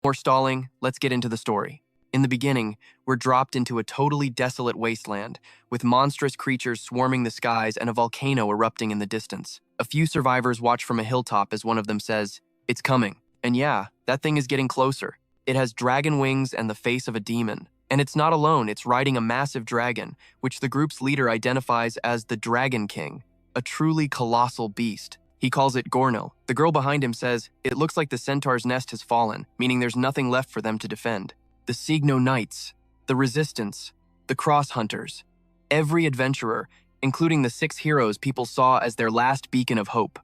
More stalling, let's get into the story. In the beginning, we're dropped into a totally desolate wasteland, with monstrous creatures swarming the skies and a volcano erupting in the distance. A few survivors watch from a hilltop as one of them says, "It's coming." And yeah, that thing is getting closer. It has dragon wings and the face of a demon. And it's not alone, it's riding a massive dragon, which the group's leader identifies as the Dragon King, a truly colossal beast. He calls it Gornil. The girl behind him says, "It looks like the centaur's nest has fallen," meaning there's nothing left for them to defend. The Signo Knights, the Resistance, the Cross Hunters, every adventurer, including the 6 heroes people saw as their last beacon of hope.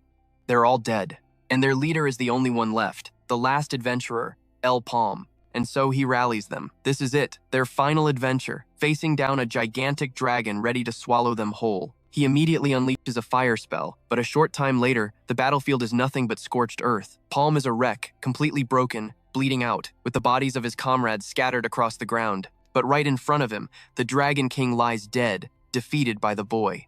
They're all dead, and their leader is the only one left, the last adventurer, El Palm. And so he rallies them. This is it, their final adventure, facing down a gigantic dragon ready to swallow them whole. He immediately unleashes a fire spell, but a short time later, the battlefield is nothing but scorched earth. Palm is a wreck, completely broken, bleeding out, with the bodies of his comrades scattered across the ground. But right in front of him, the Dragon King lies dead, defeated by the boy.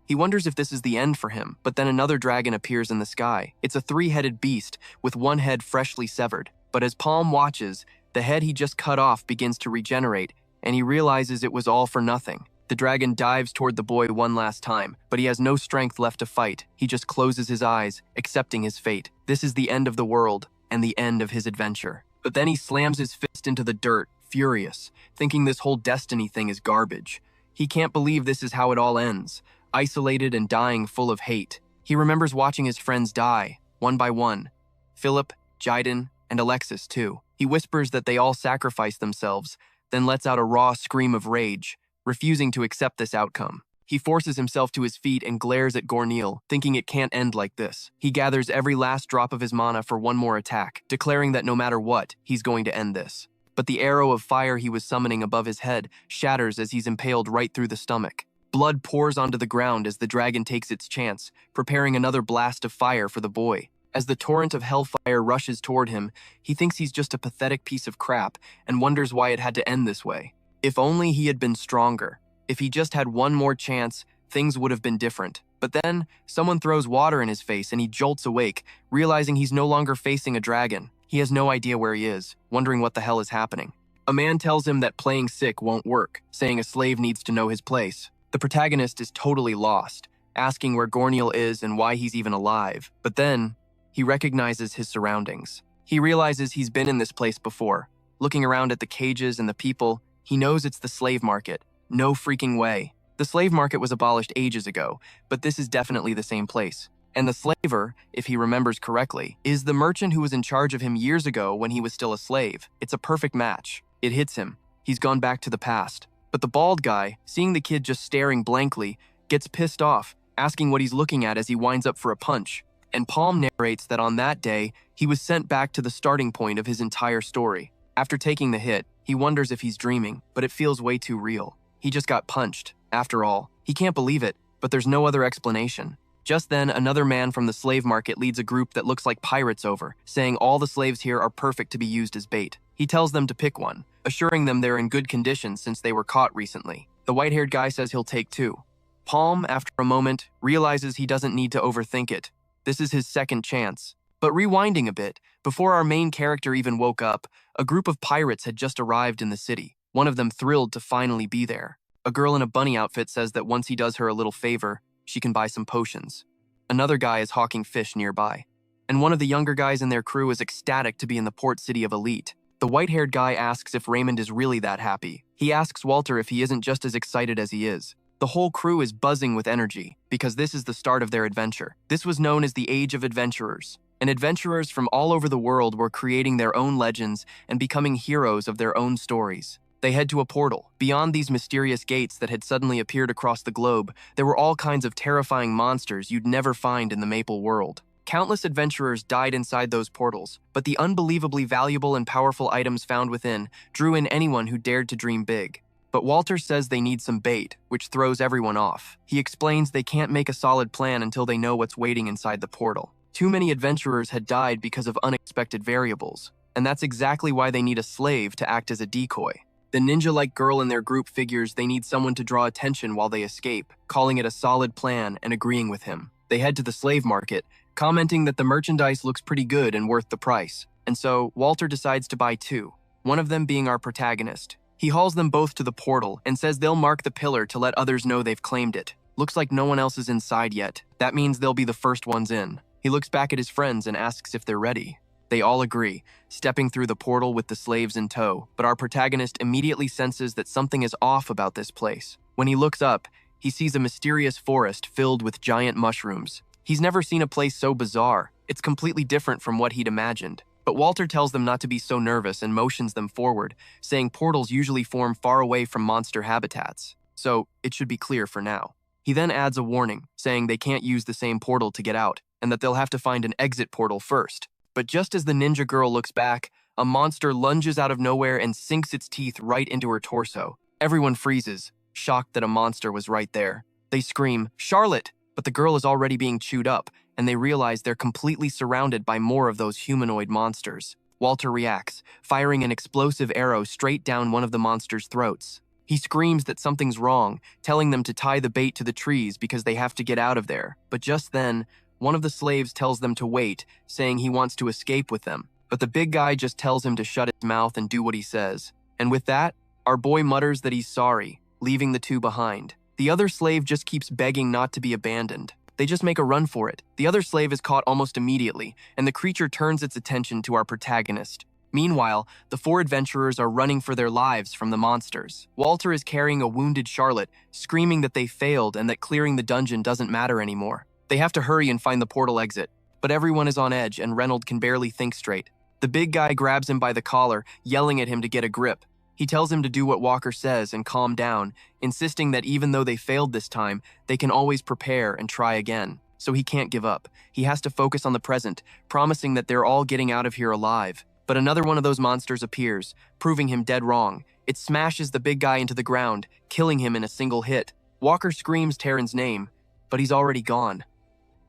He wonders if this is the end for him, but then another dragon appears in the sky. It's a 3-headed beast, with one head freshly severed. But as Palm watches, the head he just cut off begins to regenerate, and he realizes it was all for nothing. The dragon dives toward the boy one last time, but he has no strength left to fight. He just closes his eyes, accepting his fate. This is the end of the world, and the end of his adventure. But then he slams his fist into the dirt, furious, thinking this whole destiny thing is garbage. He can't believe this is how it all ends, isolated and dying full of hate. He remembers watching his friends die, one by one. Philip, Jiden, and Alexis too. He whispers that they all sacrificed themselves, then lets out a raw scream of rage, refusing to accept this outcome. He forces himself to his feet and glares at Gornil, thinking it can't end like this. He gathers every last drop of his mana for one more attack, declaring that no matter what, he's going to end this. But the arrow of fire he was summoning above his head shatters as he's impaled right through the stomach. Blood pours onto the ground as the dragon takes its chance, preparing another blast of fire for the boy. As the torrent of hellfire rushes toward him, he thinks he's just a pathetic piece of crap and wonders why it had to end this way. If only he had been stronger. If he just had one more chance, things would have been different. But then, someone throws water in his face and he jolts awake, realizing he's no longer facing a dragon. He has no idea where he is, wondering what the hell is happening. A man tells him that playing sick won't work, saying a slave needs to know his place. The protagonist is totally lost, asking where Gornil is and why he's even alive. But then, he recognizes his surroundings. He realizes he's been in this place before. Looking around at the cages and the people, he knows it's the slave market. No freaking way. The slave market was abolished ages ago, but this is definitely the same place. And the slaver, if he remembers correctly, is the merchant who was in charge of him years ago when he was still a slave. It's a perfect match. It hits him. He's gone back to the past. But the bald guy, seeing the kid just staring blankly, gets pissed off, asking what he's looking at as he winds up for a punch. And Palm narrates that on that day, he was sent back to the starting point of his entire story. After taking the hit, he wonders if he's dreaming, but it feels way too real. He just got punched. After all, he can't believe it, but there's no other explanation. Just then, another man from the slave market leads a group that looks like pirates over, saying all the slaves here are perfect to be used as bait. He tells them to pick one, assuring them they're in good condition since they were caught recently. The white-haired guy says he'll take 2. Palm, after a moment, realizes he doesn't need to overthink it. This is his second chance. But rewinding a bit, before our main character even woke up, a group of pirates had just arrived in the city, one of them thrilled to finally be there. A girl in a bunny outfit says that once he does her a little favor, she can buy some potions. Another guy is hawking fish nearby. And one of the younger guys in their crew is ecstatic to be in the port city of Elite. The white-haired guy asks if Raymond is really that happy. He asks Walter if he isn't just as excited as he is. The whole crew is buzzing with energy, because this is the start of their adventure. This was known as the Age of Adventurers. And adventurers from all over the world were creating their own legends and becoming heroes of their own stories. They head to a portal. Beyond these mysterious gates that had suddenly appeared across the globe, there were all kinds of terrifying monsters you'd never find in the Maple world. Countless adventurers died inside those portals, but the unbelievably valuable and powerful items found within drew in anyone who dared to dream big. But Walter says they need some bait, which throws everyone off. He explains they can't make a solid plan until they know what's waiting inside the portal. Too many adventurers had died because of unexpected variables, and that's exactly why they need a slave to act as a decoy. The ninja-like girl in their group figures they need someone to draw attention while they escape, calling it a solid plan and agreeing with him. They head to the slave market, commenting that the merchandise looks pretty good and worth the price. and so Walter decides to buy two, one of them being our protagonist. He hauls them both to the portal and says they'll mark the pillar to let others know they've claimed it. Looks like no one else is inside yet. That means they'll be the first ones in. He looks back at his friends and asks if they're ready. They all agree, stepping through the portal with the slaves in tow, but our protagonist immediately senses that something is off about this place. When he looks up, he sees a mysterious forest filled with giant mushrooms. He's never seen a place so bizarre. It's completely different from what he'd imagined. But Walter tells them not to be so nervous and motions them forward, saying portals usually form far away from monster habitats, so it should be clear for now. He then adds a warning, saying they can't use the same portal to get out, and that they'll have to find an exit portal first. But just as the ninja girl looks back, a monster lunges out of nowhere and sinks its teeth right into her torso. Everyone freezes, shocked that a monster was right there. They scream, "Charlotte!" But the girl is already being chewed up, and they realize they're completely surrounded by more of those humanoid monsters. Walter reacts, firing an explosive arrow straight down one of the monster's throats. He screams that something's wrong, telling them to tie the bait to the trees because they have to get out of there. But just then, one of the slaves tells them to wait, saying he wants to escape with them. But the big guy just tells him to shut his mouth and do what he says. And with that, our boy mutters that he's sorry, leaving the two behind. The other slave just keeps begging not to be abandoned. They just make a run for it. The other slave is caught almost immediately, and the creature turns its attention to our protagonist. Meanwhile, the four adventurers are running for their lives from the monsters. Walter is carrying a wounded Charlotte, screaming that they failed and that clearing the dungeon doesn't matter anymore. They have to hurry and find the portal exit, but everyone is on edge and Reynolds can barely think straight. The big guy grabs him by the collar, yelling at him to get a grip. He tells him to do what Walker says and calm down, insisting that even though they failed this time, they can always prepare and try again. So he can't give up. He has to focus on the present, promising that they're all getting out of here alive. But another one of those monsters appears, proving him dead wrong. It smashes the big guy into the ground, killing him in a single hit. Walker screams Taryn's name, but he's already gone.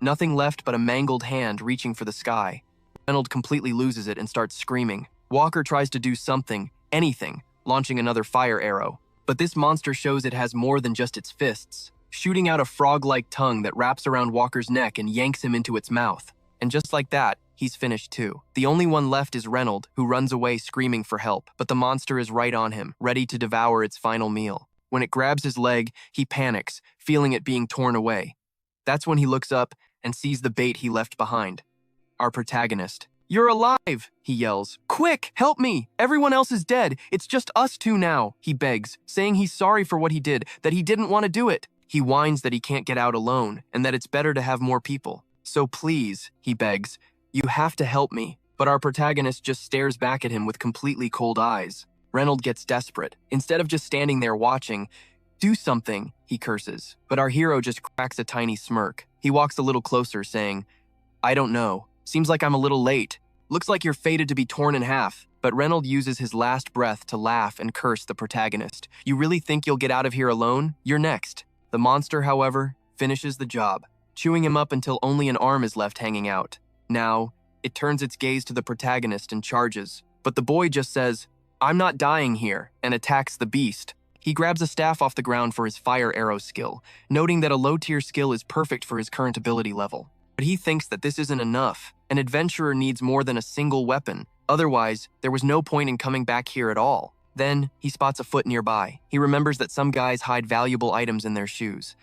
Nothing left but a mangled hand reaching for the sky. Reynolds completely loses it and starts screaming. Walker tries to do something, anything, launching another fire arrow. But this monster shows it has more than just its fists, shooting out a frog-like tongue that wraps around Walker's neck and yanks him into its mouth. And just like that, he's finished too. The only one left is Reynolds, who runs away screaming for help, but the monster is right on him, ready to devour its final meal. When it grabs his leg, he panics, feeling it being torn away. That's when he looks up and sees the bait he left behind. Our protagonist. "You're alive!" he yells. "Quick, help me! Everyone else is dead. It's just us two now," he begs, saying he's sorry for what he did, that he didn't want to do it. He whines that he can't get out alone, and that it's better to have more people. "So please," he begs, "you have to help me." But our protagonist just stares back at him with completely cold eyes. Reynolds gets desperate. Instead of just standing there watching, "Do something," he curses. But our hero just cracks a tiny smirk. He walks a little closer, saying, "I don't know. Seems like I'm a little late. Looks like you're fated to be torn in half." But Reynolds uses his last breath to laugh and curse the protagonist. "You really think you'll get out of here alone? You're next." The monster, however, finishes the job, chewing him up until only an arm is left hanging out. Now, it turns its gaze to the protagonist and charges. But the boy just says, "I'm not dying here," and attacks the beast. He grabs a staff off the ground for his fire arrow skill, noting that a low-tier skill is perfect for his current ability level. But he thinks that this isn't enough. An adventurer needs more than a single weapon. Otherwise, there was no point in coming back here at all. Then, he spots a foot nearby. He remembers that some guys hide valuable items in their shoes.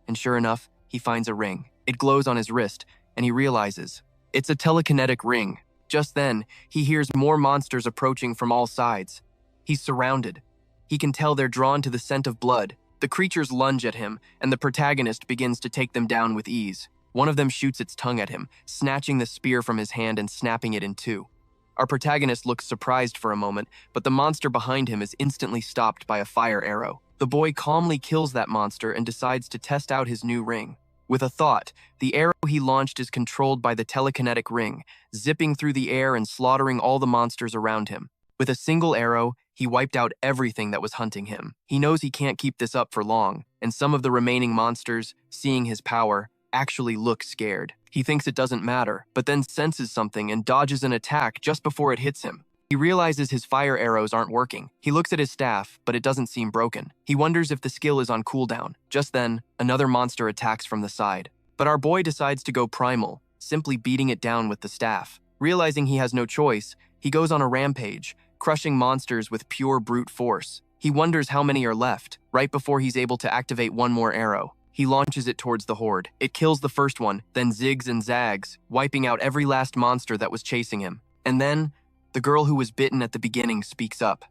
And sure enough, he finds a ring. It glows on his wrist, and he realizes it's a telekinetic ring. Just then, he hears more monsters approaching from all sides. He's surrounded. He can tell they're drawn to the scent of blood. The creatures lunge at him, and the protagonist begins to take them down with ease. One of them shoots its tongue at him, snatching the spear from his hand and snapping it in two. Our protagonist looks surprised for a moment, but the monster behind him is instantly stopped by a fire arrow. The boy calmly kills that monster and decides to test out his new ring. With a thought, the arrow he launched is controlled by the telekinetic ring, zipping through the air and slaughtering all the monsters around him. With a single arrow, he wiped out everything that was hunting him. He knows he can't keep this up for long, and some of the remaining monsters, seeing his power, actually look scared. He thinks it doesn't matter, but then senses something and dodges an attack just before it hits him. He realizes his fire arrows aren't working. He looks at his staff, but it doesn't seem broken. He wonders if the skill is on cooldown. Just then, another monster attacks from the side. But our boy decides to go primal, simply beating it down with the staff. Realizing he has no choice, He goes on a rampage, crushing monsters with pure brute force. He wonders how many are left. Right before he's able to activate one more arrow, he launches it towards the horde. It kills the first one, then zigs and zags, wiping out every last monster that was chasing him. And then, the girl who was bitten at the beginning speaks up.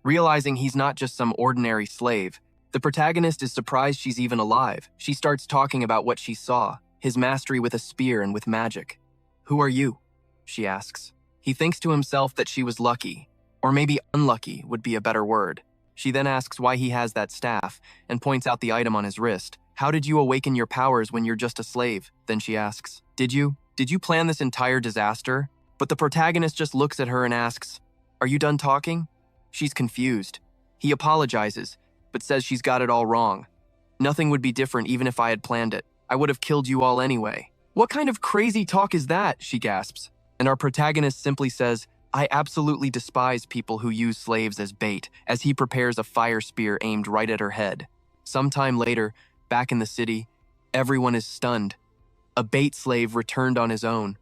Realizing he's not just some ordinary slave, the protagonist is surprised she's even alive. She starts talking about what she saw, his mastery with a spear and with magic. "Who are you?" she asks. He thinks to himself that she was lucky, or maybe unlucky would be a better word. She then asks why he has that staff and points out the item on his wrist. "How did you awaken your powers when you're just a slave?" Then she asks, Did you plan this entire disaster?" But the protagonist just looks at her and asks, "Are you done talking?" She's confused. He apologizes, but says she's got it all wrong. "Nothing would be different even if I had planned it. I would have killed you all anyway." "What kind of crazy talk is that?" she gasps. And our protagonist simply says, "I absolutely despise people who use slaves as bait," as he prepares a fire spear aimed right at her head. Sometime later, back in the city, everyone is stunned. A bait slave returned on his own.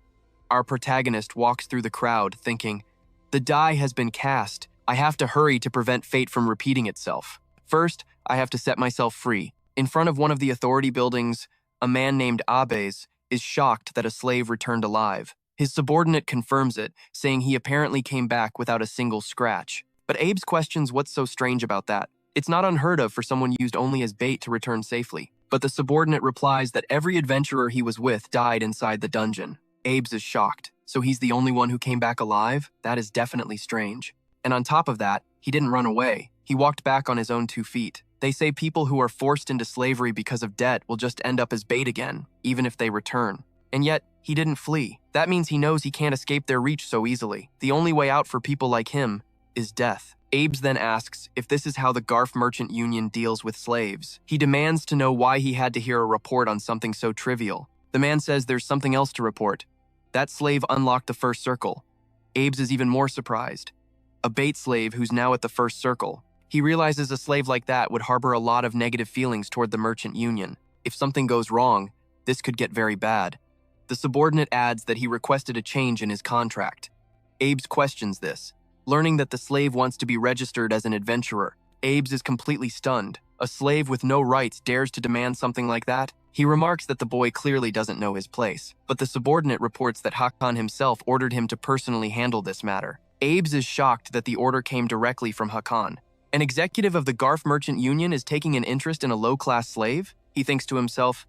Our protagonist walks through the crowd thinking, "The die has been cast. I have to hurry to prevent fate from repeating itself. First, I have to set myself free." In front of one of the authority buildings, a man named Abes is shocked that a slave returned alive. His subordinate confirms it, saying he apparently came back without a single scratch. But Abe's questions what's so strange about that. It's not unheard of for someone used only as bait to return safely. But the subordinate replies that every adventurer he was with died inside the dungeon. Abe's is shocked. So he's the only one who came back alive? That is definitely strange. And on top of that, he didn't run away. He walked back on his own 2 feet. They say people who are forced into slavery because of debt will just end up as bait again, even if they return. And yet, he didn't flee. That means he knows he can't escape their reach so easily. The only way out for people like him is death. Abe's then asks if this is how the Garf Merchant Union deals with slaves. He demands to know why he had to hear a report on something so trivial. The man says there's something else to report. That slave unlocked the first circle. Abe's is even more surprised. A bait slave who's now at the first circle. He realizes a slave like that would harbor a lot of negative feelings toward the merchant union. If something goes wrong, this could get very bad. The subordinate adds that he requested a change in his contract. Abe's questions this. Learning that the slave wants to be registered as an adventurer, Abe's is completely stunned. A slave with no rights dares to demand something like that? He remarks that the boy clearly doesn't know his place, but the subordinate reports that Hakan himself ordered him to personally handle this matter. Abe's is shocked that the order came directly from Hakan. An executive of the Garf Merchant Union is taking an interest in a low-class slave? He thinks to himself,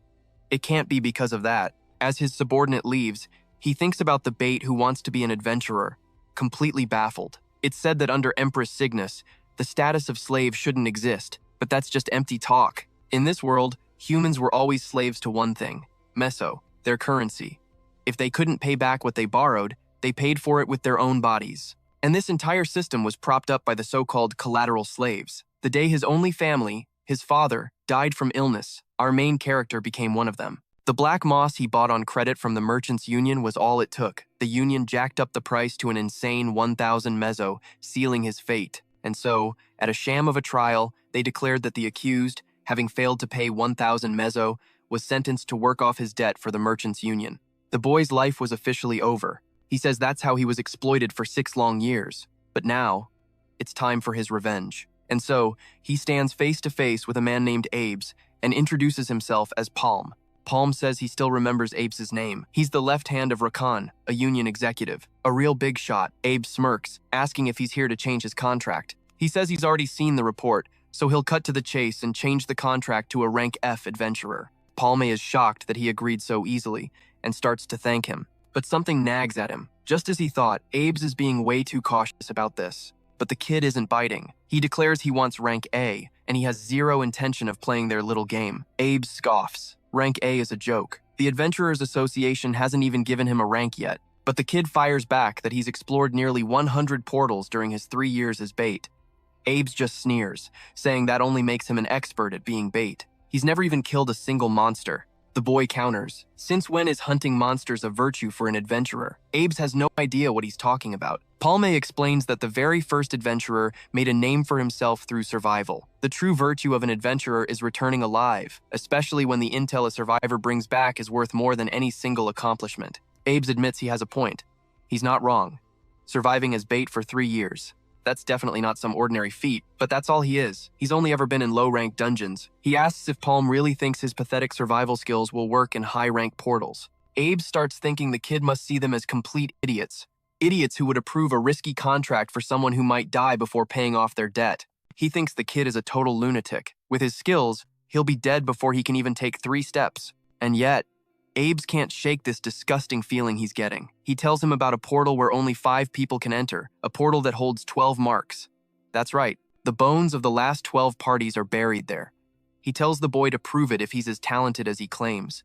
it can't be because of that. As his subordinate leaves, he thinks about the bait who wants to be an adventurer, completely baffled. It's said that under Empress Cygnus, the status of slave shouldn't exist, but that's just empty talk. In this world, humans were always slaves to one thing, meso, their currency. If they couldn't pay back what they borrowed, they paid for it with their own bodies. And this entire system was propped up by the so-called collateral slaves. The day his only family, his father, died from illness, our main character became one of them. The black moss he bought on credit from the Merchants Union was all it took. The union jacked up the price to an insane 1,000 meso, sealing his fate. And so, at a sham of a trial, they declared that the accused, having failed to pay 1,000 meso, was sentenced to work off his debt for the Merchants Union. The boy's life was officially over. He says that's how he was exploited for 6 long years. But now, it's time for his revenge. And so, he stands face to face with a man named Abe's and introduces himself as Palm. Palm says he still remembers Abe's name. He's the left hand of Rakan, a union executive. A real big shot. Abe smirks, asking if he's here to change his contract. He says he's already seen the report, so he'll cut to the chase and change the contract to a rank F adventurer. Palme is shocked that he agreed so easily and starts to thank him. But something nags at him. Just as he thought, Abe's is being way too cautious about this. But the kid isn't biting. He declares he wants rank A, and he has zero intention of playing their little game. Abe scoffs. Rank A is a joke. The Adventurers Association hasn't even given him a rank yet. But the kid fires back that he's explored nearly 100 portals during his 3 years as bait. Abe's just sneers, saying that only makes him an expert at being bait. He's never even killed a single monster. The boy counters, since when is hunting monsters a virtue for an adventurer? Abe's has no idea what he's talking about. Palme explains that the very first adventurer made a name for himself through survival. The true virtue of an adventurer is returning alive, especially when the intel a survivor brings back is worth more than any single accomplishment. Abe's admits he has a point. He's not wrong. surviving as bait for 3 years. That's definitely not some ordinary feat, but that's all he is. He's only ever been in low-rank dungeons. He asks if Palm really thinks his pathetic survival skills will work in high-rank portals. Abe starts thinking the kid must see them as complete idiots. Idiots who would approve a risky contract for someone who might die before paying off their debt. He thinks the kid is a total lunatic. With his skills, he'll be dead before he can even take 3 steps. And yet, Abe's can't shake this disgusting feeling he's getting. He tells him about a portal where only 5 people can enter, a portal that holds 12 marks. That's right, the bones of the last 12 parties are buried there. He tells the boy to prove it if he's as talented as he claims.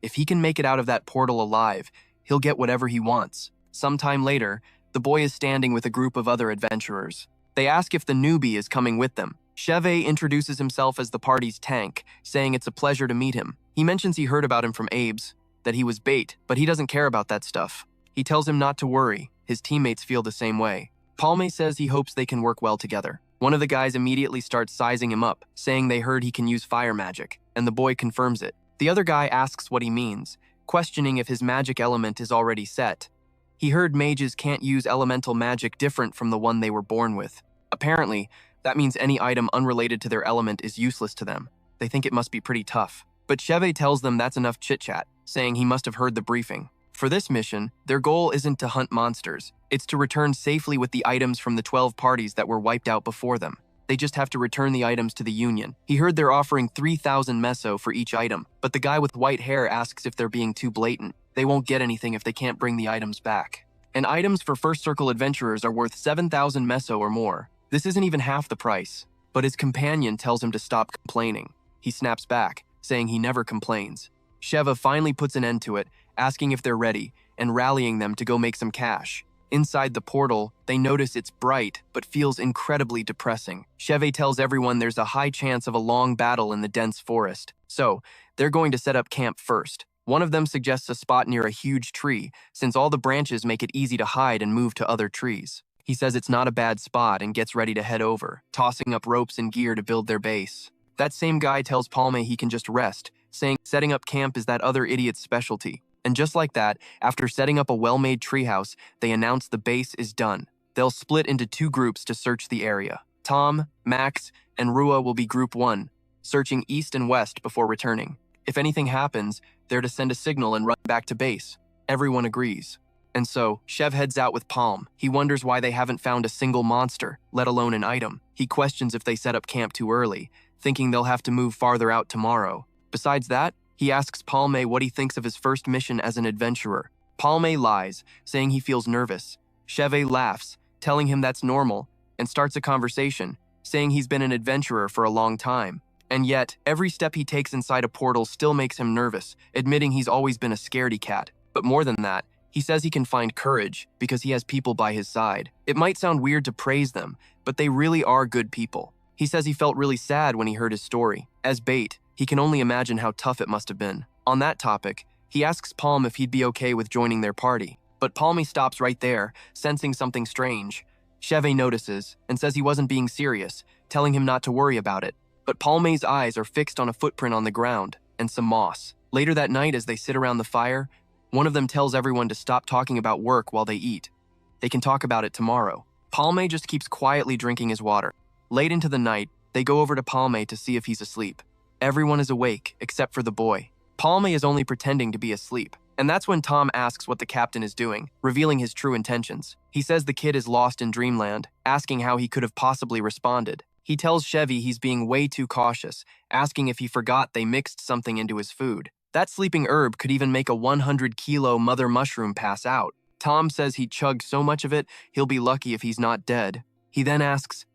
If he can make it out of that portal alive, he'll get whatever he wants. Sometime later, the boy is standing with a group of other adventurers. They ask if the newbie is coming with them. Cheve introduces himself as the party's tank, saying it's a pleasure to meet him. He mentions he heard about him from Abe's, that he was bait, but he doesn't care about that stuff. He tells him not to worry. His teammates feel the same way. Palme says he hopes they can work well together. One of the guys immediately starts sizing him up, saying they heard he can use fire magic, and the boy confirms it. The other guy asks what he means, questioning if his magic element is already set. He heard mages can't use elemental magic different from the one they were born with. Apparently, that means any item unrelated to their element is useless to them. They think it must be pretty tough. But Cheve tells them that's enough chit-chat, saying he must have heard the briefing. For this mission, their goal isn't to hunt monsters. It's to return safely with the items from the 12 parties that were wiped out before them. They just have to return the items to the Union. He heard they're offering 3,000 meso for each item, but the guy with white hair asks if they're being too blatant. They won't get anything if they can't bring the items back. And items for First Circle adventurers are worth 7,000 meso or more. This isn't even half the price. But his companion tells him to stop complaining. He snaps back, saying he never complains. Sheva finally puts an end to it, asking if they're ready, and rallying them to go make some cash. Inside the portal, they notice it's bright, but feels incredibly depressing. Cheve tells everyone there's a high chance of a long battle in the dense forest, so they're going to set up camp first. One of them suggests a spot near a huge tree, since all the branches make it easy to hide and move to other trees. He says it's not a bad spot and gets ready to head over, tossing up ropes and gear to build their base. That same guy tells Palme he can just rest, saying setting up camp is that other idiot's specialty. And just like that, after setting up a well-made treehouse, they announce the base is done. They'll split into 2 groups to search the area. Tom, Max, and Rua will be Group 1, searching east and west before returning. If anything happens, they're to send a signal and run back to base. Everyone agrees. And so, Chev heads out with Palm. He wonders why they haven't found a single monster, let alone an item. He questions if they set up camp too early, thinking they'll have to move farther out tomorrow. Besides that, he asks Palme what he thinks of his first mission as an adventurer. Palme lies, saying he feels nervous. Cheve laughs, telling him that's normal, and starts a conversation, saying he's been an adventurer for a long time. And yet, every step he takes inside a portal still makes him nervous, admitting he's always been a scaredy cat. But more than that, he says he can find courage because he has people by his side. It might sound weird to praise them, but they really are good people. He says he felt really sad when he heard his story. As bait, he can only imagine how tough it must have been. On that topic, he asks Palm if he'd be okay with joining their party. But Palmy stops right there, sensing something strange. Cheve notices and says he wasn't being serious, telling him not to worry about it. But Palme's eyes are fixed on a footprint on the ground and some moss. Later that night, as they sit around the fire, one of them tells everyone to stop talking about work while they eat. They can talk about it tomorrow. Palme just keeps quietly drinking his water. Late into the night, they go over to Palme to see if he's asleep. Everyone is awake, except for the boy. Palme is only pretending to be asleep. And that's when Tom asks what the captain is doing, revealing his true intentions. He says the kid is lost in dreamland, asking how he could have possibly responded. He tells Chevy he's being way too cautious, asking if he forgot they mixed something into his food. That sleeping herb could even make a 100-kilo mother mushroom pass out. Tom says he chugged so much of it, he'll be lucky if he's not dead. He then asks,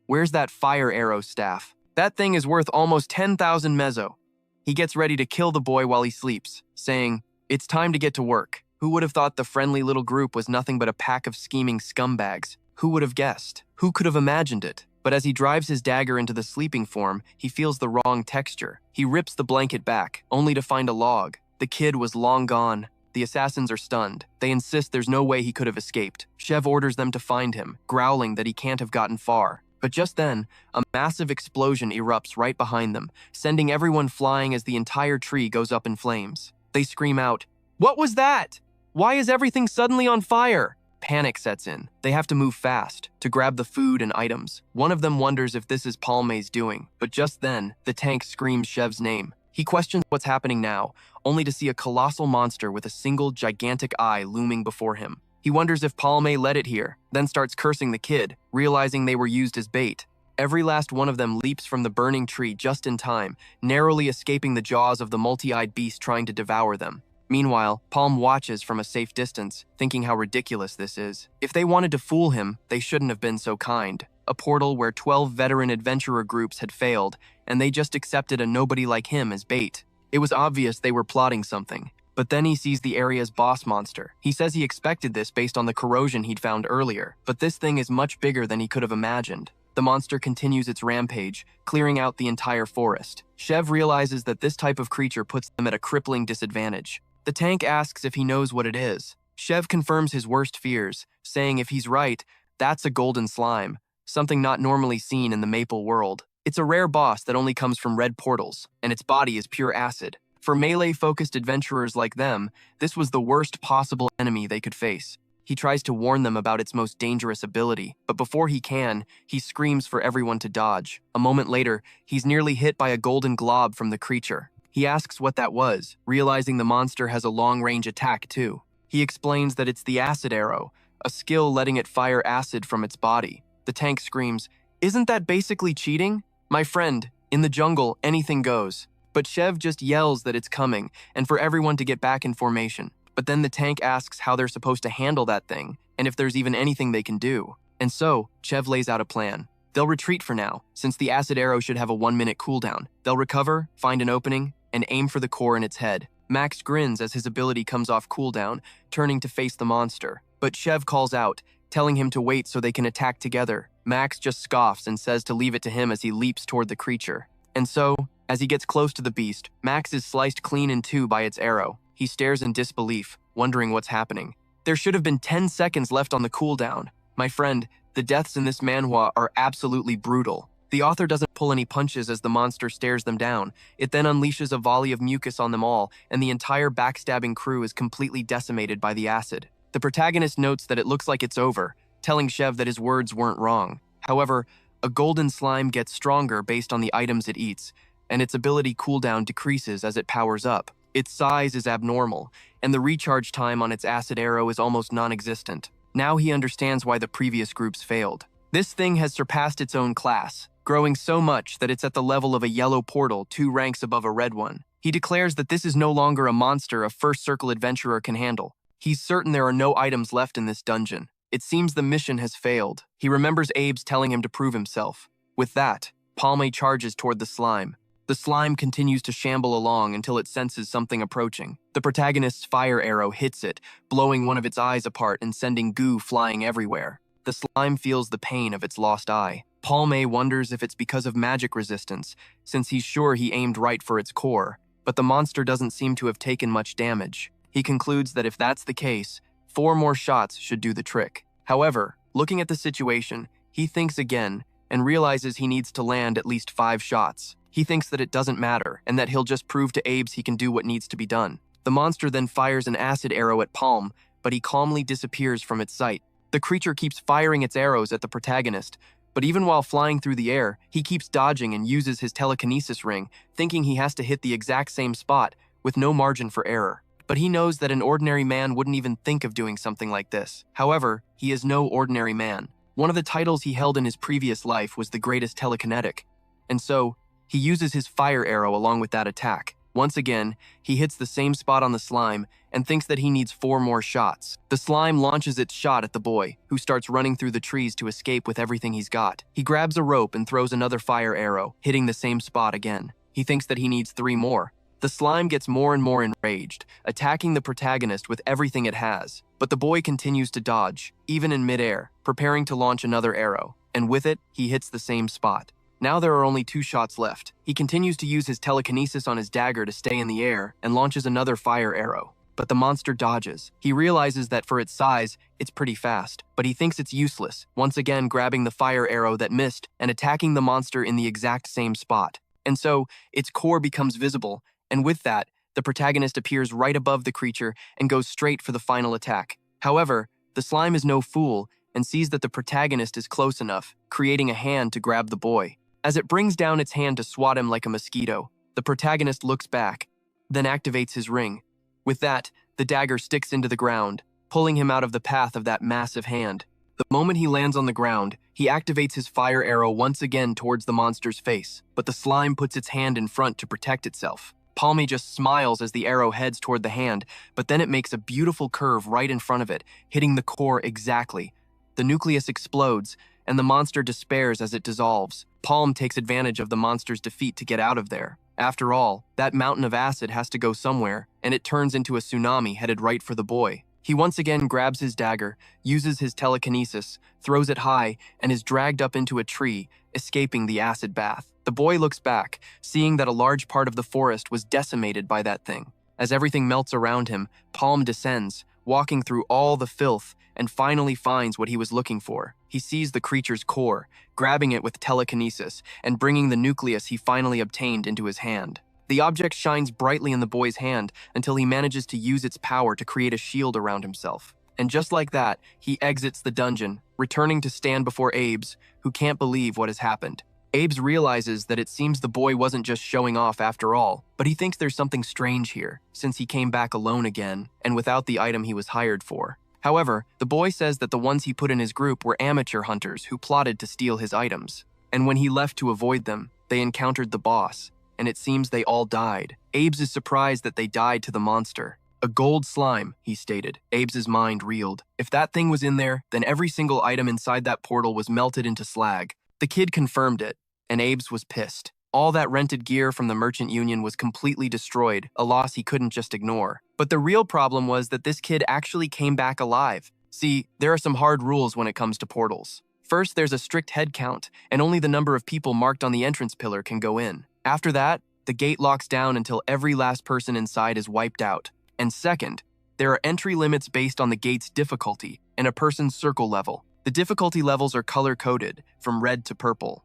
"Where's that fire arrow staff? That thing is worth almost 10,000 meso." He gets ready to kill the boy while he sleeps, saying, "It's time to get to work." Who would have thought the friendly little group was nothing but a pack of scheming scumbags? Who would have guessed? Who could have imagined it? But as he drives his dagger into the sleeping form, he feels the wrong texture. He rips the blanket back, only to find a log. The kid was long gone. The assassins are stunned. They insist there's no way he could have escaped. Chev orders them to find him, growling that he can't have gotten far. But just then, a massive explosion erupts right behind them, sending everyone flying as the entire tree goes up in flames. They scream out, "What was that? Why is everything suddenly on fire?" Panic sets in. They have to move fast to grab the food and items. One of them wonders if this is Palme's doing, but just then, the tank screams Chev's name. He questions what's happening now, only to see a colossal monster with a single gigantic eye looming before him. He wonders if Palme led it here, then starts cursing the kid, realizing they were used as bait. Every last one of them leaps from the burning tree just in time, narrowly escaping the jaws of the multi-eyed beast trying to devour them. Meanwhile, Palm watches from a safe distance, thinking how ridiculous this is. If they wanted to fool him, they shouldn't have been so kind. A portal where 12 veteran adventurer groups had failed, and they just accepted a nobody like him as bait. It was obvious they were plotting something. But then he sees the area's boss monster. He says he expected this based on the corrosion he'd found earlier, but this thing is much bigger than he could have imagined. The monster continues its rampage, clearing out the entire forest. Chev realizes that this type of creature puts them at a crippling disadvantage. The tank asks if he knows what it is. Chev confirms his worst fears, saying if he's right, that's a golden slime, something not normally seen in the maple world. It's a rare boss that only comes from red portals, and its body is pure acid. For melee-focused adventurers like them, this was the worst possible enemy they could face. He tries to warn them about its most dangerous ability, but before he can, he screams for everyone to dodge. A moment later, he's nearly hit by a golden glob from the creature. He asks what that was, realizing the monster has a long-range attack too. He explains that it's the acid arrow, a skill letting it fire acid from its body. The tank screams, "Isn't that basically cheating? My friend, in the jungle, anything goes." But Chev just yells that it's coming, and for everyone to get back in formation. But then the tank asks how they're supposed to handle that thing, and if there's even anything they can do. And so, Chev lays out a plan. They'll retreat for now, since the acid arrow should have a 1-minute cooldown. They'll recover, find an opening, and aim for the core in its head. Max grins as his ability comes off cooldown, turning to face the monster. But Chev calls out, telling him to wait so they can attack together. Max just scoffs and says to leave it to him as he leaps toward the creature. And so, as he gets close to the beast, Max is sliced clean in two by its arrow. He stares in disbelief, wondering what's happening. There should have been 10 seconds left on the cooldown. My friend, the deaths in this manhwa are absolutely brutal. The author doesn't pull any punches as the monster stares them down. It then unleashes a volley of mucus on them all, and the entire backstabbing crew is completely decimated by the acid. The protagonist notes that it looks like it's over, telling Chev that his words weren't wrong. However, a golden slime gets stronger based on the items it eats, and its ability cooldown decreases as it powers up. Its size is abnormal, and the recharge time on its acid arrow is almost non-existent. Now he understands why the previous groups failed. This thing has surpassed its own class, growing so much that it's at the level of a yellow portal 2 ranks above a red one. He declares that this is no longer a monster a First Circle adventurer can handle. He's certain there are no items left in this dungeon. It seems the mission has failed. He remembers Abe's telling him to prove himself. With that, Palme charges toward the slime. The slime continues to shamble along until it senses something approaching. The protagonist's fire arrow hits it, blowing one of its eyes apart and sending goo flying everywhere. The slime feels the pain of its lost eye. Palme wonders if it's because of magic resistance, since he's sure he aimed right for its core, but the monster doesn't seem to have taken much damage. He concludes that if that's the case, 4 more shots should do the trick. However, looking at the situation, he thinks again and realizes he needs to land at least 5 shots. He thinks that it doesn't matter and that he'll just prove to Abe's he can do what needs to be done. The monster then fires an acid arrow at Palm, but he calmly disappears from its sight. The creature keeps firing its arrows at the protagonist, but even while flying through the air, he keeps dodging and uses his telekinesis ring, thinking he has to hit the exact same spot, with no margin for error. But he knows that an ordinary man wouldn't even think of doing something like this. However, he is no ordinary man. One of the titles he held in his previous life was the greatest telekinetic. And so, he uses his fire arrow along with that attack. Once again, he hits the same spot on the slime and thinks that he needs 4 more shots. The slime launches its shot at the boy, who starts running through the trees to escape with everything he's got. He grabs a rope and throws another fire arrow, hitting the same spot again. He thinks that he needs 3 more. The slime gets more and more enraged, attacking the protagonist with everything it has. But the boy continues to dodge, even in midair, preparing to launch another arrow. And with it, he hits the same spot. Now there are only 2 shots left. He continues to use his telekinesis on his dagger to stay in the air and launches another fire arrow. But the monster dodges. He realizes that for its size, it's pretty fast, but he thinks it's useless, once again grabbing the fire arrow that missed and attacking the monster in the exact same spot. And so, its core becomes visible, and with that, the protagonist appears right above the creature and goes straight for the final attack. However, The slime is no fool and sees that the protagonist is close enough, creating a hand to grab the boy. As it brings down its hand to swat him like a mosquito, the protagonist looks back, then activates his ring. With that, the dagger sticks into the ground, pulling him out of the path of that massive hand. The moment he lands on the ground, he activates his fire arrow once again towards the monster's face, but the slime puts its hand in front to protect itself. Palme just smiles as the arrow heads toward the hand, but then it makes a beautiful curve right in front of it, hitting the core exactly. The nucleus explodes, and the monster despairs as it dissolves. Palm takes advantage of the monster's defeat to get out of there. After all, that mountain of acid has to go somewhere, and it turns into a tsunami headed right for the boy. He once again grabs his dagger, uses his telekinesis, throws it high, and is dragged up into a tree, escaping the acid bath. The boy looks back, seeing that a large part of the forest was decimated by that thing. As everything melts around him, Palm descends, walking through all the filth, and finally finds what he was looking for. He sees the creature's core, grabbing it with telekinesis, and bringing the nucleus he finally obtained into his hand. The object shines brightly in the boy's hand until he manages to use its power to create a shield around himself. And just like that, he exits the dungeon, returning to stand before Abes, who can't believe what has happened. Abes realizes that it seems the boy wasn't just showing off after all, but he thinks there's something strange here, since he came back alone again, and without the item he was hired for. However, the boy says that the ones he put in his group were amateur hunters who plotted to steal his items. And when he left to avoid them, they encountered the boss, and it seems they all died. Abes is surprised that they died to the monster. A gold slime, he stated. Abes' mind reeled. If that thing was in there, then every single item inside that portal was melted into slag. The kid confirmed it, and Abes was pissed. All that rented gear from the Merchant Union was completely destroyed, a loss he couldn't just ignore. But the real problem was that this kid actually came back alive. See, there are some hard rules when it comes to portals. First, there's a strict head count, and only the number of people marked on the entrance pillar can go in. After that, the gate locks down until every last person inside is wiped out. And second, there are entry limits based on the gate's difficulty and a person's circle level. The difficulty levels are color-coded, from red to purple.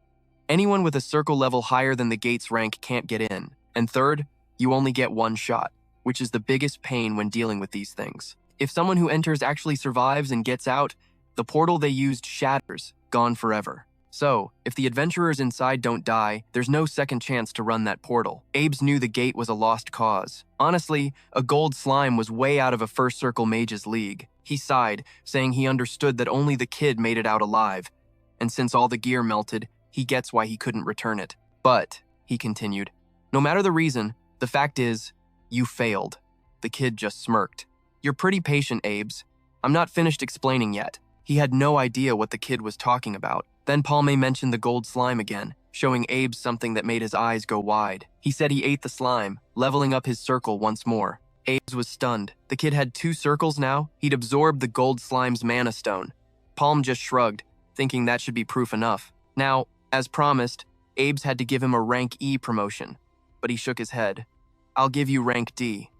Anyone with a circle level higher than the gate's rank can't get in. And third, you only get one shot, which is the biggest pain when dealing with these things. If someone who enters actually survives and gets out, the portal they used shatters, gone forever. So, if the adventurers inside don't die, there's no second chance to run that portal. Abes knew the gate was a lost cause. Honestly, a gold slime was way out of a first circle mage's league. He sighed, saying he understood that only the kid made it out alive. And since all the gear melted, he gets why he couldn't return it. But, he continued, no matter the reason, the fact is, you failed. The kid just smirked. You're pretty patient, Abes. I'm not finished explaining yet. He had no idea what the kid was talking about. Then Palme mentioned the gold slime again, showing Abes something that made his eyes go wide. He said he ate the slime, leveling up his circle once more. Abes was stunned. The kid had 2 circles now. He'd absorbed the gold slime's mana stone. Palm just shrugged, thinking that should be proof enough. Now, as promised, Abes had to give him a rank E promotion, but he shook his head. I'll give you rank D.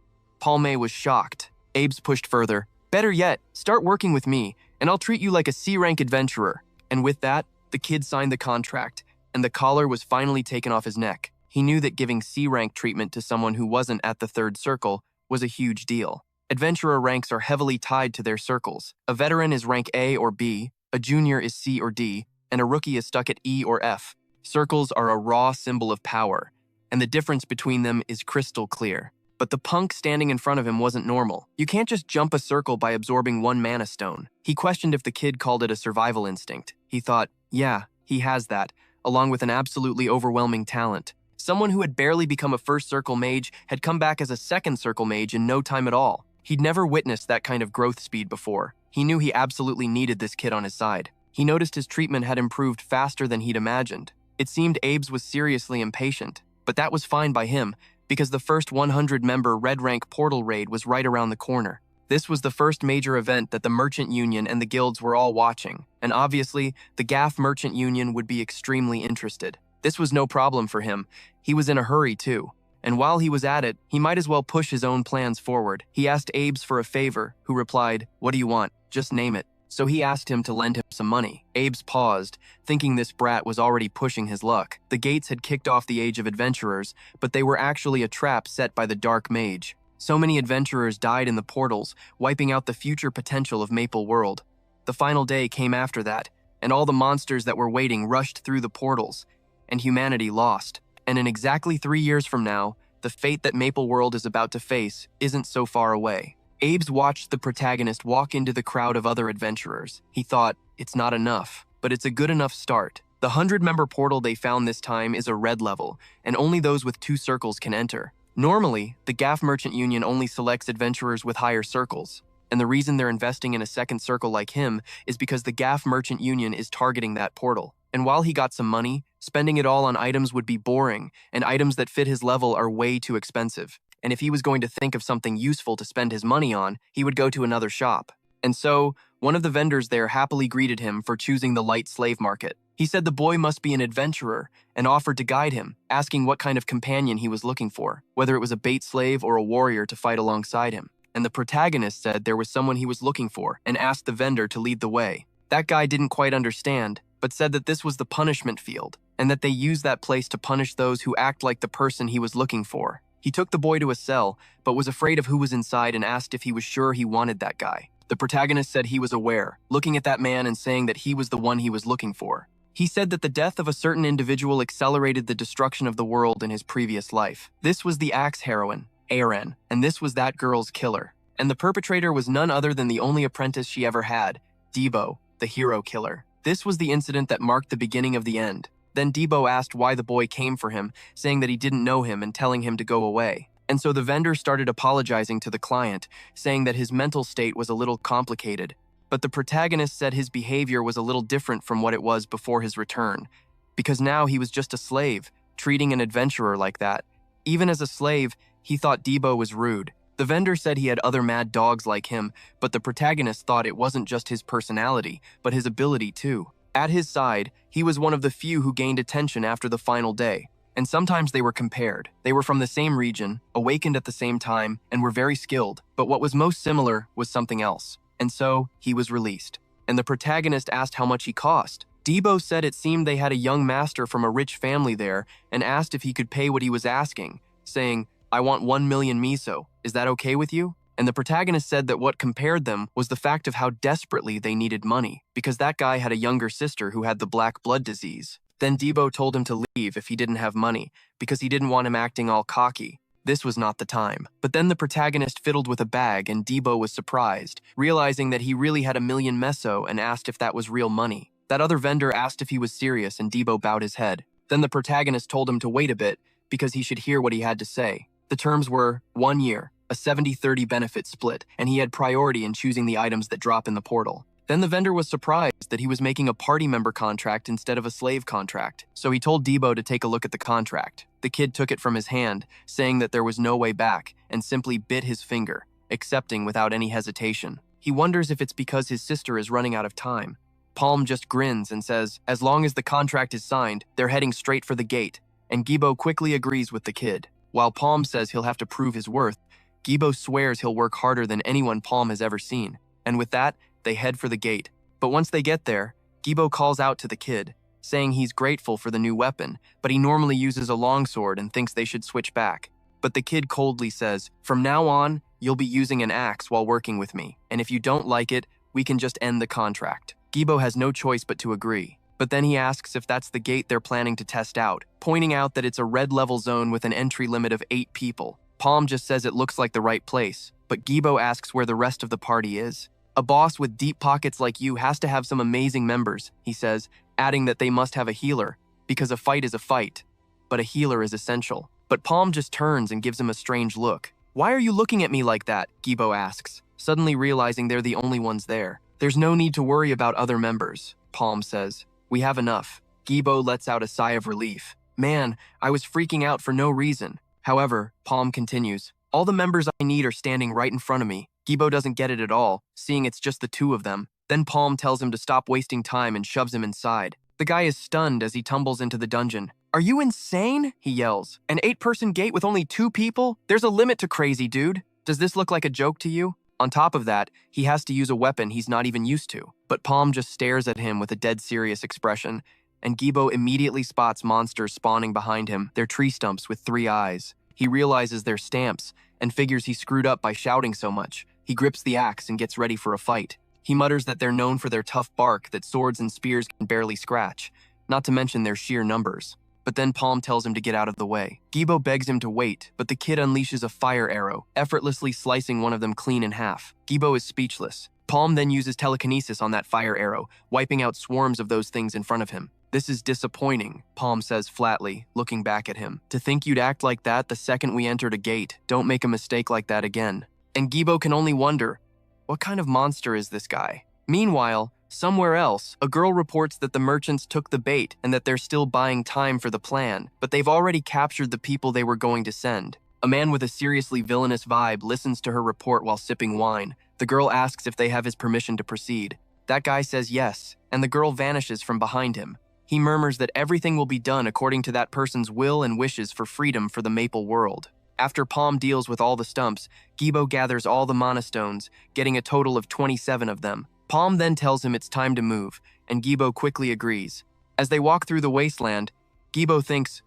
Palme was shocked. Abes pushed further. Better yet, start working with me, and I'll treat you like a C-rank adventurer. And with that, the kid signed the contract, and the collar was finally taken off his neck. He knew that giving C-rank treatment to someone who wasn't at the 3rd circle was a huge deal. Adventurer ranks are heavily tied to their circles. A veteran is rank A or B, a junior is C or D, and a rookie is stuck at E or F. Circles are a raw symbol of power, and the difference between them is crystal clear. But the punk standing in front of him wasn't normal. You can't just jump a circle by absorbing 1 mana stone. He questioned if the kid called it a survival instinct. He thought, yeah, he has that, along with an absolutely overwhelming talent. Someone who had barely become a 1st circle mage had come back as a 2nd circle mage in no time at all. He'd never witnessed that kind of growth speed before. He knew he absolutely needed this kid on his side. He noticed his treatment had improved faster than he'd imagined. It seemed Abes was seriously impatient, but that was fine by him, because the first 100-member Red Rank Portal Raid was right around the corner. This was the first major event that the Merchant Union and the guilds were all watching, and obviously, the Gaff Merchant Union would be extremely interested. This was no problem for him. He was in a hurry too. And while he was at it, he might as well push his own plans forward. He asked Abes for a favor, who replied, "What do you want? Just name it." So he asked him to lend him some money. Abes paused, thinking this brat was already pushing his luck. The gates had kicked off the Age of Adventurers, but they were actually a trap set by the Dark Mage. So many adventurers died in the portals, wiping out the future potential of Maple World. The final day came after that, and all the monsters that were waiting rushed through the portals, and humanity lost. And in exactly 3 years from now, the fate that Maple World is about to face isn't so far away. Abe's watched the protagonist walk into the crowd of other adventurers. He thought, it's not enough, but it's a good enough start. The 100-member portal they found this time is a red level, and only those with 2 circles can enter. Normally, the GAF Merchant Union only selects adventurers with higher circles, and the reason they're investing in a second circle like him is because the GAF Merchant Union is targeting that portal. And while he got some money, spending it all on items would be boring, and items that fit his level are way too expensive. And if he was going to think of something useful to spend his money on, he would go to another shop. And so, one of the vendors there happily greeted him for choosing the light slave market. He said the boy must be an adventurer and offered to guide him, asking what kind of companion he was looking for, whether it was a bait slave or a warrior to fight alongside him. And the protagonist said there was someone he was looking for and asked the vendor to lead the way. That guy didn't quite understand, but said that this was the punishment field, and that they use that place to punish those who act like the person he was looking for. He took the boy to a cell, but was afraid of who was inside and asked if he was sure he wanted that guy. The protagonist said he was aware, looking at that man and saying that he was the one he was looking for. He said that the death of a certain individual accelerated the destruction of the world in his previous life. This was the axe heroine, Aren, and this was that girl's killer. And the perpetrator was none other than the only apprentice she ever had, Debo, the hero killer. This was the incident that marked the beginning of the end. Then Debo asked why the boy came for him, saying that he didn't know him and telling him to go away. And so the vendor started apologizing to the client, saying that his mental state was a little complicated. But the protagonist said his behavior was a little different from what it was before his return, because now he was just a slave, treating an adventurer like that. Even as a slave, he thought Debo was rude. The vendor said he had other mad dogs like him, but the protagonist thought it wasn't just his personality, but his ability too. At his side, he was one of the few who gained attention after the final day, and sometimes they were compared. They were from the same region, awakened at the same time, and were very skilled, but what was most similar was something else. And so, he was released. And the protagonist asked how much he cost. Debo said it seemed they had a young master from a rich family there and asked if he could pay what he was asking, saying, I want 1 million miso. Is that okay with you? And the protagonist said that what compared them was the fact of how desperately they needed money, because that guy had a younger sister who had the black blood disease. Then Debo told him to leave if he didn't have money, because he didn't want him acting all cocky. This was not the time. But then the protagonist fiddled with a bag and Debo was surprised, realizing that he really had 1 million meso and asked if that was real money. That other vendor asked if he was serious and Debo bowed his head. Then the protagonist told him to wait a bit because he should hear what he had to say. The terms were 1 year, a 70-30 benefit split, and he had priority in choosing the items that drop in the portal. Then the vendor was surprised that he was making a party member contract instead of a slave contract, so he told Debo to take a look at the contract. The kid took it from his hand, saying that there was no way back, and simply bit his finger, accepting without any hesitation. He wonders if it's because his sister is running out of time. Palm just grins and says, as long as the contract is signed, they're heading straight for the gate, and Gibo quickly agrees with the kid. While Palm says he'll have to prove his worth, Gibo swears he'll work harder than anyone Palm has ever seen, and with that, they head for the gate. But once they get there, Gibo calls out to the kid, saying he's grateful for the new weapon, but he normally uses a longsword and thinks they should switch back. But the kid coldly says, from now on, you'll be using an axe while working with me, and if you don't like it, we can just end the contract. Gibo has no choice but to agree. But then he asks if that's the gate they're planning to test out, pointing out that it's a red level zone with an entry limit of 8 people. Palm just says it looks like the right place, but Gibo asks where the rest of the party is. A boss with deep pockets like you has to have some amazing members, he says, adding that they must have a healer, because a fight is a fight, but a healer is essential. But Palm just turns and gives him a strange look. Why are you looking at me like that? Gibo asks, suddenly realizing they're the only ones there. There's no need to worry about other members, Palm says. We have enough. Gibo lets out a sigh of relief. Man, I was freaking out for no reason. However, Palm continues, all the members I need are standing right in front of me. Gibo doesn't get it at all, seeing it's just the 2 of them. Then Palm tells him to stop wasting time and shoves him inside. The guy is stunned as he tumbles into the dungeon. Are you insane? He yells. An 8-person gate with only 2 people? There's a limit to crazy, dude. Does this look like a joke to you? On top of that, he has to use a weapon he's not even used to. But Palm just stares at him with a dead serious expression, and Gibo immediately spots monsters spawning behind him, their tree stumps with 3 eyes. He realizes they're stamps, and figures he screwed up by shouting so much. He grips the axe and gets ready for a fight. He mutters that they're known for their tough bark that swords and spears can barely scratch, not to mention their sheer numbers. But then Palm tells him to get out of the way. Gibo begs him to wait, but the kid unleashes a fire arrow, effortlessly slicing one of them clean in half. Gibo is speechless. Palm then uses telekinesis on that fire arrow, wiping out swarms of those things in front of him. "This is disappointing," Palm says flatly, looking back at him. "To think you'd act like that the second we entered a gate. Don't make a mistake like that again." And Gibo can only wonder, what kind of monster is this guy? Meanwhile, somewhere else, a girl reports that the merchants took the bait and that they're still buying time for the plan, but they've already captured the people they were going to send. A man with a seriously villainous vibe listens to her report while sipping wine. The girl asks if they have his permission to proceed. That guy says yes, and the girl vanishes from behind him. He murmurs that everything will be done according to that person's will and wishes for freedom for the Maple World. After Palm deals with all the stumps, Gibo gathers all the mana stones, getting a total of 27 of them. Palm then tells him it's time to move, and Gibo quickly agrees. As they walk through the wasteland, Gibo thinks,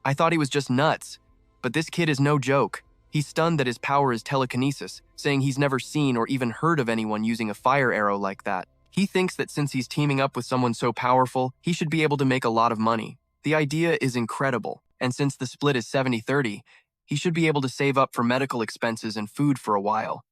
"I thought he was just nuts, but this kid is no joke." He's stunned that his power is telekinesis, saying he's never seen or even heard of anyone using a fire arrow like that. He thinks that since he's teaming up with someone so powerful, he should be able to make a lot of money. The idea is incredible, and since the split is 70-30, he should be able to save up for medical expenses and food for a while.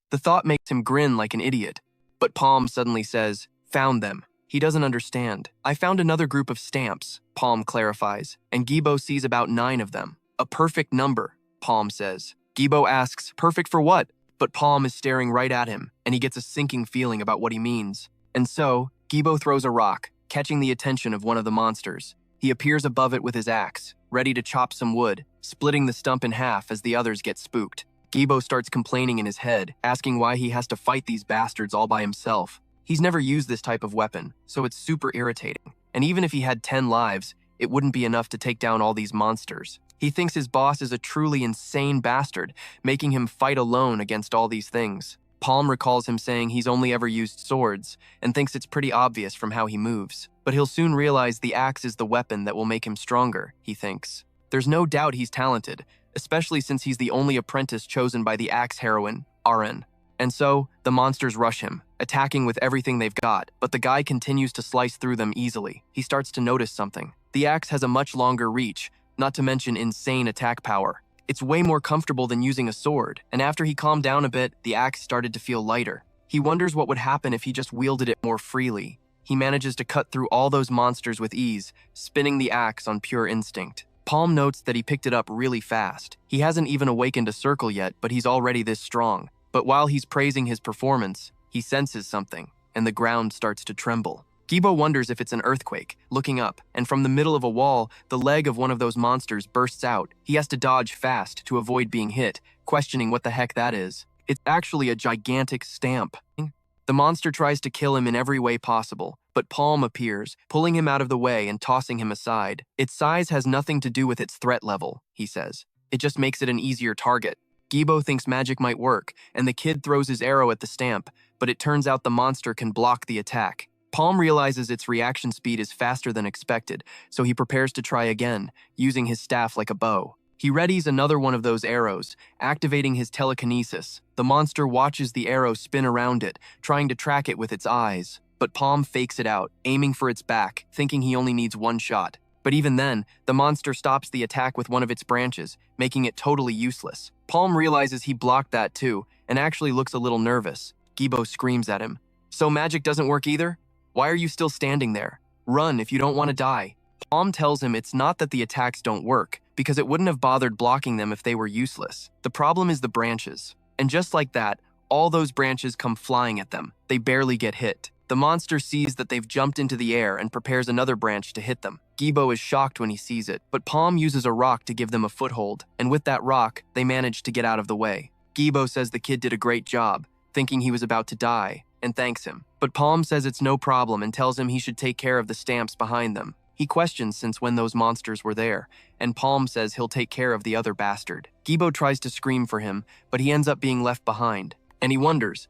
The thought makes him grin like an idiot. But Palm suddenly says, "Found them." He doesn't understand. "I found another group of stamps," Palm clarifies, and Gibo sees about 9 of them. "A perfect number," Palm says. Gibo asks, "Perfect for what?" But Palm is staring right at him, and he gets a sinking feeling about what he means. And so, Gibo throws a rock, catching the attention of one of the monsters. He appears above it with his axe, ready to chop some wood, splitting the stump in half as the others get spooked. Gibo starts complaining in his head, asking why he has to fight these bastards all by himself. He's never used this type of weapon, so it's super irritating. And even if he had 10 lives, it wouldn't be enough to take down all these monsters. He thinks his boss is a truly insane bastard, making him fight alone against all these things. Palm recalls him saying he's only ever used swords, and thinks it's pretty obvious from how he moves. But he'll soon realize the axe is the weapon that will make him stronger, he thinks. There's no doubt he's talented, especially since he's the only apprentice chosen by the axe heroine, Aren. And so, the monsters rush him, attacking with everything they've got, but the guy continues to slice through them easily. He starts to notice something. The axe has a much longer reach, not to mention insane attack power. It's way more comfortable than using a sword, and after he calmed down a bit, the axe started to feel lighter. He wonders what would happen if he just wielded it more freely. He manages to cut through all those monsters with ease, spinning the axe on pure instinct. Palm notes that he picked it up really fast. He hasn't even awakened a circle yet, but he's already this strong. But while he's praising his performance, he senses something, and the ground starts to tremble. Gibo wonders if it's an earthquake, looking up, and from the middle of a wall, the leg of one of those monsters bursts out. He has to dodge fast to avoid being hit, questioning what the heck that is. It's actually a gigantic stamp. The monster tries to kill him in every way possible, but Palm appears, pulling him out of the way and tossing him aside. Its size has nothing to do with its threat level, he says. It just makes it an easier target. Gibo thinks magic might work, and the kid throws his arrow at the stamp, but it turns out the monster can block the attack. Palm realizes its reaction speed is faster than expected, so he prepares to try again, using his staff like a bow. He readies another one of those arrows, activating his telekinesis. The monster watches the arrow spin around it, trying to track it with its eyes. But Palm fakes it out, aiming for its back, thinking he only needs one shot. But even then, the monster stops the attack with one of its branches, making it totally useless. Palm realizes he blocked that too, and actually looks a little nervous. Gibo screams at him. "So magic doesn't work either? Why are you still standing there? Run if you don't want to die." Palm tells him it's not that the attacks don't work, because it wouldn't have bothered blocking them if they were useless. The problem is the branches. And just like that, all those branches come flying at them. They barely get hit. The monster sees that they've jumped into the air and prepares another branch to hit them. Gibo is shocked when he sees it, but Palm uses a rock to give them a foothold, and with that rock, they manage to get out of the way. Gibo says the kid did a great job, thinking he was about to die, and thanks him. But Palm says it's no problem and tells him he should take care of the stamps behind them. He questions since when those monsters were there, and Palm says he'll take care of the other bastard. Gibo tries to scream for him, but he ends up being left behind, and he wonders,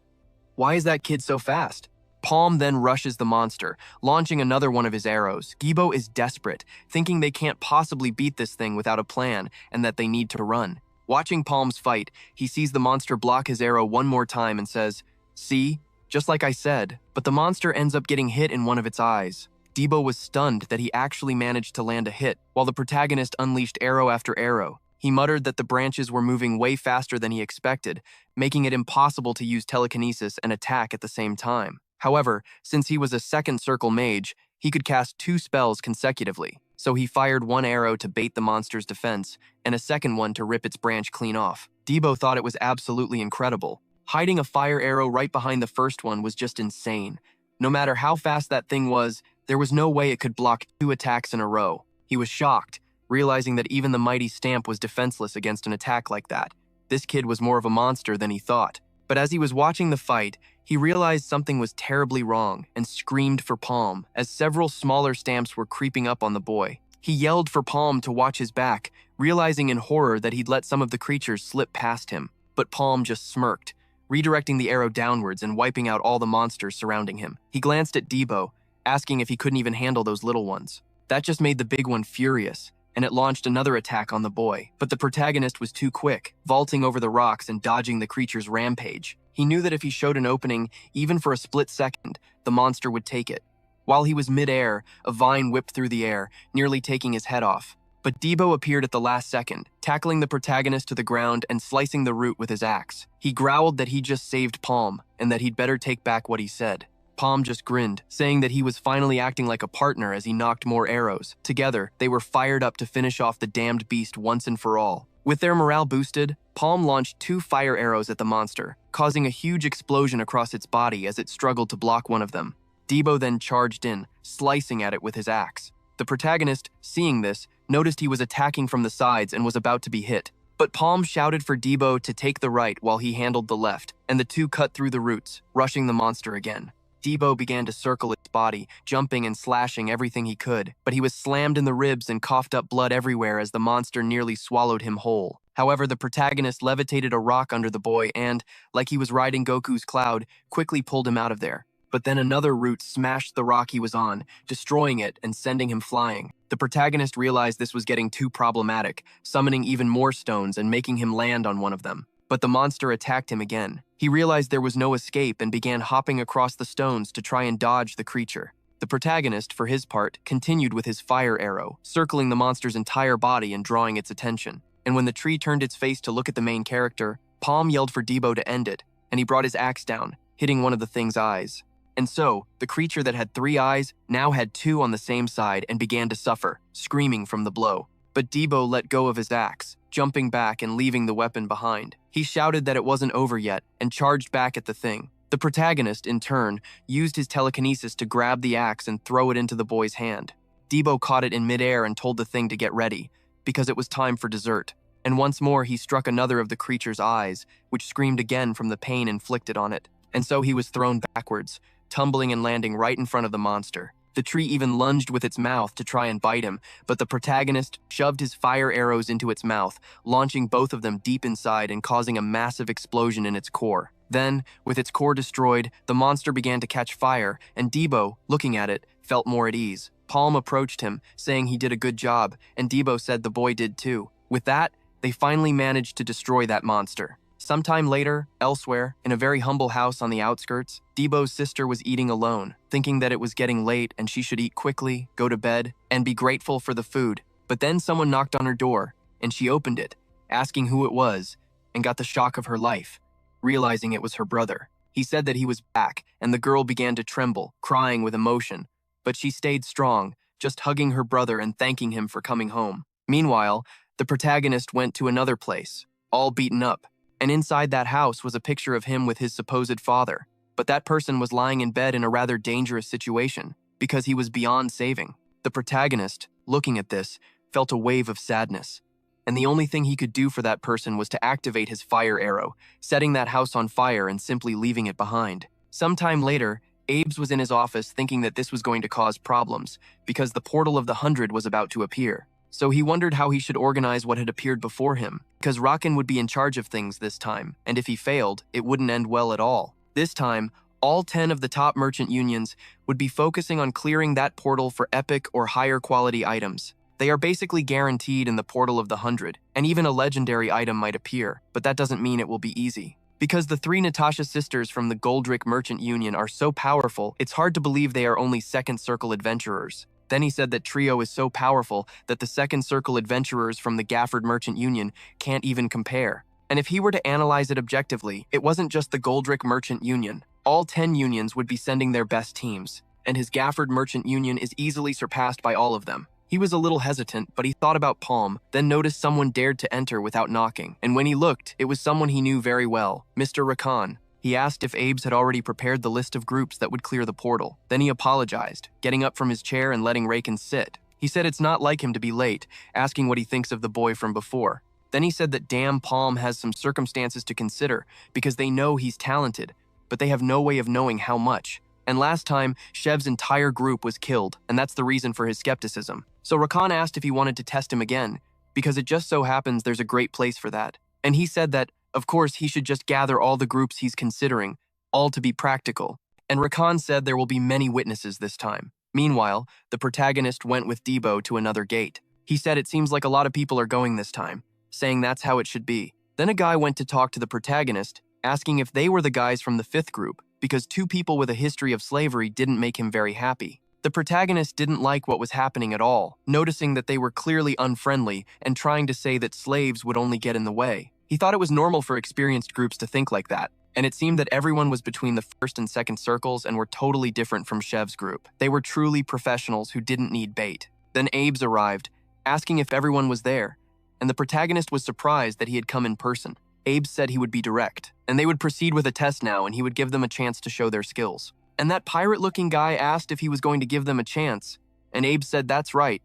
why is that kid so fast? Palm then rushes the monster, launching another one of his arrows. Gibo is desperate, thinking they can't possibly beat this thing without a plan and that they need to run. Watching Palm's fight, he sees the monster block his arrow one more time and says, "See? Just like I said," but the monster ends up getting hit in one of its eyes. Debo was stunned that he actually managed to land a hit, while the protagonist unleashed arrow after arrow. He muttered that the branches were moving way faster than he expected, making it impossible to use telekinesis and attack at the same time. However, since he was a second circle mage, he could cast 2 spells consecutively, so he fired one arrow to bait the monster's defense, and a second one to rip its branch clean off. Debo thought it was absolutely incredible. Hiding a fire arrow right behind the first one was just insane. No matter how fast that thing was, there was no way it could block 2 attacks in a row. He was shocked, realizing that even the mighty stamp was defenseless against an attack like that. This kid was more of a monster than he thought. But as he was watching the fight, he realized something was terribly wrong and screamed for Palm as several smaller stamps were creeping up on the boy. He yelled for Palm to watch his back, realizing in horror that he'd let some of the creatures slip past him. But Palm just smirked, redirecting the arrow downwards and wiping out all the monsters surrounding him. He glanced at Debo, asking if he couldn't even handle those little ones. That just made the big one furious, and it launched another attack on the boy. But the protagonist was too quick, vaulting over the rocks and dodging the creature's rampage. He knew that if he showed an opening, even for a split second, the monster would take it. While he was mid-air, a vine whipped through the air, nearly taking his head off. But Debo appeared at the last second, tackling the protagonist to the ground and slicing the root with his axe. He growled that he just saved Palm, and that he'd better take back what he said. Palm just grinned, saying that he was finally acting like a partner as he knocked more arrows. Together, they were fired up to finish off the damned beast once and for all. With their morale boosted, Palm launched 2 fire arrows at the monster, causing a huge explosion across its body as it struggled to block one of them. Debo then charged in, slicing at it with his axe. The protagonist, seeing this, noticed he was attacking from the sides and was about to be hit. But Palm shouted for Debo to take the right while he handled the left, and the 2 cut through the roots, rushing the monster again. Debo began to circle its body, jumping and slashing everything he could, but he was slammed in the ribs and coughed up blood everywhere as the monster nearly swallowed him whole. However, the protagonist levitated a rock under the boy and, like he was riding Goku's cloud, quickly pulled him out of there. But then another root smashed the rock he was on, destroying it and sending him flying. The protagonist realized this was getting too problematic, summoning even more stones and making him land on one of them. But the monster attacked him again. He realized there was no escape and began hopping across the stones to try and dodge the creature. The protagonist, for his part, continued with his fire arrow, circling the monster's entire body and drawing its attention. And when the tree turned its face to look at the main character, Palm yelled for Debo to end it, and he brought his axe down, hitting one of the thing's eyes. And so, the creature that had 3 eyes now had 2 on the same side and began to suffer, screaming from the blow. But Debo let go of his axe, jumping back and leaving the weapon behind. He shouted that it wasn't over yet and charged back at the thing. The protagonist, in turn, used his telekinesis to grab the axe and throw it into the boy's hand. Debo caught it in midair and told the thing to get ready, because it was time for dessert. And once more he struck another of the creature's eyes, which screamed again from the pain inflicted on it. And so he was thrown backwards, tumbling and landing right in front of the monster. The tree even lunged with its mouth to try and bite him, but the protagonist shoved his fire arrows into its mouth, launching both of them deep inside and causing a massive explosion in its core. Then, with its core destroyed, the monster began to catch fire, and Debo, looking at it, felt more at ease. Palm approached him, saying he did a good job, and Debo said the boy did too. With that, they finally managed to destroy that monster. Sometime later, elsewhere, in a very humble house on the outskirts, Debo's sister was eating alone, thinking that it was getting late and she should eat quickly, go to bed, and be grateful for the food. But then someone knocked on her door, and she opened it, asking who it was, and got the shock of her life, realizing it was her brother. He said that he was back, and the girl began to tremble, crying with emotion. But she stayed strong, just hugging her brother and thanking him for coming home. Meanwhile, the protagonist went to another place, all beaten up. And inside that house was a picture of him with his supposed father. But that person was lying in bed in a rather dangerous situation, because he was beyond saving. The protagonist, looking at this, felt a wave of sadness. And the only thing he could do for that person was to activate his fire arrow, setting that house on fire and simply leaving it behind. Sometime later, Abe's was in his office thinking that this was going to cause problems, because the portal of the 100 was about to appear. So he wondered how he should organize what had appeared before him, because Rockin would be in charge of things this time, and if he failed, it wouldn't end well at all. This time, all 10 of the top merchant unions would be focusing on clearing that portal for epic or higher quality items. They are basically guaranteed in the portal of the 100, and even a legendary item might appear, but that doesn't mean it will be easy. Because the 3 Natasha sisters from the Goldrick Merchant Union are so powerful, it's hard to believe they are only second circle adventurers. Then he said that trio is so powerful that the second circle adventurers from the Gafford Merchant Union can't even compare. And if he were to analyze it objectively, it wasn't just the Goldrick Merchant Union. All 10 unions would be sending their best teams, and his Gafford Merchant Union is easily surpassed by all of them. He was a little hesitant, but he thought about Palm, then noticed someone dared to enter without knocking. And when he looked, it was someone he knew very well, Mr. Rakan. He asked if Abe's had already prepared the list of groups that would clear the portal. Then he apologized, getting up from his chair and letting Rakan sit. He said it's not like him to be late, asking what he thinks of the boy from before. Then he said that damn Palm has some circumstances to consider, because they know he's talented, but they have no way of knowing how much. And last time, Shev's entire group was killed, and that's the reason for his skepticism. So Rakan asked if he wanted to test him again, because it just so happens there's a great place for that. And he said that, of course, he should just gather all the groups he's considering, all to be practical. And Rakan said there will be many witnesses this time. Meanwhile, the protagonist went with Debo to another gate. He said it seems like a lot of people are going this time, saying that's how it should be. Then a guy went to talk to the protagonist, asking if they were the guys from the 5th group, because 2 people with a history of slavery didn't make him very happy. The protagonist didn't like what was happening at all, noticing that they were clearly unfriendly and trying to say that slaves would only get in the way. He thought it was normal for experienced groups to think like that, and it seemed that everyone was between the 1st and 2nd circles and were totally different from Shev's group. They were truly professionals who didn't need bait. Then Abe's arrived, asking if everyone was there, and the protagonist was surprised that he had come in person. Abe said he would be direct, and they would proceed with a test now, and he would give them a chance to show their skills. And that pirate-looking guy asked if he was going to give them a chance, and Abe said that's right,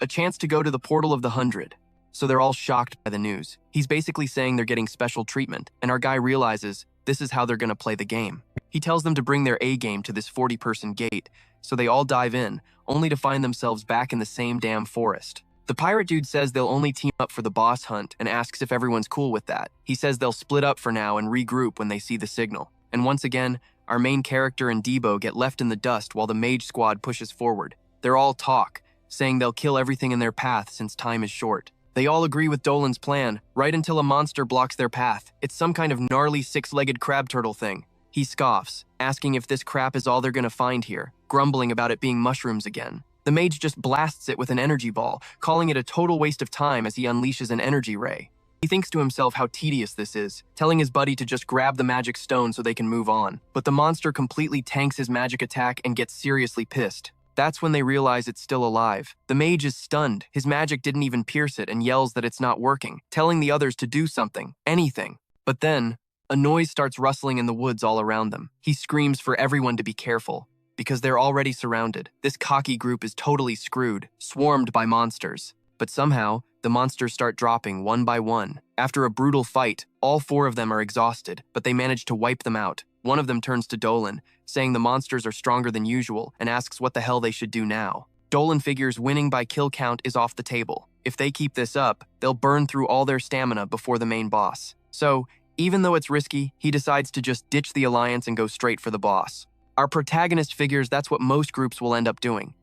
a chance to go to the portal of the 100. So they're all shocked by the news. He's basically saying they're getting special treatment, and our guy realizes this is how they're going to play the game. He tells them to bring their A game to this 40-person gate, so they all dive in, only to find themselves back in the same damn forest. The pirate dude says they'll only team up for the boss hunt and asks if everyone's cool with that. He says they'll split up for now and regroup when they see the signal. And once again, our main character and Debo get left in the dust while the mage squad pushes forward. They're all talk, saying they'll kill everything in their path since time is short. They all agree with Dolan's plan, right until a monster blocks their path. It's some kind of gnarly 6-legged crab turtle thing. He scoffs, asking if this crap is all they're gonna find here, grumbling about it being mushrooms again. The mage just blasts it with an energy ball, calling it a total waste of time as he unleashes an energy ray. He thinks to himself how tedious this is, telling his buddy to just grab the magic stone so they can move on. But the monster completely tanks his magic attack and gets seriously pissed. That's when they realize it's still alive. The mage is stunned. His magic didn't even pierce it and yells that it's not working, telling the others to do something, anything. But then, a noise starts rustling in the woods all around them. He screams for everyone to be careful, because they're already surrounded. This cocky group is totally screwed, swarmed by monsters. But somehow, the monsters start dropping one by one. After a brutal fight, all 4 of them are exhausted, but they manage to wipe them out. One of them turns to Dolan, saying the monsters are stronger than usual, and asks what the hell they should do now. Dolan figures winning by kill count is off the table. If they keep this up, they'll burn through all their stamina before the main boss. So, even though it's risky, he decides to just ditch the alliance and go straight for the boss. Our protagonist figures that's what most groups will end up doing.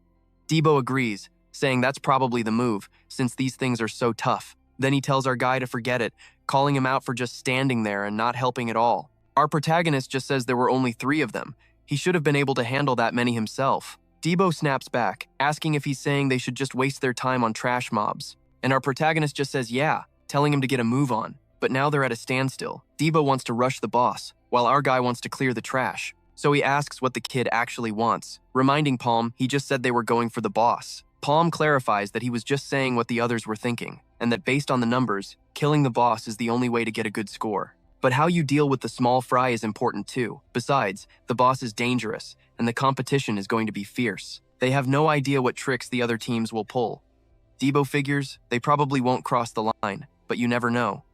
Debo agrees, saying that's probably the move, since these things are so tough. Then he tells our guy to forget it, calling him out for just standing there and not helping at all. Our protagonist just says there were only 3 of them. He should have been able to handle that many himself. Debo snaps back, asking if he's saying they should just waste their time on trash mobs. And our protagonist just says yeah, telling him to get a move on. But now they're at a standstill. Debo wants to rush the boss, while our guy wants to clear the trash. So he asks what the kid actually wants, reminding Palm he just said they were going for the boss. Palm clarifies that he was just saying what the others were thinking, and that based on the numbers, killing the boss is the only way to get a good score. But how you deal with the small fry is important too. Besides, the boss is dangerous, and the competition is going to be fierce. They have no idea what tricks the other teams will pull. Debo figures they probably won't cross the line, but you never know.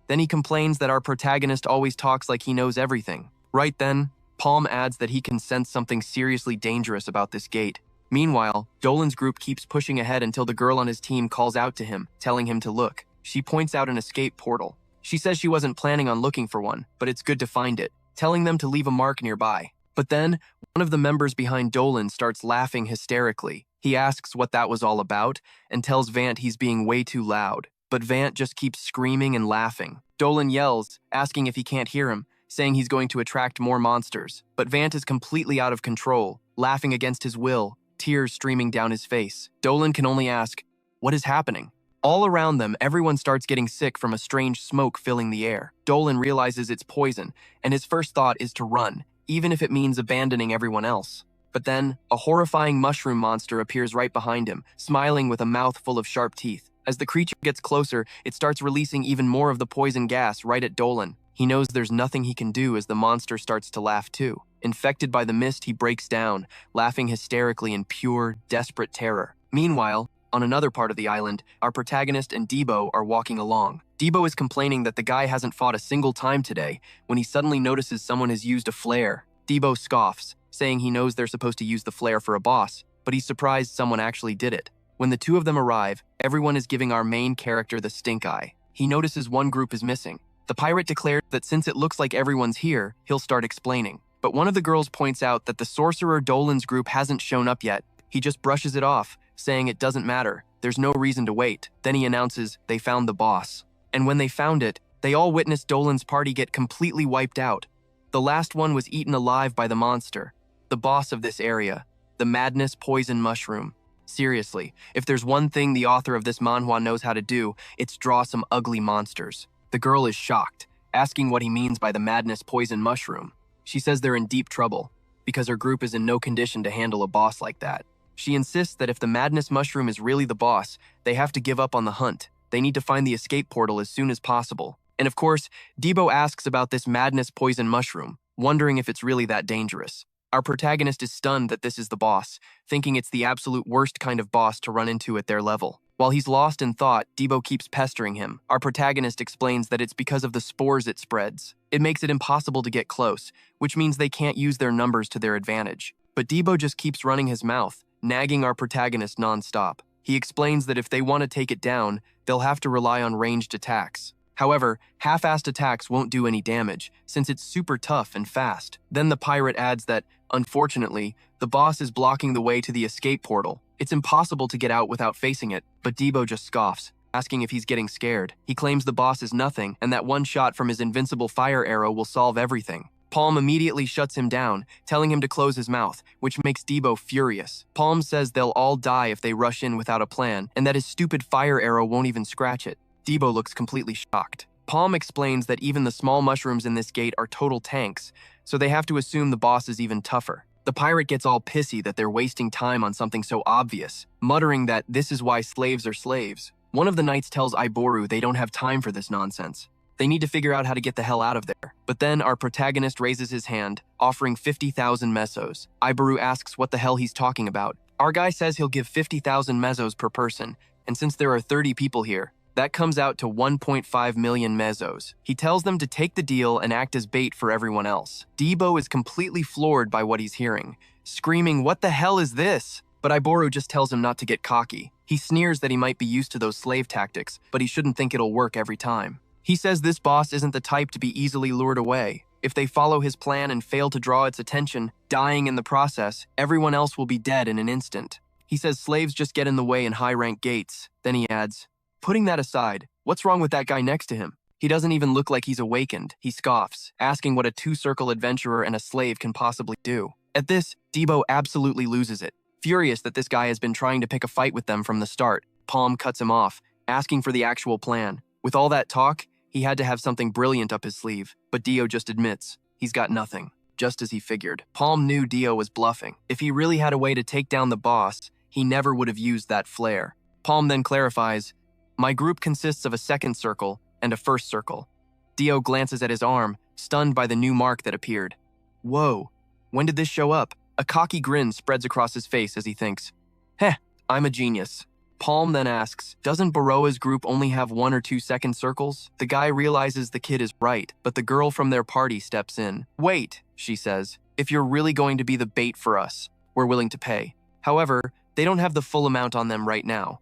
Then he complains that our protagonist always talks like he knows everything. Right then, Palm adds that he can sense something seriously dangerous about this gate. Meanwhile, Dolan's group keeps pushing ahead until the girl on his team calls out to him, telling him to look. She points out an escape portal. She says she wasn't planning on looking for one, but it's good to find it, telling them to leave a mark nearby. But then, one of the members behind Dolan starts laughing hysterically, He asks what that was all about and tells Vant he's being way too loud. But Vant just keeps screaming and laughing. Dolan yells, asking if he can't hear him, saying he's going to attract more monsters. But Vant is completely out of control, laughing against his will, tears streaming down his face. Dolan can only ask, "What is happening?" All around them, everyone starts getting sick from a strange smoke filling the air. Dolan realizes it's poison, and his first thought is to run, even if it means abandoning everyone else. But then, a horrifying mushroom monster appears right behind him, smiling with a mouth full of sharp teeth. As the creature gets closer, it starts releasing even more of the poison gas right at Dolan. He knows there's nothing he can do as the monster starts to laugh too. Infected by the mist, he breaks down, laughing hysterically in pure, desperate terror. Meanwhile, on another part of the island, our protagonist and Debo are walking along. Debo is complaining that the guy hasn't fought a single time today when he suddenly notices someone has used a flare. Debo scoffs, saying he knows they're supposed to use the flare for a boss, but he's surprised someone actually did it. When the two of them arrive, everyone is giving our main character the stink eye. He notices one group is missing. The pirate declares that since it looks like everyone's here, he'll start explaining. But one of the girls points out that the sorcerer Dolan's group hasn't shown up yet. He just brushes it off, saying it doesn't matter, there's no reason to wait. Then he announces they found the boss. And when they found it, they all witnessed Dolan's party get completely wiped out. The last one was eaten alive by the monster, the boss of this area, the madness poison mushroom. Seriously, if there's one thing the author of this manhwa knows how to do, it's draw some ugly monsters. The girl is shocked, asking what he means by the madness poison mushroom. She says they're in deep trouble, because her group is in no condition to handle a boss like that. She insists that if the madness mushroom is really the boss, they have to give up on the hunt. They need to find the escape portal as soon as possible. And of course, Debo asks about this madness poison mushroom, wondering if it's really that dangerous. Our protagonist is stunned that this is the boss, thinking it's the absolute worst kind of boss to run into at their level. While he's lost in thought, Debo keeps pestering him. Our protagonist explains that it's because of the spores it spreads. It makes it impossible to get close, which means they can't use their numbers to their advantage. But Debo just keeps running his mouth, nagging our protagonist non-stop. He explains that if they want to take it down, they'll have to rely on ranged attacks. However, half-assed attacks won't do any damage, since it's super tough and fast. Then the pirate adds that, unfortunately, the boss is blocking the way to the escape portal. It's impossible to get out without facing it, but Debo just scoffs, asking if he's getting scared. He claims the boss is nothing, and that one shot from his invincible fire arrow will solve everything. Palm immediately shuts him down, telling him to close his mouth, which makes Debo furious. Palm says they'll all die if they rush in without a plan, and that his stupid fire arrow won't even scratch it. Debo looks completely shocked. Palm explains that even the small mushrooms in this gate are total tanks, so they have to assume the boss is even tougher. The pirate gets all pissy that they're wasting time on something so obvious, muttering that this is why slaves are slaves. One of the knights tells Iboru they don't have time for this nonsense. They need to figure out how to get the hell out of there. But then our protagonist raises his hand, offering 50,000 mesos. Iboru asks what the hell he's talking about. Our guy says he'll give 50,000 mesos per person, and since there are 30 people here, that comes out to 1.5 million mesos. He tells them to take the deal and act as bait for everyone else. Debo is completely floored by what he's hearing, screaming, "What the hell is this?" But Iboru just tells him not to get cocky. He sneers that he might be used to those slave tactics, but he shouldn't think it'll work every time. He says this boss isn't the type to be easily lured away. If they follow his plan and fail to draw its attention, dying in the process, everyone else will be dead in an instant. He says slaves just get in the way in high-rank gates. Then he adds, "Putting that aside, what's wrong with that guy next to him? He doesn't even look like he's awakened." He scoffs, asking what a two-circle adventurer and a slave can possibly do. At this, Debo absolutely loses it. Furious that this guy has been trying to pick a fight with them from the start, Palm cuts him off, asking for the actual plan. With all that talk, he had to have something brilliant up his sleeve, but Dio just admits he's got nothing, just as he figured. Palm knew Dio was bluffing. If he really had a way to take down the boss, he never would have used that flare. Palm then clarifies, "My group consists of a second circle and a first circle." Dio glances at his arm, stunned by the new mark that appeared. Whoa, when did this show up? A cocky grin spreads across his face as he thinks, "Heh, I'm a genius." Palm then asks, "Doesn't Baroa's group only have 1 or 2 second circles?" The guy realizes the kid is right, but the girl from their party steps in. "Wait," she says, "if you're really going to be the bait for us, we're willing to pay. However, they don't have the full amount on them right now."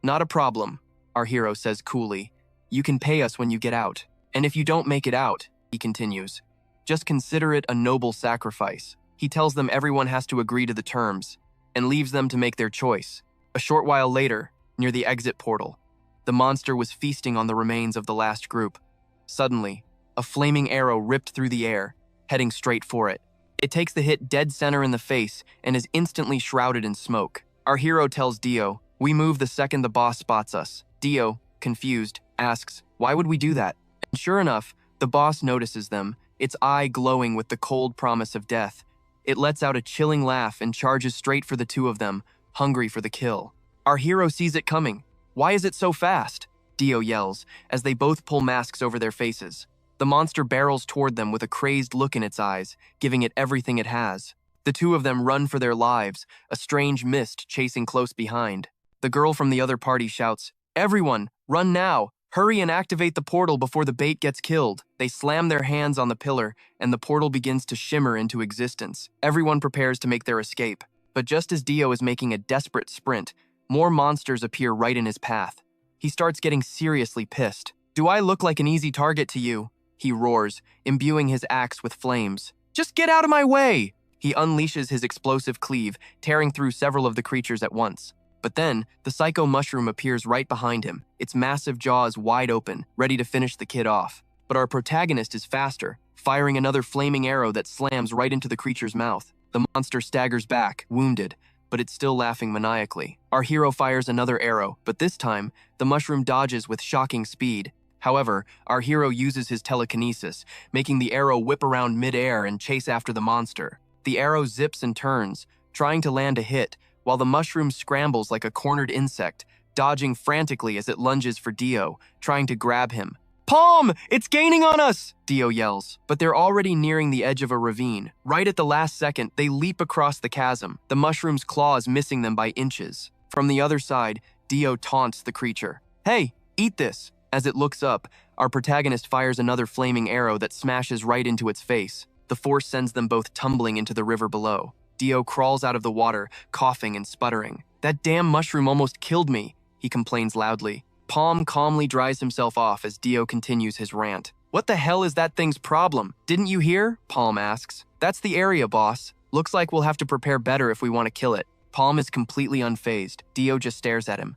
"Not a problem," our hero says coolly. "You can pay us when you get out. And if you don't make it out," he continues, "just consider it a noble sacrifice." He tells them everyone has to agree to the terms. and leaves them to make their choice. A short while later, near the exit portal, the monster was feasting on the remains of the last group. Suddenly, a flaming arrow ripped through the air, heading straight for it. It takes the hit dead center in the face and is instantly shrouded in smoke. Our hero tells Dio, "We move the second the boss spots us." Dio, confused, asks, "Why would we do that?" And sure enough, the boss notices them, its eye glowing with the cold promise of death. It lets out a chilling laugh and charges straight for the two of them, hungry for the kill. Our hero sees it coming. "Why is it so fast?" Dio yells, as they both pull masks over their faces. The monster barrels toward them with a crazed look in its eyes, giving it everything it has. The two of them run for their lives, a strange mist chasing close behind. The girl from the other party shouts, "Everyone, run now! Hurry and activate the portal before the bait gets killed." They slam their hands on the pillar, and the portal begins to shimmer into existence. Everyone prepares to make their escape. But just as Dio is making a desperate sprint, more monsters appear right in his path. He starts getting seriously pissed. "Do I look like an easy target to you?" he roars, imbuing his axe with flames. "Just get out of my way!" He unleashes his explosive cleave, tearing through several of the creatures at once. But then, the psycho mushroom appears right behind him, its massive jaws wide open, ready to finish the kid off. But our protagonist is faster, firing another flaming arrow that slams right into the creature's mouth. The monster staggers back, wounded, but it's still laughing maniacally. Our hero fires another arrow, but this time, the mushroom dodges with shocking speed. However, our hero uses his telekinesis, making the arrow whip around mid-air and chase after the monster. The arrow zips and turns, trying to land a hit, while the mushroom scrambles like a cornered insect, dodging frantically as it lunges for Dio, trying to grab him. "Palm! It's gaining on us!" Dio yells. But they're already nearing the edge of a ravine. Right at the last second, they leap across the chasm, the mushroom's claws missing them by inches. From the other side, Dio taunts the creature. "Hey, eat this!" As it looks up, our protagonist fires another flaming arrow that smashes right into its face. The force sends them both tumbling into the river below. Dio crawls out of the water, coughing and sputtering. "That damn mushroom almost killed me," he complains loudly. Palm calmly dries himself off as Dio continues his rant. "What the hell is that thing's problem? Didn't you hear?" Palm asks. "That's the area, boss. Looks like we'll have to prepare better if we want to kill it." Palm is completely unfazed. Dio just stares at him.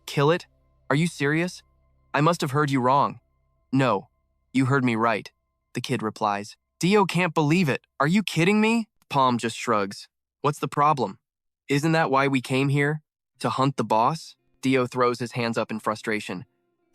"Kill it? Are you serious? I must have heard you wrong." "No, you heard me right," the kid replies. Dio can't believe it. "Are you kidding me?" Palm just shrugs. "What's the problem? Isn't that why we came here? To hunt the boss?" Dio throws his hands up in frustration.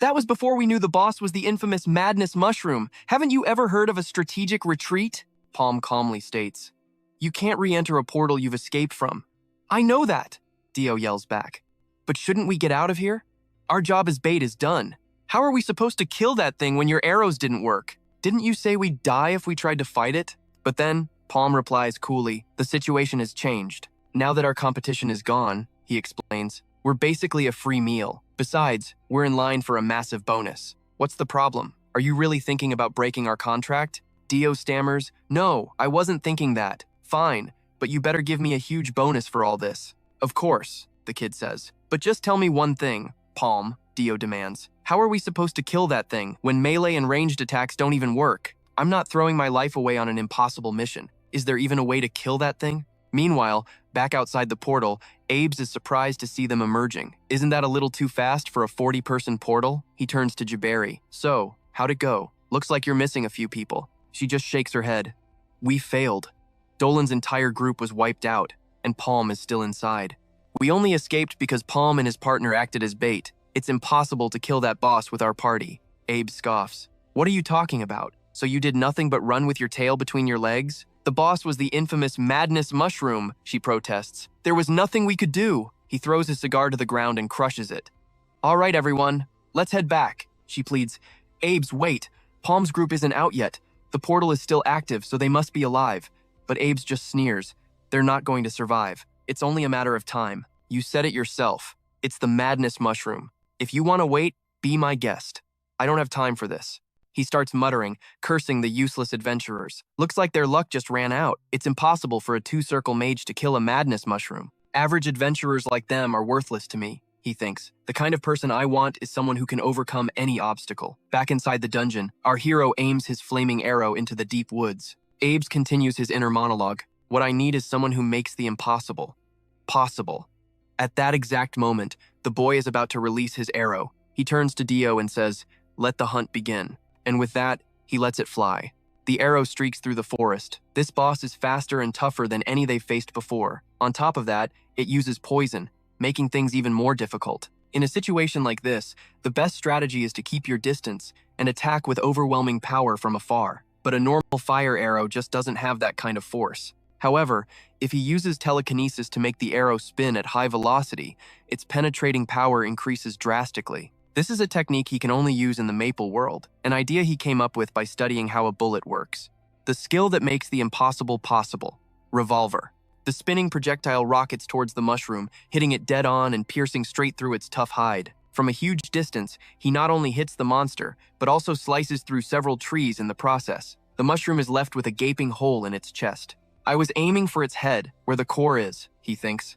"That was before we knew the boss was the infamous madness mushroom. Haven't you ever heard of a strategic retreat?" Palm calmly states. "You can't re-enter a portal you've escaped from." "I know that," Dio yells back. "But shouldn't we get out of here? Our job as bait is done. How are we supposed to kill that thing when your arrows didn't work? Didn't you say we'd die if we tried to fight it?" But then, Palm replies coolly, "The situation has changed. Now that our competition is gone," he explains, "we're basically a free meal. Besides, we're in line for a massive bonus." "What's the problem? Are you really thinking about breaking our contract?" Dio stammers, "No, I wasn't thinking that. Fine, but you better give me a huge bonus for all this." "Of course," the kid says. "But just tell me one thing, Palm," Dio demands. "How are we supposed to kill that thing when melee and ranged attacks don't even work? I'm not throwing my life away on an impossible mission. Is there even a way to kill that thing?" Meanwhile, back outside the portal, Abe's is surprised to see them emerging. "Isn't that a little too fast for a 40-person portal?" He turns to Jabari. "So, how'd it go? Looks like you're missing a few people." She just shakes her head. "We failed. Dolan's entire group was wiped out, and Palm is still inside. We only escaped because Palm and his partner acted as bait. It's impossible to kill that boss with our party." Abe scoffs. "What are you talking about? So you did nothing but run with your tail between your legs?" "The boss was the infamous madness mushroom," she protests. "There was nothing we could do." He throws his cigar to the ground and crushes it. "All right, everyone, let's head back," she pleads. "Abe's, wait. Palm's group isn't out yet. The portal is still active, so they must be alive." But Abe's just sneers. "They're not going to survive. It's only a matter of time. You said it yourself. It's the madness mushroom. If you want to wait, be my guest. I don't have time for this." He starts muttering, cursing the useless adventurers. "Looks like their luck just ran out. It's impossible for a two-circle mage to kill a madness mushroom. Average adventurers like them are worthless to me," he thinks. "The kind of person I want is someone who can overcome any obstacle." Back inside the dungeon, our hero aims his flaming arrow into the deep woods. Abe's continues his inner monologue. "What I need is someone who makes the impossible. possible. At that exact moment, the boy is about to release his arrow. He turns to Dio and says, "Let the hunt begin." And with that, he lets it fly. The arrow streaks through the forest. This boss is faster and tougher than any they've faced before. On top of that, it uses poison, making things even more difficult. In a situation like this, the best strategy is to keep your distance and attack with overwhelming power from afar. But a normal fire arrow just doesn't have that kind of force. However, if he uses telekinesis to make the arrow spin at high velocity, its penetrating power increases drastically. This is a technique he can only use in the Maple world, an idea he came up with by studying how a bullet works. The skill that makes the impossible possible. Revolver. The spinning projectile rockets towards the mushroom, hitting it dead on and piercing straight through its tough hide. From a huge distance, he not only hits the monster, but also slices through several trees in the process. The mushroom is left with a gaping hole in its chest. "I was aiming for its head, where the core is," he thinks.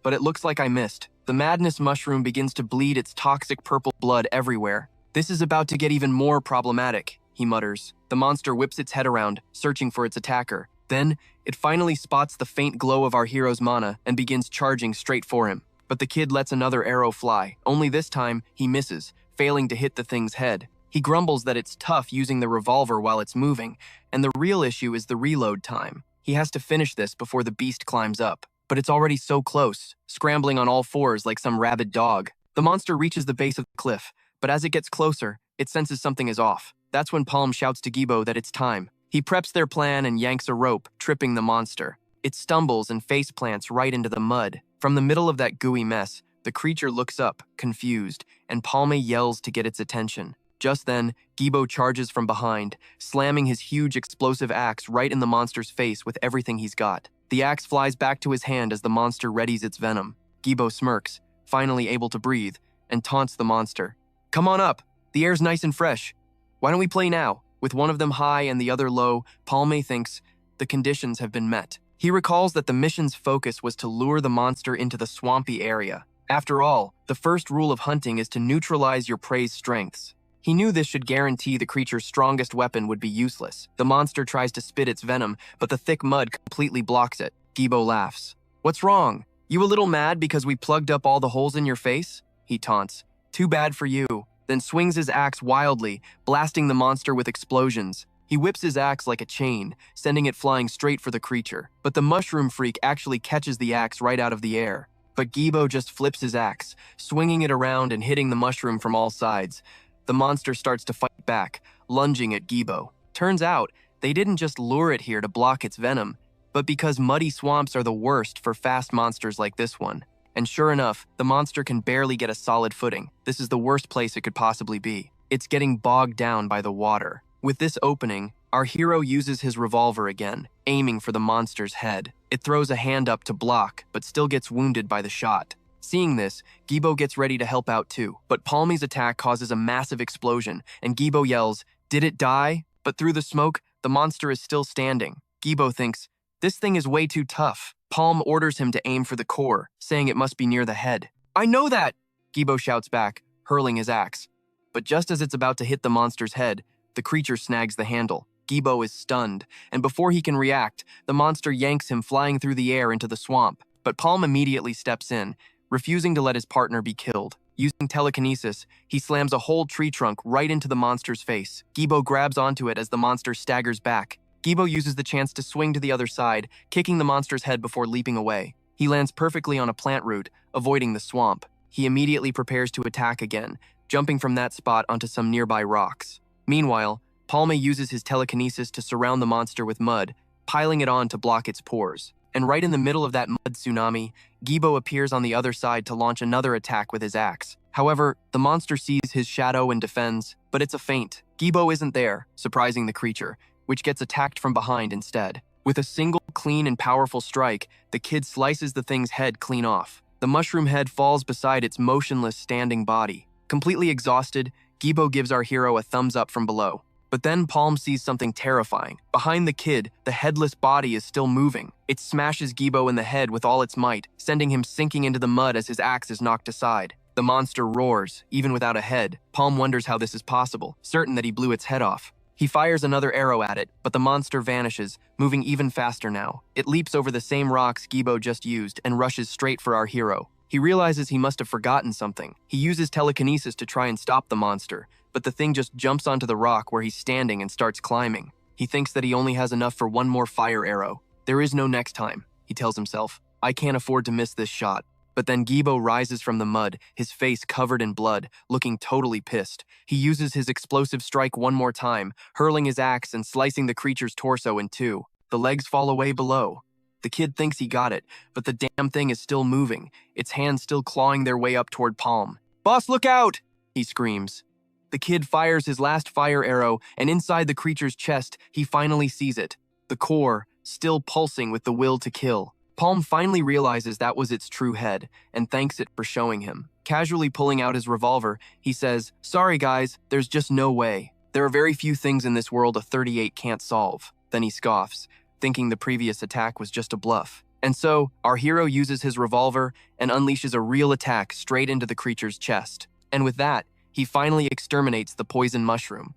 "But it looks like I missed." The madness mushroom begins to bleed its toxic purple blood everywhere. "This is about to get even more problematic," he mutters. The monster whips its head around, searching for its attacker. Then, it finally spots the faint glow of our hero's mana and begins charging straight for him. But the kid lets another arrow fly. Only this time, he misses, failing to hit the thing's head. He grumbles that it's tough using the revolver while it's moving, and the real issue is the reload time. He has to finish this before the beast climbs up. But it's already so close, scrambling on all fours like some rabid dog. The monster reaches the base of the cliff, but as it gets closer, it senses something is off. That's when Palm shouts to Gibo that it's time. He preps their plan and yanks a rope, tripping the monster. It stumbles and face plants right into the mud. From the middle of that gooey mess, the creature looks up, confused, and Palme yells to get its attention. Just then, Gibo charges from behind, slamming his huge explosive axe right in the monster's face with everything he's got. The axe flies back to his hand as the monster readies its venom. Gibo smirks, finally able to breathe, and taunts the monster. "Come on up, the air's nice and fresh. Why don't we play now?" With one of them high and the other low, Palme thinks the conditions have been met. He recalls that the mission's focus was to lure the monster into the swampy area. After all, the first rule of hunting is to neutralize your prey's strengths. He knew this should guarantee the creature's strongest weapon would be useless. The monster tries to spit its venom, but the thick mud completely blocks it. Gibo laughs. "What's wrong? You a little mad because we plugged up all the holes in your face?" he taunts. "Too bad for you," then swings his axe wildly, blasting the monster with explosions. He whips his axe like a chain, sending it flying straight for the creature. But the mushroom freak actually catches the axe right out of the air. But Gibo just flips his axe, swinging it around and hitting the mushroom from all sides. The monster starts to fight back, lunging at Gibo. Turns out, they didn't just lure it here to block its venom, but because muddy swamps are the worst for fast monsters like this one. And sure enough, the monster can barely get a solid footing. This is the worst place it could possibly be. It's getting bogged down by the water. With this opening, our hero uses his revolver again, aiming for the monster's head. It throws a hand up to block, but still gets wounded by the shot. Seeing this, Gibo gets ready to help out too, but Palme's attack causes a massive explosion, and Gibo yells, "Did it die?" But through the smoke, the monster is still standing. Gibo thinks, "This thing is way too tough." Palm orders him to aim for the core, saying it must be near the head. "I know that!" Gibo shouts back, hurling his axe. But just as it's about to hit the monster's head, the creature snags the handle. Gibo is stunned, and before he can react, the monster yanks him flying through the air into the swamp. But Palm immediately steps in, refusing to let his partner be killed. Using telekinesis, he slams a whole tree trunk right into the monster's face. Gibo grabs onto it as the monster staggers back. Gibo uses the chance to swing to the other side, kicking the monster's head before leaping away. He lands perfectly on a plant root, avoiding the swamp. He immediately prepares to attack again, jumping from that spot onto some nearby rocks. Meanwhile, Palme uses his telekinesis to surround the monster with mud, piling it on to block its pores. And right in the middle of that mud tsunami, Gibo appears on the other side to launch another attack with his axe. However, the monster sees his shadow and defends, but it's a feint. Gibo isn't there, surprising the creature, which gets attacked from behind instead. With a single clean and powerful strike, the kid slices the thing's head clean off. The mushroom head falls beside its motionless standing body. Completely exhausted, Gibo gives our hero a thumbs up from below. But then Palm sees something terrifying. Behind the kid, the headless body is still moving. It smashes Gibo in the head with all its might, sending him sinking into the mud as his axe is knocked aside. The monster roars, even without a head. Palm wonders how this is possible, certain that he blew its head off. He fires another arrow at it, but the monster vanishes, moving even faster now. It leaps over the same rocks Gibo just used and rushes straight for our hero. He realizes he must have forgotten something. He uses telekinesis to try and stop the monster, but the thing just jumps onto the rock where he's standing and starts climbing. He thinks that he only has enough for one more fire arrow. There is no next time, he tells himself. I can't afford to miss this shot. But then Gibo rises from the mud, his face covered in blood, looking totally pissed. He uses his explosive strike one more time, hurling his axe and slicing the creature's torso in two. The legs fall away below. The kid thinks he got it, but the damn thing is still moving, its hands still clawing their way up toward Palm. "Boss, look out!" he screams. The kid fires his last fire arrow, and inside the creature's chest, he finally sees it. The core, still pulsing with the will to kill. Palm finally realizes that was its true head, and thanks it for showing him. Casually pulling out his revolver, he says, "Sorry guys, there's just no way. There are very few things in this world a 38 can't solve." Then he scoffs, thinking the previous attack was just a bluff. And so, our hero uses his revolver and unleashes a real attack straight into the creature's chest. And with that, he finally exterminates the poison mushroom.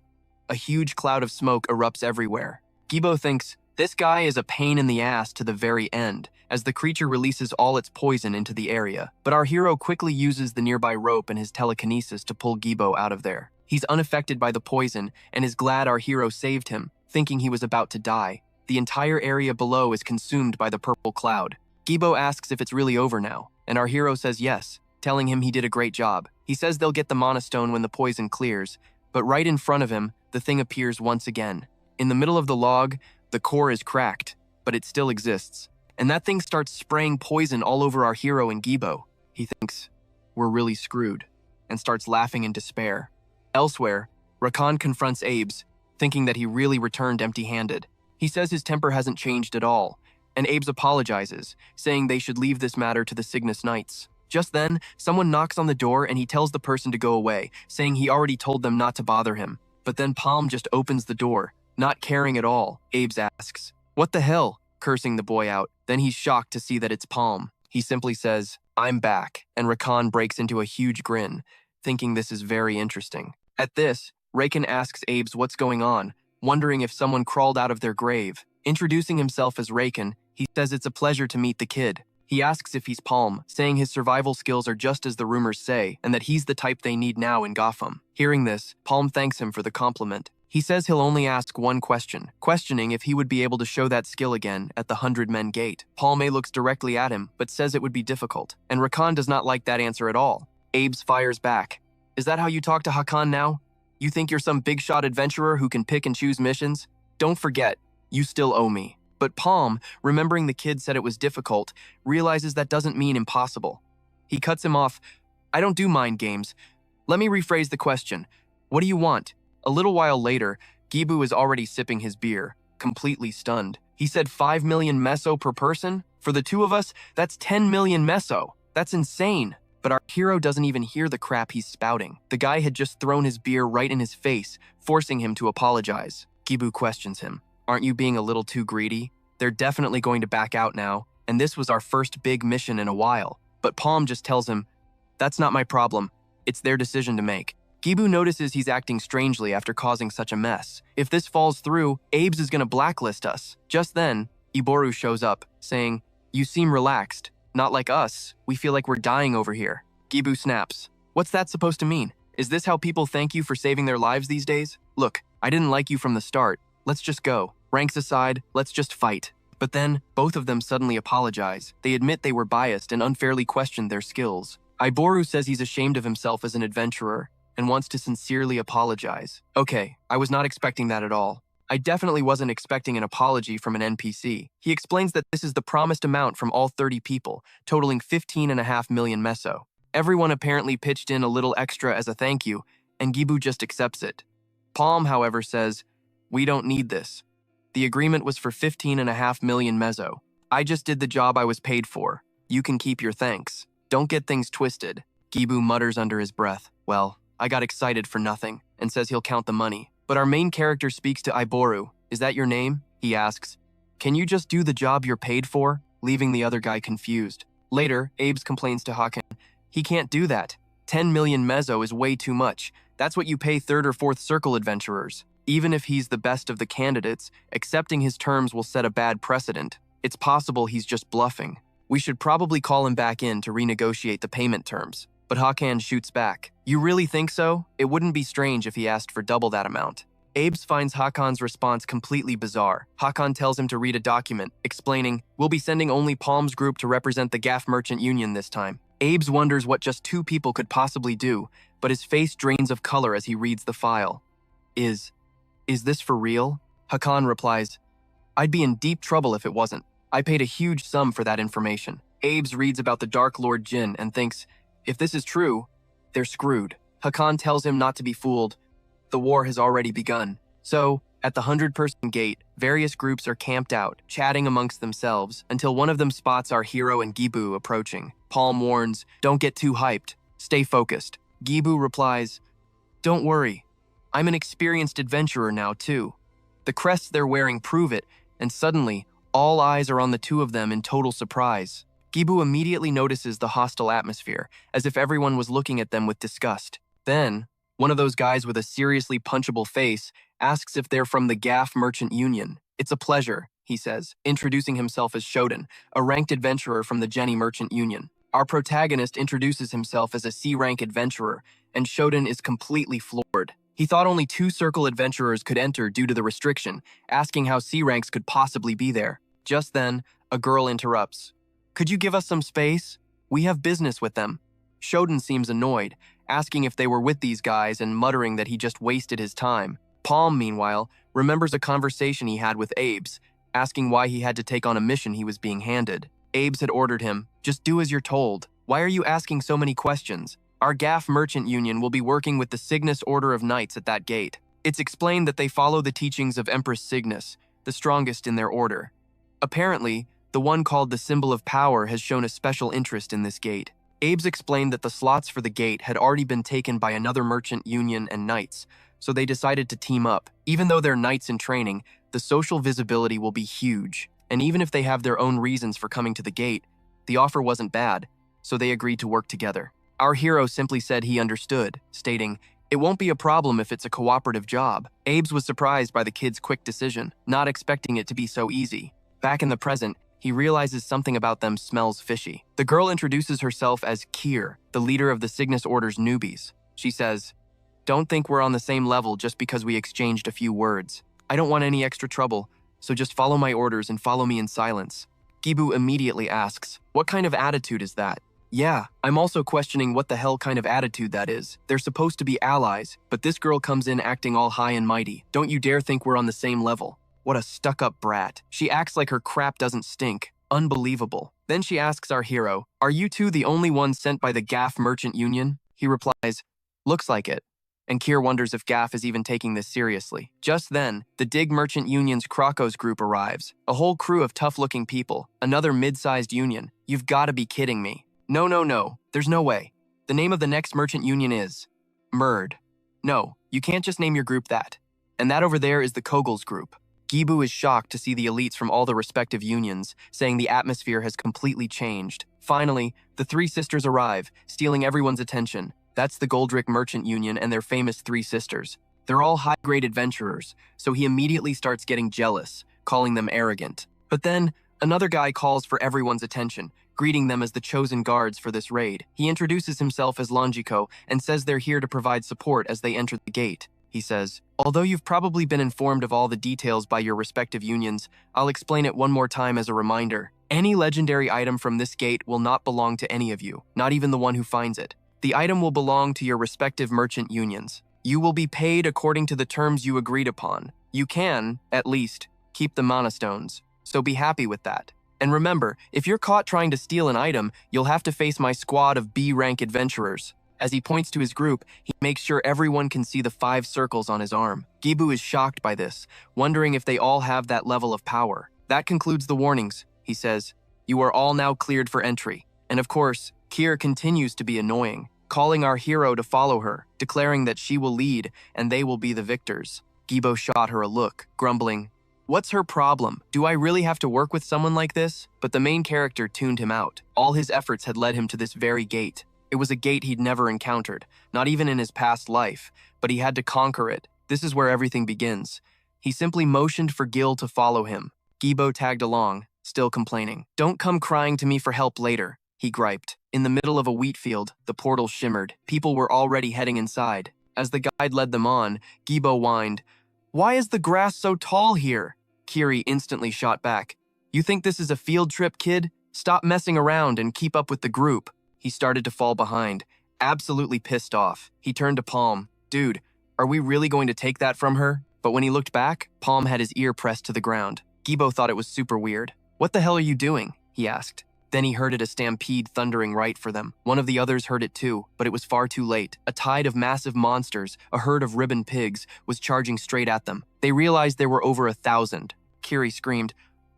A huge cloud of smoke erupts everywhere. Gibo thinks, this guy is a pain in the ass to the very end, as the creature releases all its poison into the area. But our hero quickly uses the nearby rope and his telekinesis to pull Gibo out of there. He's unaffected by the poison and is glad our hero saved him, thinking he was about to die. The entire area below is consumed by the purple cloud. Gibo asks if it's really over now, and our hero says yes, telling him he did a great job. He says they'll get the Mana Stone when the poison clears, but right in front of him, the thing appears once again. In the middle of the log, the core is cracked, but it still exists. And that thing starts spraying poison all over our hero and Gibo. He thinks, we're really screwed, and starts laughing in despair. Elsewhere, Rakan confronts Abes, thinking that he really returned empty-handed. He says his temper hasn't changed at all, and Abes apologizes, saying they should leave this matter to the Cygnus Knights. Just then, someone knocks on the door and he tells the person to go away, saying he already told them not to bother him. But then Palm just opens the door, not caring at all. Abes asks, "What the hell?" cursing the boy out. Then he's shocked to see that it's Palm. He simply says, "I'm back," and Rakan breaks into a huge grin, thinking this is very interesting. At this, Rakan asks Abes what's going on, wondering if someone crawled out of their grave. Introducing himself as Rakan, he says it's a pleasure to meet the kid. He asks if he's Palm, saying his survival skills are just as the rumors say, and that he's the type they need now in Gotham. Hearing this, Palm thanks him for the compliment. He says he'll only ask one question, questioning if he would be able to show that skill again at the 100-Men Gate. Palme looks directly at him, but says it would be difficult, and Rakan does not like that answer at all. Abes fires back. "Is that how you talk to Hakan now? You think you're some big-shot adventurer who can pick and choose missions? Don't forget, you still owe me." But Palm, remembering the kid said it was difficult, realizes that doesn't mean impossible. He cuts him off. "I don't do mind games. Let me rephrase the question. What do you want?" A little while later, Gibu is already sipping his beer, completely stunned. He said 5 million meso per person? For the two of us, that's 10 million meso. That's insane. But our hero doesn't even hear the crap he's spouting. The guy had just thrown his beer right in his face, forcing him to apologize. Gibu questions him. "Aren't you being a little too greedy? They're definitely going to back out now, and this was our first big mission in a while." But Palm just tells him, "That's not my problem. It's their decision to make." Gibu notices he's acting strangely after causing such a mess. If this falls through, Abes is gonna blacklist us. Just then, Iboru shows up, saying, "You seem relaxed. Not like us. We feel like we're dying over here." Gibu snaps. "What's that supposed to mean? Is this how people thank you for saving their lives these days? Look, I didn't like you from the start. Let's just go. Ranks aside, let's just fight." But then, both of them suddenly apologize. They admit they were biased and unfairly questioned their skills. Iboru says he's ashamed of himself as an adventurer and wants to sincerely apologize. Okay, I was not expecting that at all. I definitely wasn't expecting an apology from an NPC. He explains that this is the promised amount from all 30 people, totaling 15.5 million meso. Everyone apparently pitched in a little extra as a thank you, and Gibu just accepts it. Palm, however, says, "We don't need this. The agreement was for 15.5 million meso. I just did the job I was paid for. You can keep your thanks. Don't get things twisted." Gibu mutters under his breath, "Well, I got excited for nothing," and says he'll count the money. But our main character speaks to Iboru. "Is that your name?" he asks. "Can you just do the job you're paid for?" leaving the other guy confused. Later, Abes complains to Hakan. "He can't do that. 10 million meso is way too much. That's what you pay third or fourth circle adventurers." Even if he's the best of the candidates, accepting his terms will set a bad precedent. It's possible he's just bluffing. We should probably call him back in to renegotiate the payment terms. But Hakan shoots back. You really think so? It wouldn't be strange if he asked for double that amount. Abes finds Hakan's response completely bizarre. Hakan tells him to read a document, explaining, "We'll be sending only Palm's group to represent the Gaff Merchant Union this time." Abes wonders what just two people could possibly do, but his face drains of color as he reads the file. Is this for real? Hakan replies, "I'd be in deep trouble if it wasn't. I paid a huge sum for that information." Abes reads about the Dark Lord Jin and thinks, if this is true, they're screwed. Hakan tells him not to be fooled. The war has already begun. So, at the 100-person gate, various groups are camped out, chatting amongst themselves, until one of them spots our hero and Gibu approaching. Palm warns, "Don't get too hyped. Stay focused." Gibu replies, "Don't worry. I'm an experienced adventurer now, too." The crests they're wearing prove it, and suddenly, all eyes are on the two of them in total surprise. Gibu immediately notices the hostile atmosphere, as if everyone was looking at them with disgust. Then, one of those guys with a seriously punchable face asks if they're from the Gaff Merchant Union. "It's a pleasure," he says, introducing himself as Shodan, a ranked adventurer from the Jenny Merchant Union. Our protagonist introduces himself as a C-rank adventurer, and Shodan is completely floored. He thought only 2 circle adventurers could enter due to the restriction, asking how C-ranks could possibly be there. Just then, a girl interrupts. "Could you give us some space? We have business with them." Shodan seems annoyed, asking if they were with these guys and muttering that he just wasted his time. Palm, meanwhile, remembers a conversation he had with Abes, asking why he had to take on a mission he was being handed. Abes had ordered him, "Just do as you're told. Why are you asking so many questions? Our Gaff Merchant Union will be working with the Cygnus Order of Knights at that gate." It's explained that they follow the teachings of Empress Cygnus, the strongest in their order. Apparently, the one called the Symbol of Power has shown a special interest in this gate. Abes explained that the slots for the gate had already been taken by another merchant union and knights, so they decided to team up. Even though they're knights in training, the social visibility will be huge, and even if they have their own reasons for coming to the gate, the offer wasn't bad, so they agreed to work together. Our hero simply said he understood, stating, "It won't be a problem if it's a cooperative job." Abes was surprised by the kid's quick decision, not expecting it to be so easy. Back in the present, he realizes something about them smells fishy. The girl introduces herself as Kier, the leader of the Cygnus Order's newbies. She says, "Don't think we're on the same level just because we exchanged a few words. I don't want any extra trouble, so just follow my orders and follow me in silence." Gibu immediately asks, "What kind of attitude is that?" "Yeah, I'm also questioning what the hell kind of attitude that is. They're supposed to be allies, but this girl comes in acting all high and mighty. Don't you dare think we're on the same level. What a stuck-up brat. She acts like her crap doesn't stink. Unbelievable." Then she asks our hero, "Are you two the only ones sent by the Gaff Merchant Union?" He replies, "Looks like it." And Kier wonders if Gaff is even taking this seriously. Just then, the Dig Merchant Union's Krokos group arrives. A whole crew of tough-looking people. Another mid-sized union. You've gotta be kidding me. No. There's no way. The name of the next merchant union is Merd. No, you can't just name your group that. And that over there is the Kogels group. Gibu is shocked to see the elites from all the respective unions, saying the atmosphere has completely changed. Finally, the 3 sisters arrive, stealing everyone's attention. That's the Goldrick Merchant Union and their famous 3 sisters. They're all high-grade adventurers, so he immediately starts getting jealous, calling them arrogant. But then, another guy calls for everyone's attention, greeting them as the chosen guards for this raid. He introduces himself as Longico and says they're here to provide support as they enter the gate. He says, "Although you've probably been informed of all the details by your respective unions, I'll explain it one more time as a reminder. Any legendary item from this gate will not belong to any of you, not even the one who finds it. The item will belong to your respective merchant unions. You will be paid according to the terms you agreed upon. You can, at least, keep the mana stones, so be happy with that. And remember, if you're caught trying to steal an item, you'll have to face my squad of B-rank adventurers." As he points to his group, he makes sure everyone can see the 5 circles on his arm. Gibu is shocked by this, wondering if they all have that level of power. "That concludes the warnings," he says. "You are all now cleared for entry." And of course, Kier continues to be annoying, calling our hero to follow her, declaring that she will lead and they will be the victors. Gibo shot her a look, grumbling, "What's her problem? Do I really have to work with someone like this?" But the main character tuned him out. All his efforts had led him to this very gate. It was a gate he'd never encountered, not even in his past life, but he had to conquer it. This is where everything begins. He simply motioned for Gil to follow him. Gibo tagged along, still complaining. Don't come crying to me for help later, he griped. In the middle of a wheat field, the portal shimmered. People were already heading inside. As the guide led them on, Gibo whined, "Why is the grass so tall here?" Kiri instantly shot back. "You think this is a field trip, kid? Stop messing around and keep up with the group." He started to fall behind, absolutely pissed off. He turned to Palm. "Dude, are we really going to take that from her?" But when he looked back, Palm had his ear pressed to the ground. Gibo thought it was super weird. "What the hell are you doing?" he asked. Then he heard a stampede thundering right for them. One of the others heard it too, but it was far too late. A tide of massive monsters, a herd of ribbon pigs, was charging straight at them. They realized there were over 1,000. Kiri screamed,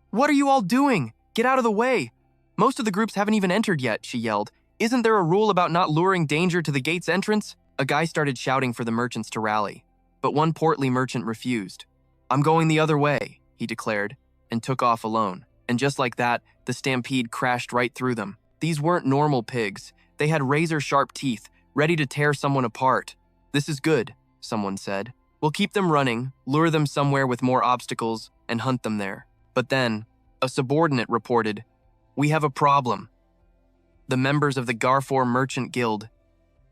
"What are you all doing? Get out of the way!" "Most of the groups haven't even entered yet," she yelled. "Isn't there a rule about not luring danger to the gate's entrance?" A guy started shouting for the merchants to rally, but one portly merchant refused. "I'm going the other way," he declared, and took off alone. And just like that, the stampede crashed right through them. These weren't normal pigs. They had razor-sharp teeth, ready to tear someone apart. "This is good," someone said. "We'll keep them running, lure them somewhere with more obstacles, and hunt them there." But then, a subordinate reported, "We have a problem." The members of the Garfor Merchant Guild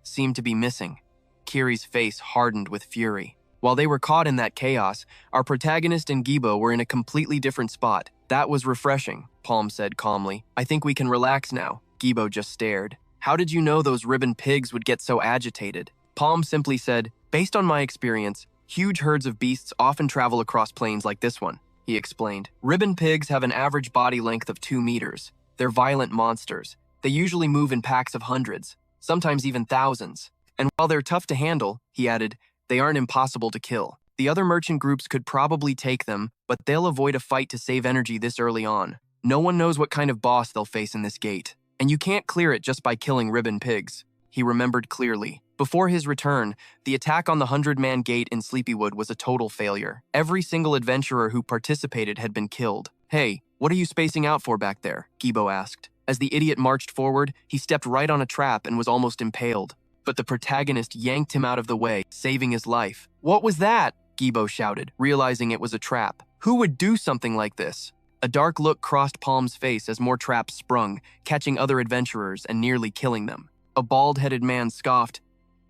seemed to be missing. Kiri's face hardened with fury. While they were caught in that chaos, our protagonist and Gibo were in a completely different spot. "That was refreshing," Palm said calmly. "I think we can relax now." Gibo just stared. "How did you know those ribbon pigs would get so agitated?" Palm simply said, "Based on my experience, huge herds of beasts often travel across plains like this one," he explained. "Ribbon pigs have an average body length of 2 meters. They're violent monsters. They usually move in packs of hundreds, sometimes even thousands. And while they're tough to handle," he added, "they aren't impossible to kill. The other merchant groups could probably take them, but they'll avoid a fight to save energy this early on. No one knows what kind of boss they'll face in this gate. And you can't clear it just by killing ribbon pigs." He remembered clearly. Before his return, the attack on the 100-man gate in Sleepywood was a total failure. Every single adventurer who participated had been killed. "Hey, what are you spacing out for back there?" Gibo asked. As the idiot marched forward, he stepped right on a trap and was almost impaled. But the protagonist yanked him out of the way, saving his life. "What was that?" Gibo shouted, realizing it was a trap. "Who would do something like this?" A dark look crossed Palm's face as more traps sprung, catching other adventurers and nearly killing them. A bald-headed man scoffed,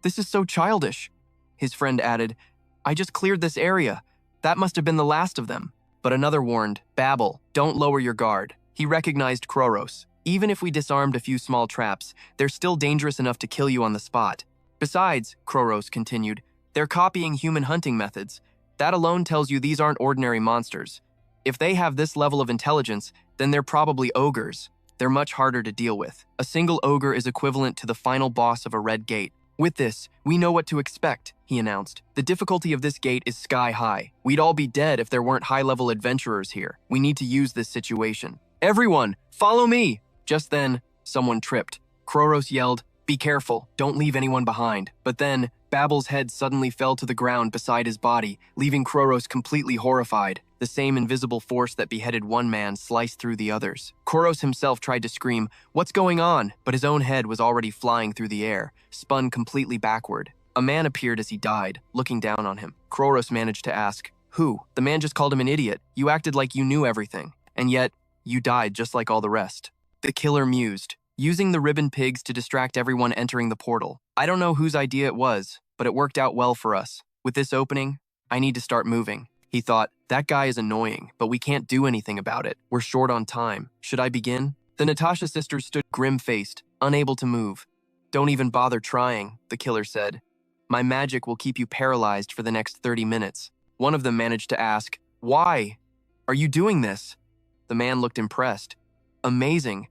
"This is so childish." His friend added, "I just cleared this area. That must have been the last of them." But another warned, "Babble, don't lower your guard." He recognized Kroros. "Even if we disarmed a few small traps, they're still dangerous enough to kill you on the spot. Besides," Kroros continued, "they're copying human hunting methods. That alone tells you these aren't ordinary monsters. If they have this level of intelligence, then they're probably ogres. They're much harder to deal with. A single ogre is equivalent to the final boss of a red gate. With this, we know what to expect," he announced. "The difficulty of this gate is sky high. We'd all be dead if there weren't high-level adventurers here. We need to use this situation. Everyone, follow me!" Just then, someone tripped. Kroros yelled, "Be careful, don't leave anyone behind." But then, Babble's head suddenly fell to the ground beside his body, leaving Kroros completely horrified. The same invisible force that beheaded one man sliced through the others. Kroros himself tried to scream, "What's going on?" But his own head was already flying through the air, spun completely backward. A man appeared as he died, looking down on him. Kroros managed to ask, "Who?" The man just called him an idiot. "You acted like you knew everything. And yet, you died just like all the rest." The killer mused, using the ribbon pigs to distract everyone entering the portal. "I don't know whose idea it was, but it worked out well for us. With this opening, I need to start moving." He thought, "That guy is annoying, but we can't do anything about it. We're short on time. Should I begin?" The Natasha sisters stood grim-faced, unable to move. "Don't even bother trying," the killer said. "My magic will keep you paralyzed for the next 30 minutes. One of them managed to ask, "Why? Are you doing this?" The man looked impressed. "Amazing.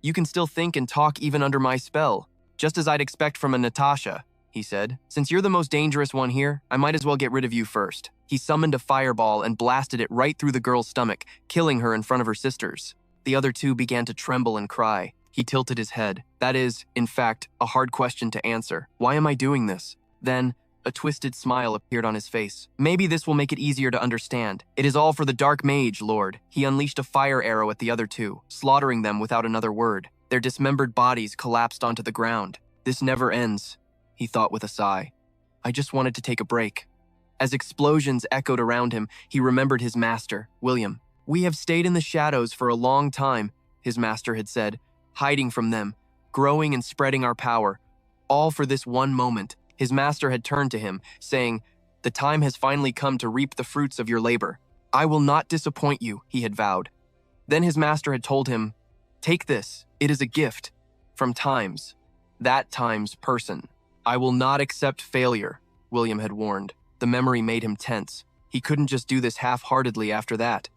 You can still think and talk even under my spell, just as I'd expect from a Natasha," he said. "Since you're the most dangerous one here, I might as well get rid of you first." He summoned a fireball and blasted it right through the girl's stomach, killing her in front of her sisters. The other two began to tremble and cry. He tilted his head. "That is, in fact, a hard question to answer. Why am I doing this?" Then, a twisted smile appeared on his face. "Maybe this will make it easier to understand. It is all for the Dark Mage, Lord." He unleashed a fire arrow at the other two, slaughtering them without another word. Their dismembered bodies collapsed onto the ground. "This never ends," he thought with a sigh. "I just wanted to take a break." As explosions echoed around him, he remembered his master, William. "We have stayed in the shadows for a long time," his master had said, "hiding from them, growing and spreading our power, all for this one moment." His master had turned to him, saying, "The time has finally come to reap the fruits of your labor. I will not disappoint you," he had vowed. Then his master had told him, "Take this, it is a gift, from Times, that Times person." "I will not accept failure," William had warned. The memory made him tense. He couldn't just do this half-heartedly after that.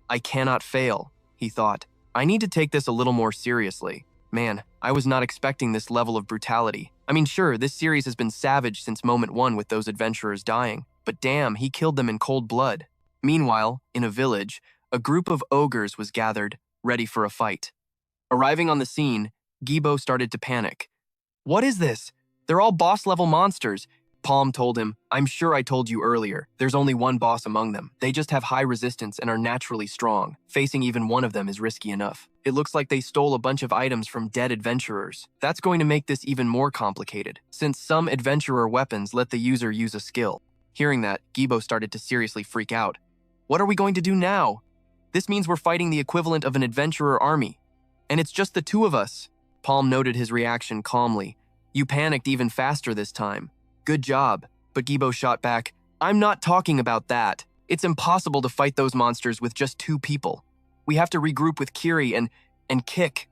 "I cannot fail," he thought. "I need to take this a little more seriously. Man, I was not expecting this level of brutality. I mean, sure, this series has been savage since moment one with those adventurers dying, but damn, he killed them in cold blood." Meanwhile, in a village, a group of ogres was gathered, ready for a fight. Arriving on the scene, Gibo started to panic. "What is this? They're all boss-level monsters." Palm told him, "I'm sure I told you earlier. There's only one boss among them. They just have high resistance and are naturally strong. Facing even one of them is risky enough. It looks like they stole a bunch of items from dead adventurers. That's going to make this even more complicated, since some adventurer weapons let the user use a skill." Hearing that, Gibo started to seriously freak out. "What are we going to do now? This means we're fighting the equivalent of an adventurer army. And it's just the two of us." Palm noted his reaction calmly. "You panicked even faster this time. Good job." But Gibo shot back, "I'm not talking about that. It's impossible to fight those monsters with just two people. We have to regroup with Kiri and Kick."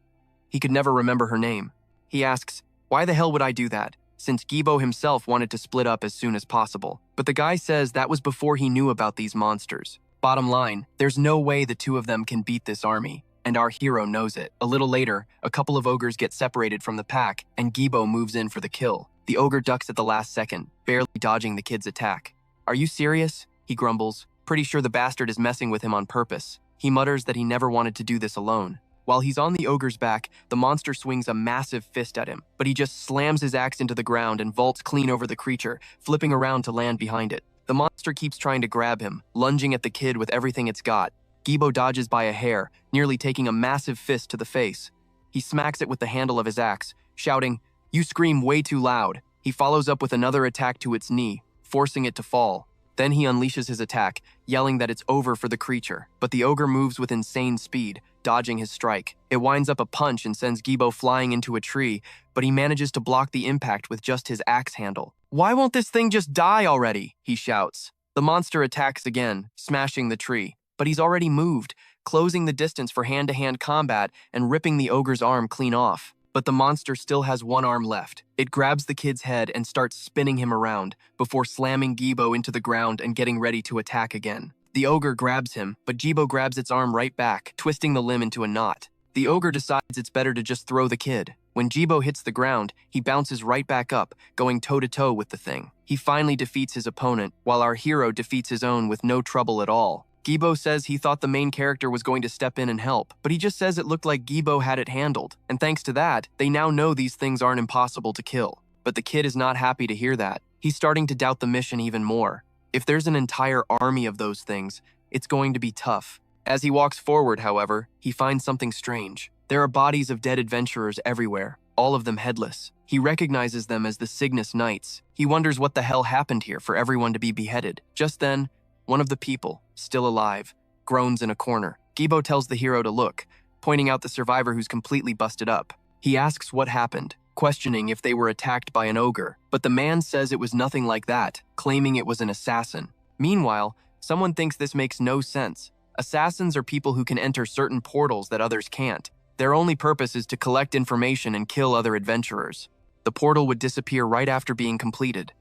He could never remember her name. He asks, "Why the hell would I do that?" Since Gibo himself wanted to split up as soon as possible. But the guy says that was before he knew about these monsters. Bottom line, there's no way the two of them can beat this army, and our hero knows it. A little later, a couple of ogres get separated from the pack, and Gibo moves in for the kill. The ogre ducks at the last second, barely dodging the kid's attack. "Are you serious?" he grumbles. Pretty sure the bastard is messing with him on purpose. He mutters that he never wanted to do this alone. While he's on the ogre's back, the monster swings a massive fist at him, but he just slams his axe into the ground and vaults clean over the creature, flipping around to land behind it. The monster keeps trying to grab him, lunging at the kid with everything it's got. Gibo dodges by a hair, nearly taking a massive fist to the face. He smacks it with the handle of his axe, shouting, "You scream way too loud." He follows up with another attack to its knee, forcing it to fall. Then he unleashes his attack, yelling that it's over for the creature. But the ogre moves with insane speed, dodging his strike. It winds up a punch and sends Gibo flying into a tree, but he manages to block the impact with just his axe handle. "Why won't this thing just die already?" he shouts. The monster attacks again, smashing the tree. But he's already moved, closing the distance for hand-to-hand combat and ripping the ogre's arm clean off. But the monster still has one arm left. It grabs the kid's head and starts spinning him around, before slamming Gibo into the ground and getting ready to attack again. The ogre grabs him, but Gibo grabs its arm right back, twisting the limb into a knot. The ogre decides it's better to just throw the kid. When Gibo hits the ground, he bounces right back up, going toe-to-toe with the thing. He finally defeats his opponent, while our hero defeats his own with no trouble at all. Gibo says he thought the main character was going to step in and help, but he just says it looked like Gibo had it handled, and thanks to that, they now know these things aren't impossible to kill. But the kid is not happy to hear that. He's starting to doubt the mission even more. If there's an entire army of those things, it's going to be tough. As he walks forward, however, he finds something strange. There are bodies of dead adventurers everywhere, all of them headless. He recognizes them as the Cygnus Knights. He wonders what the hell happened here for everyone to be beheaded. Just then, one of the people, still alive, groans in a corner. Gibo tells the hero to look, pointing out the survivor who's completely busted up. He asks what happened, questioning if they were attacked by an ogre, but the man says it was nothing like that, claiming it was an assassin. Meanwhile, someone thinks this makes no sense. Assassins are people who can enter certain portals that others can't. Their only purpose is to collect information and kill other adventurers. The portal would disappear right after being completed.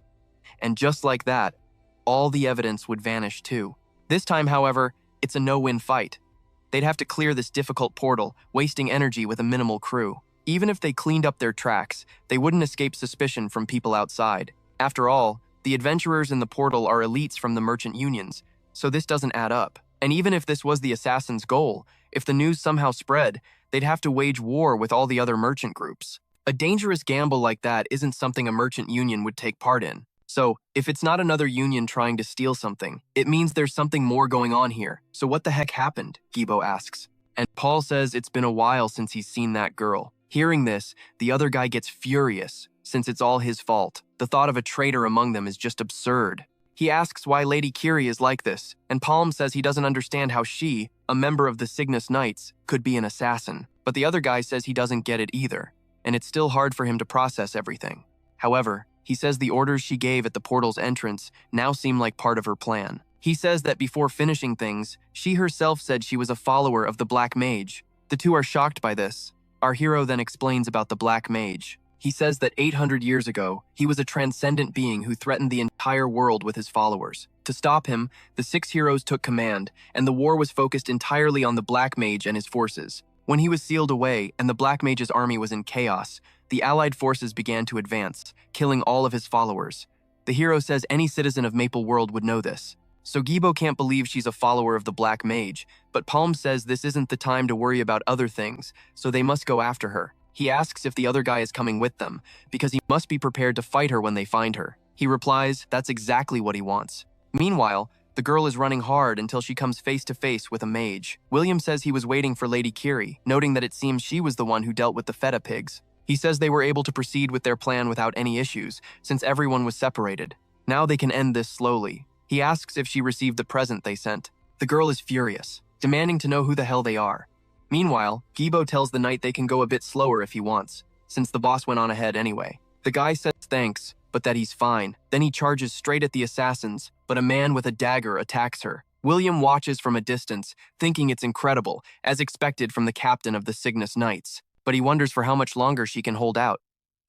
And just like that, all the evidence would vanish too. This time, however, it's a no-win fight. They'd have to clear this difficult portal, wasting energy with a minimal crew. Even if they cleaned up their tracks, they wouldn't escape suspicion from people outside. After all, the adventurers in the portal are elites from the merchant unions, so this doesn't add up. And even if this was the assassin's goal, if the news somehow spread, they'd have to wage war with all the other merchant groups. A dangerous gamble like that isn't something a merchant union would take part in. So, if it's not another union trying to steal something, it means there's something more going on here. So what the heck happened? Gibo asks. And Paul says it's been a while since he's seen that girl. Hearing this, the other guy gets furious, since it's all his fault. The thought of a traitor among them is just absurd. He asks why Lady Kiri is like this, and Palm says he doesn't understand how she, a member of the Cygnus Knights, could be an assassin. But the other guy says he doesn't get it either, and it's still hard for him to process everything. However, he says the orders she gave at the portal's entrance now seem like part of her plan. He says that before finishing things, she herself said she was a follower of the Black Mage. The two are shocked by this. Our hero then explains about the Black Mage. He says that 800 years ago, he was a transcendent being who threatened the entire world with his followers. To stop him, the 6 heroes took command, and the war was focused entirely on the Black Mage and his forces. When he was sealed away and the Black Mage's army was in chaos, the Allied forces began to advance, killing all of his followers. The hero says any citizen of Maple World would know this. So Gibo can't believe she's a follower of the Black Mage, but Palm says this isn't the time to worry about other things, so they must go after her. He asks if the other guy is coming with them, because he must be prepared to fight her when they find her. He replies that's exactly what he wants. Meanwhile, the girl is running hard until she comes face to face with a mage. William says he was waiting for Lady Kiri, noting that it seems she was the one who dealt with the feta pigs. He says they were able to proceed with their plan without any issues, since everyone was separated. Now they can end this slowly. He asks if she received the present they sent. The girl is furious, demanding to know who the hell they are. Meanwhile, Gibo tells the knight they can go a bit slower if he wants, since the boss went on ahead anyway. The guy says thanks, but that he's fine. Then he charges straight at the assassins, but a man with a dagger attacks her. William watches from a distance, thinking it's incredible, as expected from the captain of the Cygnus Knights, but he wonders for how much longer she can hold out.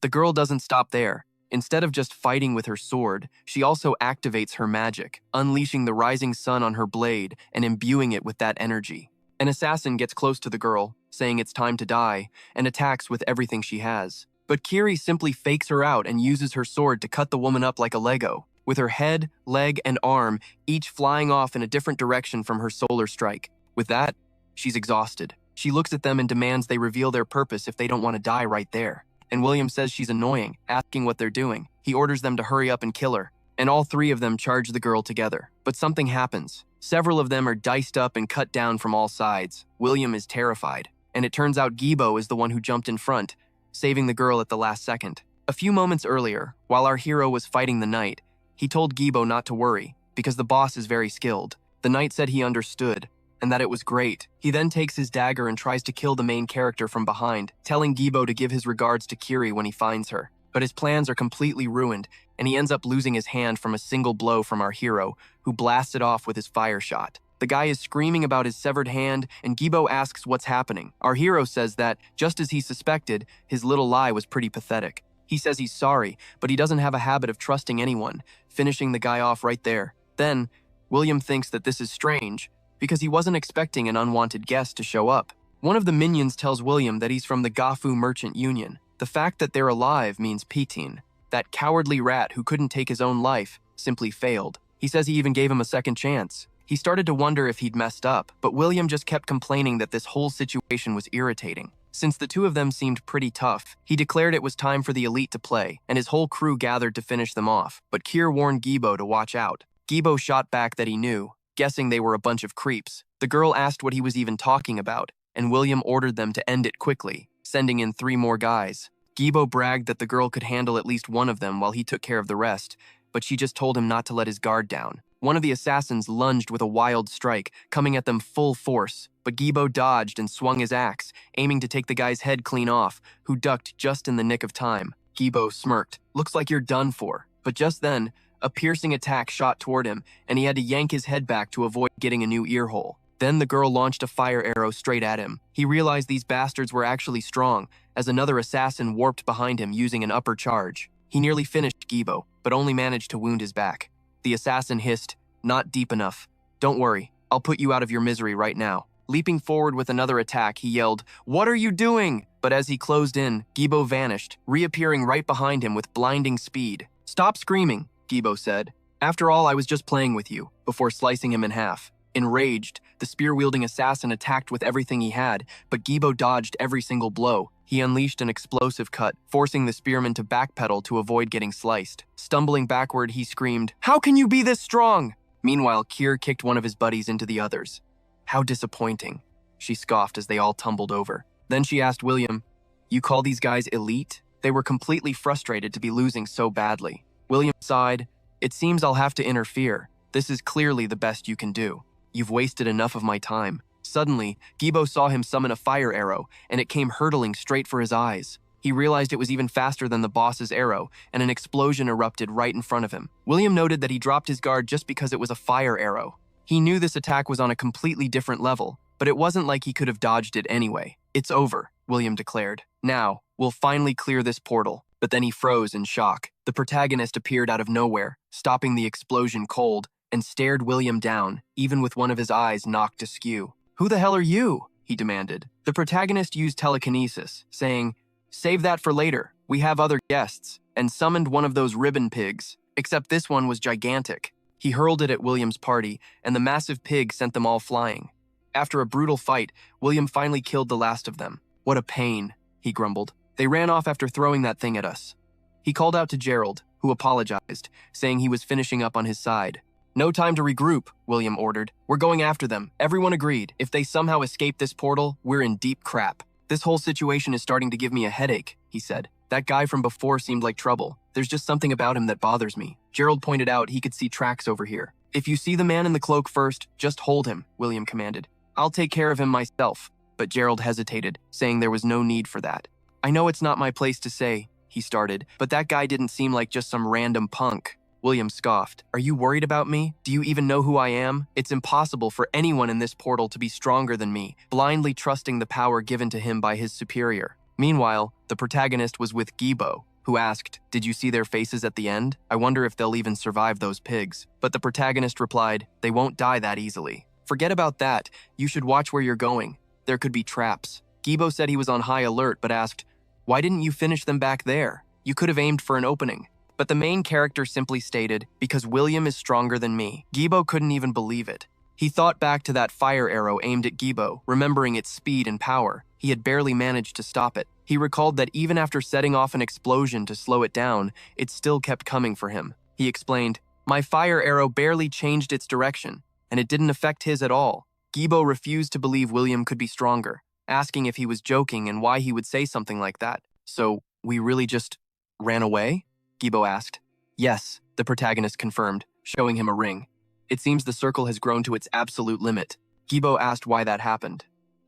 The girl doesn't stop there. Instead of just fighting with her sword, she also activates her magic, unleashing the rising sun on her blade and imbuing it with that energy. An assassin gets close to the girl, saying it's time to die, and attacks with everything she has. But Kiri simply fakes her out and uses her sword to cut the woman up like a Lego, with her head, leg, and arm each flying off in a different direction from her solar strike. With that, she's exhausted. She looks at them and demands they reveal their purpose if they don't want to die right there. And William says she's annoying, asking what they're doing. He orders them to hurry up and kill her, and all 3 of them charge the girl together. But something happens. Several of them are diced up and cut down from all sides. William is terrified, and it turns out Gibo is the one who jumped in front, saving the girl at the last second. A few moments earlier, while our hero was fighting the knight, he told Gibo not to worry, because the boss is very skilled. The knight said he understood, and that it was great. He then takes his dagger and tries to kill the main character from behind, telling Gibo to give his regards to Kiri when he finds her. But his plans are completely ruined, and he ends up losing his hand from a single blow from our hero, who blasts it off with his fire shot. The guy is screaming about his severed hand, and Gibo asks what's happening. Our hero says that, just as he suspected, his little lie was pretty pathetic. He says he's sorry, but he doesn't have a habit of trusting anyone, finishing the guy off right there. Then, William thinks that this is strange, because he wasn't expecting an unwanted guest to show up. One of the minions tells William that he's from the Gafu Merchant Union. The fact that they're alive means Pitin, that cowardly rat who couldn't take his own life, simply failed. He says he even gave him a second chance. He started to wonder if he'd messed up, but William just kept complaining that this whole situation was irritating. Since the 2 of them seemed pretty tough, he declared it was time for the elite to play, and his whole crew gathered to finish them off. But Kier warned Gibo to watch out. Gibo shot back that he knew, guessing they were a bunch of creeps. The girl asked what he was even talking about, and William ordered them to end it quickly, sending in 3 more guys. Gibo bragged that the girl could handle at least one of them while he took care of the rest, but she just told him not to let his guard down. One of the assassins lunged with a wild strike, coming at them full force, but Gibo dodged and swung his axe, aiming to take the guy's head clean off, who ducked just in the nick of time. Gibo smirked. "Looks like you're done for." But just then, a piercing attack shot toward him, and he had to yank his head back to avoid getting a new ear hole. Then the girl launched a fire arrow straight at him. He realized these bastards were actually strong, as another assassin warped behind him using an upper charge. He nearly finished Gibo, but only managed to wound his back. The assassin hissed, "Not deep enough. Don't worry, I'll put you out of your misery right now." Leaping forward with another attack, he yelled, "What are you doing?" But as he closed in, Gibo vanished, reappearing right behind him with blinding speed. "Stop screaming," Gibo said. "After all, I was just playing with you," before slicing him in half. Enraged, the spear-wielding assassin attacked with everything he had, but Gibo dodged every single blow. He unleashed an explosive cut, forcing the spearman to backpedal to avoid getting sliced. Stumbling backward, he screamed, "How can you be this strong?" Meanwhile, Kier kicked one of his buddies into the others. "How disappointing," she scoffed as they all tumbled over. Then she asked William, "You call these guys elite?" They were completely frustrated to be losing so badly. William sighed, It seems I'll have to interfere. This is clearly the best you can do. You've wasted enough of my time. Suddenly, Gibo saw him summon a fire arrow, and it came hurtling straight for his eyes. He realized it was even faster than the boss's arrow, and an explosion erupted right in front of him. William noted that he dropped his guard just because it was a fire arrow. He knew this attack was on a completely different level, but it wasn't like he could have dodged it anyway. "It's over," William declared. "Now, we'll finally clear this portal." But then he froze in shock. The protagonist appeared out of nowhere, stopping the explosion cold, and stared William down, even with one of his eyes knocked askew. "Who the hell are you?" he demanded. The protagonist used telekinesis, saying, "Save that for later, we have other guests," and summoned one of those ribbon pigs, except this one was gigantic. He hurled it at William's party, and the massive pig sent them all flying. After a brutal fight, William finally killed the last of them. "What a pain," he grumbled. "They ran off after throwing that thing at us." He called out to Gerald, who apologized, saying he was finishing up on his side. "No time to regroup," William ordered. "We're going after them." Everyone agreed. If they somehow escape this portal, we're in deep crap. "This whole situation is starting to give me a headache," he said. "That guy from before seemed like trouble. There's just something about him that bothers me." Gerald pointed out he could see tracks over here. "If you see the man in the cloak first, just hold him," William commanded. "I'll take care of him myself." But Gerald hesitated, saying there was no need for that. "I know it's not my place to say," he started, "but that guy didn't seem like just some random punk." William scoffed. "Are you worried about me? Do you even know who I am? It's impossible for anyone in this portal to be stronger than me, blindly trusting the power given to him by his superior." Meanwhile, the protagonist was with Gibo, who asked, "Did you see their faces at the end? I wonder if they'll even survive those pigs." But the protagonist replied, "They won't die that easily." "Forget about that. You should watch where you're going. There could be traps." Gibo said he was on high alert, but asked, "Why didn't you finish them back there? You could have aimed for an opening." But the main character simply stated, "Because William is stronger than me." Gibo couldn't even believe it. He thought back to that fire arrow aimed at Gibo, remembering its speed and power. He had barely managed to stop it. He recalled that even after setting off an explosion to slow it down, it still kept coming for him. He explained, "My fire arrow barely changed its direction, and it didn't affect his at all." Gibo refused to believe William could be stronger, asking if he was joking and why he would say something like that. "So, we really just ran away?" Gibo asked. "Yes," the protagonist confirmed, showing him a ring. "It seems the circle has grown to its absolute limit." Gibo asked why that happened.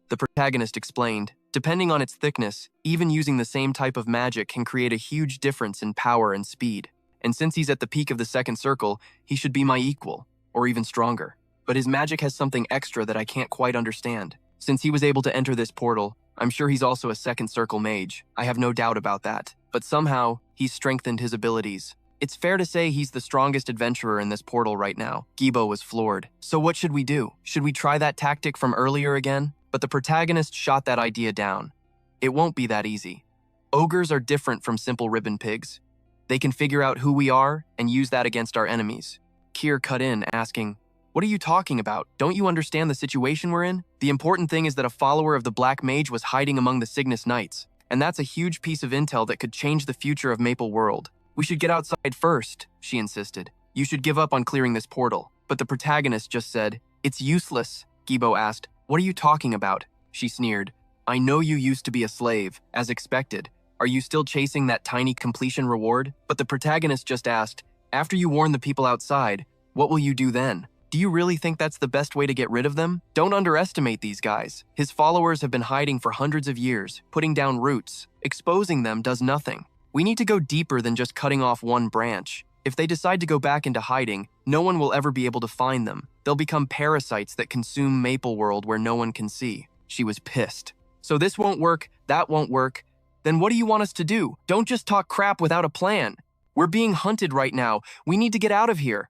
The protagonist explained, "Depending on its thickness, even using the same type of magic can create a huge difference in power and speed. And since he's at the peak of the second circle, he should be my equal, or even stronger. But his magic has something extra that I can't quite understand. Since he was able to enter this portal, I'm sure he's also a second circle mage. I have no doubt about that. But somehow, he's strengthened his abilities. It's fair to say he's the strongest adventurer in this portal right now." Gibo was floored. "So what should we do? Should we try that tactic from earlier again?" But the protagonist shot that idea down. "It won't be that easy. Ogres are different from simple ribbon pigs. They can figure out who we are and use that against our enemies." Kier cut in, asking, "What are you talking about? Don't you understand the situation we're in? The important thing is that a follower of the Black Mage was hiding among the Cygnus Knights, and that's a huge piece of intel that could change the future of Maple World. We should get outside first," she insisted. "You should give up on clearing this portal." But the protagonist just said, "It's useless." Gibo asked, "What are you talking about?" She sneered, "I know you used to be a slave, as expected. Are you still chasing that tiny completion reward?" But the protagonist just asked, "After you warn the people outside, what will you do then? Do you really think that's the best way to get rid of them? Don't underestimate these guys. His followers have been hiding for hundreds of years, putting down roots. Exposing them does nothing. We need to go deeper than just cutting off one branch. If they decide to go back into hiding, no one will ever be able to find them. They'll become parasites that consume Maple World where no one can see." She was pissed. "So this won't work, that won't work. Then what do you want us to do? Don't just talk crap without a plan. We're being hunted right now. We need to get out of here."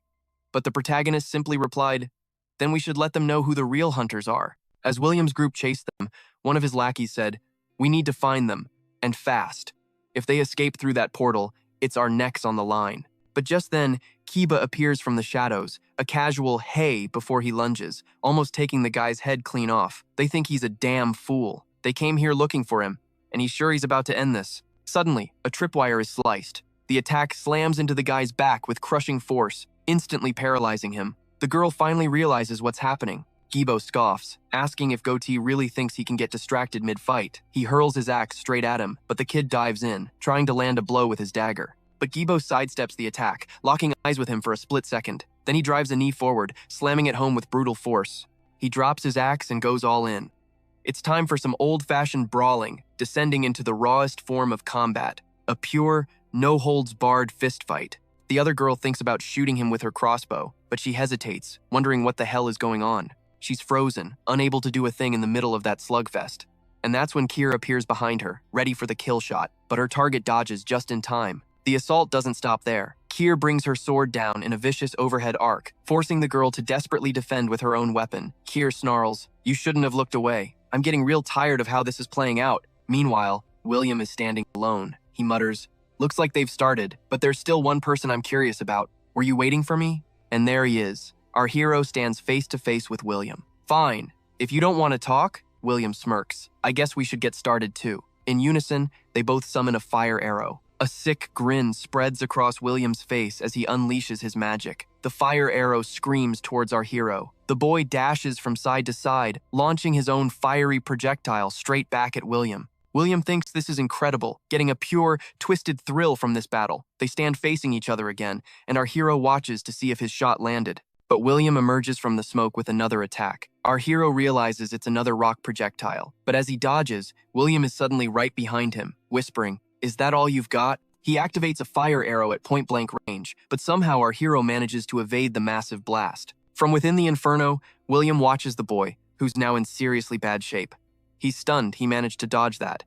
But the protagonist simply replied, "Then we should let them know who the real hunters are." As William's group chased them, one of his lackeys said, "We need to find them, and fast. If they escape through that portal, it's our necks on the line." But just then, Kiba appears from the shadows, a casual "hey" before he lunges, almost taking the guy's head clean off. They think he's a damn fool. They came here looking for him, and he's sure he's about to end this. Suddenly, a tripwire is sliced. The attack slams into the guy's back with crushing force, instantly paralyzing him. The girl finally realizes what's happening. Gibo scoffs, asking if Goatee really thinks he can get distracted mid-fight. He hurls his axe straight at him, but the kid dives in, trying to land a blow with his dagger. but Gibo sidesteps the attack, locking eyes with him for a split second. Then he drives a knee forward, slamming it home with brutal force. He drops his axe and goes all in. It's time for some old-fashioned brawling, descending into the rawest form of combat, a pure, no-holds-barred fistfight. The other girl thinks about shooting him with her crossbow, but she hesitates, wondering what the hell is going on. She's frozen, unable to do a thing in the middle of that slugfest. And that's when Kier appears behind her, ready for the kill shot, but her target dodges just in time. The assault doesn't stop there. Kier brings her sword down in a vicious overhead arc, forcing the girl to desperately defend with her own weapon. Kier snarls, "You shouldn't have looked away. I'm getting real tired of how this is playing out." Meanwhile, William is standing alone. He mutters, "Looks like they've started, but there's still one person I'm curious about. Were you waiting for me?" And there he is. Our hero stands face to face with William. "Fine. If you don't want to talk," William smirks, "I guess we should get started too." In unison, they both summon a fire arrow. A sick grin spreads across William's face as he unleashes his magic. The fire arrow screams towards our hero. The boy dashes from side to side, launching his own fiery projectile straight back at William. William thinks this is incredible, getting a pure, twisted thrill from this battle. They stand facing each other again, and our hero watches to see if his shot landed. But William emerges from the smoke with another attack. Our hero realizes it's another rock projectile, but as he dodges, William is suddenly right behind him, whispering, "Is that all you've got?" He activates a fire arrow at point-blank range, but somehow our hero manages to evade the massive blast. From within the inferno, William watches the boy, who's now in seriously bad shape. He's stunned he managed to dodge that.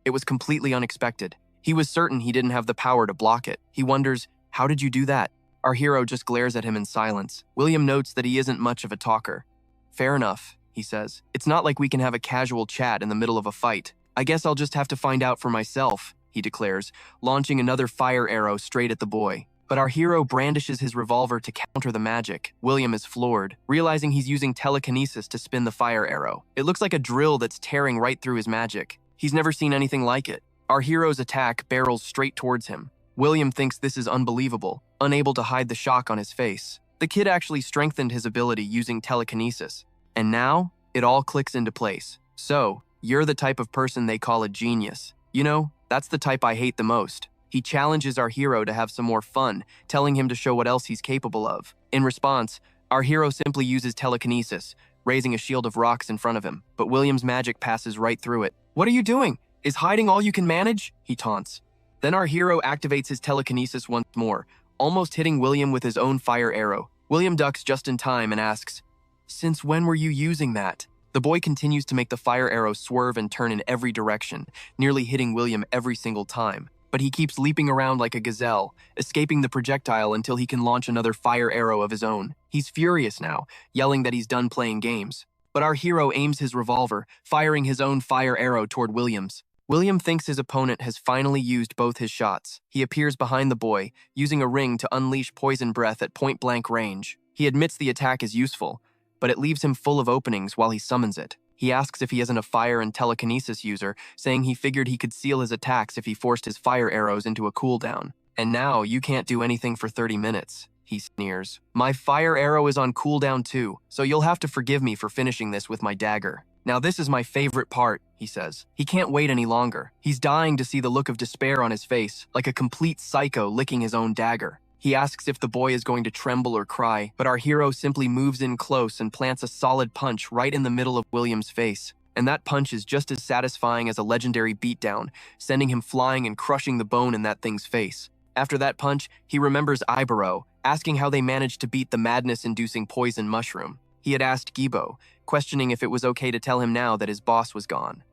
It was completely unexpected. He was certain he didn't have the power to block it. He wonders, "How did you do that?" Our hero just glares at him in silence. William notes that he isn't much of a talker. "Fair enough," he says. "It's not like we can have a casual chat in the middle of a fight. I guess I'll just have to find out for myself," he declares, launching another fire arrow straight at the boy. But our hero brandishes his revolver to counter the magic. William is floored, realizing he's using telekinesis to spin the fire arrow. It looks like a drill that's tearing right through his magic. He's never seen anything like it. Our hero's attack barrels straight towards him. William thinks this is unbelievable, unable to hide the shock on his face. The kid actually strengthened his ability using telekinesis. And now, it all clicks into place. "So, you're the type of person they call a genius. You know, that's the type I hate the most." He challenges our hero to have some more fun, telling him to show what else he's capable of. In response, our hero simply uses telekinesis, raising a shield of rocks in front of him, but William's magic passes right through it. "What are you doing? Is hiding all you can manage?" he taunts. Then our hero activates his telekinesis once more, almost hitting William with his own fire arrow. William ducks just in time and asks, "Since when were you using that?" The boy continues to make the fire arrow swerve and turn in every direction, nearly hitting William every single time. But he keeps leaping around like a gazelle, escaping the projectile until he can launch another fire arrow of his own. He's furious now, yelling that he's done playing games. But our hero aims his revolver, firing his own fire arrow toward William's. William thinks his opponent has finally used both his shots. He appears behind the boy, using a ring to unleash poison breath at point-blank range. He admits the attack is useful, but it leaves him full of openings while he summons it. He asks if he isn't a fire and telekinesis user, saying he figured he could seal his attacks if he forced his fire arrows into a cooldown. "And now you can't do anything for 30 minutes, he sneers. "My fire arrow is on cooldown too, so you'll have to forgive me for finishing this with my dagger. Now this is my favorite part," he says. He can't wait any longer. He's dying to see the look of despair on his face, like a complete psycho licking his own dagger. He asks if the boy is going to tremble or cry, but our hero simply moves in close and plants a solid punch right in the middle of William's face. And that punch is just as satisfying as a legendary beatdown, sending him flying and crushing the bone in that thing's face. After that punch, he remembers Ibero, asking how they managed to beat the madness-inducing poison mushroom. He had asked Gibo, questioning if it was okay to tell him now that his boss was gone.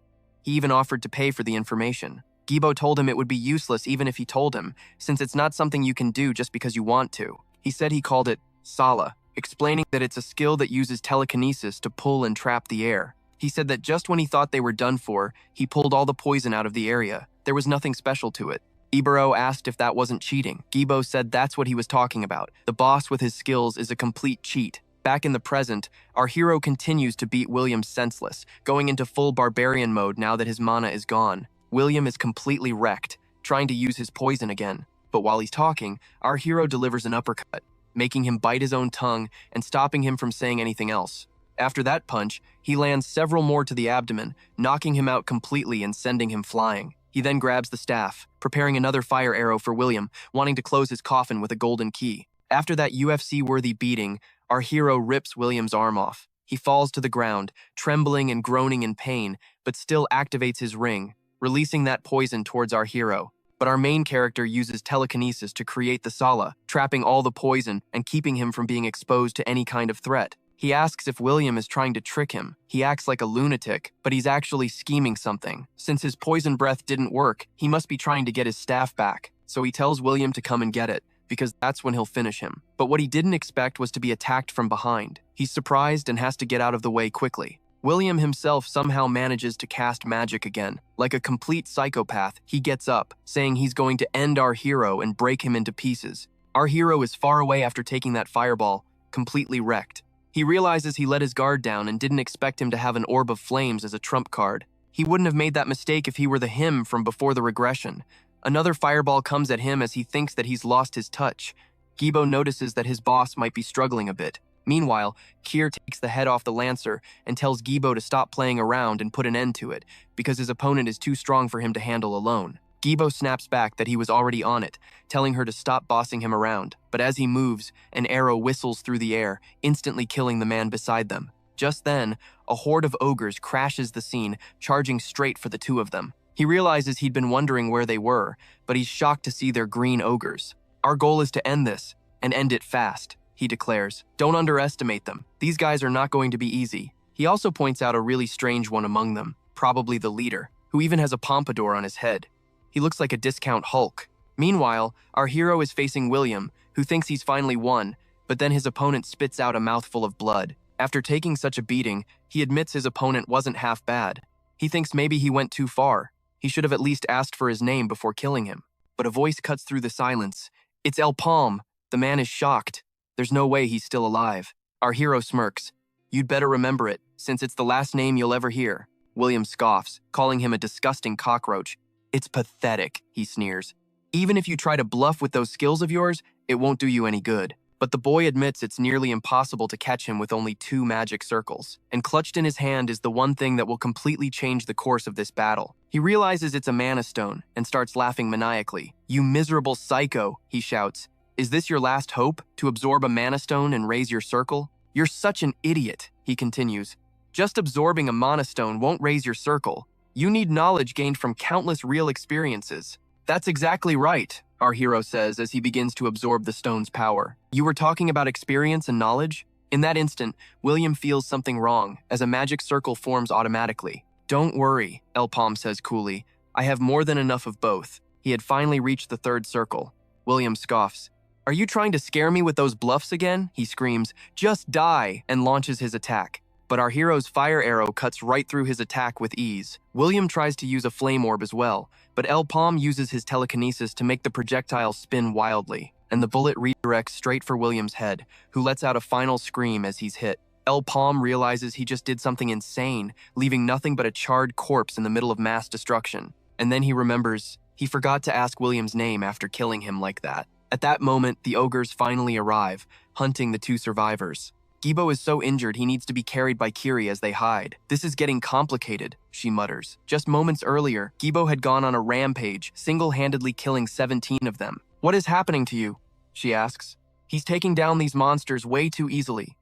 He even offered to pay for the information. Gibo told him it would be useless even if he told him, since it's not something you can do just because you want to. He said he called it Sala, explaining that it's a skill that uses telekinesis to pull and trap the air. He said that just when he thought they were done for, he pulled all the poison out of the area. There was nothing special to it. Ibero asked if that wasn't cheating. Gibo said that's what he was talking about. The boss with his skills is a complete cheat. Back in the present, our hero continues to beat William senseless, going into full barbarian mode now that his mana is gone. William is completely wrecked, trying to use his poison again. But while he's talking, our hero delivers an uppercut, making him bite his own tongue and stopping him from saying anything else. After that punch, he lands several more to the abdomen, knocking him out completely and sending him flying. He then grabs the staff, preparing another fire arrow for William, wanting to close his coffin with a golden key. After that UFC-worthy beating, our hero rips William's arm off. He falls to the ground, trembling and groaning in pain, but still activates his ring, releasing that poison towards our hero. But our main character uses telekinesis to create the Sala, trapping all the poison and keeping him from being exposed to any kind of threat. He asks if William is trying to trick him. He acts like a lunatic, but he's actually scheming something. Since his poison breath didn't work, he must be trying to get his staff back. So he tells William to come and get it, because that's when he'll finish him. But what he didn't expect was to be attacked from behind. He's surprised and has to get out of the way quickly. William himself somehow manages to cast magic again. Like a complete psychopath, he gets up, saying he's going to end our hero and break him into pieces. Our hero is far away after taking that fireball, completely wrecked. He realizes he let his guard down and didn't expect him to have an orb of flames as a trump card. He wouldn't have made that mistake if he were the him from before the regression. Another fireball comes at him as he thinks that he's lost his touch. Gibo notices that his boss might be struggling a bit. Meanwhile, Kier takes the head off the Lancer and tells Gibo to stop playing around and put an end to it, because his opponent is too strong for him to handle alone. Gibo snaps back that he was already on it, telling her to stop bossing him around, but as he moves, an arrow whistles through the air, instantly killing the man beside them. Just then, a horde of ogres crashes the scene, charging straight for the two of them. He realizes he'd been wondering where they were, but he's shocked to see they're green ogres. "Our goal is to end this, and end it fast," he declares. "Don't underestimate them. These guys are not going to be easy." He also points out a really strange one among them, probably the leader, who even has a pompadour on his head. He looks like a discount Hulk. Meanwhile, our hero is facing William, who thinks he's finally won, but then his opponent spits out a mouthful of blood. After taking such a beating, he admits his opponent wasn't half bad. He thinks maybe he went too far. He should have at least asked for his name before killing him. But a voice cuts through the silence. It's El Palm. The man is shocked. There's no way he's still alive. Our hero smirks. "You'd better remember it, since it's the last name you'll ever hear." William scoffs, calling him a disgusting cockroach. "It's pathetic," he sneers. "Even if you try to bluff with those skills of yours, it won't do you any good." But the boy admits it's nearly impossible to catch him with only 2 magic circles. And clutched in his hand is the one thing that will completely change the course of this battle. He realizes it's a mana stone and starts laughing maniacally. "You miserable psycho," he shouts. "Is this your last hope, to absorb a mana stone and raise your circle? You're such an idiot," he continues. "Just absorbing a mana stone won't raise your circle. You need knowledge gained from countless real experiences." "That's exactly right," our hero says as he begins to absorb the stone's power. "You were talking about experience and knowledge?" In that instant, William feels something wrong, as a magic circle forms automatically. "Don't worry," El Palm says coolly. "I have more than enough of both." He had finally reached the 3rd circle. William scoffs. "Are you trying to scare me with those bluffs again?" he screams. "Just die!" and launches his attack. But our hero's fire arrow cuts right through his attack with ease. William tries to use a flame orb as well, but El Palm uses his telekinesis to make the projectile spin wildly, and the bullet redirects straight for William's head, who lets out a final scream as he's hit. El Palm realizes he just did something insane, leaving nothing but a charred corpse in the middle of mass destruction. And then he remembers he forgot to ask William's name after killing him like that. At that moment, the ogres finally arrive, hunting the 2 survivors. Gibo is so injured he needs to be carried by Kiri as they hide. "This is getting complicated," she mutters. Just moments earlier, Gibo had gone on a rampage, single-handedly killing 17 of them. "What is happening to you?" she asks. "He's taking down these monsters way too easily."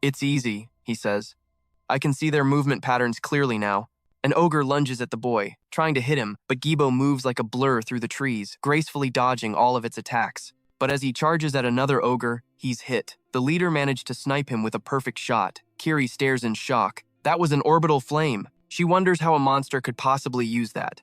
"It's easy," he says. "I can see their movement patterns clearly now." An ogre lunges at the boy, trying to hit him, but Gibo moves like a blur through the trees, gracefully dodging all of its attacks. But as he charges at another ogre, he's hit. The leader managed to snipe him with a perfect shot. Kiri stares in shock. That was an orbital flame. She wonders how a monster could possibly use that.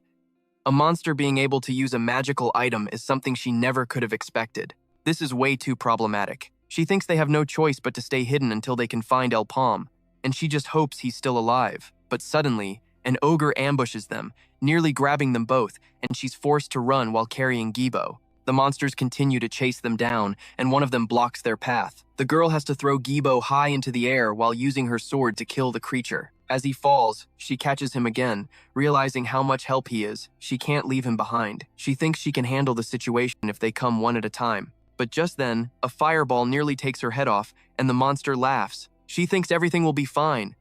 A monster being able to use a magical item is something she never could have expected. This is way too problematic. She thinks they have no choice but to stay hidden until they can find El Palm, and she just hopes he's still alive. But suddenly, an ogre ambushes them, nearly grabbing them both, and she's forced to run while carrying Gibo. The monsters continue to chase them down, and one of them blocks their path. The girl has to throw Gibo high into the air while using her sword to kill the creature. As he falls, she catches him again, realizing how much help he is. She can't leave him behind. She thinks she can handle the situation if they come one at a time. But just then, a fireball nearly takes her head off, and the monster laughs. She thinks everything will be fine,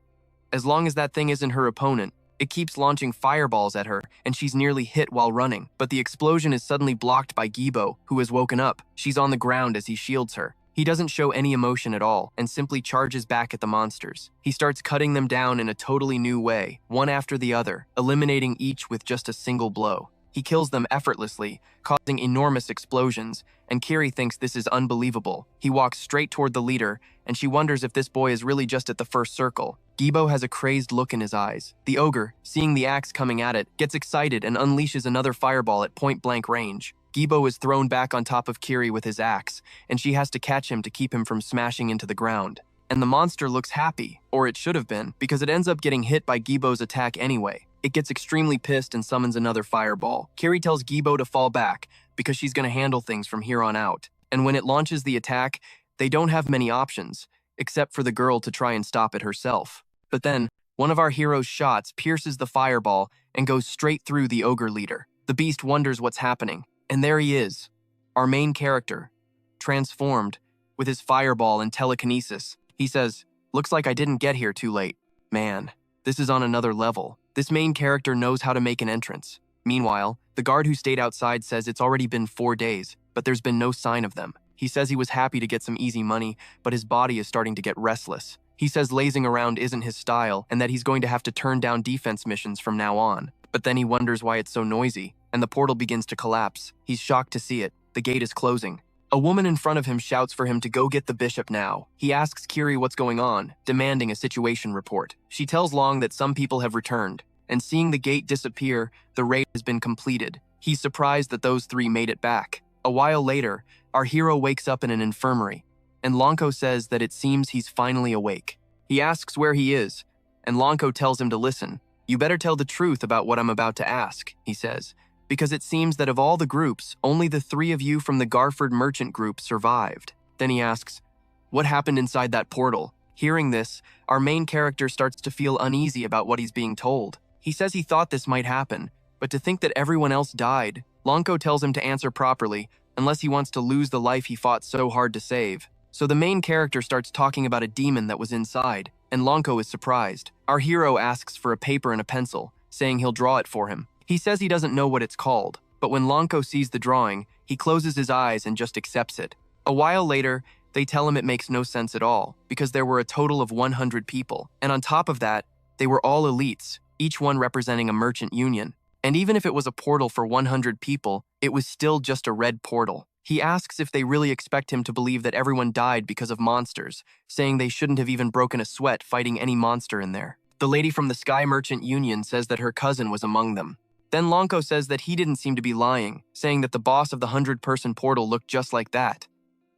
as long as that thing isn't her opponent. It keeps launching fireballs at her, and she's nearly hit while running. But the explosion is suddenly blocked by Gibo, who has woken up. She's on the ground as he shields her. He doesn't show any emotion at all and simply charges back at the monsters. He starts cutting them down in a totally new way, one after the other, eliminating each with just a single blow. He kills them effortlessly, causing enormous explosions, and Kiri thinks this is unbelievable. He walks straight toward the leader, and she wonders if this boy is really just at the first circle. Gibo has a crazed look in his eyes. The ogre, seeing the axe coming at it, gets excited and unleashes another fireball at point-blank range. Gibo is thrown back on top of Kiri with his axe, and she has to catch him to keep him from smashing into the ground. And the monster looks happy, or it should have been, because it ends up getting hit by Gibo's attack anyway. It gets extremely pissed and summons another fireball. Kiri tells Gibo to fall back, because she's going to handle things from here on out. And when it launches the attack, they don't have many options, except for the girl to try and stop it herself. But then, one of our hero's shots pierces the fireball and goes straight through the ogre leader. The beast wonders what's happening, and there he is, our main character, transformed, with his fireball and telekinesis. He says, "Looks like I didn't get here too late. Man, this is on another level." This main character knows how to make an entrance. Meanwhile, the guard who stayed outside says it's already been 4 days, but there's been no sign of them. He says he was happy to get some easy money, but his body is starting to get restless. He says lazing around isn't his style and that he's going to have to turn down defense missions from now on. But then he wonders why it's so noisy, and the portal begins to collapse. He's shocked to see it. The gate is closing. A woman in front of him shouts for him to go get the bishop now. He asks Kiri what's going on, demanding a situation report. She tells Long that some people have returned, and seeing the gate disappear, the raid has been completed. He's surprised that those 3 made it back. A while later, our hero wakes up in an infirmary, and Lonko says that it seems he's finally awake. He asks where he is, and Lonko tells him to listen. "You better tell the truth about what I'm about to ask," he says, "because it seems that of all the groups, only the 3 of you from the Garford merchant group survived." Then he asks, "What happened inside that portal?" Hearing this, our main character starts to feel uneasy about what he's being told. He says he thought this might happen, but to think that everyone else died. Lonko tells him to answer properly, unless he wants to lose the life he fought so hard to save. So the main character starts talking about a demon that was inside, and Lonko is surprised. Our hero asks for a paper and a pencil, saying he'll draw it for him. He says he doesn't know what it's called, but when Lonko sees the drawing, he closes his eyes and just accepts it. A while later, they tell him it makes no sense at all, because there were a total of 100 people, and on top of that, they were all elites, each one representing a merchant union. And even if it was a portal for 100 people, it was still just a red portal. He asks if they really expect him to believe that everyone died because of monsters, saying they shouldn't have even broken a sweat fighting any monster in there. The lady from the Sky Merchant Union says that her cousin was among them. Then Lonko says that he didn't seem to be lying, saying that the boss of the 100-person portal looked just like that.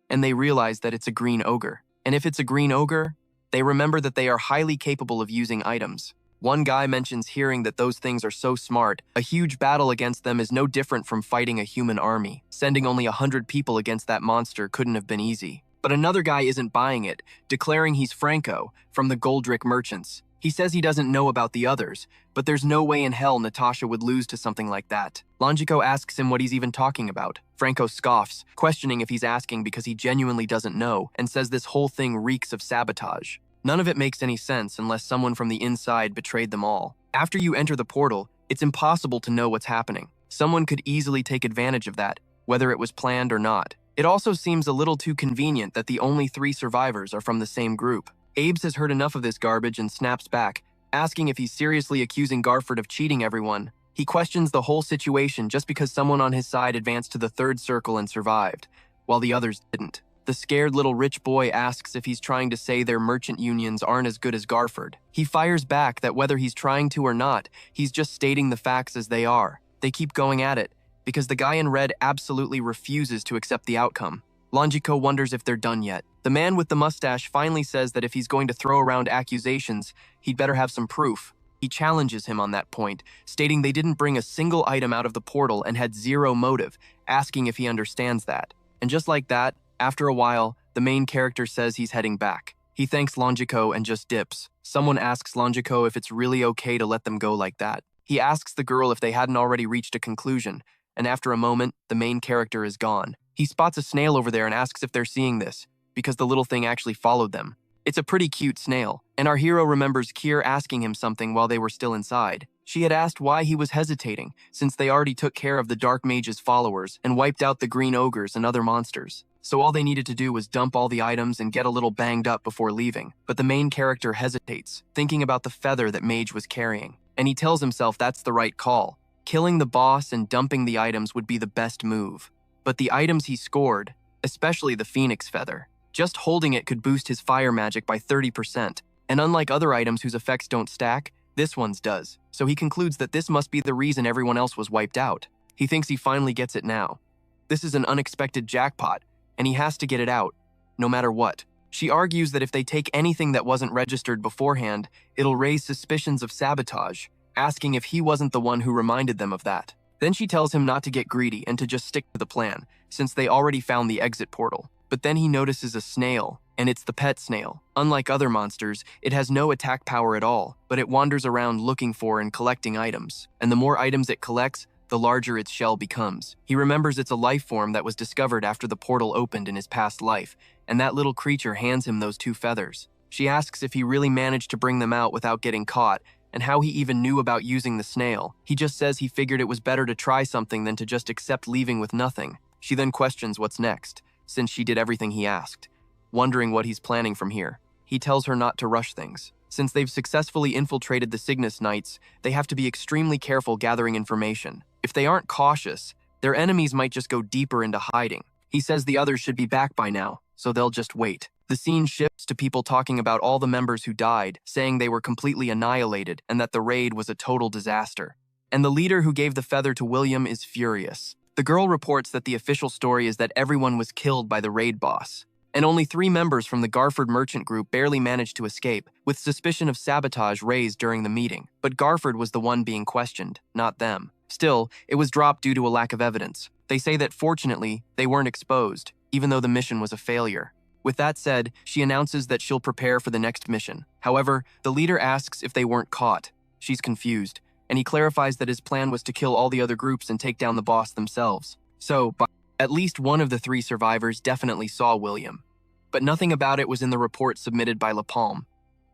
And they realize that it's a green ogre. And if it's a green ogre, they remember that they are highly capable of using items. One guy mentions hearing that those things are so smart, a huge battle against them is no different from fighting a human army. Sending only 100 people against that monster couldn't have been easy. But another guy isn't buying it, declaring he's Franco, from the Goldrick merchants. He says he doesn't know about the others, but there's no way in hell Natasha would lose to something like that. Longico asks him what he's even talking about. Franco scoffs, questioning if he's asking because he genuinely doesn't know, and says this whole thing reeks of sabotage. None of it makes any sense unless someone from the inside betrayed them all. After you enter the portal, it's impossible to know what's happening. Someone could easily take advantage of that, whether it was planned or not. It also seems a little too convenient that the only 3 survivors are from the same group. Abe's has heard enough of this garbage and snaps back, asking if he's seriously accusing Garford of cheating everyone. He questions the whole situation just because someone on his side advanced to the 3rd circle and survived, while the others didn't. The scared little rich boy asks if he's trying to say their merchant unions aren't as good as Garford. He fires back that whether he's trying to or not, he's just stating the facts as they are. They keep going at it, because the guy in red absolutely refuses to accept the outcome. Longico wonders if they're done yet. The man with the mustache finally says that if he's going to throw around accusations, he'd better have some proof. He challenges him on that point, stating they didn't bring a single item out of the portal and had 0 motive, asking if he understands that. And just like that, after a while, the main character says he's heading back. He thanks Longico and just dips. Someone asks Longico if it's really okay to let them go like that. He asks the girl if they hadn't already reached a conclusion, and after a moment, the main character is gone. He spots a snail over there and asks if they're seeing this, because the little thing actually followed them. It's a pretty cute snail, and our hero remembers Kier asking him something while they were still inside. She had asked why he was hesitating, since they already took care of the Dark Mage's followers and wiped out the green ogres and other monsters. So all they needed to do was dump all the items and get a little banged up before leaving. But the main character hesitates, thinking about the feather that Mage was carrying. And he tells himself that's the right call. Killing the boss and dumping the items would be the best move. But the items he scored, especially the Phoenix Feather, just holding it could boost his fire magic by 30%. And unlike other items whose effects don't stack, this one's does. So he concludes that this must be the reason everyone else was wiped out. He thinks he finally gets it now. This is an unexpected jackpot, and he has to get it out, no matter what. She argues that if they take anything that wasn't registered beforehand, it'll raise suspicions of sabotage, asking if he wasn't the one who reminded them of that. Then she tells him not to get greedy and to just stick to the plan, since they already found the exit portal. But then he notices a snail, and it's the pet snail. Unlike other monsters, it has no attack power at all, but it wanders around looking for and collecting items. And the more items it collects, the larger its shell becomes. He remembers it's a life form that was discovered after the portal opened in his past life, and that little creature hands him those 2 feathers. She asks if he really managed to bring them out without getting caught, and how he even knew about using the snail. He just says he figured it was better to try something than to just accept leaving with nothing. She then questions what's next, since she did everything he asked, wondering what he's planning from here. He tells her not to rush things. Since they've successfully infiltrated the Cygnus Knights, they have to be extremely careful gathering information. If they aren't cautious, their enemies might just go deeper into hiding. He says the others should be back by now, so they'll just wait. The scene shifts to people talking about all the members who died, saying they were completely annihilated and that the raid was a total disaster. And the leader who gave the feather to William is furious. The girl reports that the official story is that everyone was killed by the raid boss, and only 3 members from the Garford merchant group barely managed to escape, with suspicion of sabotage raised during the meeting. But Garford was the one being questioned, not them. Still, it was dropped due to a lack of evidence. They say that fortunately, they weren't exposed, even though the mission was a failure. With that said, she announces that she'll prepare for the next mission. However, the leader asks if they weren't caught. She's confused, and he clarifies that his plan was to kill all the other groups and take down the boss themselves. So, at least one of the 3 survivors definitely saw William. But nothing about it was in the report submitted by La Palme.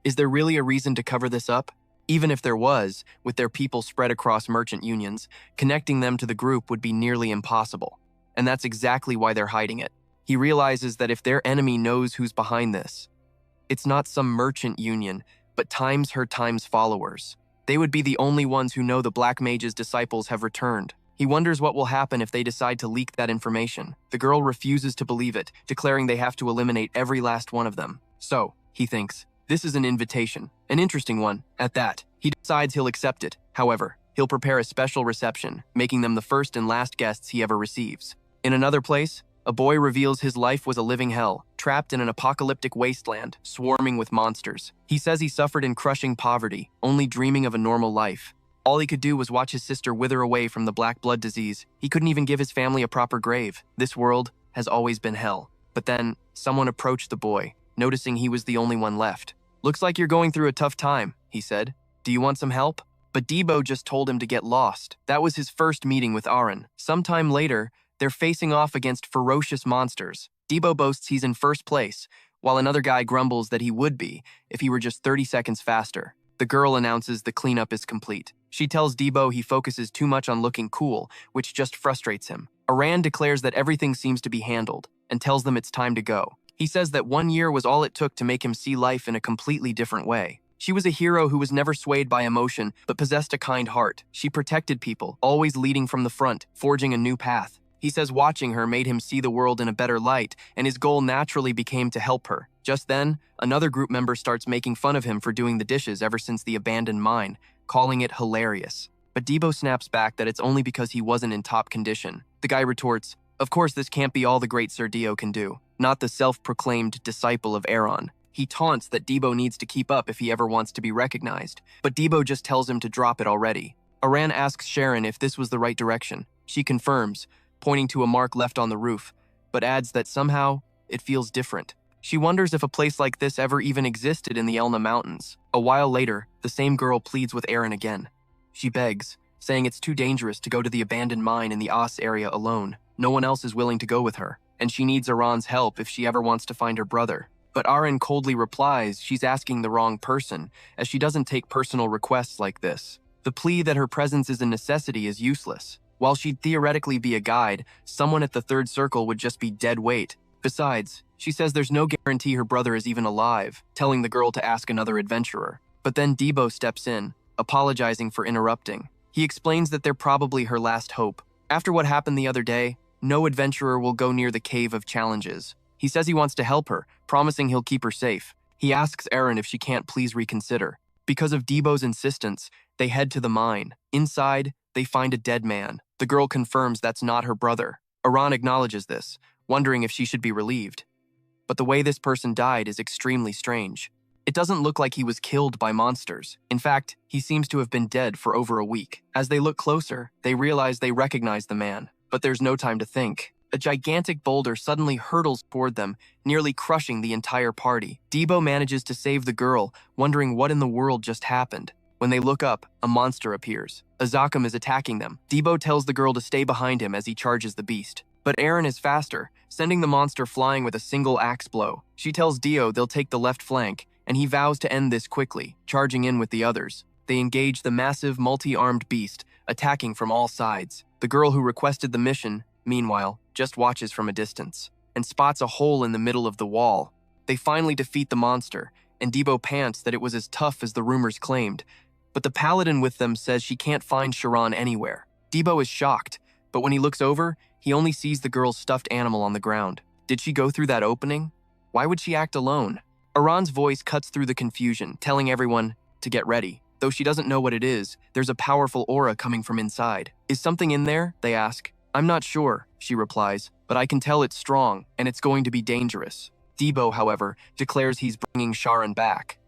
Is there really a reason to cover this up? Even if there was, with their people spread across merchant unions, connecting them to the group would be nearly impossible. And that's exactly why they're hiding it. He realizes that if their enemy knows who's behind this, it's not some merchant union, but times her times followers. They would be the only ones who know the Black Mage's disciples have returned. He wonders what will happen if they decide to leak that information. The girl refuses to believe it, declaring they have to eliminate every last one of them. So, he thinks, this is an invitation, an interesting one, at that. He decides he'll accept it. However, he'll prepare a special reception, making them the first and last guests he ever receives. In another place, a boy reveals his life was a living hell, trapped in an apocalyptic wasteland, swarming with monsters. He says he suffered in crushing poverty, only dreaming of a normal life. All he could do was watch his sister wither away from the black blood disease. He couldn't even give his family a proper grave. This world has always been hell. But then, someone approached the boy, noticing he was the only one left. "Looks like you're going through a tough time," he said. "Do you want some help?" But Debo just told him to get lost. That was his first meeting with Aaron. Sometime later, they're facing off against ferocious monsters. Debo boasts he's in first place, while another guy grumbles that he would be if he were just 30 seconds faster. The girl announces the cleanup is complete. She tells Debo he focuses too much on looking cool, which just frustrates him. Aran declares that everything seems to be handled, and tells them it's time to go. He says that 1 year was all it took to make him see life in a completely different way. She was a hero who was never swayed by emotion, but possessed a kind heart. She protected people, always leading from the front, forging a new path. He says watching her made him see the world in a better light, and his goal naturally became to help her. Just then, another group member starts making fun of him for doing the dishes ever since the abandoned mine, calling it hilarious. But Debo snaps back that it's only because he wasn't in top condition. The guy retorts, "Of course this can't be all the great Sir Dio can do, not the self-proclaimed disciple of Aaron." He taunts that Debo needs to keep up if he ever wants to be recognized, but Debo just tells him to drop it already. Aran asks Sharon if this was the right direction. She confirms, pointing to a mark left on the roof, but adds that somehow it feels different. She wonders if a place like this ever even existed in the Elna Mountains. A while later, the same girl pleads with Aaron again. She begs, saying it's too dangerous to go to the abandoned mine in the As area alone. No one else is willing to go with her, and she needs Aran's help if she ever wants to find her brother. But Aaron coldly replies she's asking the wrong person, as she doesn't take personal requests like this. The plea that her presence is a necessity is useless. While she'd theoretically be a guide, someone at the third circle would just be dead weight. Besides, she says there's no guarantee her brother is even alive, telling the girl to ask another adventurer. But then Debo steps in, apologizing for interrupting. He explains that they're probably her last hope. After what happened the other day, no adventurer will go near the Cave of Challenges. He says he wants to help her, promising he'll keep her safe. He asks Erin if she can't please reconsider. Because of Debo's insistence, they head to the mine. Inside, they find a dead man. The girl confirms that's not her brother. Aran acknowledges this, wondering if she should be relieved. But the way this person died is extremely strange. It doesn't look like he was killed by monsters. In fact, he seems to have been dead for over a week. As they look closer, they realize they recognize the man. But there's no time to think. A gigantic boulder suddenly hurtles toward them, nearly crushing the entire party. Debo manages to save the girl, wondering what in the world just happened. When they look up, a monster appears. A Zakum is attacking them. Debo tells the girl to stay behind him as he charges the beast. But Erin is faster, sending the monster flying with a single axe blow. She tells Dio they'll take the left flank, and he vows to end this quickly, charging in with the others. They engage the massive, multi-armed beast, attacking from all sides. The girl who requested the mission, meanwhile, just watches from a distance, and spots a hole in the middle of the wall. They finally defeat the monster, and Debo pants that it was as tough as the rumors claimed. But the paladin with them says she can't find Sharon anywhere. Debo is shocked, but when he looks over, he only sees the girl's stuffed animal on the ground. Did she go through that opening? Why would she act alone? Aran's voice cuts through the confusion, telling everyone to get ready. Though she doesn't know what it is, there's a powerful aura coming from inside. Is something in there? They ask. I'm not sure, she replies, but I can tell it's strong, and it's going to be dangerous. Debo, however, declares he's bringing Sharon back.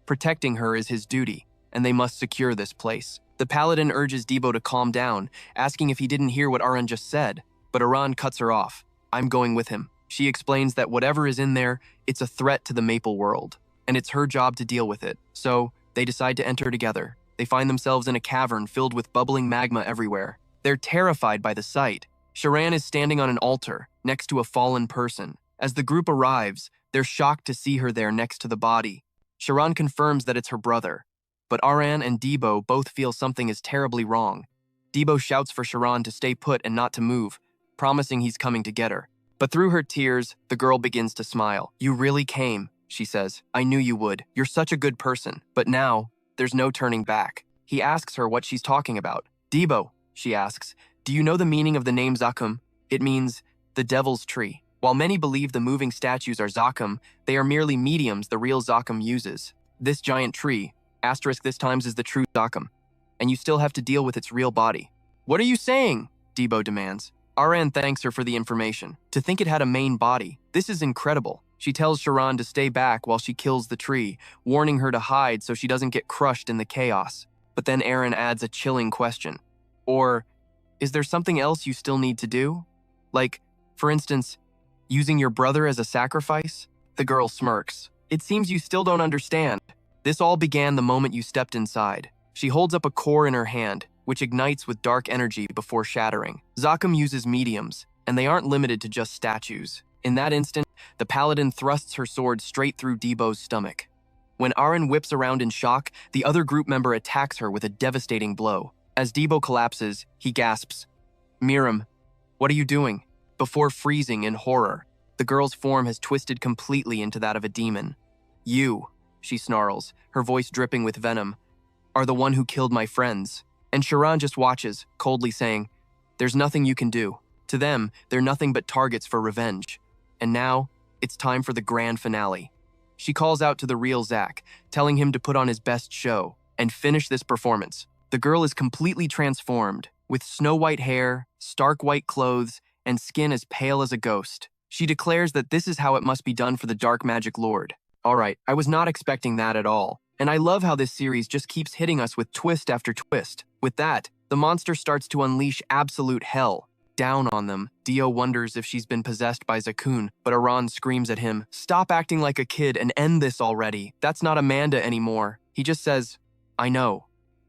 Protecting her is his duty, and they must secure this place. The paladin urges Debo to calm down, asking if he didn't hear what Aran just said, but Aran cuts her off. I'm going with him. She explains that whatever is in there, it's a threat to the Maple world, and it's her job to deal with it. So, they decide to enter together. They find themselves in a cavern filled with bubbling magma everywhere. They're terrified by the sight. Sharan is standing on an altar, next to a fallen person. As the group arrives, they're shocked to see her there next to the body. Sharan confirms that it's her brother, but Aran and Debo both feel something is terribly wrong. Debo shouts for Sharan to stay put and not to move, promising he's coming to get her. But through her tears, the girl begins to smile. You really came, she says. I knew you would. You're such a good person. But now, there's no turning back. He asks her what she's talking about. Debo, she asks, do you know the meaning of the name Zakum? It means the devil's tree. While many believe the moving statues are Zakum, they are merely mediums the real Zakum uses. This giant tree, asterisk this times, is the true Zakum, and you still have to deal with its real body. What are you saying? Debo demands. Aran thanks her for the information. To think it had a main body. This is incredible. She tells Sharan to stay back while she kills the tree, warning her to hide so she doesn't get crushed in the chaos. But then Aran adds a chilling question. Or, is there something else you still need to do? Like, for instance, using your brother as a sacrifice? The girl smirks. It seems you still don't understand. This all began the moment you stepped inside. She holds up a core in her hand, which ignites with dark energy before shattering. Zakum uses mediums, and they aren't limited to just statues. In that instant, the paladin thrusts her sword straight through Debo's stomach. When Aran whips around in shock, the other group member attacks her with a devastating blow. As Debo collapses, he gasps, Miriam, what are you doing? Before freezing in horror. The girl's form has twisted completely into that of a demon. You, she snarls, her voice dripping with venom, are the one who killed my friends. And Sharan just watches, coldly saying, there's nothing you can do. To them, they're nothing but targets for revenge. And now, it's time for the grand finale. She calls out to the real Zack, telling him to put on his best show and finish this performance. The girl is completely transformed, with snow-white hair, stark white clothes, and skin as pale as a ghost. She declares that this is how it must be done for the Dark Magic Lord. Alright, I was not expecting that at all. And I love how this series just keeps hitting us with twist after twist. With that, the monster starts to unleash absolute hell down on them. Dio wonders if she's been possessed by Zakun, but Aran screams at him, stop acting like a kid and end this already. That's not Amanda anymore. He just says, I know.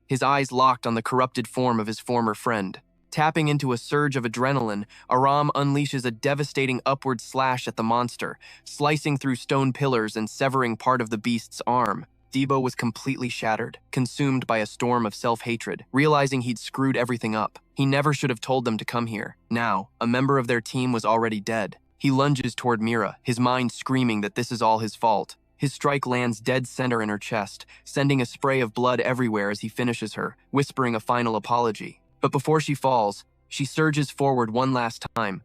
His eyes locked on the corrupted form of his former friend. Tapping into a surge of adrenaline, Aram unleashes a devastating upward slash at the monster, slicing through stone pillars and severing part of the beast's arm. Debo was completely shattered, consumed by a storm of self-hatred, realizing he'd screwed everything up. He never should have told them to come here. Now, a member of their team was already dead. He lunges toward Mira, his mind screaming that this is all his fault. His strike lands dead center in her chest, sending a spray of blood everywhere as he finishes her, whispering a final apology. But before she falls, she surges forward one last time.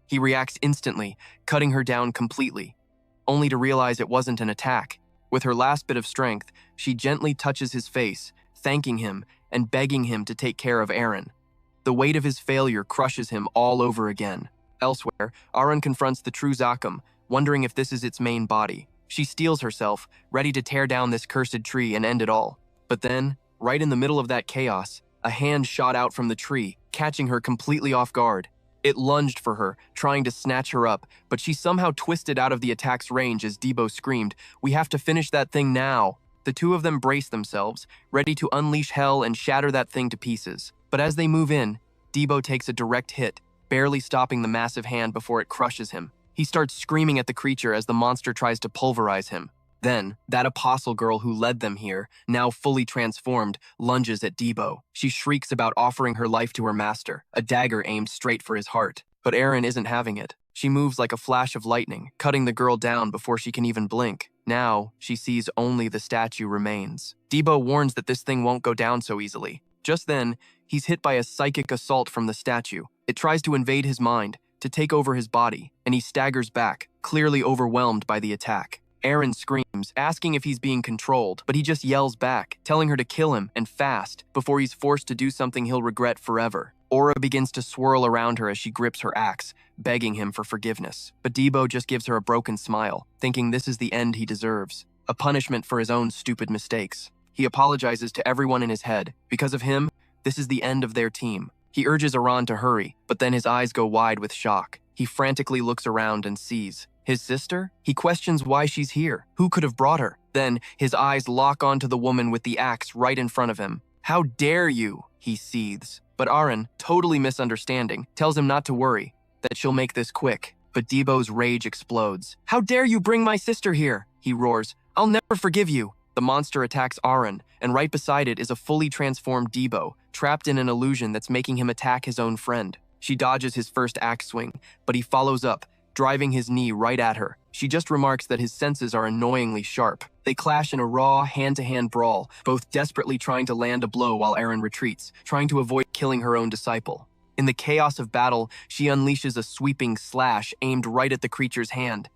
He reacts instantly, cutting her down completely, only to realize it wasn't an attack. With her last bit of strength, she gently touches his face, thanking him and begging him to take care of Aaron. The weight of his failure crushes him all over again. Elsewhere, Aaron confronts the true Zakam, wondering if this is its main body. She steels herself, ready to tear down this cursed tree and end it all. But then, right in the middle of that chaos, a hand shot out from the tree, catching her completely off guard. It lunged for her, trying to snatch her up, but she somehow twisted out of the attack's range as Debo screamed, "We have to finish that thing now!" The two of them brace themselves, ready to unleash hell and shatter that thing to pieces. But as they move in, Debo takes a direct hit, barely stopping the massive hand before it crushes him. He starts screaming at the creature as the monster tries to pulverize him. Then, that apostle girl who led them here, now fully transformed, lunges at Debo. She shrieks about offering her life to her master, a dagger aimed straight for his heart. But Aaron isn't having it. She moves like a flash of lightning, cutting the girl down before she can even blink. Now, she sees only the statue remains. Debo warns that this thing won't go down so easily. Just then, he's hit by a psychic assault from the statue. It tries to invade his mind, to take over his body, and he staggers back, clearly overwhelmed by the attack. Aaron screams, asking if he's being controlled, but he just yells back, telling her to kill him, and fast, before he's forced to do something he'll regret forever. Aura begins to swirl around her as she grips her axe, begging him for forgiveness. But Debo just gives her a broken smile, thinking this is the end he deserves, a punishment for his own stupid mistakes. He apologizes to everyone in his head. Because of him, this is the end of their team. He urges Aran to hurry, but then his eyes go wide with shock. He frantically looks around and sees his sister? He questions why she's here. Who could have brought her? Then, his eyes lock onto the woman with the axe right in front of him. "How dare you?" he seethes. But Aaron, totally misunderstanding, tells him not to worry, that she'll make this quick. But Debo's rage explodes. "How dare you bring my sister here?" he roars. "I'll never forgive you." The monster attacks Aaron, and right beside it is a fully transformed Debo, trapped in an illusion that's making him attack his own friend. She dodges his first axe swing, but he follows up, driving his knee right at her. She just remarks that his senses are annoyingly sharp. They clash in a raw, hand-to-hand brawl, both desperately trying to land a blow while Aaron retreats, trying to avoid killing her own disciple. In the chaos of battle, she unleashes a sweeping slash aimed right at the creature's hand.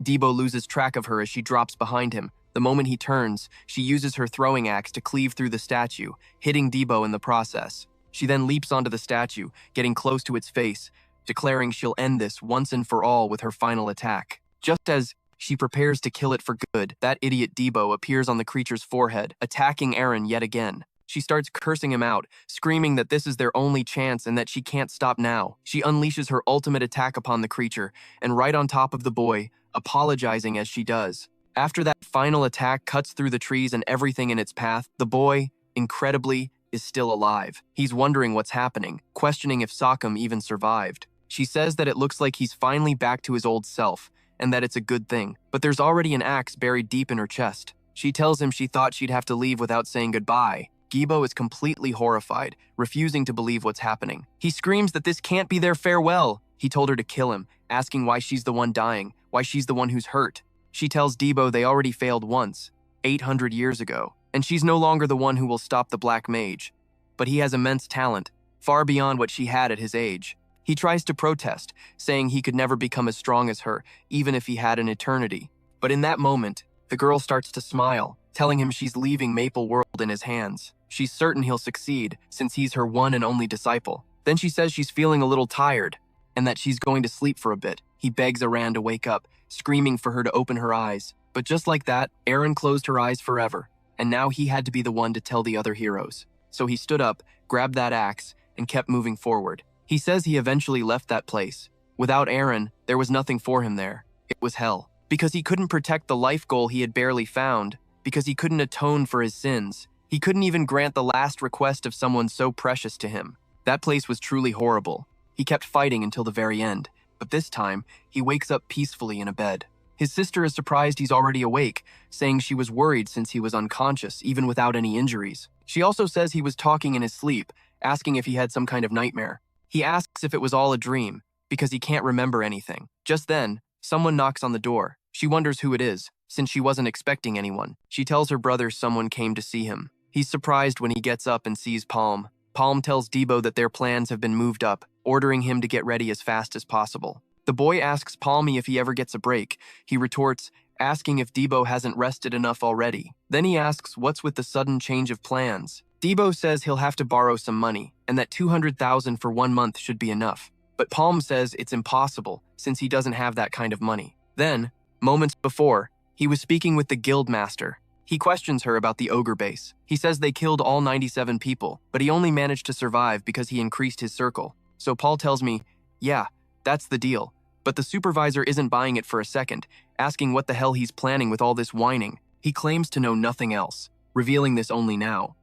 Debo loses track of her as she drops behind him. The moment he turns, she uses her throwing axe to cleave through the statue, hitting Debo in the process. She then leaps onto the statue, getting close to its face, declaring she'll end this once and for all with her final attack. Just as she prepares to kill it for good, that idiot Debo appears on the creature's forehead, attacking Aaron yet again. She starts cursing him out, screaming that this is their only chance and that she can't stop now. She unleashes her ultimate attack upon the creature, and right on top of the boy, apologizing as she does. After that final attack cuts through the trees and everything in its path, the boy, incredibly, is still alive. He's wondering what's happening, questioning if Sakam even survived. She says that it looks like he's finally back to his old self, and that it's a good thing. But there's already an axe buried deep in her chest. She tells him she thought she'd have to leave without saying goodbye. Debo is completely horrified, refusing to believe what's happening. He screams that this can't be their farewell. He told her to kill him, asking why she's the one dying, why she's the one who's hurt. She tells Debo they already failed once, 800 years ago, and she's no longer the one who will stop the Black Mage. But he has immense talent, far beyond what she had at his age. He tries to protest, saying he could never become as strong as her, even if he had an eternity. But in that moment, the girl starts to smile, telling him she's leaving Maple World in his hands. She's certain he'll succeed, since he's her one and only disciple. Then she says she's feeling a little tired, and that she's going to sleep for a bit. He begs Aran to wake up, screaming for her to open her eyes. But just like that, Aaron closed her eyes forever, and now he had to be the one to tell the other heroes. So he stood up, grabbed that axe, and kept moving forward. He says he eventually left that place. Without Aaron, there was nothing for him there. It was hell. Because he couldn't protect the life goal he had barely found, because he couldn't atone for his sins, he couldn't even grant the last request of someone so precious to him. That place was truly horrible. He kept fighting until the very end, but this time, he wakes up peacefully in a bed. His sister is surprised he's already awake, saying she was worried since he was unconscious, even without any injuries. She also says he was talking in his sleep, asking if he had some kind of nightmare. He asks if it was all a dream, because he can't remember anything. Just then, someone knocks on the door. She wonders who it is, since she wasn't expecting anyone. She tells her brother someone came to see him. He's surprised when he gets up and sees Palm. Palm tells Debo that their plans have been moved up, ordering him to get ready as fast as possible. The boy asks Palmy if he ever gets a break. He retorts, asking if Debo hasn't rested enough already. Then he asks what's with the sudden change of plans. Debo says he'll have to borrow some money, and that $200,000 for 1 month should be enough. But Palm says it's impossible, since he doesn't have that kind of money. Then, moments before, he was speaking with the guild master. He questions her about the ogre base. He says they killed all 97 people, but he only managed to survive because he increased his circle. So Paul tells me, yeah, that's the deal. But the supervisor isn't buying it for a second, asking what the hell he's planning with all this whining. He claims to know nothing else, revealing this only now.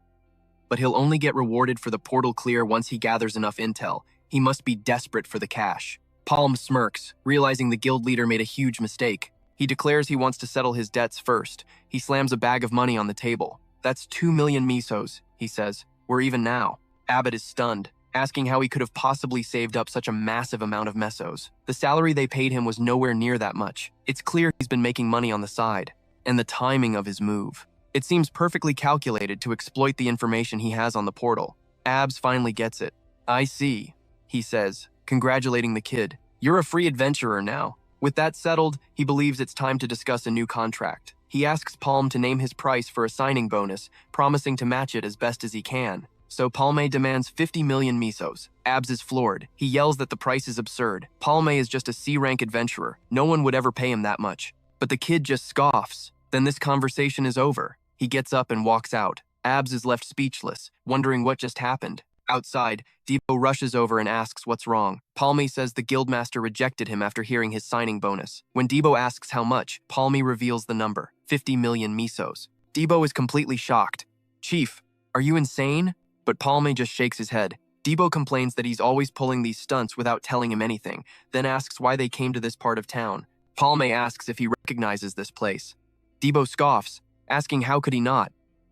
But he'll only get rewarded for the portal clear once he gathers enough intel. He must be desperate for the cash. Palm smirks, realizing the guild leader made a huge mistake. He declares he wants to settle his debts first. He slams a bag of money on the table. That's 2 million mesos, he says. We're even now. Abbott is stunned, asking how he could have possibly saved up such a massive amount of mesos. The salary they paid him was nowhere near that much. It's clear he's been making money on the side. And the timing of his move. It seems perfectly calculated to exploit the information he has on the portal. Abs finally gets it. I see, he says, congratulating the kid. You're a free adventurer now. With that settled, he believes it's time to discuss a new contract. He asks Palm to name his price for a signing bonus, promising to match it as best as he can. So Palme demands 50 million mesos. Abs is floored. He yells that the price is absurd. Palme is just a C-rank adventurer. No one would ever pay him that much. But the kid just scoffs. Then this conversation is over. He gets up and walks out. Abs is left speechless, wondering what just happened. Outside, Debo rushes over and asks what's wrong. Palmy says the guildmaster rejected him after hearing his signing bonus. When Debo asks how much, Palmy reveals the number, 50 million mesos. Debo is completely shocked. Chief, are you insane? But Palmy just shakes his head. Debo complains that he's always pulling these stunts without telling him anything, then asks why they came to this part of town. Palmy asks if he recognizes this place. Debo scoffs, asking how could he not?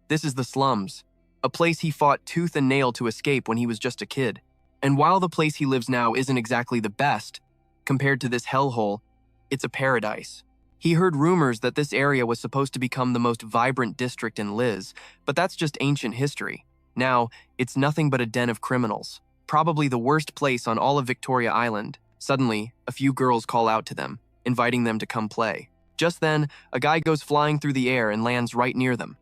This is the slums. A place he fought tooth and nail to escape when he was just a kid. And while the place he lives now isn't exactly the best, compared to this hellhole, it's a paradise. He heard rumors that this area was supposed to become the most vibrant district in Liz, but that's just ancient history. Now, it's nothing but a den of criminals. Probably the worst place on all of Victoria Island. Suddenly, a few girls call out to them, inviting them to come play. Just then, a guy goes flying through the air and lands right near them.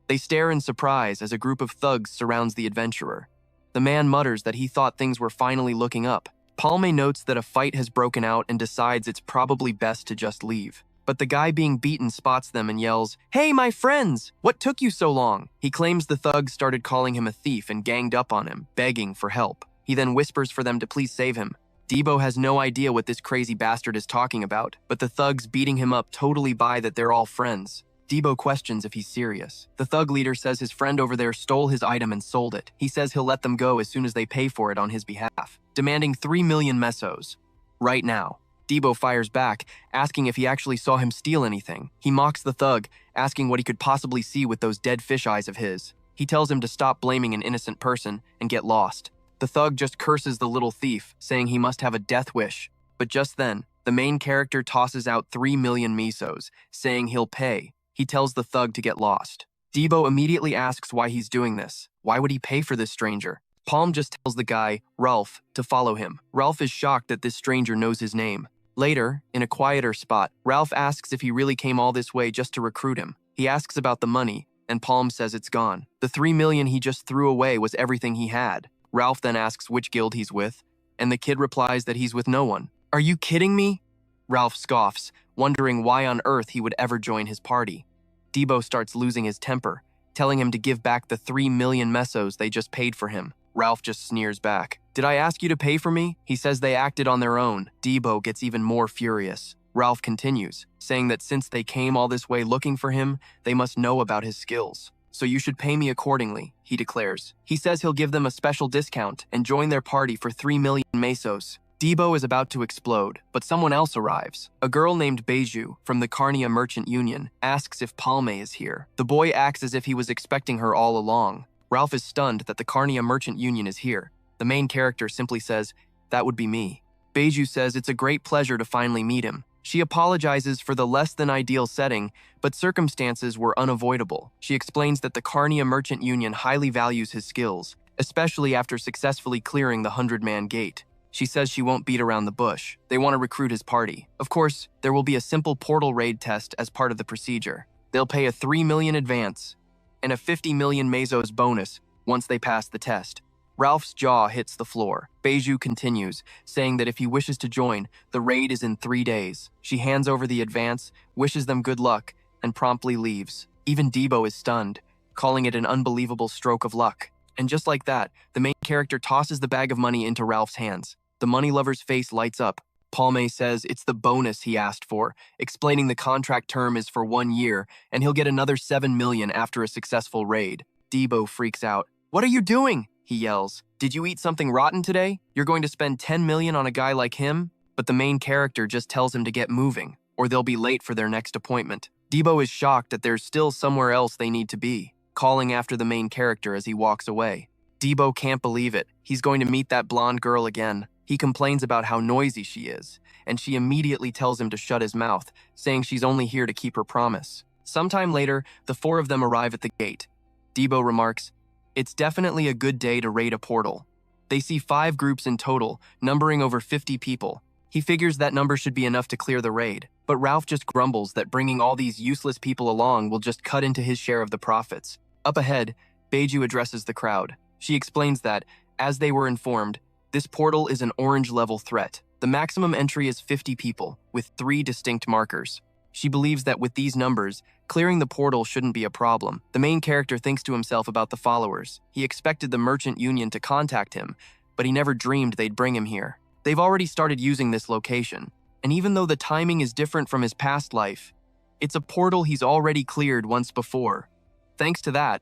They stare in surprise as a group of thugs surrounds the adventurer. The man mutters that he thought things were finally looking up. Palme notes that a fight has broken out and decides it's probably best to just leave. But the guy being beaten spots them and yells, "Hey, my friends! What took you so long?" He claims the thugs started calling him a thief and ganged up on him, begging for help. He then whispers for them to please save him. Debo has no idea what this crazy bastard is talking about, but the thugs beating him up totally buy that they're all friends. Debo questions if he's serious. The thug leader says his friend over there stole his item and sold it. He says he'll let them go as soon as they pay for it on his behalf, demanding 3 million mesos. Right now. Debo fires back, asking if he actually saw him steal anything. He mocks the thug, asking what he could possibly see with those dead fish eyes of his. He tells him to stop blaming an innocent person and get lost. The thug just curses the little thief, saying he must have a death wish. But just then, the main character tosses out 3 million mesos, saying he'll pay. He tells the thug to get lost. Debo immediately asks why he's doing this. Why would he pay for this stranger? Palm just tells the guy, Ralph, to follow him. Ralph is shocked that this stranger knows his name. Later, in a quieter spot, Ralph asks if he really came all this way just to recruit him. He asks about the money, and Palm says it's gone. The 3 million he just threw away was everything he had. Ralph then asks which guild he's with, and the kid replies that he's with no one. Are you kidding me? Ralph scoffs, wondering why on earth he would ever join his party. Debo starts losing his temper, telling him to give back the 3 million mesos they just paid for him. Ralph just sneers back. Did I ask you to pay for me? He says they acted on their own. Debo gets even more furious. Ralph continues, saying that since they came all this way looking for him, they must know about his skills. So you should pay me accordingly, he declares. He says he'll give them a special discount and join their party for 3 million mesos. Debo is about to explode, but someone else arrives. A girl named Beju from the Carnia Merchant Union asks if Palme is here. The boy acts as if he was expecting her all along. Ralph is stunned that the Carnia Merchant Union is here. The main character simply says, "That would be me." Beju says it's a great pleasure to finally meet him. She apologizes for the less than ideal setting, but circumstances were unavoidable. She explains that the Carnia Merchant Union highly values his skills, especially after successfully clearing the 100-man gate. She says she won't beat around the bush. They want to recruit his party. Of course, there will be a simple portal raid test as part of the procedure. They'll pay a 3 million advance and a 50 million mesos bonus once they pass the test. Ralph's jaw hits the floor. Beju continues, saying that if he wishes to join, the raid is in 3 days. She hands over the advance, wishes them good luck, and promptly leaves. Even Debo is stunned, calling it an unbelievable stroke of luck. And just like that, the main character tosses the bag of money into Ralph's hands. The money lover's face lights up. Palme says it's the bonus he asked for, explaining the contract term is for 1 year, and he'll get another 7 million after a successful raid. Debo freaks out. "What are you doing?" he yells. "Did you eat something rotten today? You're going to spend 10 million on a guy like him?" But the main character just tells him to get moving, or they'll be late for their next appointment. Debo is shocked that there's still somewhere else they need to be, calling after the main character as he walks away. Debo can't believe it. He's going to meet that blonde girl again. He complains about how noisy she is, and she immediately tells him to shut his mouth, saying she's only here to keep her promise. Sometime later, the 4 of them arrive at the gate. Debo remarks, "It's definitely a good day to raid a portal." They see 5 groups in total, numbering over 50 people. He figures that number should be enough to clear the raid, but Ralph just grumbles that bringing all these useless people along will just cut into his share of the profits. Up ahead, Beju addresses the crowd. She explains that, as they were informed, this portal is an orange-level threat. The maximum entry is 50 people, with 3 distinct markers. She believes that with these numbers, clearing the portal shouldn't be a problem. The main character thinks to himself about the followers. He expected the Merchant Union to contact him, but he never dreamed they'd bring him here. They've already started using this location, and even though the timing is different from his past life, it's a portal he's already cleared once before. Thanks to that,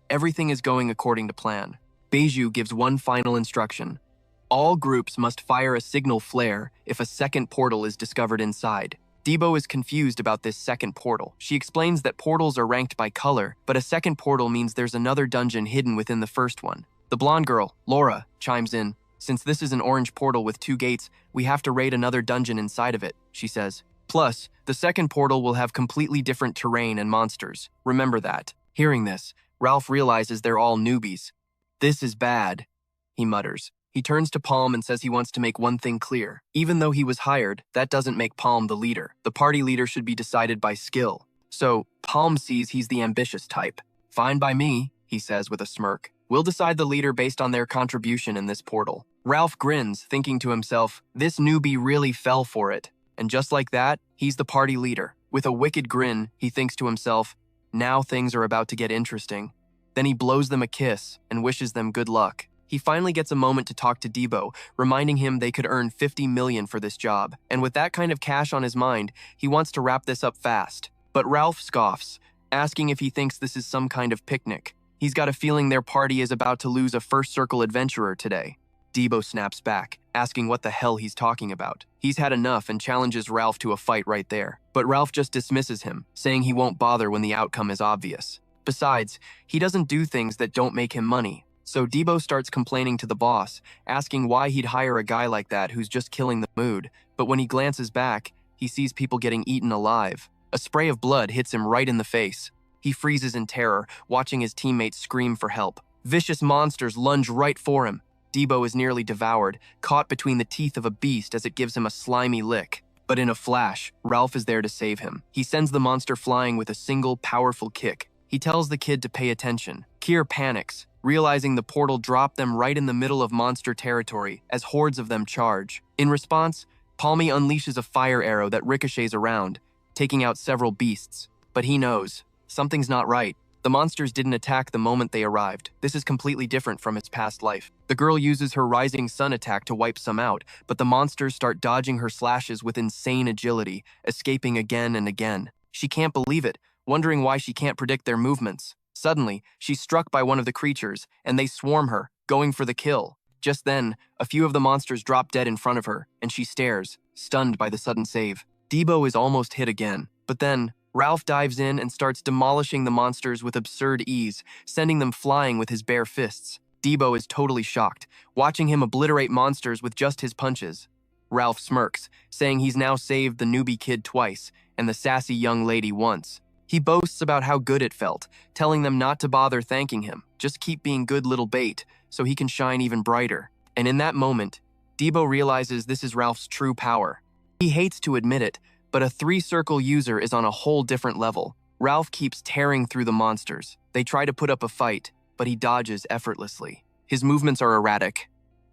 everything is going according to plan. Beju gives one final instruction. All groups must fire a signal flare if a second portal is discovered inside. Debo is confused about this second portal. She explains that portals are ranked by color, but a second portal means there's another dungeon hidden within the first one. The blonde girl, Laura, chimes in. "Since this is an orange portal with 2 gates, we have to raid another dungeon inside of it," she says. "Plus, the second portal will have completely different terrain and monsters. Remember that." Hearing this, Ralph realizes they're all newbies. "This is bad," he mutters. He turns to Palm and says he wants to make one thing clear. Even though he was hired, that doesn't make Palm the leader. The party leader should be decided by skill. So, Palm sees he's the ambitious type. "Fine by me," he says with a smirk. "We'll decide the leader based on their contribution in this portal." Ralph grins, thinking to himself, this newbie really fell for it. And just like that, he's the party leader. With a wicked grin, he thinks to himself, now things are about to get interesting. Then he blows them a kiss and wishes them good luck. He finally gets a moment to talk to Debo, reminding him they could earn 50 million for this job. And with that kind of cash on his mind, he wants to wrap this up fast. But Ralph scoffs, asking if he thinks this is some kind of picnic. He's got a feeling their party is about to lose a first circle adventurer today. Debo snaps back, asking what the hell he's talking about. He's had enough and challenges Ralph to a fight right there. But Ralph just dismisses him, saying he won't bother when the outcome is obvious. Besides, he doesn't do things that don't make him money. So Debo starts complaining to the boss, asking why he'd hire a guy like that who's just killing the mood. But when he glances back, he sees people getting eaten alive. A spray of blood hits him right in the face. He freezes in terror, watching his teammates scream for help. Vicious monsters lunge right for him. Debo is nearly devoured, caught between the teeth of a beast as it gives him a slimy lick. But in a flash, Ralph is there to save him. He sends the monster flying with a single, powerful kick. He tells the kid to pay attention. Kier panics, realizing the portal dropped them right in the middle of monster territory as hordes of them charge. In response, Palmy unleashes a fire arrow that ricochets around, taking out several beasts. But he knows, something's not right. The monsters didn't attack the moment they arrived. This is completely different from its past life. The girl uses her rising sun attack to wipe some out, but the monsters start dodging her slashes with insane agility, escaping again and again. She can't believe it, wondering why she can't predict their movements. Suddenly, she's struck by one of the creatures, and they swarm her, going for the kill. Just then, a few of the monsters drop dead in front of her, and she stares, stunned by the sudden save. Debo is almost hit again, but then Ralph dives in and starts demolishing the monsters with absurd ease, sending them flying with his bare fists. Debo is totally shocked, watching him obliterate monsters with just his punches. Ralph smirks, saying he's now saved the newbie kid twice and the sassy young lady once. He boasts about how good it felt, telling them not to bother thanking him, just keep being good little bait so he can shine even brighter. And in that moment, Debo realizes this is Ralph's true power. He hates to admit it, but a three-circle user is on a whole different level. Ralph keeps tearing through the monsters. They try to put up a fight, but he dodges effortlessly. His movements are erratic,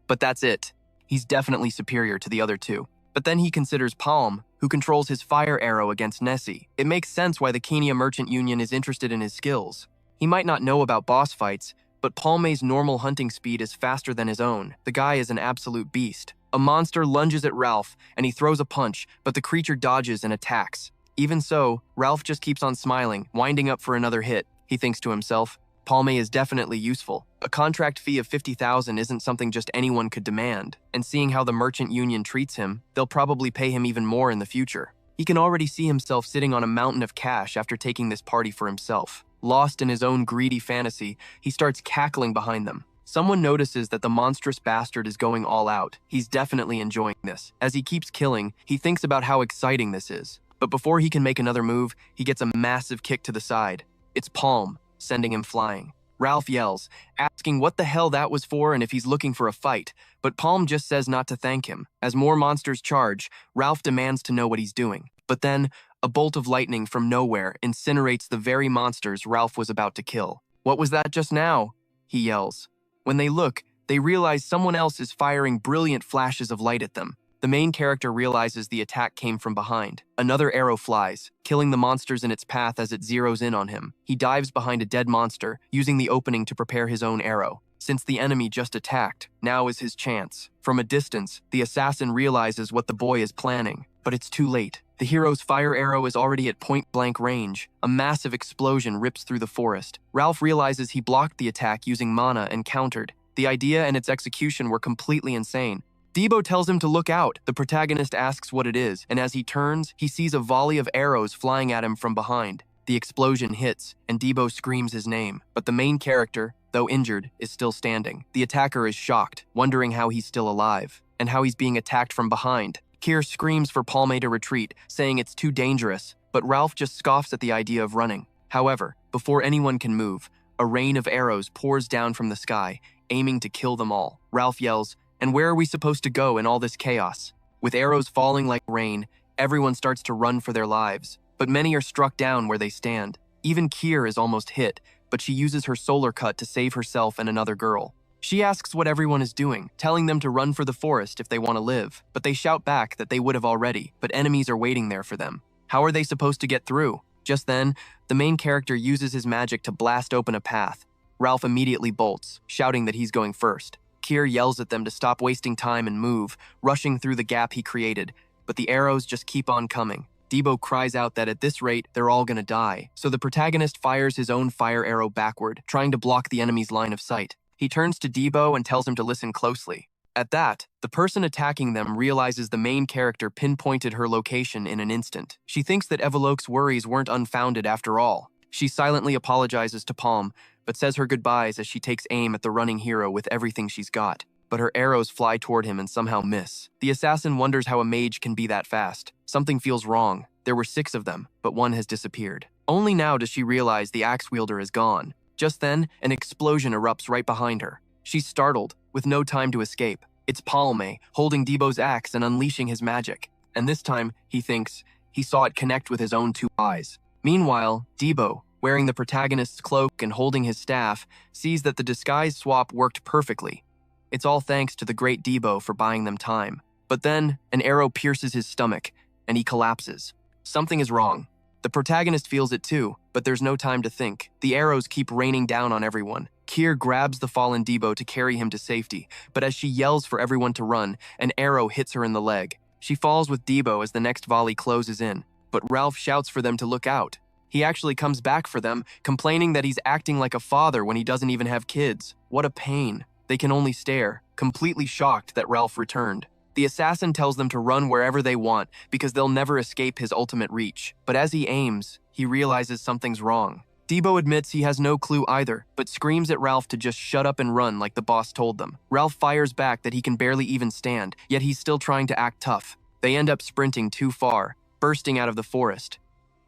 but that's it. He's definitely superior to the other two. But then he considers Palm, who controls his fire arrow against Nessie. It makes sense why the Kenya Merchant Union is interested in his skills. He might not know about boss fights, but Palme's normal hunting speed is faster than his own. The guy is an absolute beast. A monster lunges at Ralph, and he throws a punch, but the creature dodges and attacks. Even so, Ralph just keeps on smiling, winding up for another hit. He thinks to himself, Palme is definitely useful. A contract fee of 50,000 isn't something just anyone could demand, and seeing how the merchant union treats him, they'll probably pay him even more in the future. He can already see himself sitting on a mountain of cash after taking this party for himself. Lost in his own greedy fantasy, he starts cackling behind them. Someone notices that the monstrous bastard is going all out. He's definitely enjoying this. As he keeps killing, he thinks about how exciting this is. But before he can make another move, he gets a massive kick to the side. It's Palm, sending him flying. Ralph yells, asking what the hell that was for and if he's looking for a fight, but Palm just says not to thank him. As more monsters charge, Ralph demands to know what he's doing. But then, a bolt of lightning from nowhere incinerates the very monsters Ralph was about to kill. "What was that just now?" he yells. When they look, they realize someone else is firing brilliant flashes of light at them. The main character realizes the attack came from behind. Another arrow flies, killing the monsters in its path as it zeroes in on him. He dives behind a dead monster, using the opening to prepare his own arrow. Since the enemy just attacked, now is his chance. From a distance, the assassin realizes what the boy is planning, but it's too late. The hero's fire arrow is already at point-blank range. A massive explosion rips through the forest. Ralph realizes he blocked the attack using mana and countered. The idea and its execution were completely insane. Debo tells him to look out. The protagonist asks what it is, and as he turns, he sees a volley of arrows flying at him from behind. The explosion hits, and Debo screams his name, but the main character, though injured, is still standing. The attacker is shocked, wondering how he's still alive, and how he's being attacked from behind. Kier screams for Palme to retreat, saying it's too dangerous, but Ralph just scoffs at the idea of running. However, before anyone can move, a rain of arrows pours down from the sky, aiming to kill them all. Ralph yells, "And where are we supposed to go in all this chaos?" With arrows falling like rain, everyone starts to run for their lives, but many are struck down where they stand. Even Kier is almost hit, but she uses her solar cut to save herself and another girl. She asks what everyone is doing, telling them to run for the forest if they want to live, but they shout back that they would have already, but enemies are waiting there for them. How are they supposed to get through? Just then, the main character uses his magic to blast open a path. Ralph immediately bolts, shouting that he's going first. Kier yells at them to stop wasting time and move, rushing through the gap he created, but the arrows just keep on coming. Debo cries out that at this rate, they're all gonna die, so the protagonist fires his own fire arrow backward, trying to block the enemy's line of sight. He turns to Debo and tells him to listen closely. At that, the person attacking them realizes the main character pinpointed her location in an instant. She thinks that Evolok's worries weren't unfounded after all. She silently apologizes to Palm, but says her goodbyes as she takes aim at the running hero with everything she's got. But her arrows fly toward him and somehow miss. The assassin wonders how a mage can be that fast. Something feels wrong. There were 6 of them, but one has disappeared. Only now does she realize the axe wielder is gone. Just then, an explosion erupts right behind her. She's startled, with no time to escape. It's Palme, holding Debo's axe and unleashing his magic. And this time, he thinks, he saw it connect with his own 2 eyes. Meanwhile, Debo, wearing the protagonist's cloak and holding his staff, sees that the disguise swap worked perfectly. It's all thanks to the great Debo for buying them time. But then, an arrow pierces his stomach, and he collapses. Something is wrong. The protagonist feels it too, but there's no time to think. The arrows keep raining down on everyone. Kier grabs the fallen Debo to carry him to safety, but as she yells for everyone to run, an arrow hits her in the leg. She falls with Debo as the next volley closes in, but Ralph shouts for them to look out. He actually comes back for them, complaining that he's acting like a father when he doesn't even have kids. What a pain. They can only stare, completely shocked that Ralph returned. The assassin tells them to run wherever they want because they'll never escape his ultimate reach. But as he aims, he realizes something's wrong. Debo admits he has no clue either, but screams at Ralph to just shut up and run like the boss told them. Ralph fires back that he can barely even stand, yet he's still trying to act tough. They end up sprinting too far, bursting out of the forest.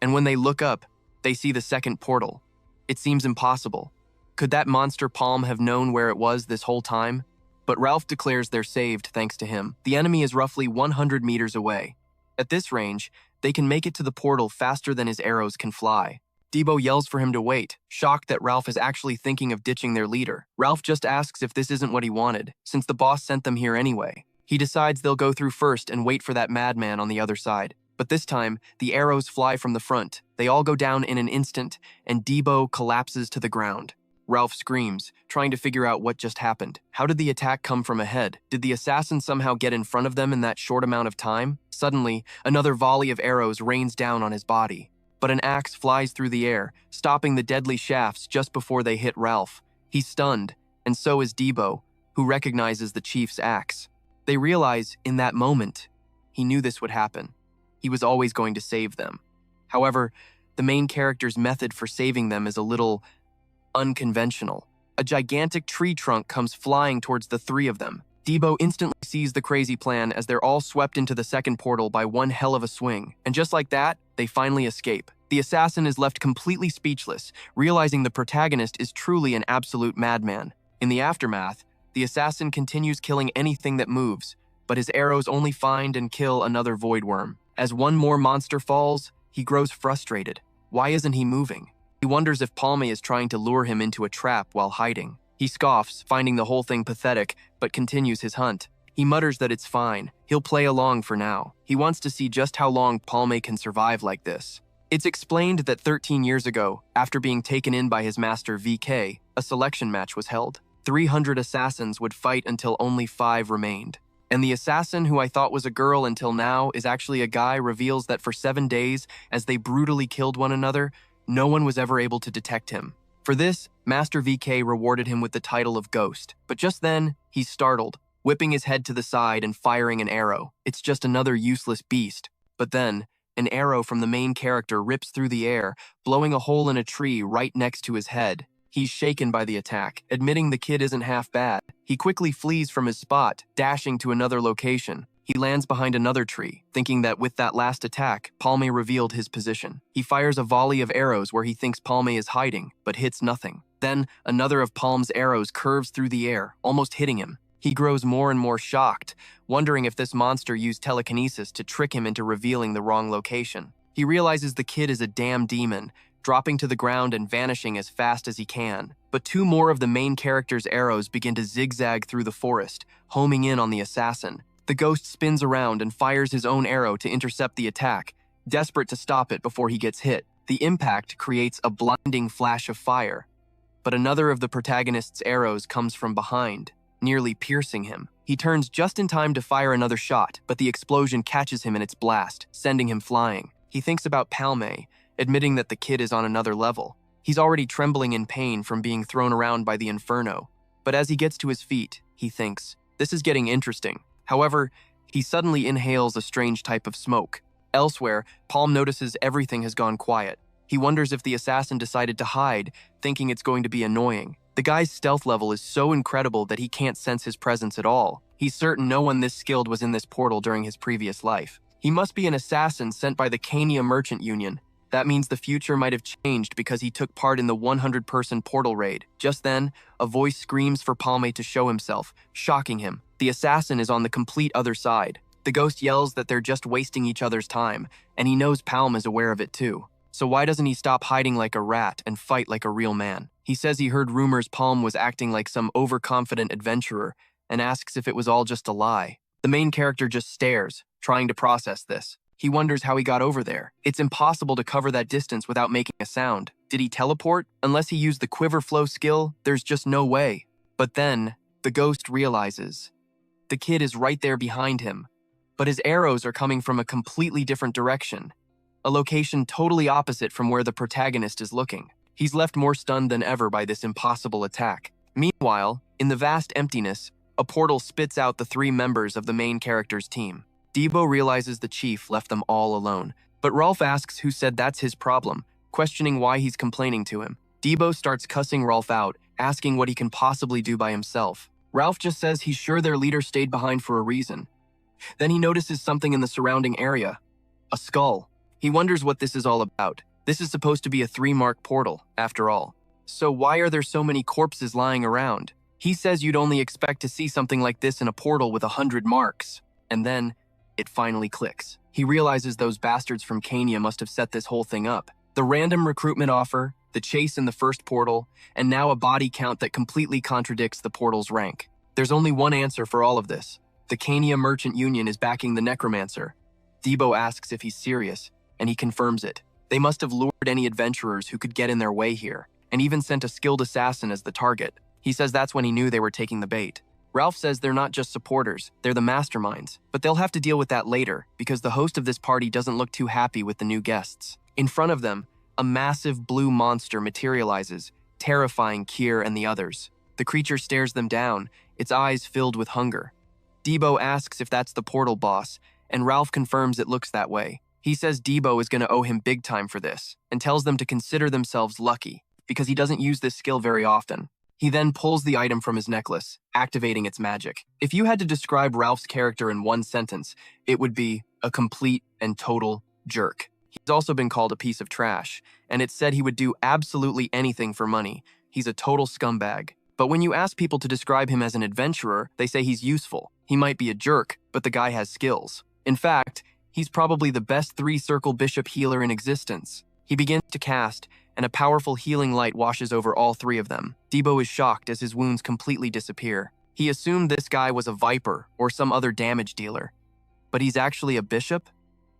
And when they look up, they see the second portal. It seems impossible. Could that monster Palm have known where it was this whole time? But Ralph declares they're saved thanks to him. The enemy is roughly 100 meters away. At this range, they can make it to the portal faster than his arrows can fly. Debo yells for him to wait, shocked that Ralph is actually thinking of ditching their leader. Ralph just asks if this isn't what he wanted, since the boss sent them here anyway. He decides they'll go through first and wait for that madman on the other side. But this time, the arrows fly from the front. They all go down in an instant, and Debo collapses to the ground. Ralph screams, trying to figure out what just happened. How did the attack come from ahead? Did the assassin somehow get in front of them in that short amount of time? Suddenly, another volley of arrows rains down on his body. But an axe flies through the air, stopping the deadly shafts just before they hit Ralph. He's stunned, and so is Debo, who recognizes the chief's axe. They realize, in that moment, he knew this would happen. He was always going to save them. However, the main character's method for saving them is a little unconventional. A gigantic tree trunk comes flying towards the three of them. Debo instantly sees the crazy plan as they're all swept into the second portal by one hell of a swing. And just like that, they finally escape. The assassin is left completely speechless, realizing the protagonist is truly an absolute madman. In the aftermath, the assassin continues killing anything that moves, but his arrows only find and kill another void worm. As one more monster falls, he grows frustrated. Why isn't he moving? He wonders if Palme is trying to lure him into a trap while hiding. He scoffs, finding the whole thing pathetic, but continues his hunt. He mutters that it's fine. He'll play along for now. He wants to see just how long Palme can survive like this. It's explained that 13 years ago, after being taken in by his master VK, a selection match was held. 300 assassins would fight until only 5 remained. And the assassin who I thought was a girl until now is actually a guy reveals that for 7 days, as they brutally killed one another, no one was ever able to detect him. For this, Master VK rewarded him with the title of Ghost. But just then, he's startled, whipping his head to the side and firing an arrow. It's just another useless beast. But then, an arrow from the main character rips through the air, blowing a hole in a tree right next to his head. He's shaken by the attack, admitting the kid isn't half bad. He quickly flees from his spot, dashing to another location. He lands behind another tree, thinking that with that last attack, Palme revealed his position. He fires a volley of arrows where he thinks Palme is hiding, but hits nothing. Then, another of Palme's arrows curves through the air, almost hitting him. He grows more and more shocked, wondering if this monster used telekinesis to trick him into revealing the wrong location. He realizes the kid is a damn demon, dropping to the ground and vanishing as fast as he can. But 2 more of the main character's arrows begin to zigzag through the forest, homing in on the assassin. The ghost spins around and fires his own arrow to intercept the attack, desperate to stop it before he gets hit. The impact creates a blinding flash of fire. But another of the protagonist's arrows comes from behind, nearly piercing him. He turns just in time to fire another shot, but the explosion catches him in its blast, sending him flying. He thinks about Palme, admitting that the kid is on another level. He's already trembling in pain from being thrown around by the inferno. But as he gets to his feet, he thinks, this is getting interesting. However, he suddenly inhales a strange type of smoke. Elsewhere, Palm notices everything has gone quiet. He wonders if the assassin decided to hide, thinking it's going to be annoying. The guy's stealth level is so incredible that he can't sense his presence at all. He's certain no one this skilled was in this portal during his previous life. He must be an assassin sent by the Kania Merchant Union. That means the future might have changed because he took part in the 100-person portal raid. Just then, a voice screams for Palme to show himself, shocking him. The assassin is on the complete other side. The ghost yells that they're just wasting each other's time, and he knows Palm is aware of it too. So why doesn't he stop hiding like a rat and fight like a real man? He says he heard rumors Palm was acting like some overconfident adventurer and asks if it was all just a lie. The main character just stares, trying to process this. He wonders how he got over there. It's impossible to cover that distance without making a sound. Did he teleport? Unless he used the quiver flow skill, there's just no way. But then, the ghost realizes the kid is right there behind him, but his arrows are coming from a completely different direction, a location totally opposite from where the protagonist is looking. He's left more stunned than ever by this impossible attack. Meanwhile, Meanwhile, in the vast emptiness, a portal spits out the three members of the main character's team. Debo realizes the chief left them all alone, but Rolf asks who said that's his problem, questioning why he's complaining to him. Debo starts cussing Rolf out, asking what he can possibly do by himself. Ralph just says he's sure their leader stayed behind for a reason. Then he notices something in the surrounding area. A skull. He wonders what this is all about. This is supposed to be a 3-mark portal, after all. So why are there so many corpses lying around? He says you'd only expect to see something like this in a portal with 100 marks. And then, it finally clicks. He realizes those bastards from Kenya must have set this whole thing up. The random recruitment offer, the chase in the first portal, and now a body count that completely contradicts the portal's rank. There's only one answer for all of this. The Kenya Merchant Union is backing the necromancer. Debo asks if he's serious, and he confirms it. They must have lured any adventurers who could get in their way here, and even sent a skilled assassin as the target. He says that's when he knew they were taking the bait. Ralph says they're not just supporters, they're the masterminds, but they'll have to deal with that later because the host of this party doesn't look too happy with the new guests. In front of them, a massive blue monster materializes, terrifying Kier and the others. The creature stares them down, its eyes filled with hunger. Debo asks if that's the portal boss, and Ralph confirms it looks that way. He says Debo is going to owe him big time for this, and tells them to consider themselves lucky, because he doesn't use this skill very often. He then pulls the item from his necklace, activating its magic. If you had to describe Ralph's character in one sentence, it would be a complete and total jerk. He's also been called a piece of trash, and it's said he would do absolutely anything for money. He's a total scumbag. But when you ask people to describe him as an adventurer, they say he's useful. He might be a jerk, but the guy has skills. In fact, he's probably the best 3-circle bishop healer in existence. He begins to cast, and a powerful healing light washes over all 3 of them. Debo is shocked as his wounds completely disappear. He assumed this guy was a viper or some other damage dealer. But he's actually a bishop?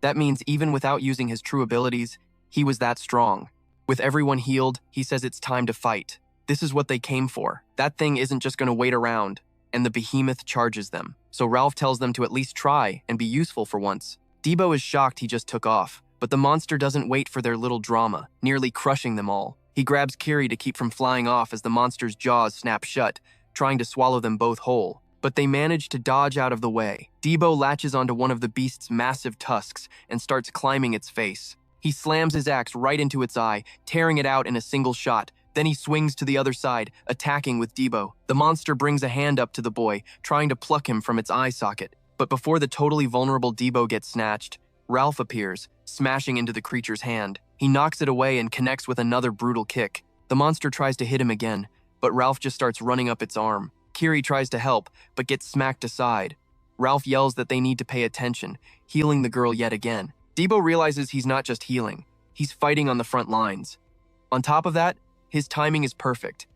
That means even without using his true abilities, he was that strong. With everyone healed, he says it's time to fight. This is what they came for. That thing isn't just going to wait around, and the behemoth charges them. So Ralph tells them to at least try and be useful for once. Debo is shocked he just took off, but the monster doesn't wait for their little drama, nearly crushing them all. He grabs Kiri to keep from flying off as the monster's jaws snap shut, trying to swallow them both whole. But they manage to dodge out of the way. Debo latches onto one of the beast's massive tusks and starts climbing its face. He slams his axe right into its eye, tearing it out in a single shot. Then he swings to the other side, attacking with Debo. The monster brings a hand up to the boy, trying to pluck him from its eye socket. But before the totally vulnerable Debo gets snatched, Ralph appears, smashing into the creature's hand. He knocks it away and connects with another brutal kick. The monster tries to hit him again, but Ralph just starts running up its arm. Kiri tries to help, but gets smacked aside. Ralph yells that they need to pay attention, healing the girl yet again. Debo realizes he's not just healing, he's fighting on the front lines. On top of that, his timing is perfect.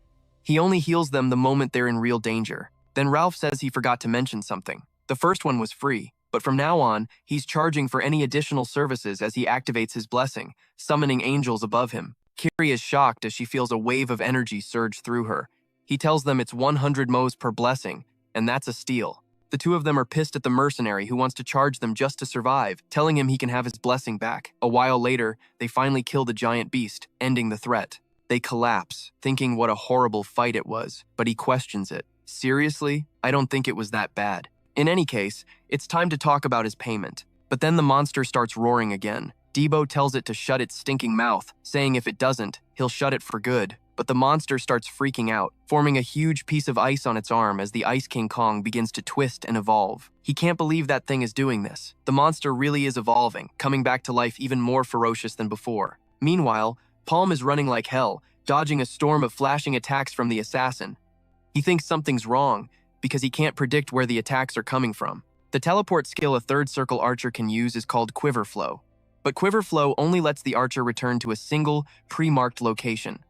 He only heals them the moment they're in real danger. Then Ralph says he forgot to mention something. The first one was free, but from now on, he's charging for any additional services as he activates his blessing, summoning angels above him. Kiri is shocked as she feels a wave of energy surge through her. He tells them it's 100 mo's per blessing, and that's a steal. The 2 of them are pissed at the mercenary who wants to charge them just to survive, telling him he can have his blessing back. A while later, they finally kill the giant beast, ending the threat. They collapse, thinking what a horrible fight it was, but he questions it. Seriously? I don't think it was that bad. In any case, it's time to talk about his payment. But then the monster starts roaring again. Debo tells it to shut its stinking mouth, saying if it doesn't, he'll shut it for good. But the monster starts freaking out, forming a huge piece of ice on its arm as the Ice King Kong begins to twist and evolve. He can't believe that thing is doing this. The monster really is evolving, coming back to life even more ferocious than before. Meanwhile, Palm is running like hell, dodging a storm of flashing attacks from the assassin. He thinks something's wrong, because he can't predict where the attacks are coming from. The teleport skill a 3rd circle archer can use is called Quiver Flow. But Quiver Flow only lets the archer return to a single, pre-marked location.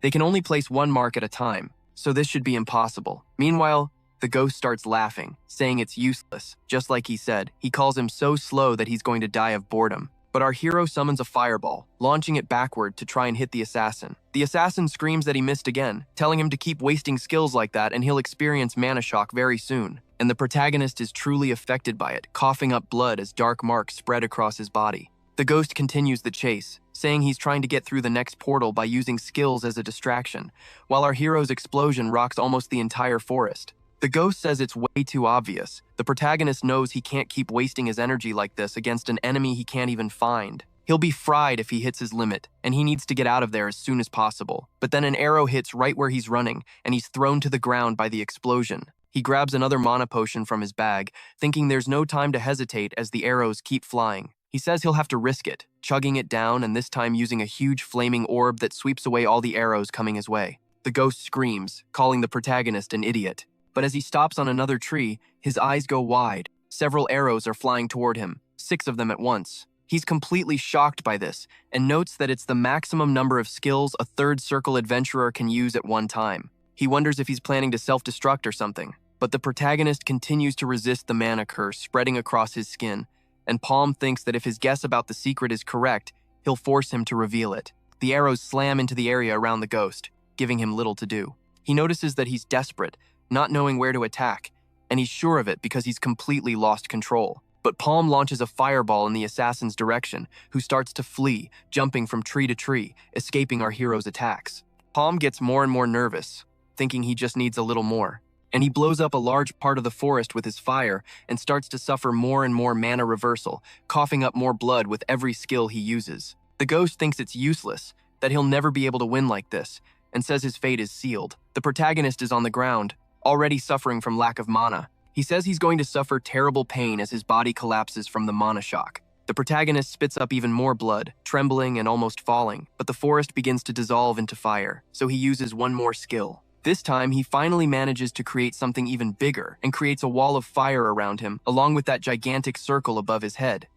They can only place 1 mark at a time, so this should be impossible. Meanwhile, the ghost starts laughing, saying it's useless. Just like he said, he calls him so slow that he's going to die of boredom. But our hero summons a fireball, launching it backward to try and hit the assassin. The assassin screams that he missed again, telling him to keep wasting skills like that and he'll experience mana shock very soon. And the protagonist is truly affected by it, coughing up blood as dark marks spread across his body. The ghost continues the chase, saying he's trying to get through the next portal by using skills as a distraction, while our hero's explosion rocks almost the entire forest. The ghost says it's way too obvious. The protagonist knows he can't keep wasting his energy like this against an enemy he can't even find. He'll be fried if he hits his limit, and he needs to get out of there as soon as possible. But then an arrow hits right where he's running, and he's thrown to the ground by the explosion. He grabs another mana potion from his bag, thinking there's no time to hesitate as the arrows keep flying. He says he'll have to risk it, chugging it down and this time using a huge flaming orb that sweeps away all the arrows coming his way. The ghost screams, calling the protagonist an idiot. But as he stops on another tree, his eyes go wide. Several arrows are flying toward him, 6 of them at once. He's completely shocked by this, and notes that it's the maximum number of skills a third circle adventurer can use at one time. He wonders if he's planning to self-destruct or something, but the protagonist continues to resist the mana curse spreading across his skin, and Palm thinks that if his guess about the secret is correct, he'll force him to reveal it. The arrows slam into the area around the ghost, giving him little to do. He notices that he's desperate, not knowing where to attack, and he's sure of it because he's completely lost control. But Palm launches a fireball in the assassin's direction, who starts to flee, jumping from tree to tree, escaping our hero's attacks. Palm gets more and more nervous, thinking he just needs a little more, and he blows up a large part of the forest with his fire and starts to suffer more and more mana reversal, coughing up more blood with every skill he uses. The ghost thinks it's useless, that he'll never be able to win like this, and says his fate is sealed. The protagonist is on the ground, already suffering from lack of mana. He says he's going to suffer terrible pain as his body collapses from the mana shock. The protagonist spits up even more blood, trembling and almost falling, but the forest begins to dissolve into fire, so he uses one more skill. This time, he finally manages to create something even bigger and creates a wall of fire around him, along with that gigantic circle above his head.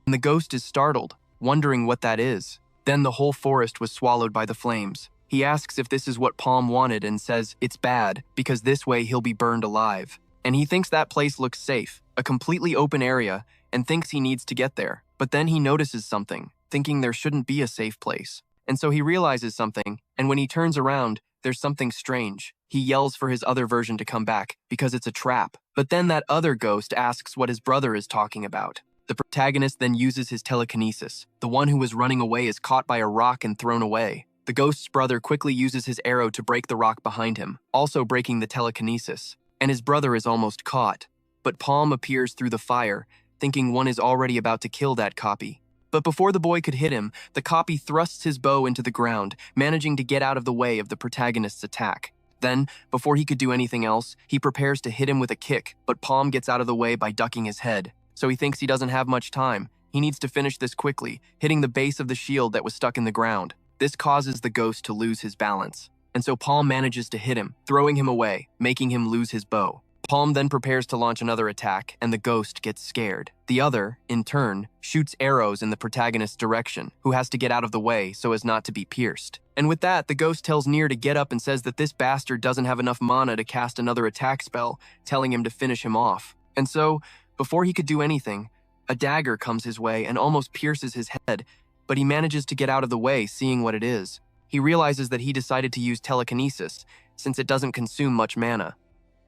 And the ghost is startled, wondering what that is. Then the whole forest was swallowed by the flames. He asks if this is what Palm wanted and says it's bad, because this way he'll be burned alive. And he thinks that place looks safe, a completely open area, and thinks he needs to get there. But then he notices something, thinking there shouldn't be a safe place. And so he realizes something, and when he turns around, there's something strange. He yells for his other version to come back, because it's a trap. But then that other ghost asks what his brother is talking about. The protagonist then uses his telekinesis. The one who was running away is caught by a rock and thrown away. The ghost's brother quickly uses his arrow to break the rock behind him, also breaking the telekinesis. And his brother is almost caught. But Palm appears through the fire, thinking one is already about to kill that copy. But before the boy could hit him, the copy thrusts his bow into the ground, managing to get out of the way of the protagonist's attack. Then, before he could do anything else, he prepares to hit him with a kick, but Palm gets out of the way by ducking his head. So he thinks he doesn't have much time. He needs to finish this quickly, hitting the base of the shield that was stuck in the ground. This causes the ghost to lose his balance. And so Palm manages to hit him, throwing him away, making him lose his bow. Palm then prepares to launch another attack, and the ghost gets scared. The other, in turn, shoots arrows in the protagonist's direction, who has to get out of the way so as not to be pierced. And with that, the ghost tells Nier to get up and says that this bastard doesn't have enough mana to cast another attack spell, telling him to finish him off. And so, before he could do anything, a dagger comes his way and almost pierces his head, but he manages to get out of the way, seeing what it is. He realizes that he decided to use telekinesis, since it doesn't consume much mana,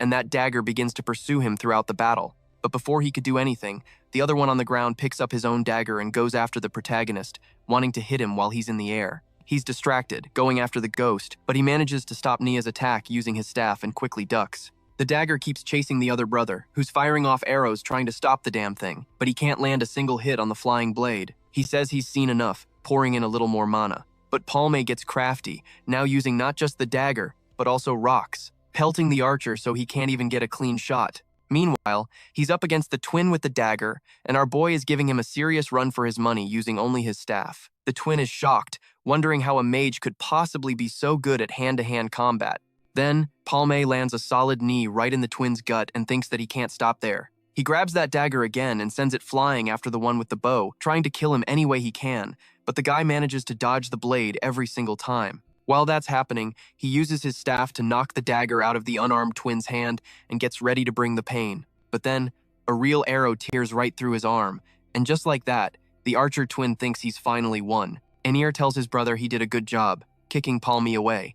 and that dagger begins to pursue him throughout the battle. But before he could do anything, the other one on the ground picks up his own dagger and goes after the protagonist, wanting to hit him while he's in the air. He's distracted, going after the ghost, but he manages to stop Nia's attack using his staff and quickly ducks. The dagger keeps chasing the other brother, who's firing off arrows trying to stop the damn thing, but he can't land a single hit on the flying blade. He says he's seen enough, pouring in a little more mana. But Palme gets crafty, now using not just the dagger, but also rocks, pelting the archer so he can't even get a clean shot. Meanwhile, he's up against the twin with the dagger, and our boy is giving him a serious run for his money using only his staff. The twin is shocked, wondering how a mage could possibly be so good at hand-to-hand combat. Then, Palme lands a solid knee right in the twin's gut and thinks that he can't stop there. He grabs that dagger again and sends it flying after the one with the bow, trying to kill him any way he can, but the guy manages to dodge the blade every single time. While that's happening, he uses his staff to knock the dagger out of the unarmed twin's hand and gets ready to bring the pain. But then, a real arrow tears right through his arm, and just like that, the archer twin thinks he's finally won. Anir tells his brother he did a good job, kicking Palmy away.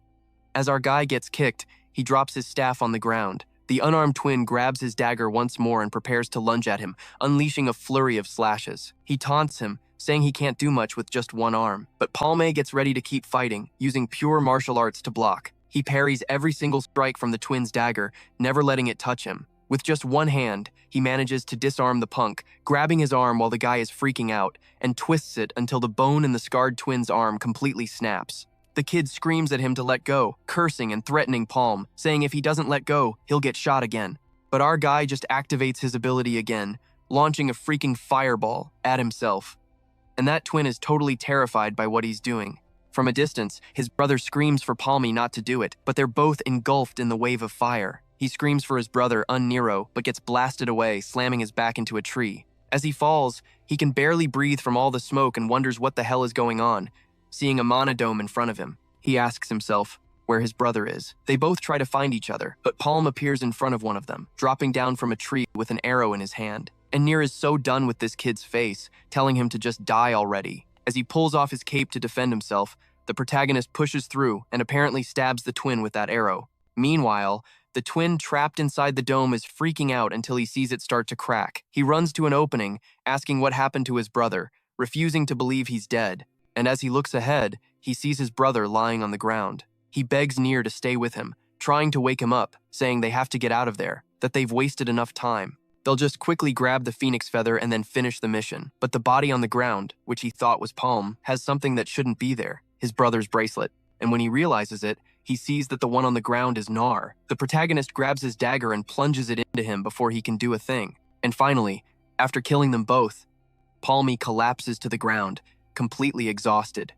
As our guy gets kicked, he drops his staff on the ground. The unarmed twin grabs his dagger once more and prepares to lunge at him, unleashing a flurry of slashes. He taunts him, saying he can't do much with just one arm. But Palme gets ready to keep fighting, using pure martial arts to block. He parries every single strike from the twin's dagger, never letting it touch him. With just one hand, he manages to disarm the punk, grabbing his arm while the guy is freaking out, and twists it until the bone in the scarred twin's arm completely snaps. The kid screams at him to let go, cursing and threatening Palm, saying if he doesn't let go, he'll get shot again. But our guy just activates his ability again, launching a freaking fireball at himself. And that twin is totally terrified by what he's doing. From a distance, his brother screams for Palmy not to do it, but they're both engulfed in the wave of fire. He screams for his brother, Nero, but gets blasted away, slamming his back into a tree. As he falls, he can barely breathe from all the smoke and wonders what the hell is going on, seeing a monodome in front of him. He asks himself where his brother is. They both try to find each other, but Palm appears in front of one of them, dropping down from a tree with an arrow in his hand. And Nir is so done with this kid's face, telling him to just die already. As he pulls off his cape to defend himself, the protagonist pushes through and apparently stabs the twin with that arrow. Meanwhile, the twin trapped inside the dome is freaking out until he sees it start to crack. He runs to an opening, asking what happened to his brother, refusing to believe he's dead. And as he looks ahead, he sees his brother lying on the ground. He begs Nir to stay with him, trying to wake him up, saying they have to get out of there, that they've wasted enough time. They'll just quickly grab the phoenix feather and then finish the mission. But the body on the ground, which he thought was Palm, has something that shouldn't be there, his brother's bracelet. And when he realizes it, he sees that the one on the ground is Nar. The protagonist grabs his dagger and plunges it into him before he can do a thing. And finally, after killing them both, Palmy collapses to the ground, completely exhausted.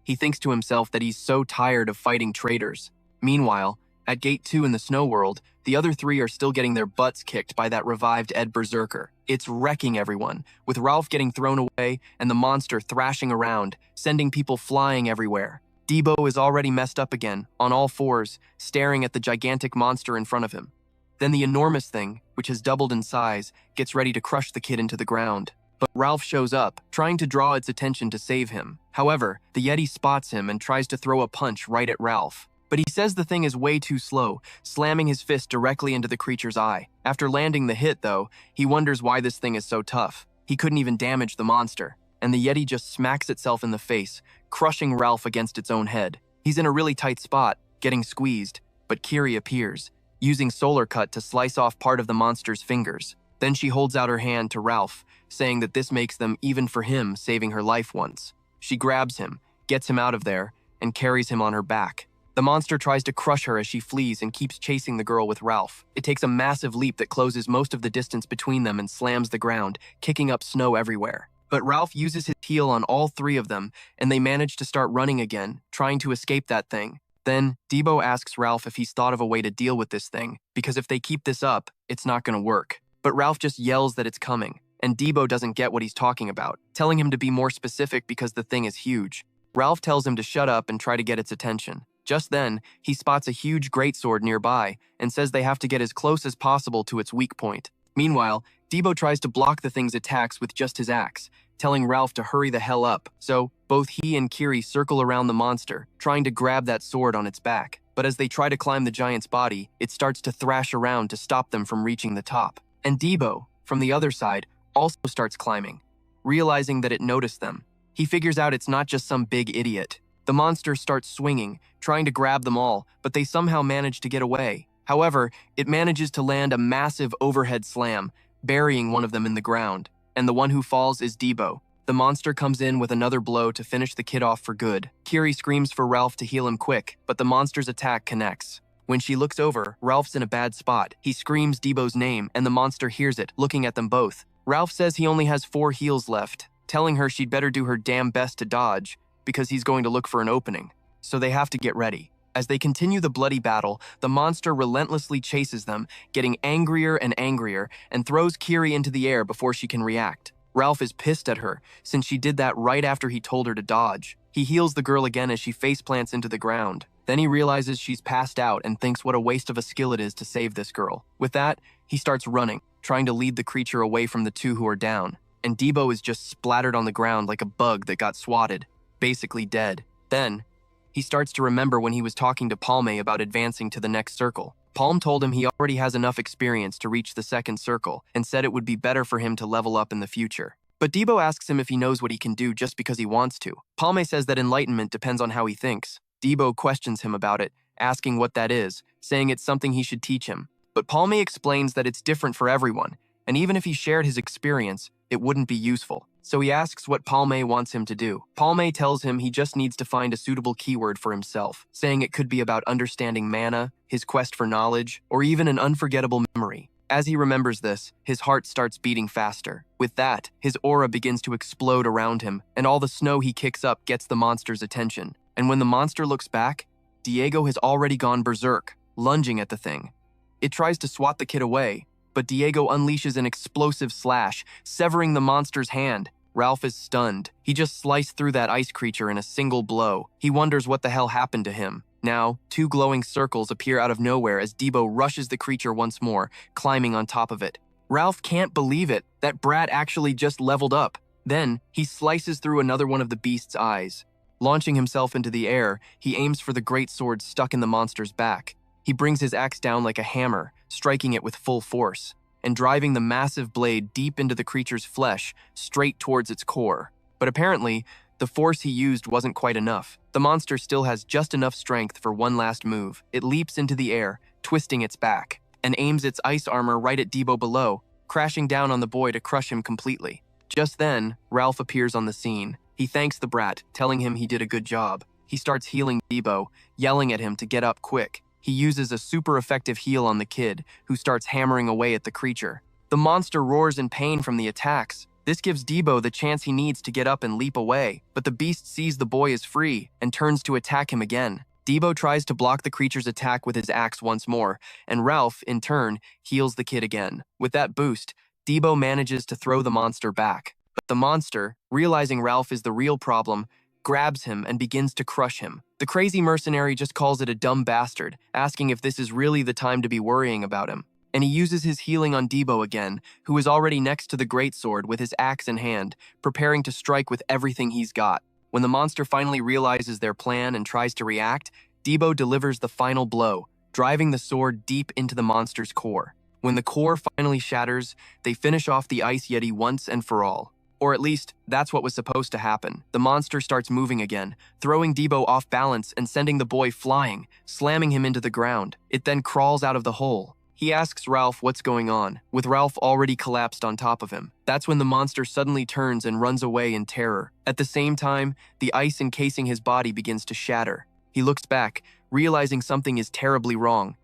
He thinks to himself that he's so tired of fighting traitors. Meanwhile, at Gate 2 in the Snow World, the other three are still getting their butts kicked by that revived Ed Berserker. It's wrecking everyone, with Ralph getting thrown away and the monster thrashing around, sending people flying everywhere. Debo is already messed up again, on all fours, staring at the gigantic monster in front of him. Then the enormous thing, which has doubled in size, gets ready to crush the kid into the ground. But Ralph shows up, trying to draw its attention to save him. However, the Yeti spots him and tries to throw a punch right at Ralph. But he says the thing is way too slow, slamming his fist directly into the creature's eye. After landing the hit, though, he wonders why this thing is so tough. He couldn't even damage the monster, and the Yeti just smacks itself in the face, crushing Ralph against its own head. He's in a really tight spot, getting squeezed, but Kiri appears, using Solar Cut to slice off part of the monster's fingers. Then she holds out her hand to Ralph, saying that this makes them even for him saving her life once. She grabs him, gets him out of there, and carries him on her back. The monster tries to crush her as she flees and keeps chasing the girl with Ralph. It takes a massive leap that closes most of the distance between them and slams the ground, kicking up snow everywhere. But Ralph uses his heel on all three of them, and they manage to start running again, trying to escape that thing. Then, Debo asks Ralph if he's thought of a way to deal with this thing, because if they keep this up, it's not going to work. But Ralph just yells that it's coming, and Debo doesn't get what he's talking about, telling him to be more specific because the thing is huge. Ralph tells him to shut up and try to get its attention. Just then, he spots a huge greatsword nearby and says they have to get as close as possible to its weak point. Meanwhile, Debo tries to block the thing's attacks with just his axe, telling Ralph to hurry the hell up. So, both he and Kiri circle around the monster, trying to grab that sword on its back. But as they try to climb the giant's body, it starts to thrash around to stop them from reaching the top. And Debo, from the other side, also starts climbing, realizing that it noticed them. He figures out it's not just some big idiot. The monster starts swinging, trying to grab them all, but they somehow manage to get away. However, it manages to land a massive overhead slam, burying one of them in the ground. And the one who falls is Debo. The monster comes in with another blow to finish the kid off for good. Kiri screams for Ralph to heal him quick, but the monster's attack connects. When she looks over, Ralph's in a bad spot. He screams Debo's name, and the monster hears it, looking at them both. Ralph says he only has 4 heals left, telling her she'd better do her damn best to dodge, because he's going to look for an opening. So they have to get ready. As they continue the bloody battle, the monster relentlessly chases them, getting angrier and angrier, and throws Kiri into the air before she can react. Ralph is pissed at her, since she did that right after he told her to dodge. He heals the girl again as she faceplants into the ground. Then he realizes she's passed out and thinks what a waste of a skill it is to save this girl. With that, he starts running, trying to lead the creature away from the 2 who are down. And Debo is just splattered on the ground like a bug that got swatted, basically dead. Then, he starts to remember when he was talking to Palme about advancing to the next circle. Palm told him he already has enough experience to reach the second circle and said it would be better for him to level up in the future. But Debo asks him if he knows what he can do just because he wants to. Palme says that enlightenment depends on how he thinks. Debo questions him about it, asking what that is, saying it's something he should teach him. But Palme explains that it's different for everyone, and even if he shared his experience, it wouldn't be useful. So he asks what Palme wants him to do. Palme tells him he just needs to find a suitable keyword for himself, saying it could be about understanding mana, his quest for knowledge, or even an unforgettable memory. As he remembers this, his heart starts beating faster. With that, his aura begins to explode around him, and all the snow he kicks up gets the monster's attention. And when the monster looks back, Diego has already gone berserk, lunging at the thing. It tries to swat the kid away, but Diego unleashes an explosive slash, severing the monster's hand. Ralph is stunned. He just sliced through that ice creature in a single blow. He wonders what the hell happened to him. Now, two glowing circles appear out of nowhere as Debo rushes the creature once more, climbing on top of it. Ralph can't believe it. That brat actually just leveled up. Then, he slices through another one of the beast's eyes. Launching himself into the air, he aims for the great sword stuck in the monster's back. He brings his axe down like a hammer, striking it with full force, and driving the massive blade deep into the creature's flesh, straight towards its core. But apparently, the force he used wasn't quite enough. The monster still has just enough strength for one last move. It leaps into the air, twisting its back, and aims its ice armor right at Debo below, crashing down on the boy to crush him completely. Just then, Ralph appears on the scene. He thanks the brat, telling him he did a good job. He starts healing Debo, yelling at him to get up quick. He uses a super effective heal on the kid, who starts hammering away at the creature. The monster roars in pain from the attacks. This gives Debo the chance he needs to get up and leap away, but the beast sees the boy is free and turns to attack him again. Debo tries to block the creature's attack with his axe once more, and Ralph, in turn, heals the kid again. With that boost, Debo manages to throw the monster back. But the monster, realizing Ralph is the real problem, grabs him and begins to crush him. The crazy mercenary just calls it a dumb bastard, asking if this is really the time to be worrying about him. And he uses his healing on Debo again, who is already next to the greatsword with his axe in hand, preparing to strike with everything he's got. When the monster finally realizes their plan and tries to react, Debo delivers the final blow, driving the sword deep into the monster's core. When the core finally shatters, they finish off the Ice Yeti once and for all. Or at least, that's what was supposed to happen. The monster starts moving again, throwing Debo off balance and sending the boy flying, slamming him into the ground. It then crawls out of the hole. He asks Ralph what's going on, with Ralph already collapsed on top of him. That's when the monster suddenly turns and runs away in terror. At the same time, the ice encasing his body begins to shatter. He looks back, realizing something is terribly wrong.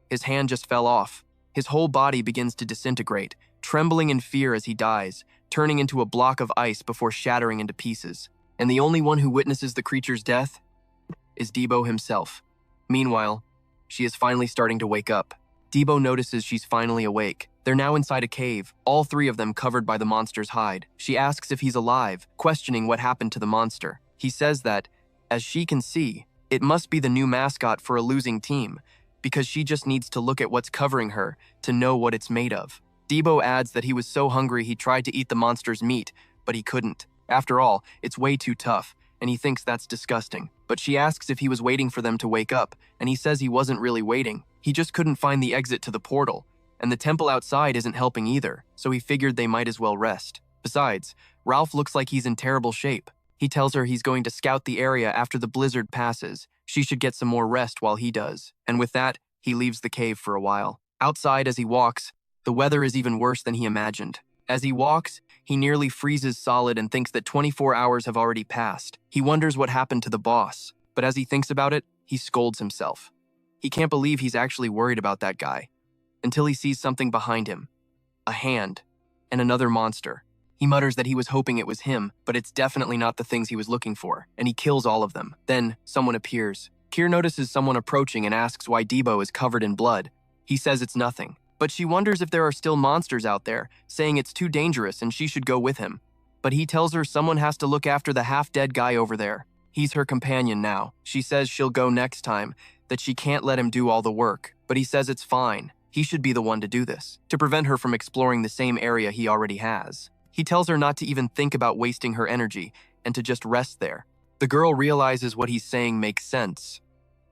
His hand just fell off. His whole body begins to disintegrate, trembling in fear as he dies, turning into a block of ice before shattering into pieces. And the only one who witnesses the creature's death is Debo himself. Meanwhile, she is finally starting to wake up. Debo notices she's finally awake. They're now inside a cave, all three of them covered by the monster's hide. She asks if he's alive, questioning what happened to the monster. He says that, as she can see, it must be the new mascot for a losing team, because she just needs to look at what's covering her to know what it's made of. Debo adds that he was so hungry he tried to eat the monster's meat, but he couldn't. After all, it's way too tough, and he thinks that's disgusting. But she asks if he was waiting for them to wake up, and he says he wasn't really waiting. He just couldn't find the exit to the portal, and the temple outside isn't helping either, so he figured they might as well rest. Besides, Ralph looks like he's in terrible shape. He tells her he's going to scout the area after the blizzard passes. She should get some more rest while he does. And with that, he leaves the cave for a while. Outside as he walks, the weather is even worse than he imagined. As he walks, he nearly freezes solid and thinks that 24 hours have already passed. He wonders what happened to the boss, but as he thinks about it, he scolds himself. He can't believe he's actually worried about that guy, until he sees something behind him. A hand, and another monster. He mutters that he was hoping it was him, but it's definitely not the things he was looking for, and he kills all of them. Then, someone appears. Kier notices someone approaching and asks why Debo is covered in blood. He says it's nothing, but she wonders if there are still monsters out there, saying it's too dangerous and she should go with him. But he tells her someone has to look after the half-dead guy over there. He's her companion now. She says she'll go next time, that she can't let him do all the work, but he says it's fine. He should be the one to do this, to prevent her from exploring the same area he already has. He tells her not to even think about wasting her energy and to just rest there. The girl realizes what he's saying makes sense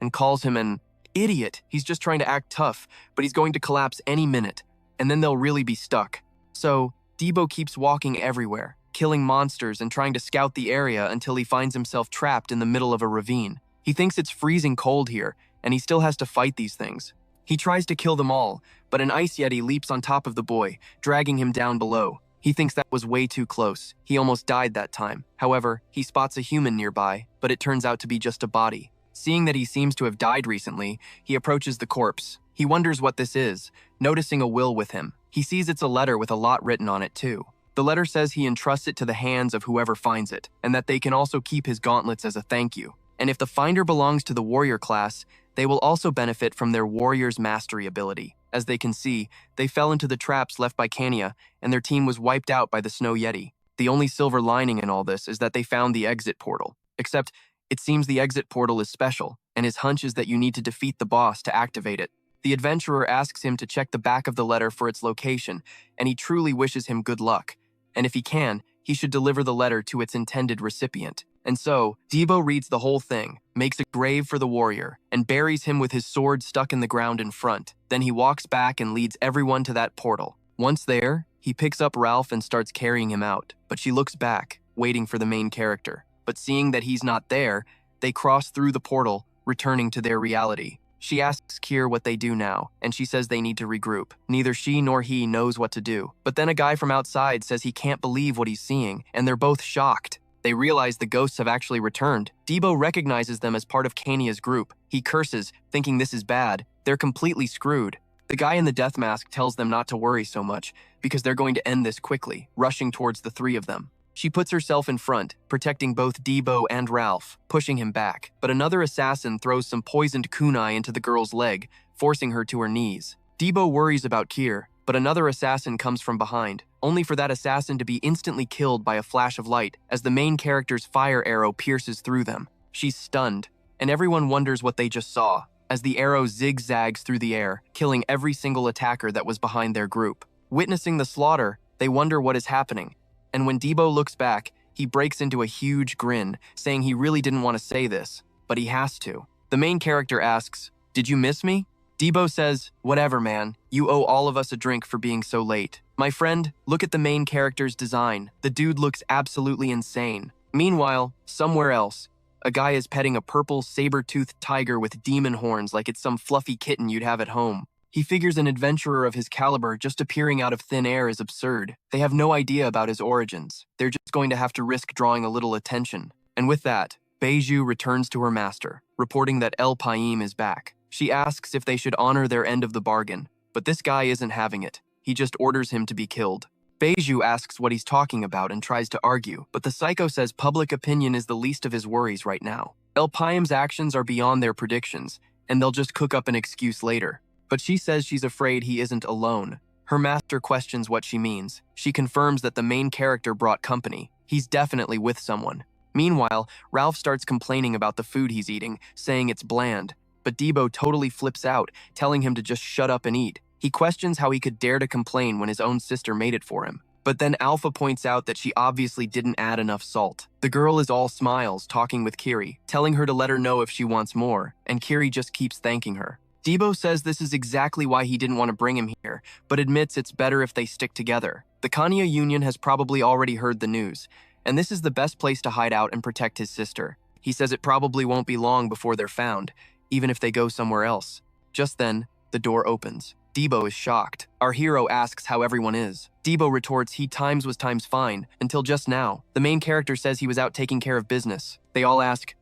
and calls him an idiot. He's just trying to act tough, but he's going to collapse any minute, and then they'll really be stuck. So, Debo keeps walking everywhere, killing monsters and trying to scout the area until he finds himself trapped in the middle of a ravine. He thinks it's freezing cold here, and he still has to fight these things. He tries to kill them all, but an ice yeti leaps on top of the boy, dragging him down below. He thinks that was way too close. He almost died that time. However, he spots a human nearby, but it turns out to be just a body. Seeing that he seems to have died recently, he approaches the corpse. He wonders what this is, noticing a will with him. He sees it's a letter with a lot written on it too. The letter says he entrusts it to the hands of whoever finds it, and that they can also keep his gauntlets as a thank you. And if the finder belongs to the warrior class, they will also benefit from their warrior's mastery ability. As they can see, they fell into the traps left by Kanya, and their team was wiped out by the Snow Yeti. The only silver lining in all this is that they found the exit portal. Except, it seems the exit portal is special, and his hunch is that you need to defeat the boss to activate it. The adventurer asks him to check the back of the letter for its location, and he truly wishes him good luck. And if he can, he should deliver the letter to its intended recipient. And so, Debo reads the whole thing, makes a grave for the warrior, and buries him with his sword stuck in the ground in front. Then he walks back and leads everyone to that portal. Once there, he picks up Ralph and starts carrying him out, but she looks back, waiting for the main character. But seeing that he's not there, they cross through the portal, returning to their reality. She asks Kier what they do now, and she says they need to regroup. Neither she nor he knows what to do. But then a guy from outside says he can't believe what he's seeing, and they're both shocked. They realize the ghosts have actually returned. Debo recognizes them as part of Kanya's group. He curses, thinking this is bad. They're completely screwed. The guy in the death mask tells them not to worry so much, because they're going to end this quickly, rushing towards the three of them. She puts herself in front, protecting both Debo and Ralph, pushing him back. But another assassin throws some poisoned kunai into the girl's leg, forcing her to her knees. Debo worries about Kier, but another assassin comes from behind, only for that assassin to be instantly killed by a flash of light as the main character's fire arrow pierces through them. She's stunned, and everyone wonders what they just saw, as the arrow zigzags through the air, killing every single attacker that was behind their group. Witnessing the slaughter, they wonder what is happening. And when Debo looks back, he breaks into a huge grin, saying he really didn't want to say this, but he has to. The main character asks, "Did you miss me?" Debo says, "Whatever, man. You owe all of us a drink for being so late." My friend, look at the main character's design. The dude looks absolutely insane. Meanwhile, somewhere else, a guy is petting a purple saber-toothed tiger with demon horns like it's some fluffy kitten you'd have at home. He figures an adventurer of his caliber just appearing out of thin air is absurd. They have no idea about his origins. They're just going to have to risk drawing a little attention. And with that, Beiju returns to her master, reporting that El Paim is back. She asks if they should honor their end of the bargain, but this guy isn't having it. He just orders him to be killed. Beiju asks what he's talking about and tries to argue, but the psycho says public opinion is the least of his worries right now. El Paim's actions are beyond their predictions, and they'll just cook up an excuse later. But she says she's afraid he isn't alone. Her master questions what she means. She confirms that the main character brought company. He's definitely with someone. Meanwhile, Ralph starts complaining about the food he's eating, saying it's bland. But Debo totally flips out, telling him to just shut up and eat. He questions how he could dare to complain when his own sister made it for him. But then Alpha points out that she obviously didn't add enough salt. The girl is all smiles, talking with Kiri, telling her to let her know if she wants more, and Kiri just keeps thanking her. Debo says this is exactly why he didn't want to bring him here, but admits it's better if they stick together. The Kanya Union has probably already heard the news, and this is the best place to hide out and protect his sister. He says it probably won't be long before they're found, even if they go somewhere else. Just then, the door opens. Debo is shocked. Our hero asks how everyone is. Debo retorts he times was times fine, until just now. The main character says he was out taking care of business. They all ask,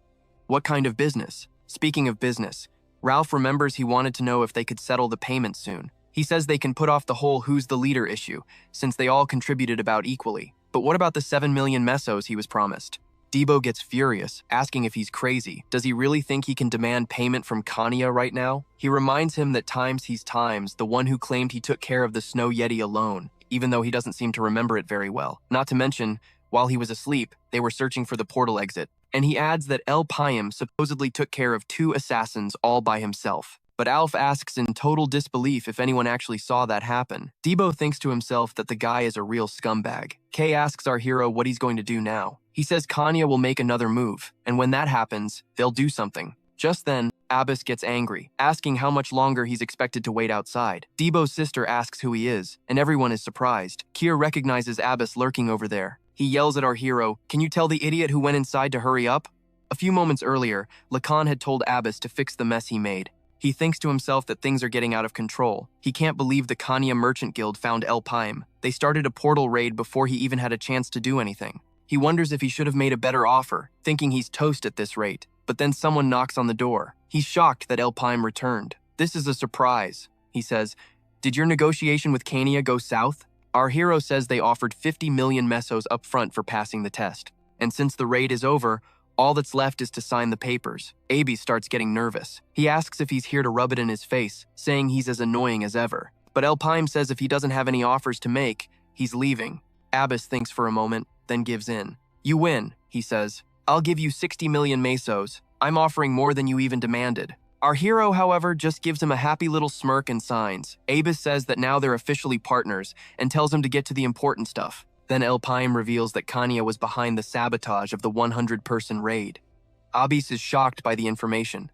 "What kind of business?" Speaking of business, Ralph remembers he wanted to know if they could settle the payment soon. He says they can put off the whole who's the leader issue, since they all contributed about equally. But what about the 7 million mesos he was promised? Debo gets furious, asking if he's crazy. Does he really think he can demand payment from Kanya right now? He reminds him that he's the one who claimed he took care of the Snow Yeti alone, even though he doesn't seem to remember it very well. Not to mention, while he was asleep, they were searching for the portal exit. And he adds that El Paim supposedly took care of 2 assassins all by himself. But Alf asks in total disbelief if anyone actually saw that happen. Debo thinks to himself that the guy is a real scumbag. Kay asks our hero what he's going to do now. He says Kanya will make another move, and when that happens, they'll do something. Just then, Abbas gets angry, asking how much longer he's expected to wait outside. Debo's sister asks who he is, and everyone is surprised. Kier recognizes Abbas lurking over there. He yells at our hero, "Can you tell the idiot who went inside to hurry up?" A few moments earlier, Lacan had told Abbas to fix the mess he made. He thinks to himself that things are getting out of control. He can't believe the Kanya Merchant Guild found El Paim. They started a portal raid before he even had a chance to do anything. He wonders if he should have made a better offer, thinking he's toast at this rate. But then someone knocks on the door. He's shocked that El Paim returned. "This is a surprise," he says. "Did your negotiation with Kania go south?" Our hero says they offered 50 million mesos up front for passing the test. And since the raid is over, all that's left is to sign the papers. Abi starts getting nervous. He asks if he's here to rub it in his face, saying he's as annoying as ever. But El Paim says if he doesn't have any offers to make, he's leaving. Abbas thinks for a moment, then gives in. "You win," he says. "I'll give you 60 million mesos. I'm offering more than you even demanded." Our hero, however, just gives him a happy little smirk and signs. Abbas says that now they're officially partners and tells him to get to the important stuff. Then El Paim reveals that Kanya was behind the sabotage of the 100-person raid. Abbas is shocked by the information.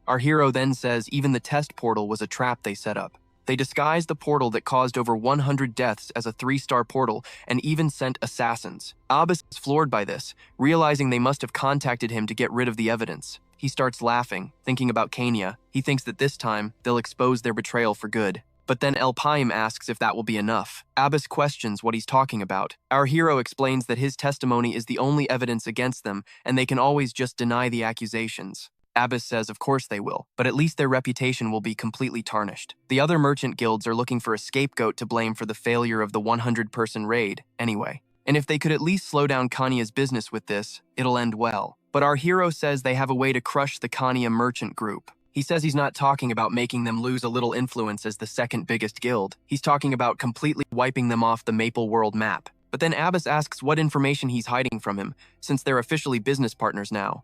Our hero then says even the test portal was a trap they set up. They disguised the portal that caused over 100 deaths as a 3-star portal and even sent assassins. Abbas is floored by this, realizing they must have contacted him to get rid of the evidence. He starts laughing, thinking about Kania. He thinks that this time, they'll expose their betrayal for good. But then El Paim asks if that will be enough. Abbas questions what he's talking about. Our hero explains that his testimony is the only evidence against them, and they can always just deny the accusations. Abbas says of course they will, but at least their reputation will be completely tarnished. The other merchant guilds are looking for a scapegoat to blame for the failure of the 100-person raid, anyway. And if they could at least slow down Kanya's business with this, it'll end well. But our hero says they have a way to crush the Kanya merchant group. He says he's not talking about making them lose a little influence as the second biggest guild. He's talking about completely wiping them off the Maple World map. But then Abbas asks what information he's hiding from him, since they're officially business partners now.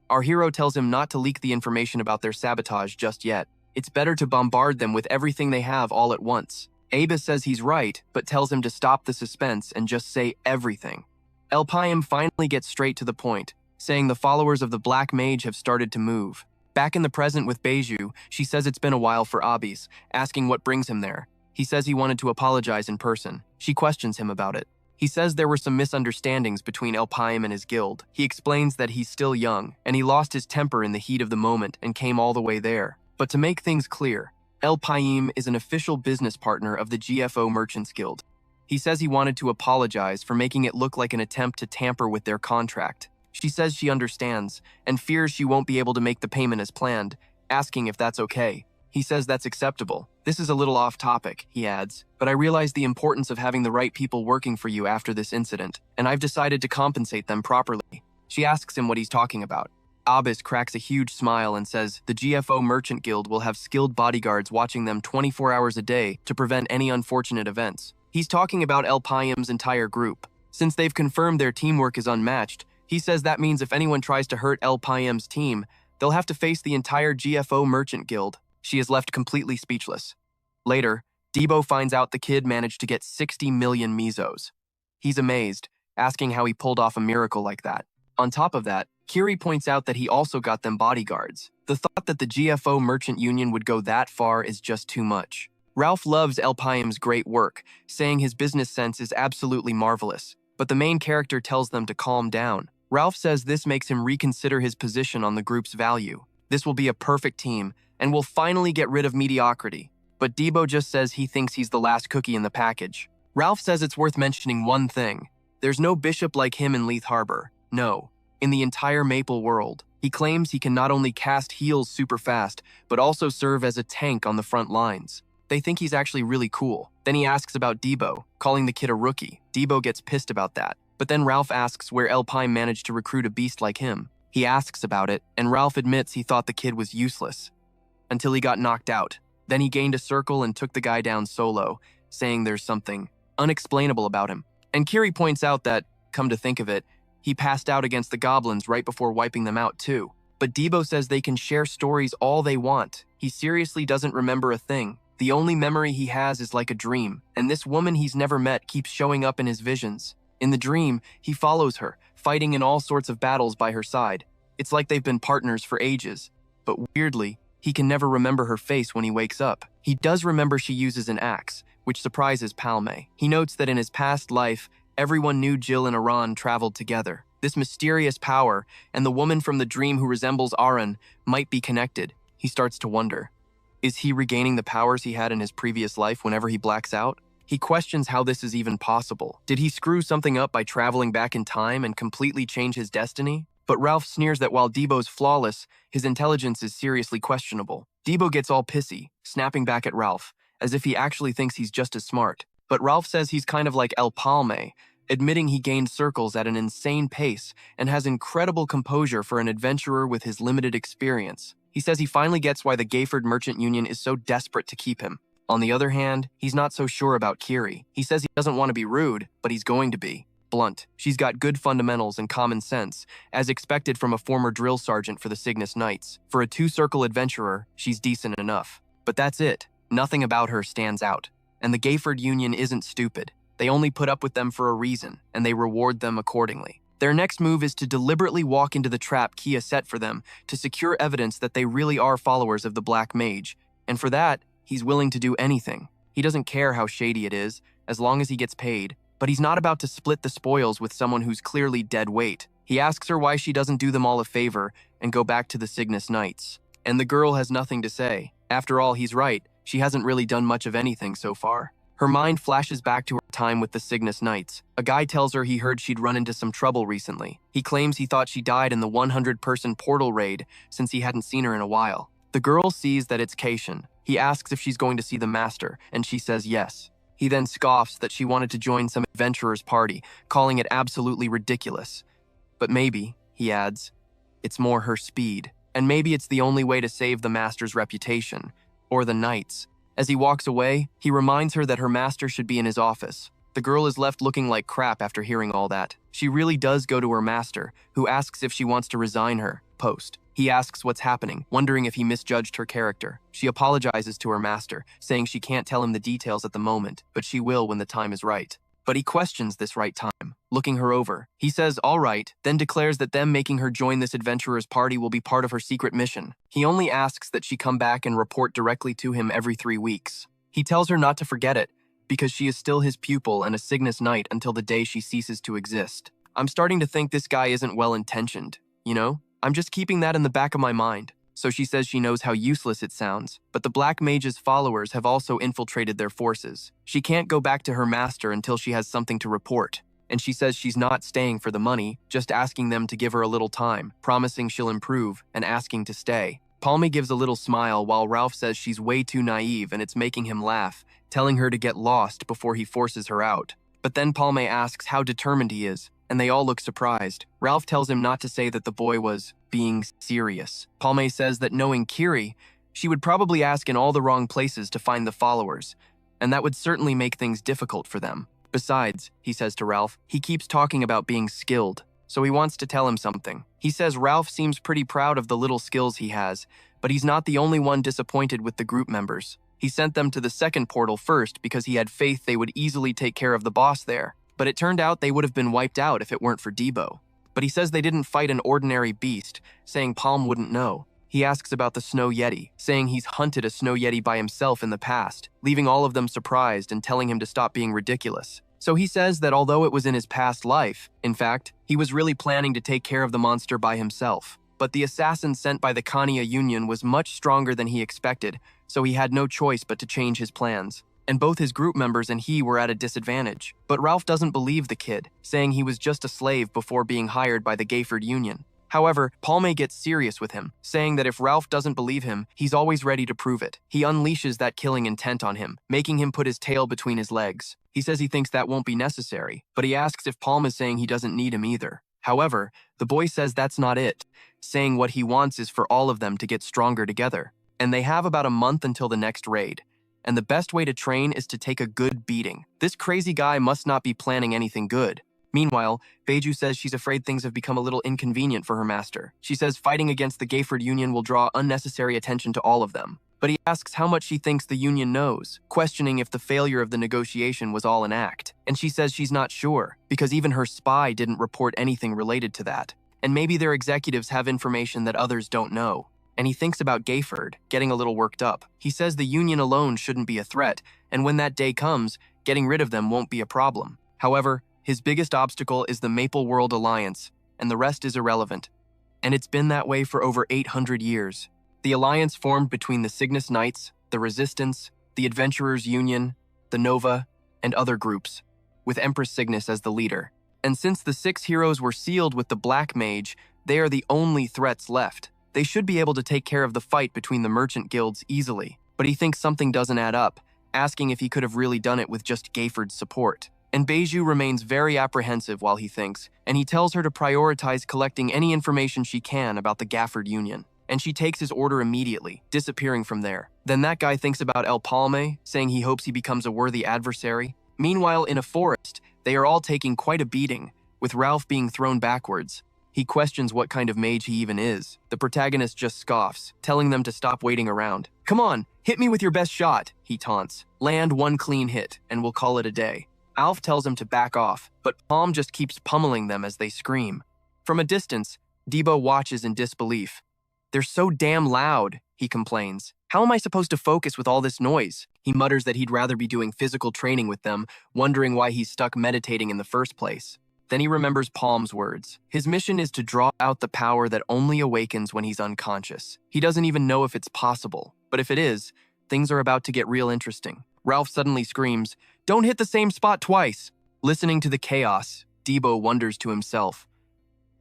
Our hero tells him not to leak the information about their sabotage just yet. It's better to bombard them with everything they have all at once. Abbas says he's right, but tells him to stop the suspense and just say everything. El Paim finally gets straight to the point, saying the followers of the Black Mage have started to move. Back in the present with Beiju, she says it's been a while for Abbas, asking what brings him there. He says he wanted to apologize in person. She questions him about it. He says there were some misunderstandings between El Paim and his guild. He explains that he's still young, and he lost his temper in the heat of the moment and came all the way there. But to make things clear, El Paim is an official business partner of the GFO Merchants Guild. He says he wanted to apologize for making it look like an attempt to tamper with their contract. She says she understands, and fears she won't be able to make the payment as planned, asking if that's okay. He says that's acceptable. "This is a little off topic," he adds, "but I realize the importance of having the right people working for you after this incident, and I've decided to compensate them properly." She asks him what he's talking about. Abbas cracks a huge smile and says the GFO Merchant Guild will have skilled bodyguards watching them 24 hours a day to prevent any unfortunate events. He's talking about El Paim's entire group. Since they've confirmed their teamwork is unmatched, he says that means if anyone tries to hurt El Paim's team, they'll have to face the entire GFO Merchant Guild. She is left completely speechless. Later, Debo finds out the kid managed to get 60 million mesos. He's amazed, asking how he pulled off a miracle like that. On top of that, Kiri points out that he also got them bodyguards. The thought that the GFO Merchant Union would go that far is just too much. Ralph loves El Paim's great work, saying his business sense is absolutely marvelous, but the main character tells them to calm down. Ralph says this makes him reconsider his position on the group's value. This will be a perfect team, and will finally get rid of mediocrity. But Debo just says he thinks he's the last cookie in the package. Ralph says it's worth mentioning one thing. There's no bishop like him in Leith Harbor. No. In the entire Maple world. He claims he can not only cast heals super fast, but also serve as a tank on the front lines. They think he's actually really cool. Then he asks about Debo, calling the kid a rookie. Debo gets pissed about that. But then Ralph asks where El Paim managed to recruit a beast like him. He asks about it, and Ralph admits he thought the kid was useless. Until he got knocked out. Then he gained a circle and took the guy down solo, saying there's something unexplainable about him. And Kiri points out that, come to think of it, he passed out against the goblins right before wiping them out too. But Debo says they can share stories all they want. He seriously doesn't remember a thing. The only memory he has is like a dream, and this woman he's never met keeps showing up in his visions. In the dream, he follows her, fighting in all sorts of battles by her side. It's like they've been partners for ages. But weirdly, he can never remember her face when he wakes up. He does remember she uses an axe, which surprises Palme. He notes that in his past life, Everyone knew Jill and Aran traveled together. This mysterious power, and the woman from the dream who resembles Aran, might be connected. He starts to wonder. Is he regaining the powers he had in his previous life whenever he blacks out? He questions how this is even possible. Did he screw something up by traveling back in time and completely change his destiny? But Ralph sneers that while Debo's flawless, his intelligence is seriously questionable. Debo gets all pissy, snapping back at Ralph, as if he actually thinks he's just as smart. But Ralph says he's kind of like El Palme, admitting he gained circles at an insane pace and has incredible composure for an adventurer with his limited experience. He says he finally gets why the Gayford Merchant Union is so desperate to keep him. On the other hand, he's not so sure about Kiri. He says he doesn't want to be rude, but he's going to be blunt. She's got good fundamentals and common sense, as expected from a former drill sergeant for the Cygnus Knights. For a two-circle adventurer, she's decent enough. But that's it. Nothing about her stands out. And the Gayford Union isn't stupid. They only put up with them for a reason, and they reward them accordingly. Their next move is to deliberately walk into the trap Kia set for them to secure evidence that they really are followers of the Black Mage, and for that, he's willing to do anything. He doesn't care how shady it is, as long as he gets paid, but he's not about to split the spoils with someone who's clearly dead weight. He asks her why she doesn't do them all a favor and go back to the Cygnus Knights. And the girl has nothing to say. After all, he's right. She hasn't really done much of anything so far. Her mind flashes back to her time with the Cygnus Knights. A guy tells her he heard she'd run into some trouble recently. He claims he thought she died in the 100-person portal raid since he hadn't seen her in a while. The girl sees that it's Kaishan. He asks if she's going to see the master, and she says yes. He then scoffs that she wanted to join some adventurer's party, calling it absolutely ridiculous. But maybe, he adds, it's more her speed. And maybe it's the only way to save the master's reputation, or the knight's. As he walks away, he reminds her that her master should be in his office. The girl is left looking like crap after hearing all that. She really does go to her master, who asks if she wants to resign her post. He asks what's happening, wondering if he misjudged her character. She apologizes to her master, saying she can't tell him the details at the moment, but she will when the time is right. But he questions this right time, looking her over. He says, all right, then declares that them making her join this adventurer's party will be part of her secret mission. He only asks that she come back and report directly to him every 3 weeks. He tells her not to forget it, because she is still his pupil and a Cygnus Knight until the day she ceases to exist. I'm starting to think this guy isn't well-intentioned, you know? I'm just keeping that in the back of my mind. So she says she knows how useless it sounds, but the Black Mage's followers have also infiltrated their forces. She can't go back to her master until she has something to report, and she says she's not staying for the money, just asking them to give her a little time, promising she'll improve, and asking to stay. Palme gives a little smile while Ralph says she's way too naive and it's making him laugh, telling her to get lost before he forces her out. But then Palme asks how determined he is, and they all look surprised. Ralph tells him not to say that the boy was being serious. Palme says that knowing Kiri, she would probably ask in all the wrong places to find the followers, and that would certainly make things difficult for them. Besides, he says to Ralph, he keeps talking about being skilled, so he wants to tell him something. He says Ralph seems pretty proud of the little skills he has, but he's not the only one disappointed with the group members. He sent them to the second portal first because he had faith they would easily take care of the boss there. But it turned out they would have been wiped out if it weren't for Debo. But he says they didn't fight an ordinary beast, saying Palm wouldn't know. He asks about the Snow Yeti, saying he's hunted a Snow Yeti by himself in the past, leaving all of them surprised and telling him to stop being ridiculous. So he says that although it was in his past life, in fact, he was really planning to take care of the monster by himself. But the assassin sent by the Khania Union was much stronger than he expected, so he had no choice but to change his plans. And both his group members and he were at a disadvantage. But Ralph doesn't believe the kid, saying he was just a slave before being hired by the Gayford Union. However, Palme gets serious with him, saying that if Ralph doesn't believe him, he's always ready to prove it. He unleashes that killing intent on him, making him put his tail between his legs. He says he thinks that won't be necessary, but he asks if Palme is saying he doesn't need him either. However, the boy says that's not it, saying what he wants is for all of them to get stronger together. And they have about a month until the next raid. And the best way to train is to take a good beating. This crazy guy must not be planning anything good. Meanwhile, Beiju says she's afraid things have become a little inconvenient for her master. She says fighting against the Gayford Union will draw unnecessary attention to all of them. But he asks how much she thinks the Union knows, questioning if the failure of the negotiation was all an act. And she says she's not sure, because even her spy didn't report anything related to that. And maybe their executives have information that others don't know. And he thinks about Gayford, getting a little worked up. He says the Union alone shouldn't be a threat, and when that day comes, getting rid of them won't be a problem. However, His biggest obstacle is the Maple World Alliance, and the rest is irrelevant. And it's been that way for over 800 years. The alliance formed between the Cygnus Knights, the Resistance, the Adventurers Union, the Nova, and other groups, with Empress Cygnus as the leader. And since the 6 heroes were sealed with the Black Mage, they are the only threats left. They should be able to take care of the fight between the merchant guilds easily, but he thinks something doesn't add up, asking if he could have really done it with just Gayford's support. And Beiju remains very apprehensive while he thinks, and he tells her to prioritize collecting any information she can about the Gafford Union. And she takes his order immediately, disappearing from there. Then that guy thinks about El Palme, saying he hopes he becomes a worthy adversary. Meanwhile, in a forest, they are all taking quite a beating, with Ralph being thrown backwards. He questions what kind of mage he even is. The protagonist just scoffs, telling them to stop waiting around. "Come on, hit me with your best shot," he taunts. "Land one clean hit, and we'll call it a day." Alf tells him to back off, but Palm just keeps pummeling them as they scream. From a distance, Debo watches in disbelief. "They're so damn loud," he complains. "How am I supposed to focus with all this noise?" He mutters that he'd rather be doing physical training with them, wondering why he's stuck meditating in the first place. Then he remembers Palm's words. His mission is to draw out the power that only awakens when he's unconscious. He doesn't even know if it's possible, but if it is, things are about to get real interesting. Ralph suddenly screams, "Don't hit the same spot twice!" Listening to the chaos, Debo wonders to himself,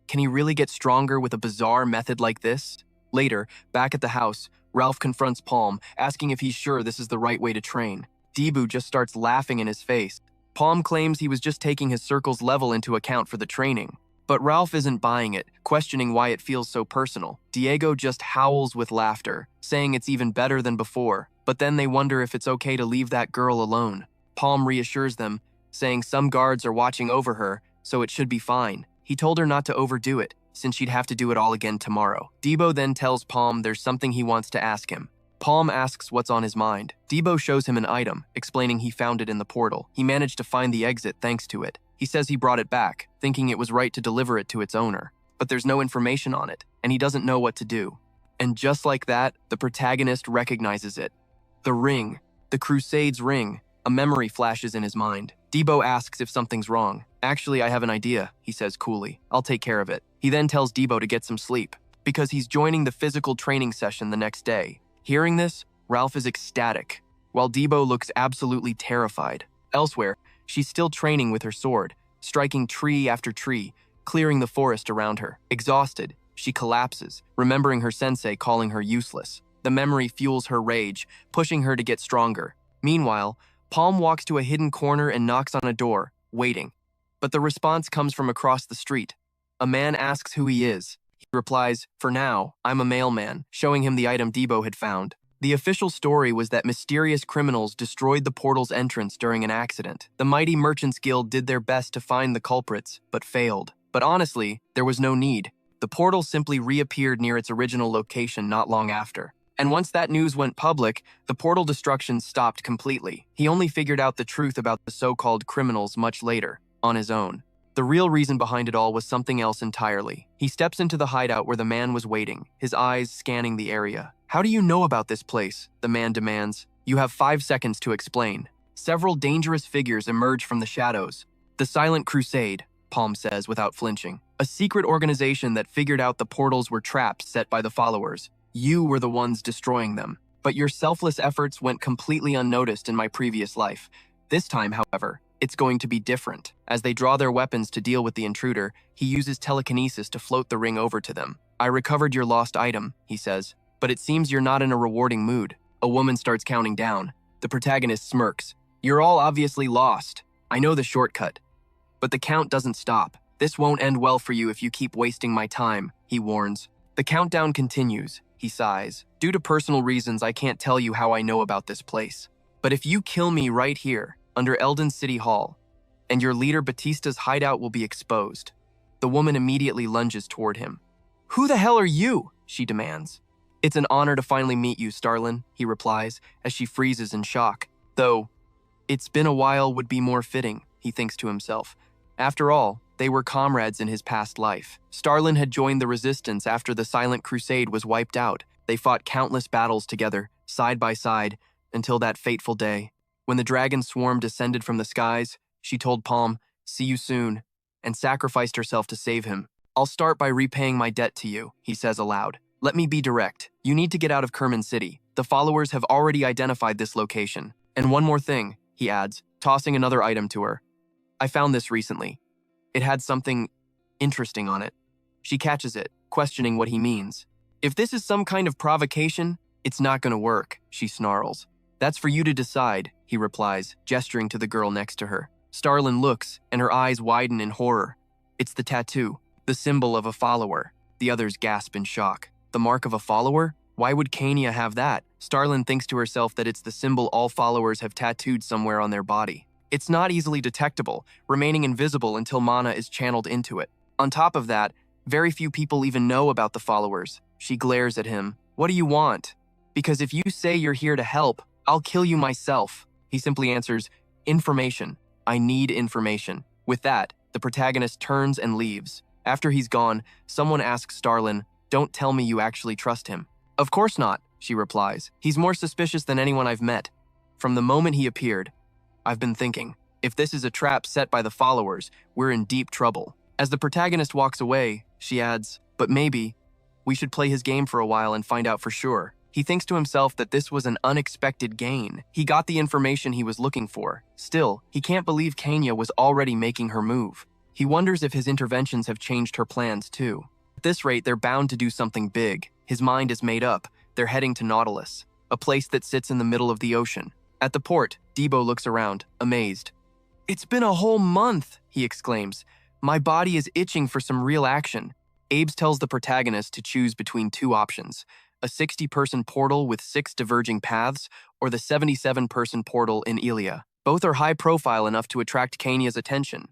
can he really get stronger with a bizarre method like this? Later, back at the house, Ralph confronts Palm, asking if he's sure this is the right way to train. Debo just starts laughing in his face. Palm claims he was just taking his circle's level into account for the training. But Ralph isn't buying it, questioning why it feels so personal. Diego just howls with laughter, saying it's even better than before. But then they wonder if it's okay to leave that girl alone. Palm reassures them, saying some guards are watching over her, so it should be fine. He told her not to overdo it, since she'd have to do it all again tomorrow. Debo then tells Palm there's something he wants to ask him. Palm asks what's on his mind. Debo shows him an item, explaining he found it in the portal. He managed to find the exit thanks to it. He says he brought it back, thinking it was right to deliver it to its owner. But there's no information on it, and he doesn't know what to do. And just like that, the protagonist recognizes it. The ring. The Crusade's ring. A memory flashes in his mind. Debo asks if something's wrong. "Actually, I have an idea," he says coolly. "I'll take care of it." He then tells Debo to get some sleep, because he's joining the physical training session the next day. Hearing this, Ralph is ecstatic, while Debo looks absolutely terrified. Elsewhere, she's still training with her sword, striking tree after tree, clearing the forest around her. Exhausted, she collapses, remembering her sensei calling her useless. The memory fuels her rage, pushing her to get stronger. Meanwhile, Palm walks to a hidden corner and knocks on a door, waiting. But the response comes from across the street. A man asks who he is. He replies, "For now, I'm a mailman," showing him the item Debo had found. The official story was that mysterious criminals destroyed the portal's entrance during an accident. The mighty Merchants Guild did their best to find the culprits, but failed. But honestly, there was no need. The portal simply reappeared near its original location not long after. And once that news went public, the portal destruction stopped completely. He only figured out the truth about the so-called criminals much later, on his own. The real reason behind it all was something else entirely. He steps into the hideout where the man was waiting, his eyes scanning the area. "How do you know about this place?" the man demands. "You have 5 seconds to explain." Several dangerous figures emerge from the shadows. "The Silent Crusade," Palm says without flinching. "A secret organization that figured out the portals were traps set by the followers. You were the ones destroying them. But your selfless efforts went completely unnoticed in my previous life. This time, however, it's going to be different." As they draw their weapons to deal with the intruder, he uses telekinesis to float the ring over to them. "I recovered your lost item," he says, "but it seems you're not in a rewarding mood." A woman starts counting down. The protagonist smirks. "You're all obviously lost. I know the shortcut." But the count doesn't stop. "This won't end well for you if you keep wasting my time," he warns. The countdown continues. He sighs. "Due to personal reasons, I can't tell you how I know about this place. But if you kill me right here, under Eldon City Hall, and your leader Batista's hideout will be exposed." The woman immediately lunges toward him. "Who the hell are you?" she demands. "It's an honor to finally meet you, Starlin," he replies, as she freezes in shock. Though, "It's been a while would be more fitting," he thinks to himself. After all, they were comrades in his past life. Starlin had joined the resistance after the Silent Crusade was wiped out. They fought countless battles together, side by side, until that fateful day. When the dragon swarm descended from the skies, she told Palm, see you soon, and sacrificed herself to save him. I'll start by repaying my debt to you, he says aloud. Let me be direct. You need to get out of Kerman City. The followers have already identified this location. And one more thing, he adds, tossing another item to her. I found this recently. It had something interesting on it. She catches it, questioning what he means. If this is some kind of provocation, it's not gonna work, she snarls. That's for you to decide, he replies, gesturing to the girl next to her. Starlin looks, and her eyes widen in horror. It's the tattoo, the symbol of a follower. The others gasp in shock. The mark of a follower? Why would Kania have that? Starlin thinks to herself that it's the symbol all followers have tattooed somewhere on their body. It's not easily detectable, remaining invisible until mana is channeled into it. On top of that, very few people even know about the followers. She glares at him. What do you want? Because if you say you're here to help, I'll kill you myself. He simply answers, information. I need information. With that, the protagonist turns and leaves. After he's gone, someone asks Starlin, don't tell me you actually trust him. Of course not, she replies. He's more suspicious than anyone I've met. From the moment he appeared, I've been thinking, if this is a trap set by the followers, we're in deep trouble. As the protagonist walks away, she adds, but maybe we should play his game for a while and find out for sure. He thinks to himself that this was an unexpected gain. He got the information he was looking for. Still, he can't believe Kania was already making her move. He wonders if his interventions have changed her plans too. At this rate, they're bound to do something big. His mind is made up. They're heading to Nautilus, a place that sits in the middle of the ocean. At the port, Debo looks around, amazed. It's been a whole month, he exclaims. My body is itching for some real action. Abe tells the protagonist to choose between two options, a 60-person portal with 6 diverging paths, or the 77-person portal in Ilia. Both are high-profile enough to attract Kania's attention.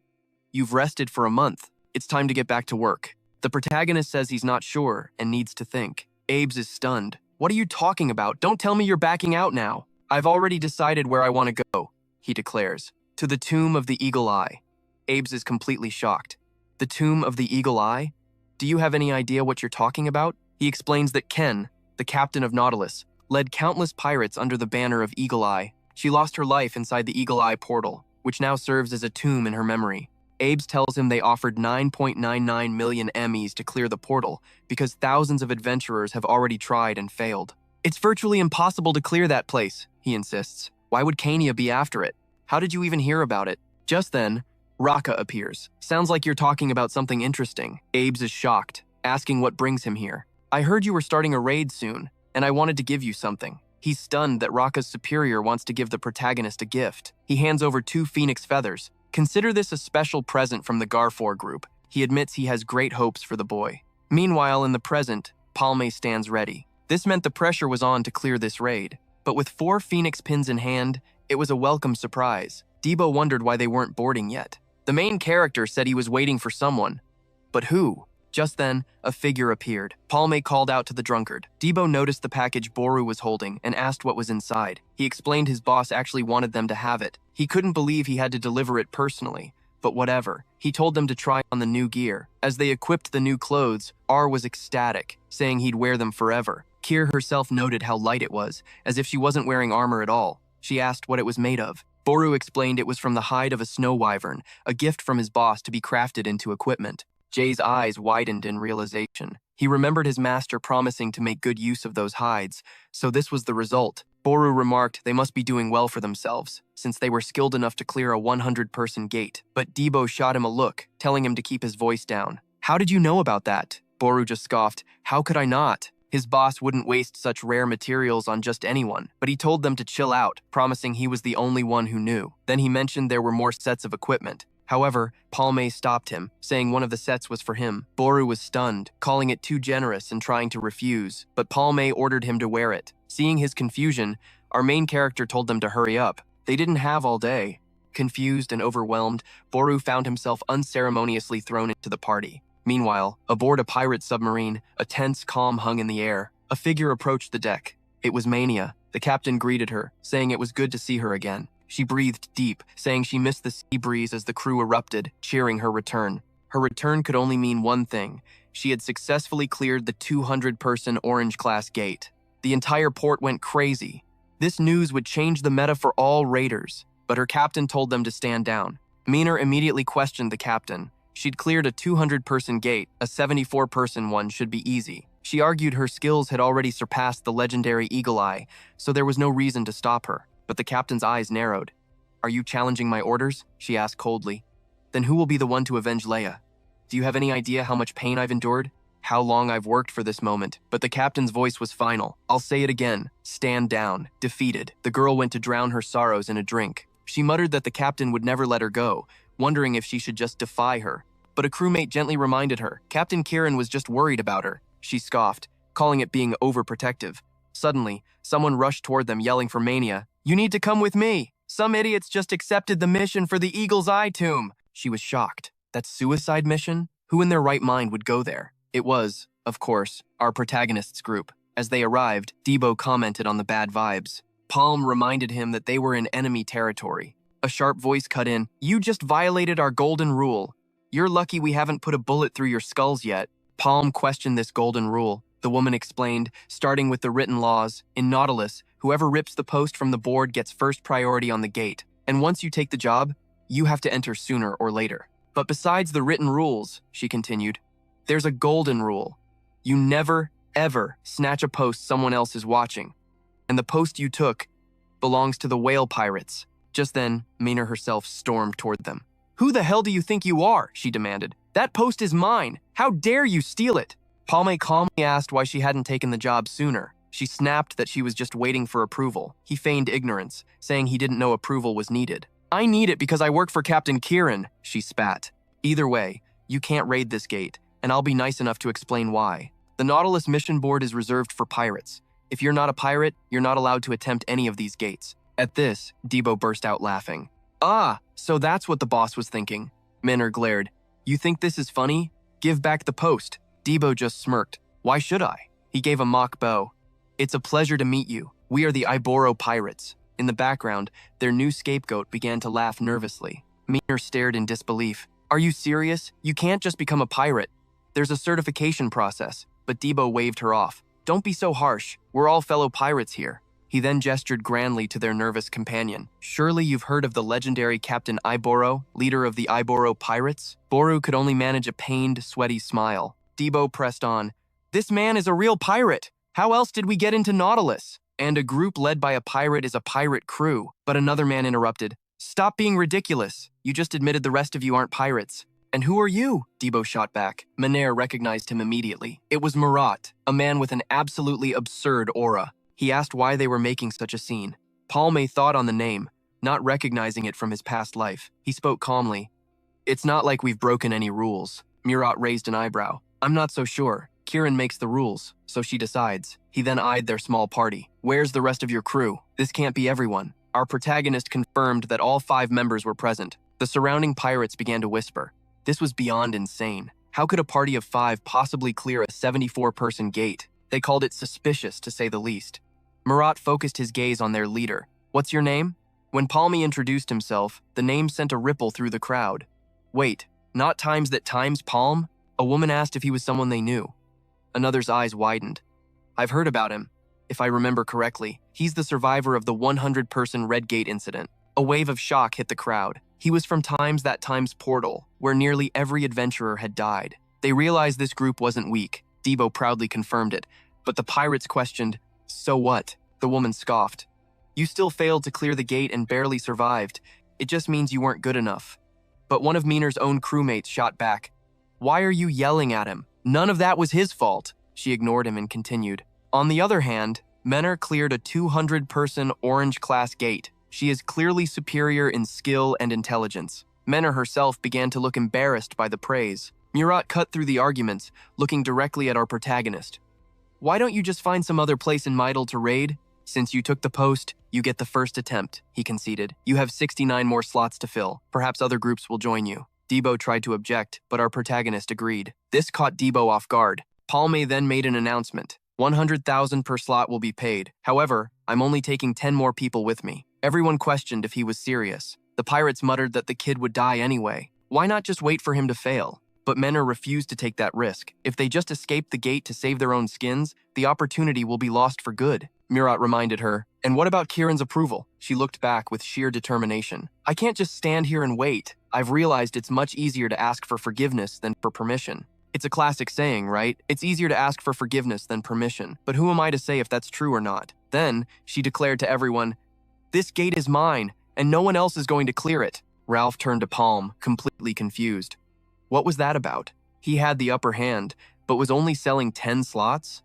You've rested for a month. It's time to get back to work. The protagonist says he's not sure and needs to think. Abe's is stunned. What are you talking about? Don't tell me you're backing out now. I've already decided where I want to go, he declares. To the Tomb of the Eagle Eye. Abe's is completely shocked. The Tomb of the Eagle Eye? Do you have any idea what you're talking about? He explains that Ken, the captain of Nautilus, led countless pirates under the banner of Eagle Eye. She lost her life inside the Eagle Eye portal, which now serves as a tomb in her memory. Abe's tells him they offered 9.99 million Emmys to clear the portal because thousands of adventurers have already tried and failed. It's virtually impossible to clear that place, he insists. Why would Kania be after it? How did you even hear about it? Just then, Raka appears. Sounds like you're talking about something interesting. Abe's is shocked, asking what brings him here. I heard you were starting a raid soon, and I wanted to give you something. He's stunned that Raka's superior wants to give the protagonist a gift. He hands over 2 phoenix feathers. Consider this a special present from the Garfor group. He admits he has great hopes for the boy. Meanwhile, in the present, Palme stands ready. This meant the pressure was on to clear this raid. But with 4 phoenix pins in hand, it was a welcome surprise. Debo wondered why they weren't boarding yet. The main character said he was waiting for someone. But who? Just then, a figure appeared. Palme called out to the drunkard. Debo noticed the package Boru was holding and asked what was inside. He explained his boss actually wanted them to have it. He couldn't believe he had to deliver it personally, but whatever. He told them to try on the new gear. As they equipped the new clothes, R was ecstatic, saying he'd wear them forever. Kier herself noted how light it was, as if she wasn't wearing armor at all. She asked what it was made of. Boru explained it was from the hide of a snow wyvern, a gift from his boss to be crafted into equipment. Jay's eyes widened in realization. He remembered his master promising to make good use of those hides, so this was the result. Boru remarked they must be doing well for themselves, since they were skilled enough to clear a 100-person gate. But Debo shot him a look, telling him to keep his voice down. How did you know about that? Boru just scoffed. How could I not? His boss wouldn't waste such rare materials on just anyone, but he told them to chill out, promising he was the only one who knew. Then he mentioned there were more sets of equipment. However, Palme stopped him, saying one of the sets was for him. Boru was stunned, calling it too generous and trying to refuse, but Palme ordered him to wear it. Seeing his confusion, our main character told them to hurry up. They didn't have all day. Confused and overwhelmed, Boru found himself unceremoniously thrown into the party. Meanwhile, aboard a pirate submarine, a tense calm hung in the air. A figure approached the deck. It was Mania. The captain greeted her, saying it was good to see her again. She breathed deep, saying she missed the sea breeze as the crew erupted, cheering her return. Her return could only mean one thing. She had successfully cleared the 200-person Orange-class gate. The entire port went crazy. This news would change the meta for all raiders, but her captain told them to stand down. Miner immediately questioned the captain. She'd cleared a 200-person gate, a 74-person one should be easy. She argued her skills had already surpassed the legendary Eagle Eye, so there was no reason to stop her. But the captain's eyes narrowed. "Are you challenging my orders?" she asked coldly. "Then who will be the one to avenge Leia? Do you have any idea how much pain I've endured? How long I've worked for this moment?" But the captain's voice was final. "I'll say it again. Stand down." Defeated, the girl went to drown her sorrows in a drink. She muttered that the captain would never let her go, wondering if she should just defy her. But a crewmate gently reminded her, Captain Kieran was just worried about her. She scoffed, calling it being overprotective. Suddenly, someone rushed toward them yelling for Mania, "You need to come with me! Some idiots just accepted the mission for the Eagle's Eye tomb!" She was shocked. That suicide mission? Who in their right mind would go there? It was, of course, our protagonist's group. As they arrived, Debo commented on the bad vibes. Palm reminded him that they were in enemy territory. A sharp voice cut in, "You just violated our golden rule. You're lucky we haven't put a bullet through your skulls yet." Palm questioned this golden rule. The woman explained, starting with the written laws. In Nautilus, whoever rips the post from the board gets first priority on the gate. And once you take the job, you have to enter sooner or later. But besides the written rules, she continued, there's a golden rule. You never, ever snatch a post someone else is watching. And the post you took belongs to the whale pirates. Just then, Mina herself stormed toward them. "Who the hell do you think you are?" she demanded. "That post is mine. How dare you steal it?" Palme calmly asked why she hadn't taken the job sooner. She snapped that she was just waiting for approval. He feigned ignorance, saying he didn't know approval was needed. "I need it because I work for Captain Kieran," she spat. "Either way, you can't raid this gate, and I'll be nice enough to explain why. The Nautilus mission board is reserved for pirates. If you're not a pirate, you're not allowed to attempt any of these gates." At this, Debo burst out laughing. "Ah, so that's what the boss was thinking." Minner glared. "You think this is funny? Give back the post." Debo just smirked. "Why should I?" He gave a mock bow. "It's a pleasure to meet you. We are the Iboro pirates." In the background, their new scapegoat began to laugh nervously. Minner stared in disbelief. "Are you serious? You can't just become a pirate. There's a certification process." But Debo waved her off. "Don't be so harsh. We're all fellow pirates here." He then gestured grandly to their nervous companion. "Surely you've heard of the legendary Captain Iboro, leader of the Iboro pirates?" Boru could only manage a pained, sweaty smile. Debo pressed on. "This man is a real pirate. How else did we get into Nautilus? And a group led by a pirate is a pirate crew." But another man interrupted. "Stop being ridiculous. You just admitted the rest of you aren't pirates." "And who are you?" Debo shot back. Manair recognized him immediately. It was Murat, a man with an absolutely absurd aura. He asked why they were making such a scene. Palme thought on the name, not recognizing it from his past life. He spoke calmly. "It's not like we've broken any rules." Murat raised an eyebrow. "I'm not so sure. Kieran makes the rules, so she decides." He then eyed their small party. "Where's the rest of your crew? This can't be everyone." Our protagonist confirmed that all 5 members were present. The surrounding pirates began to whisper. This was beyond insane. How could a party of 5 possibly clear a 74-person gate? They called it suspicious, to say the least. Murat focused his gaze on their leader. "What's your name?" When Palme introduced himself, the name sent a ripple through the crowd. "Wait, not times that times Palm?" A woman asked if he was someone they knew. Another's eyes widened. "I've heard about him. If I remember correctly, he's the survivor of the 100-person Red Gate incident." A wave of shock hit the crowd. He was from Times That Times Portal, where nearly every adventurer had died. They realized this group wasn't weak. Debo proudly confirmed it. But the pirates questioned, "So what?" The woman scoffed. "You still failed to clear the gate and barely survived. It just means you weren't good enough." But one of Miner's own crewmates shot back. "Why are you yelling at him? None of that was his fault." She ignored him and continued. "On the other hand, Menor cleared a 200-person orange-class gate. She is clearly superior in skill and intelligence." Menor herself began to look embarrassed by the praise. Murat cut through the arguments, looking directly at our protagonist. "Why don't you just find some other place in Midel to raid? Since you took the post, you get the first attempt," he conceded. "You have 69 more slots to fill. Perhaps other groups will join you." Debo tried to object, but our protagonist agreed. This caught Debo off guard. Palme then made an announcement. 100,000 per slot will be paid. However, I'm only taking 10 more people with me. Everyone questioned if he was serious. The pirates muttered that the kid would die anyway. Why not just wait for him to fail? But Menor refused to take that risk. If they just escape the gate to save their own skins, the opportunity will be lost for good. Murat reminded her. "And what about Kieran's approval?" She looked back with sheer determination. "I can't just stand here and wait. I've realized it's much easier to ask for forgiveness than for permission. It's a classic saying, right? It's easier to ask for forgiveness than permission. But who am I to say if that's true or not? Then, she declared to everyone, "This gate is mine, and no one else is going to clear it." Ralph turned to Palm, completely confused. What was that about? He had the upper hand, but was only selling 10 slots?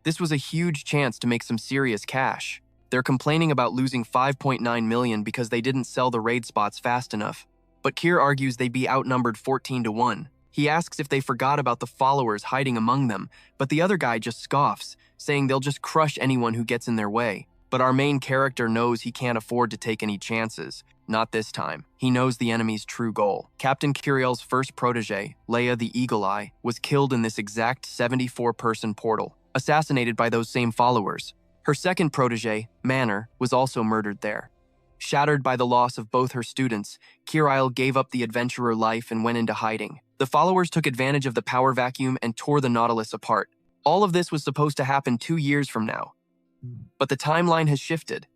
This was a huge chance to make some serious cash. They're complaining about losing 5.9 million because they didn't sell the raid spots fast enough. But Kier argues they'd be outnumbered 14-1. He asks if they forgot about the followers hiding among them, but the other guy just scoffs, saying they'll just crush anyone who gets in their way. But our main character knows he can't afford to take any chances. Not this time. He knows the enemy's true goal. Captain Curiel's first protege, Leia the Eagle Eye, was killed in this exact 74-person portal, assassinated by those same followers. Her second protege, Manor, was also murdered there. Shattered by the loss of both her students, Curiel gave up the adventurer life and went into hiding. The followers took advantage of the power vacuum and tore the Nautilus apart. All of this was supposed to happen 2 years from now. But the timeline has shifted.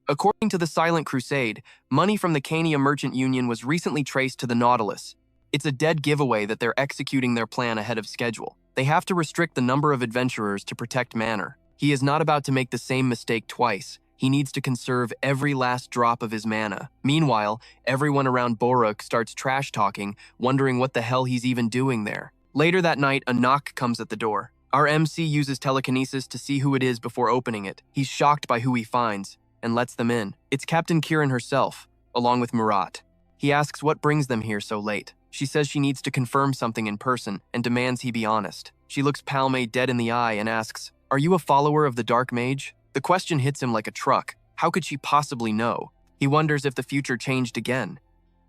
According to the Silent Crusade, money from the Cania Merchant Union was recently traced to the Nautilus. It's a dead giveaway that they're executing their plan ahead of schedule. They have to restrict the number of adventurers to protect Manor. He is not about to make the same mistake twice. He needs to conserve every last drop of his mana. Meanwhile, everyone around Boruk starts trash-talking, wondering what the hell he's even doing there. Later that night, a knock comes at the door. Our MC uses telekinesis to see who it is before opening it. He's shocked by who he finds, and lets them in. It's Captain Kieran herself, along with Murat. He asks what brings them here so late. She says she needs to confirm something in person, and demands he be honest. She looks Palme dead in the eye and asks, "Are you a follower of the Dark Mage?" The question hits him like a truck. How could she possibly know? He wonders if the future changed again,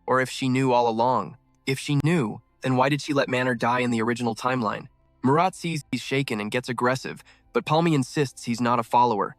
or if she knew all along. If she knew, then why did she let Manor die in the original timeline? Murat sees he's shaken and gets aggressive, but Palme insists he's not a follower.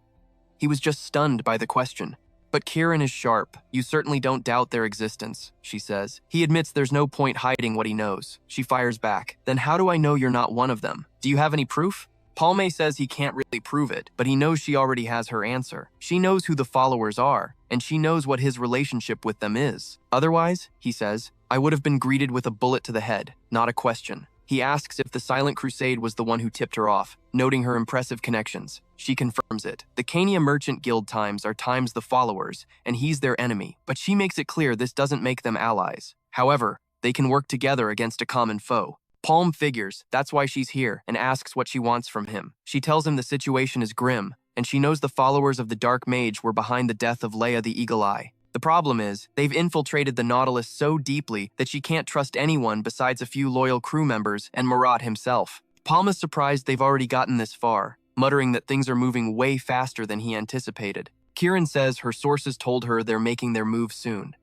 He was just stunned by the question. But Kieran is sharp. "You certainly don't doubt their existence," she says. He admits there's no point hiding what he knows. She fires back. "Then how do I know you're not one of them? Do you have any proof?" Palme says he can't really prove it, but he knows she already has her answer. She knows who the followers are, and she knows what his relationship with them is. Otherwise, he says, I would have been greeted with a bullet to the head, not a question. He asks if the Silent Crusade was the one who tipped her off, noting her impressive connections. She confirms it. The Cania Merchant Guild times are times the followers, and he's their enemy, but she makes it clear this doesn't make them allies. However, they can work together against a common foe. Palm figures that's why she's here and asks what she wants from him. She tells him the situation is grim, and she knows the followers of the Dark Mage were behind the death of Leia the Eagle Eye. The problem is, they've infiltrated the Nautilus so deeply that she can't trust anyone besides a few loyal crew members and Murat himself. Palm is surprised they've already gotten this far, muttering that things are moving way faster than he anticipated. Kieran says her sources told her they're making their move soon,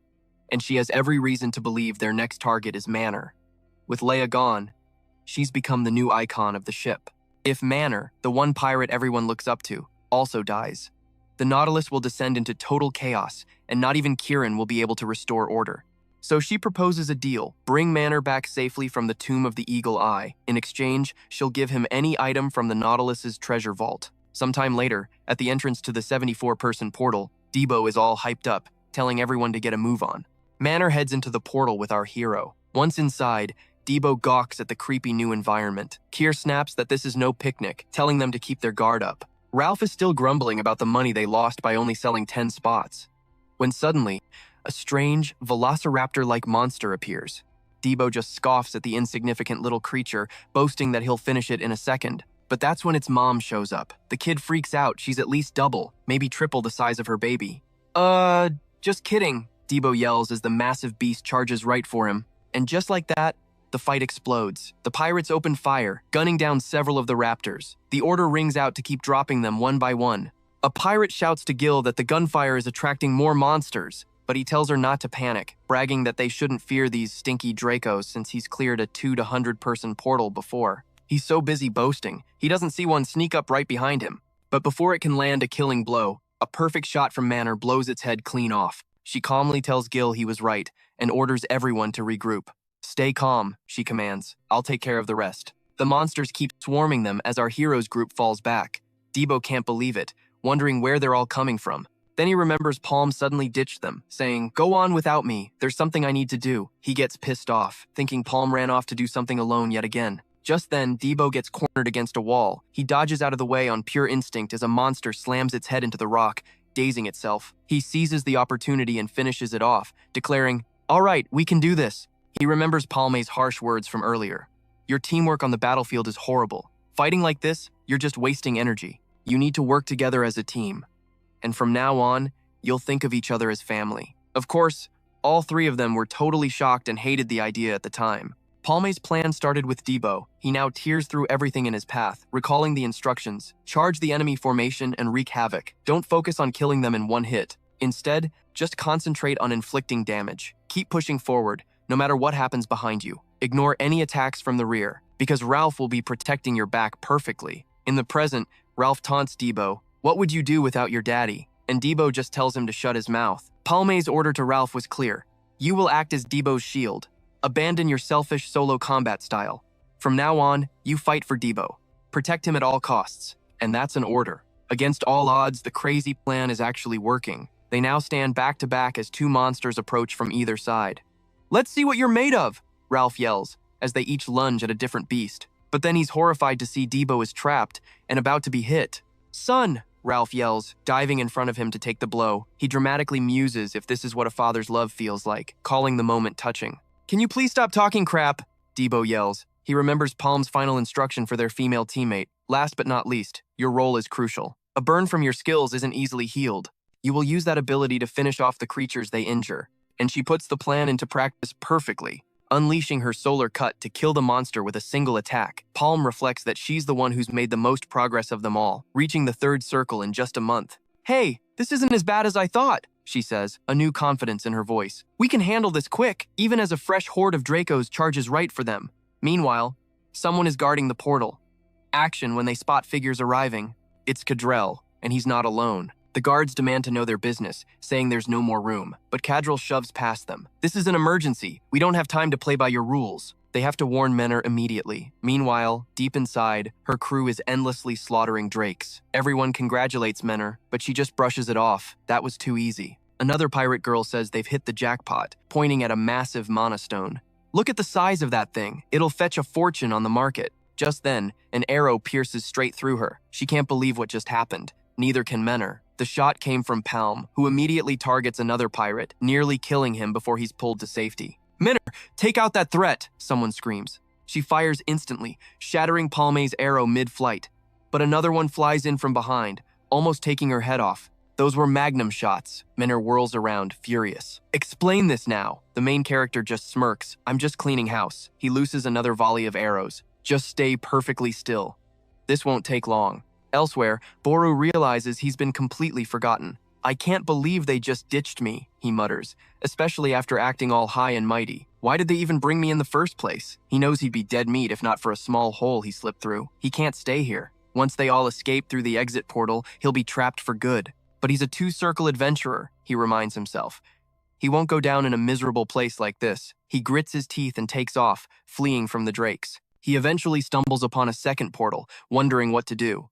and she has every reason to believe their next target is Manor. With Leia gone, she's become the new icon of the ship. If Manor, the one pirate everyone looks up to, also dies, the Nautilus will descend into total chaos, and not even Kieran will be able to restore order. So she proposes a deal: bring Manor back safely from the tomb of the Eagle Eye. In exchange, she'll give him any item from the Nautilus's treasure vault. Sometime later, at the entrance to the 74-person portal, Debo is all hyped up, telling everyone to get a move on. Manor heads into the portal with our hero. Once inside, Debo gawks at the creepy new environment. Kier snaps that this is no picnic, telling them to keep their guard up. Ralph is still grumbling about the money they lost by only selling 10 spots. When suddenly, a strange, velociraptor-like monster appears. Debo just scoffs at the insignificant little creature, boasting that he'll finish it in a second. But that's when its mom shows up. The kid freaks out. She's at least double, maybe triple the size of her baby. Just kidding, Debo yells as the massive beast charges right for him. And just like that, the fight explodes. The pirates open fire, gunning down several of the raptors. The order rings out to keep dropping them one by one. A pirate shouts to Gil that the gunfire is attracting more monsters, but he tells her not to panic, bragging that they shouldn't fear these stinky Dracos since he's cleared a 200-person portal before. He's so busy boasting, he doesn't see one sneak up right behind him. But before it can land a killing blow, a perfect shot from Manor blows its head clean off. She calmly tells Gil he was right and orders everyone to regroup. Stay calm, she commands. I'll take care of the rest. The monsters keep swarming them as our hero's group falls back. Debo can't believe it, wondering where they're all coming from. Then he remembers Palm suddenly ditched them, saying, "Go on without me, there's something I need to do." He gets pissed off, thinking Palm ran off to do something alone yet again. Just then, Debo gets cornered against a wall. He dodges out of the way on pure instinct as a monster slams its head into the rock, dazing itself. He seizes the opportunity and finishes it off, declaring, "All right, we can do this." He remembers Palme's harsh words from earlier. "Your teamwork on the battlefield is horrible. Fighting like this, you're just wasting energy. You need to work together as a team. And from now on, you'll think of each other as family." Of course, all three of them were totally shocked and hated the idea at the time. Palme's plan started with Debo. He now tears through everything in his path, recalling the instructions. Charge the enemy formation and wreak havoc. Don't focus on killing them in one hit. Instead, just concentrate on inflicting damage. Keep pushing forward, no matter what happens behind you. Ignore any attacks from the rear, because Ralph will be protecting your back perfectly. In the present, Ralph taunts Debo, "What would you do without your daddy?" And Debo just tells him to shut his mouth. Palme's order to Ralph was clear. You will act as Debo's shield. Abandon your selfish solo combat style. From now on, you fight for Debo. Protect him at all costs. And that's an order. Against all odds, the crazy plan is actually working. They now stand back to back as two monsters approach from either side. "Let's see what you're made of," Ralph yells, as they each lunge at a different beast. But then he's horrified to see Debo is trapped and about to be hit. "Son," Ralph yells, diving in front of him to take the blow. He dramatically muses if this is what a father's love feels like, calling the moment touching. "Can you please stop talking crap?" Debo yells. He remembers Palm's final instruction for their female teammate. "Last but not least, your role is crucial. A burn from your skills isn't easily healed. You will use that ability to finish off the creatures they injure." And she puts the plan into practice perfectly, unleashing her solar cut to kill the monster with a single attack. Palm reflects that she's the one who's made the most progress of them all, reaching the third circle in just a month. "Hey, this isn't as bad as I thought," she says, a new confidence in her voice. "We can handle this quick, even as a fresh horde of Dracos charges right for them." Meanwhile, someone is guarding the portal. Action when they spot figures arriving. It's Cadrell, and he's not alone. The guards demand to know their business, saying there's no more room, but Cadrell shoves past them. "This is an emergency. We don't have time to play by your rules." They have to warn Menor immediately. Meanwhile, deep inside, her crew is endlessly slaughtering drakes. Everyone congratulates Menor, but she just brushes it off. That was too easy. Another pirate girl says they've hit the jackpot, pointing at a massive mana stone. "Look at the size of that thing. It'll fetch a fortune on the market." Just then, an arrow pierces straight through her. She can't believe what just happened. Neither can Menor. The shot came from Palm, who immediately targets another pirate, nearly killing him before he's pulled to safety. "Menor, take out that threat," someone screams. She fires instantly, shattering Palme's arrow mid-flight. But another one flies in from behind, almost taking her head off. Those were magnum shots. Menor whirls around, furious. "Explain this now." The main character just smirks. "I'm just cleaning house." He looses another volley of arrows. "Just stay perfectly still. This won't take long." Elsewhere, Boru realizes he's been completely forgotten. "I can't believe they just ditched me," he mutters, especially after acting all high and mighty. Why did they even bring me in the first place? He knows he'd be dead meat if not for a small hole he slipped through. He can't stay here. Once they all escape through the exit portal, he'll be trapped for good. But he's a two-circle adventurer, he reminds himself. He won't go down in a miserable place like this. He grits his teeth and takes off, fleeing from the drakes. He eventually stumbles upon a second portal, wondering what to do.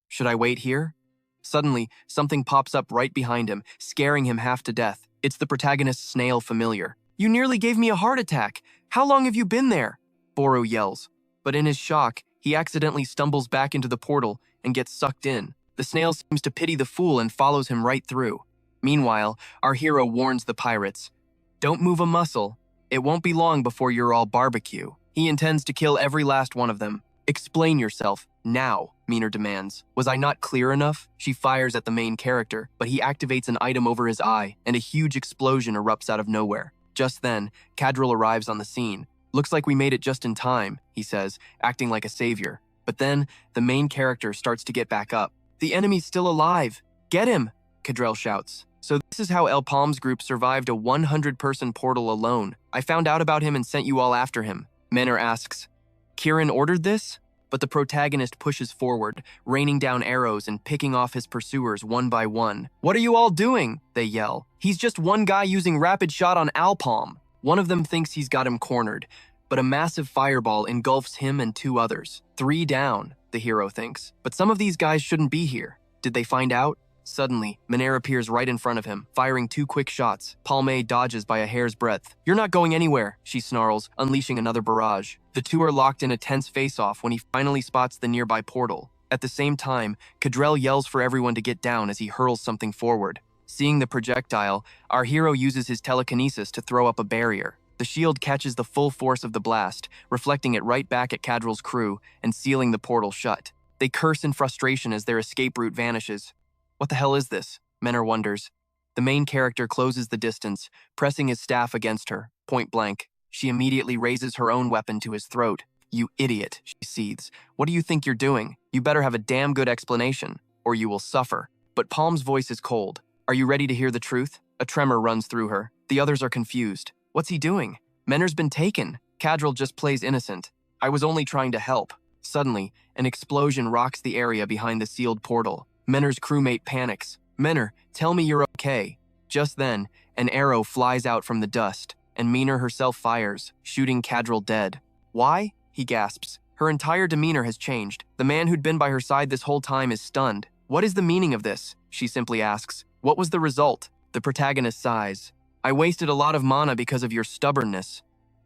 Should I wait here? Suddenly, something pops up right behind him, scaring him half to death. It's the protagonist's snail familiar. "You nearly gave me a heart attack. How long have you been there?" Boru yells. But in his shock, he accidentally stumbles back into the portal and gets sucked in. The snail seems to pity the fool and follows him right through. Meanwhile, our hero warns the pirates. "Don't move a muscle. It won't be long before you're all barbecue." He intends to kill every last one of them. "Explain yourself, now," Menor demands. "Was I not clear enough?" She fires at the main character, but he activates an item over his eye, and a huge explosion erupts out of nowhere. Just then, Cadrell arrives on the scene. "Looks like we made it just in time," he says, acting like a savior. But then, the main character starts to get back up. "The enemy's still alive! Get him!" Cadrell shouts. "So this is how El Palm's group survived a 100-person portal alone. I found out about him and sent you all after him." Menor asks, "Kieran ordered this?" But the protagonist pushes forward, raining down arrows and picking off his pursuers one by one. "What are you all doing?" they yell. "He's just one guy using rapid shot on Alpalm." One of them thinks he's got him cornered, but a massive fireball engulfs him and two others. 3 down, the hero thinks. But some of these guys shouldn't be here. Did they find out? Suddenly, Manhwa appears right in front of him, firing 2 quick shots. Palme dodges by a hair's breadth. "You're not going anywhere," she snarls, unleashing another barrage. The two are locked in a tense face-off when he finally spots the nearby portal. At the same time, Cadrell yells for everyone to get down as he hurls something forward. Seeing the projectile, our hero uses his telekinesis to throw up a barrier. The shield catches the full force of the blast, reflecting it right back at Cadrell's crew and sealing the portal shut. They curse in frustration as their escape route vanishes. What the hell is this? Manhwa wonders. The main character closes the distance, pressing his staff against her, point blank. She immediately raises her own weapon to his throat. "You idiot," she seethes. "What do you think you're doing? You better have a damn good explanation, or you will suffer." But Palm's voice is cold. "Are you ready to hear the truth?" A tremor runs through her. The others are confused. What's he doing? Manhwa's been taken. Cadrell just plays innocent. I was only trying to help. Suddenly, an explosion rocks the area behind the sealed portal. Manhwa's crewmate panics. "Manhwa, tell me you're okay." Just then, an arrow flies out from the dust, and Manhwa herself fires, shooting Cadrell dead. "Why?" he gasps. Her entire demeanor has changed. The man who'd been by her side this whole time is stunned. "What is the meaning of this?" she simply asks. "What was the result?" The protagonist sighs. "I wasted a lot of mana because of your stubbornness.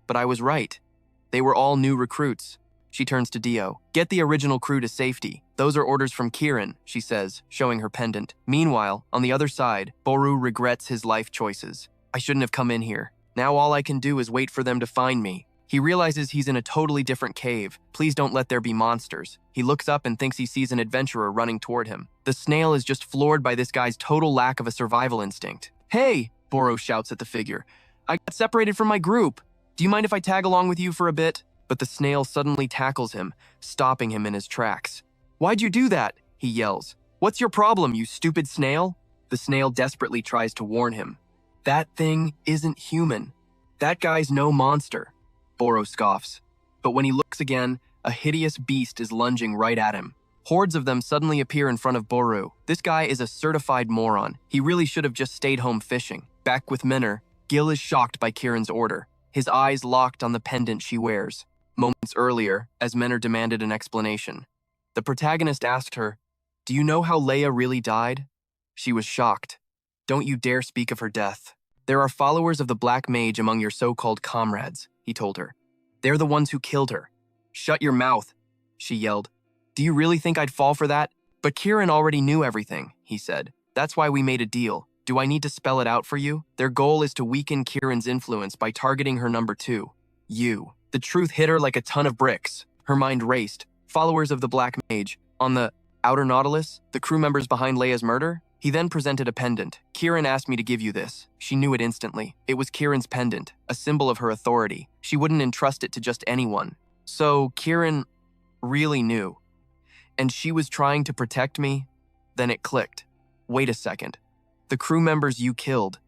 But I was right. They were all new recruits." She turns to Dio. "Get the original crew to safety. Those are orders from Kirin," she says, showing her pendant. Meanwhile, on the other side, Boru regrets his life choices. "I shouldn't have come in here. Now all I can do is wait for them to find me." He realizes he's in a totally different cave. Please don't let there be monsters. He looks up and thinks he sees an adventurer running toward him. The snail is just floored by this guy's total lack of a survival instinct. "Hey!" Boru shouts at the figure. "I got separated from my group. Do you mind if I tag along with you for a bit?" But the snail suddenly tackles him, stopping him in his tracks. "Why'd you do that?" he yells. "What's your problem, you stupid snail?" The snail desperately tries to warn him. "That thing isn't human. That guy's no monster." Boru scoffs. But when he looks again, a hideous beast is lunging right at him. Hordes of them suddenly appear in front of Boru. This guy is a certified moron. He really should have just stayed home fishing. Back with Manhwa, Gil is shocked by Kirin's order, his eyes locked on the pendant she wears. Moments earlier, as Manhwa demanded an explanation, the protagonist asked her, "Do you know how Leia really died?" She was shocked. "Don't you dare speak of her death. There are followers of the Black Mage among your so-called comrades," he told her. "They're the ones who killed her." "Shut your mouth," she yelled. "Do you really think I'd fall for that?" "But Kirin already knew everything," he said. "That's why we made a deal. Do I need to spell it out for you? Their goal is to weaken Kirin's influence by targeting her number 2, you." The truth hit her like a ton of bricks. Her mind raced. Followers of the Black Mage. On the Outer Nautilus? The crew members behind Leia's murder? He then presented a pendant. "Kirin asked me to give you this." She knew it instantly. It was Kirin's pendant, a symbol of her authority. She wouldn't entrust it to just anyone. So Kirin really knew. And she was trying to protect me? Then it clicked. Wait a second. The crew members you killed,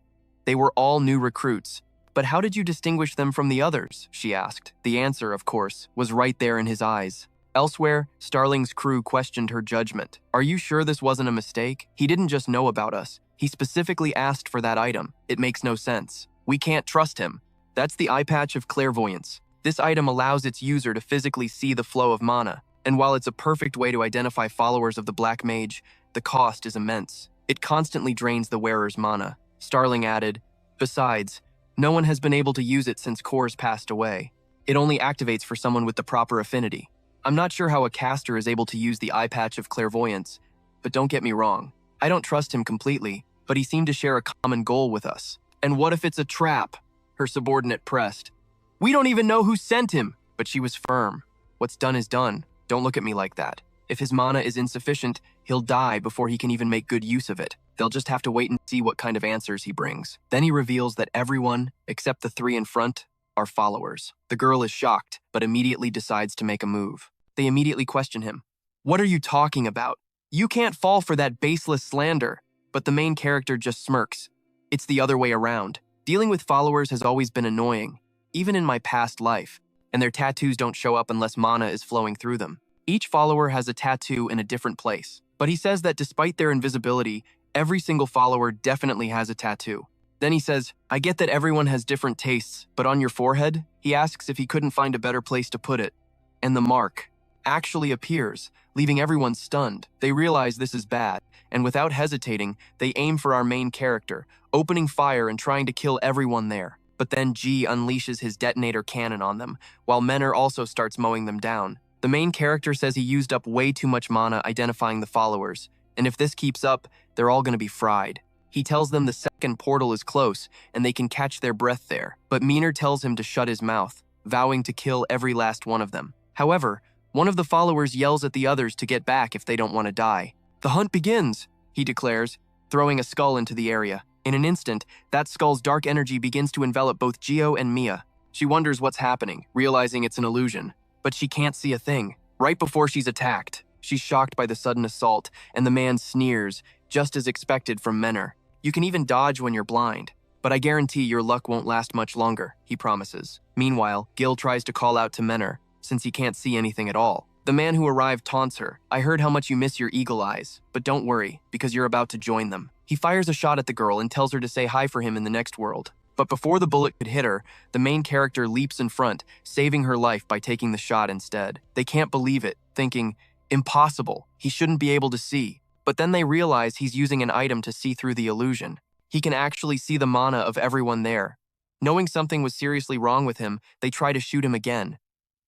they were all new recruits. "But how did you distinguish them from the others?" she asked. The answer, of course, was right there in his eyes. Elsewhere, Starling's crew questioned her judgment. "Are you sure this wasn't a mistake? He didn't just know about us. He specifically asked for that item. It makes no sense. We can't trust him." That's the eye patch of clairvoyance. This item allows its user to physically see the flow of mana, and while it's a perfect way to identify followers of the Black Mage, the cost is immense. It constantly drains the wearer's mana. Starling added, "Besides, no one has been able to use it since Kors passed away. It only activates for someone with the proper affinity. I'm not sure how a caster is able to use the eye patch of clairvoyance, but don't get me wrong. I don't trust him completely, but he seemed to share a common goal with us." "And what if it's a trap?" her subordinate pressed. "We don't even know who sent him." But she was firm. "What's done is done. Don't look at me like that. If his mana is insufficient, he'll die before he can even make good use of it. They'll just have to wait and see what kind of answers he brings." Then he reveals that everyone, except the 3 in front, are followers. The girl is shocked, but immediately decides to make a move. They immediately question him. "What are you talking about? You can't fall for that baseless slander." But the main character just smirks. "It's the other way around. Dealing with followers has always been annoying, even in my past life, and their tattoos don't show up unless mana is flowing through them. Each follower has a tattoo in a different place, but he says that despite their invisibility, every single follower definitely has a tattoo." Then he says, "I get that everyone has different tastes, but on your forehead?" He asks if he couldn't find a better place to put it. "And the mark. actually appears, leaving everyone stunned. They realize this is bad, and without hesitating, they aim for our main character, opening fire and trying to kill everyone there. But then G unleashes his detonator cannon on them, while Menor also starts mowing them down. The main character says he used up way too much mana identifying the followers, and if this keeps up, they're all gonna be fried. He tells them the second portal is close, and they can catch their breath there, but Menor tells him to shut his mouth, vowing to kill every last one of them. However, one of the followers yells at the others to get back if they don't want to die. "The hunt begins," he declares, throwing a skull into the area. In an instant, that skull's dark energy begins to envelop both Gio and Mia. She wonders what's happening, realizing it's an illusion, but she can't see a thing. Right before she's attacked, she's shocked by the sudden assault, and the man sneers, just as expected from Menor. "You can even dodge when you're blind, but I guarantee your luck won't last much longer," he promises. Meanwhile, Gil tries to call out to Menor, since he can't see anything at all. The man who arrived taunts her. "I heard how much you miss your eagle eyes, but don't worry, because you're about to join them." He fires a shot at the girl and tells her to say hi for him in the next world. But before the bullet could hit her, the main character leaps in front, saving her life by taking the shot instead. They can't believe it, thinking, "Impossible, he shouldn't be able to see." But then they realize he's using an item to see through the illusion. He can actually see the mana of everyone there. Knowing something was seriously wrong with him, they try to shoot him again.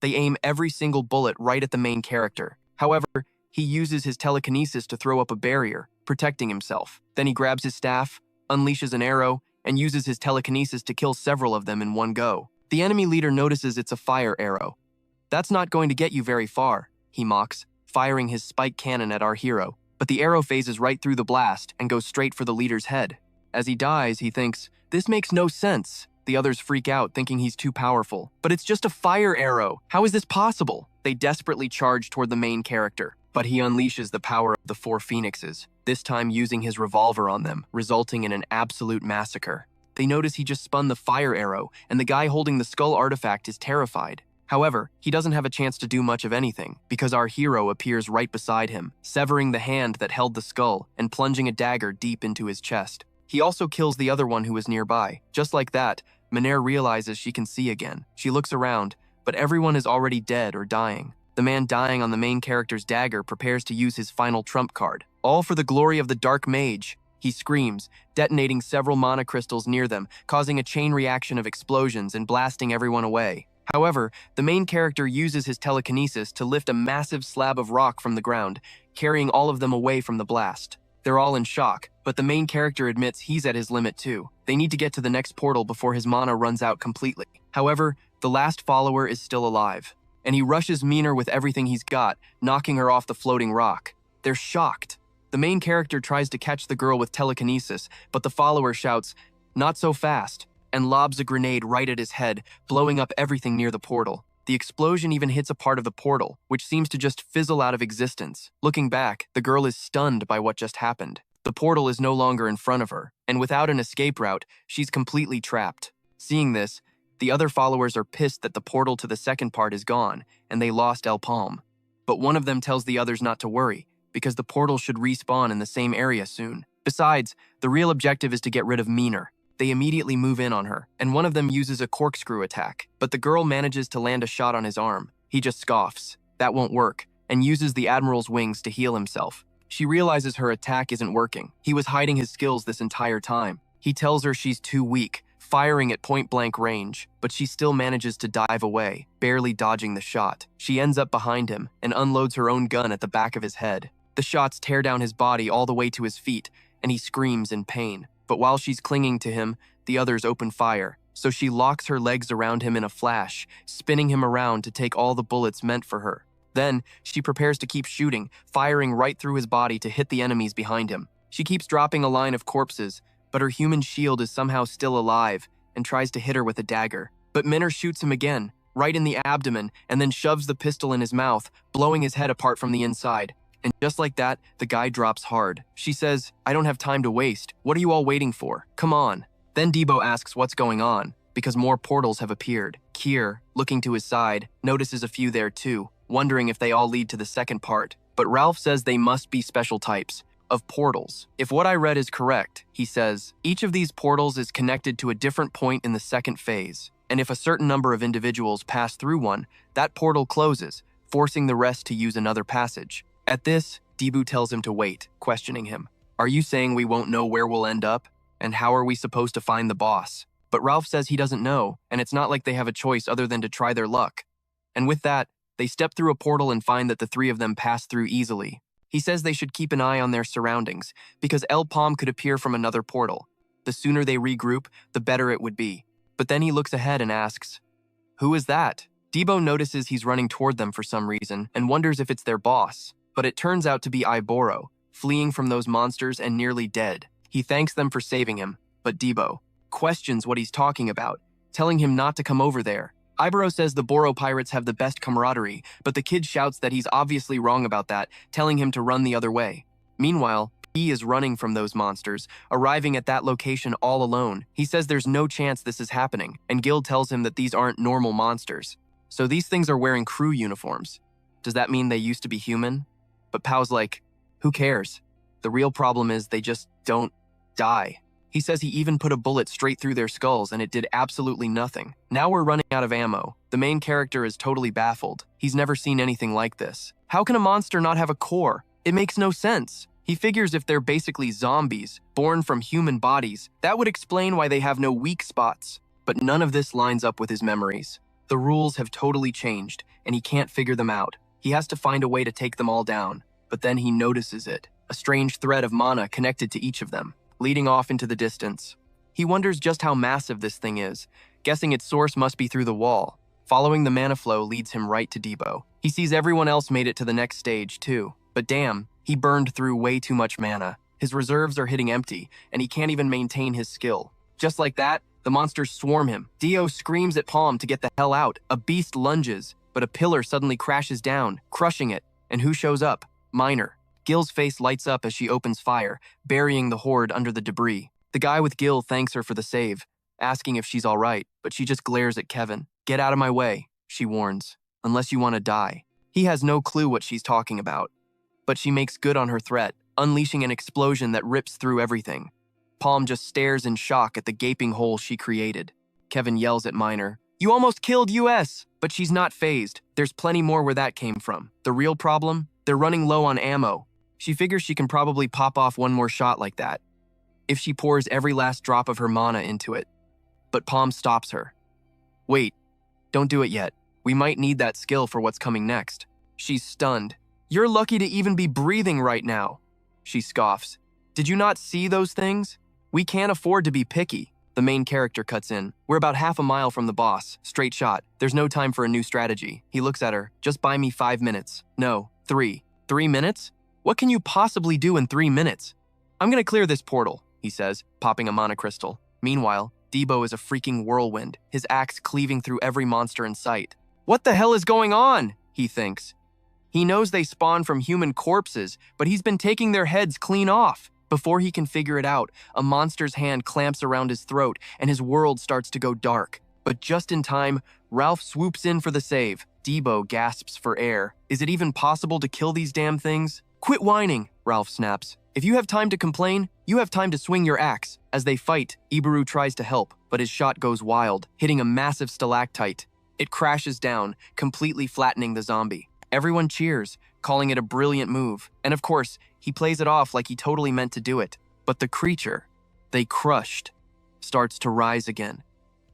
They aim every single bullet right at the main character. However, he uses his telekinesis to throw up a barrier, protecting himself. Then he grabs his staff, unleashes an arrow, and uses his telekinesis to kill several of them in one go. The enemy leader notices it's a fire arrow. "That's not going to get you very far," he mocks, firing his spike cannon at our hero. But the arrow phases right through the blast and goes straight for the leader's head. As he dies, he thinks, "This makes no sense." The others freak out, thinking he's too powerful. "But it's just a fire arrow. How is this possible?" They desperately charge toward the main character, but he unleashes the power of the four phoenixes, this time using his revolver on them, resulting in an absolute massacre. They notice he just spun the fire arrow, and the guy holding the skull artifact is terrified. However, he doesn't have a chance to do much of anything, because our hero appears right beside him, severing the hand that held the skull and plunging a dagger deep into his chest. He also kills the other one who was nearby. Just like that, Menor realizes she can see again. She looks around, but everyone is already dead or dying. The man dying on the main character's dagger prepares to use his final trump card. "All for the glory of the Dark Mage," he screams, detonating several mana crystals near them, causing a chain reaction of explosions and blasting everyone away. However, the main character uses his telekinesis to lift a massive slab of rock from the ground, carrying all of them away from the blast. They're all in shock, but the main character admits he's at his limit too. They need to get to the next portal before his mana runs out completely. However, the last follower is still alive, and he rushes Menor with everything he's got, knocking her off the floating rock. They're shocked. The main character tries to catch the girl with telekinesis, but the follower shouts, "Not so fast," and lobs a grenade right at his head, blowing up everything near the portal. The explosion even hits a part of the portal, which seems to just fizzle out of existence. Looking back, the girl is stunned by what just happened. The portal is no longer in front of her, and without an escape route, she's completely trapped. Seeing this, the other followers are pissed that the portal to the second part is gone, and they lost El Palm. But one of them tells the others not to worry, because the portal should respawn in the same area soon. Besides, the real objective is to get rid of Menor. They immediately move in on her, and one of them uses a corkscrew attack, but the girl manages to land a shot on his arm. He just scoffs. That won't work, and uses the Admiral's wings to heal himself. She realizes her attack isn't working. He was hiding his skills this entire time. He tells her she's too weak, firing at point-blank range, but she still manages to dive away, barely dodging the shot. She ends up behind him and unloads her own gun at the back of his head. The shots tear down his body all the way to his feet, and he screams in pain. But while she's clinging to him, the others open fire, so she locks her legs around him in a flash, spinning him around to take all the bullets meant for her. Then, she prepares to keep shooting, firing right through his body to hit the enemies behind him. She keeps dropping a line of corpses, but her human shield is somehow still alive and tries to hit her with a dagger. But Menor shoots him again, right in the abdomen, and then shoves the pistol in his mouth, blowing his head apart from the inside. And just like that, the guy drops hard. She says, "I don't have time to waste. What are you all waiting for? Come on." Then Debo asks what's going on, because more portals have appeared. Kier, looking to his side, notices a few there too, wondering if they all lead to the second part. But Ralph says they must be special types of portals. If what I read is correct, he says, each of these portals is connected to a different point in the second phase. And if a certain number of individuals pass through one, that portal closes, forcing the rest to use another passage. At this, Debu tells him to wait, questioning him. Are you saying we won't know where we'll end up? And how are we supposed to find the boss? But Ralph says he doesn't know, and it's not like they have a choice other than to try their luck. And with that, they step through a portal and find that the three of them pass through easily. He says they should keep an eye on their surroundings, because El Palm could appear from another portal. The sooner they regroup, the better it would be. But then he looks ahead and asks, "Who is that?" Debo notices he's running toward them for some reason and wonders if it's their boss, but it turns out to be Iboro, fleeing from those monsters and nearly dead. He thanks them for saving him, but Debo questions what he's talking about, telling him not to come over there. Iboro says the Boro pirates have the best camaraderie, but the kid shouts that he's obviously wrong about that, telling him to run the other way. Meanwhile, he is running from those monsters, arriving at that location all alone. He says there's no chance this is happening, and Gil tells him that these aren't normal monsters. So these things are wearing crew uniforms. Does that mean they used to be human? But Pau's like, who cares? The real problem is they just don't die. He says he even put a bullet straight through their skulls and it did absolutely nothing. Now we're running out of ammo. The main character is totally baffled. He's never seen anything like this. How can a monster not have a core? It makes no sense. He figures if they're basically zombies, born from human bodies, that would explain why they have no weak spots. But none of this lines up with his memories. The rules have totally changed, and he can't figure them out. He has to find a way to take them all down. But then he notices it. A strange thread of mana connected to each of them, leading off into the distance. He wonders just how massive this thing is, guessing its source must be through the wall. Following the mana flow leads him right to Debo. He sees everyone else made it to the next stage too, but damn, he burned through way too much mana. His reserves are hitting empty, and he can't even maintain his skill. Just like that, the monsters swarm him. Dio screams at Palm to get the hell out. A beast lunges, but a pillar suddenly crashes down, crushing it. And who shows up? Minor. Gil's face lights up as she opens fire, burying the horde under the debris. The guy with Gil thanks her for the save, asking if she's all right, but she just glares at Kevin. Get out of my way, she warns, unless you want to die. He has no clue what she's talking about. But she makes good on her threat, unleashing an explosion that rips through everything. Palm just stares in shock at the gaping hole she created. Kevin yells at Minor, "You almost killed US!" But she's not fazed. There's plenty more where that came from. The real problem? They're running low on ammo. She figures she can probably pop off one more shot like that, if she pours every last drop of her mana into it. But Palm stops her. Wait, don't do it yet. We might need that skill for what's coming next. She's stunned. You're lucky to even be breathing right now. She scoffs. Did you not see those things? We can't afford to be picky. The main character cuts in. We're about half a mile from the boss. Straight shot. There's no time for a new strategy. He looks at her. Just buy me 5 minutes. No, 3. 3 minutes? What can you possibly do in 3 minutes? I'm gonna clear this portal, he says, popping a mana crystal. Meanwhile, Debo is a freaking whirlwind, his axe cleaving through every monster in sight. What the hell is going on? He thinks. He knows they spawn from human corpses, but he's been taking their heads clean off. Before he can figure it out, a monster's hand clamps around his throat and his world starts to go dark. But just in time, Ralph swoops in for the save. Debo gasps for air. Is it even possible to kill these damn things? Quit whining, Ralph snaps. If you have time to complain, you have time to swing your axe. As they fight, Ibaru tries to help, but his shot goes wild, hitting a massive stalactite. It crashes down, completely flattening the zombie. Everyone cheers, calling it a brilliant move. And of course, he plays it off like he totally meant to do it. But the creature they crushed starts to rise again.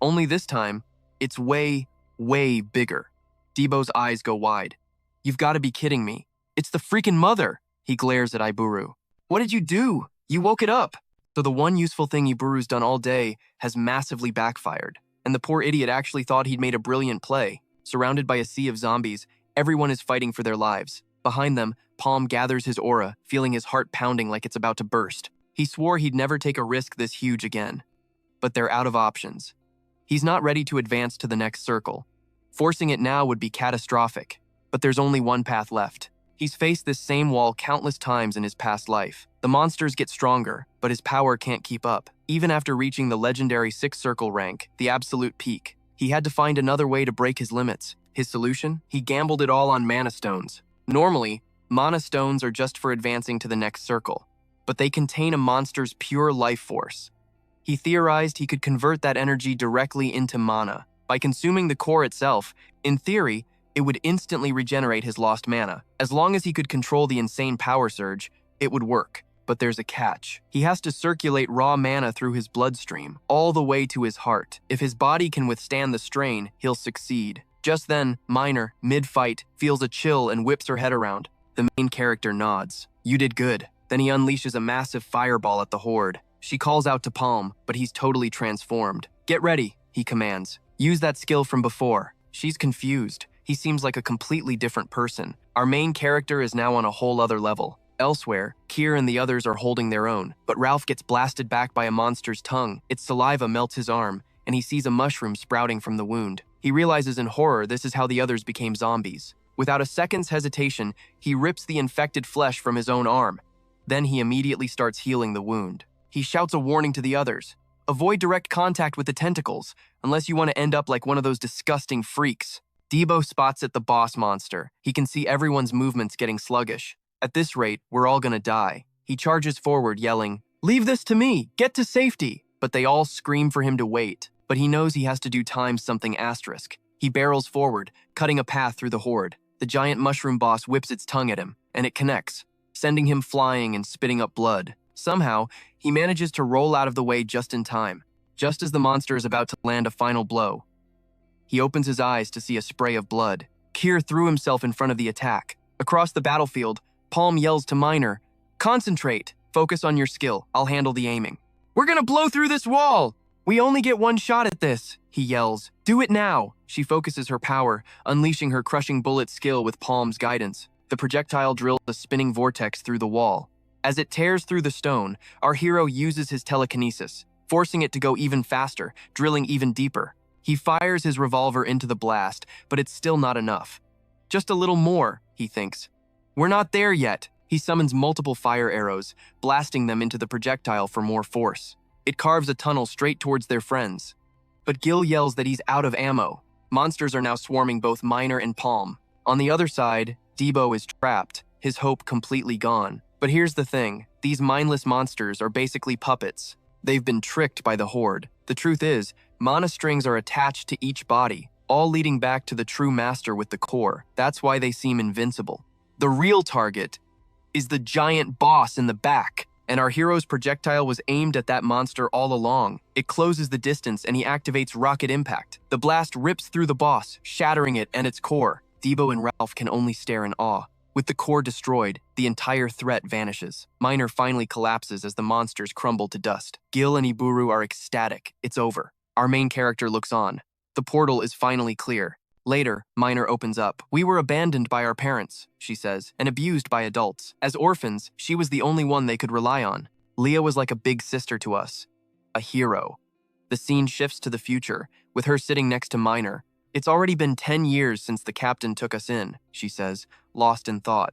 Only this time, it's way, way bigger. Debo's eyes go wide. You've got to be kidding me. It's the freaking mother! He glares at Iburu. What did you do? You woke it up! So the one useful thing Iburu's done all day has massively backfired. And the poor idiot actually thought he'd made a brilliant play. Surrounded by a sea of zombies, everyone is fighting for their lives. Behind them, Palm gathers his aura, feeling his heart pounding like it's about to burst. He swore he'd never take a risk this huge again. But they're out of options. He's not ready to advance to the next circle. Forcing it now would be catastrophic. But there's only one path left. He's faced this same wall countless times in his past life. The monsters get stronger, but his power can't keep up. Even after reaching the legendary 6-circle rank, the absolute peak, he had to find another way to break his limits. His solution? He gambled it all on mana stones. Normally, mana stones are just for advancing to the next circle, but they contain a monster's pure life force. He theorized he could convert that energy directly into mana. By consuming the core itself, in theory, it would instantly regenerate his lost mana. As long as he could control the insane power surge, it would work. But there's a catch. He has to circulate raw mana through his bloodstream, all the way to his heart. If his body can withstand the strain, he'll succeed. Just then, Minor, mid-fight, feels a chill and whips her head around. The main character nods. You did good. Then he unleashes a massive fireball at the horde. She calls out to Palm, but he's totally transformed. Get ready, he commands. Use that skill from before. She's confused. He seems like a completely different person. Our main character is now on a whole other level. Elsewhere, Kier and the others are holding their own, but Ralph gets blasted back by a monster's tongue. Its saliva melts his arm, and he sees a mushroom sprouting from the wound. He realizes in horror this is how the others became zombies. Without a second's hesitation, he rips the infected flesh from his own arm. Then he immediately starts healing the wound. He shouts a warning to the others. Avoid direct contact with the tentacles, unless you want to end up like one of those disgusting freaks. Debo spots at the boss monster. He can see everyone's movements getting sluggish. At this rate, we're all gonna die. He charges forward, yelling, "Leave this to me! Get to safety!" But they all scream for him to wait. But he knows he has to do times something asterisk. He barrels forward, cutting a path through the horde. The giant mushroom boss whips its tongue at him, and it connects, sending him flying and spitting up blood. Somehow, he manages to roll out of the way just in time. Just as the monster is about to land a final blow, he opens his eyes to see a spray of blood. Kier threw himself in front of the attack. Across the battlefield, Palm yells to Minor, "Concentrate. Focus on your skill. I'll handle the aiming." "We're gonna blow through this wall! We only get one shot at this," he yells. "Do it now." She focuses her power, unleashing her crushing bullet skill with Palm's guidance. The projectile drills a spinning vortex through the wall. As it tears through the stone, our hero uses his telekinesis, forcing it to go even faster, drilling even deeper. He fires his revolver into the blast, but it's still not enough. Just a little more, he thinks. We're not there yet. He summons multiple fire arrows, blasting them into the projectile for more force. It carves a tunnel straight towards their friends. But Gil yells that he's out of ammo. Monsters are now swarming both Minor and Palm. On the other side, Debo is trapped, his hope completely gone. But here's the thing, these mindless monsters are basically puppets. They've been tricked by the horde. The truth is, mana strings are attached to each body, all leading back to the true master with the core. That's why they seem invincible. The real target is the giant boss in the back, and our hero's projectile was aimed at that monster all along. It closes the distance and he activates rocket impact. The blast rips through the boss, shattering it and its core. Debo and Ralph can only stare in awe. With the core destroyed, the entire threat vanishes. Minor finally collapses as the monsters crumble to dust. Gil and Iburu are ecstatic. It's over. Our main character looks on. The portal is finally clear. Later, Minor opens up. "We were abandoned by our parents," she says, "and abused by adults. As orphans, she was the only one they could rely on. Leah was like a big sister to us. A hero." The scene shifts to the future, with her sitting next to Minor. "It's already been 10 years since the captain took us in," she says, lost in thought.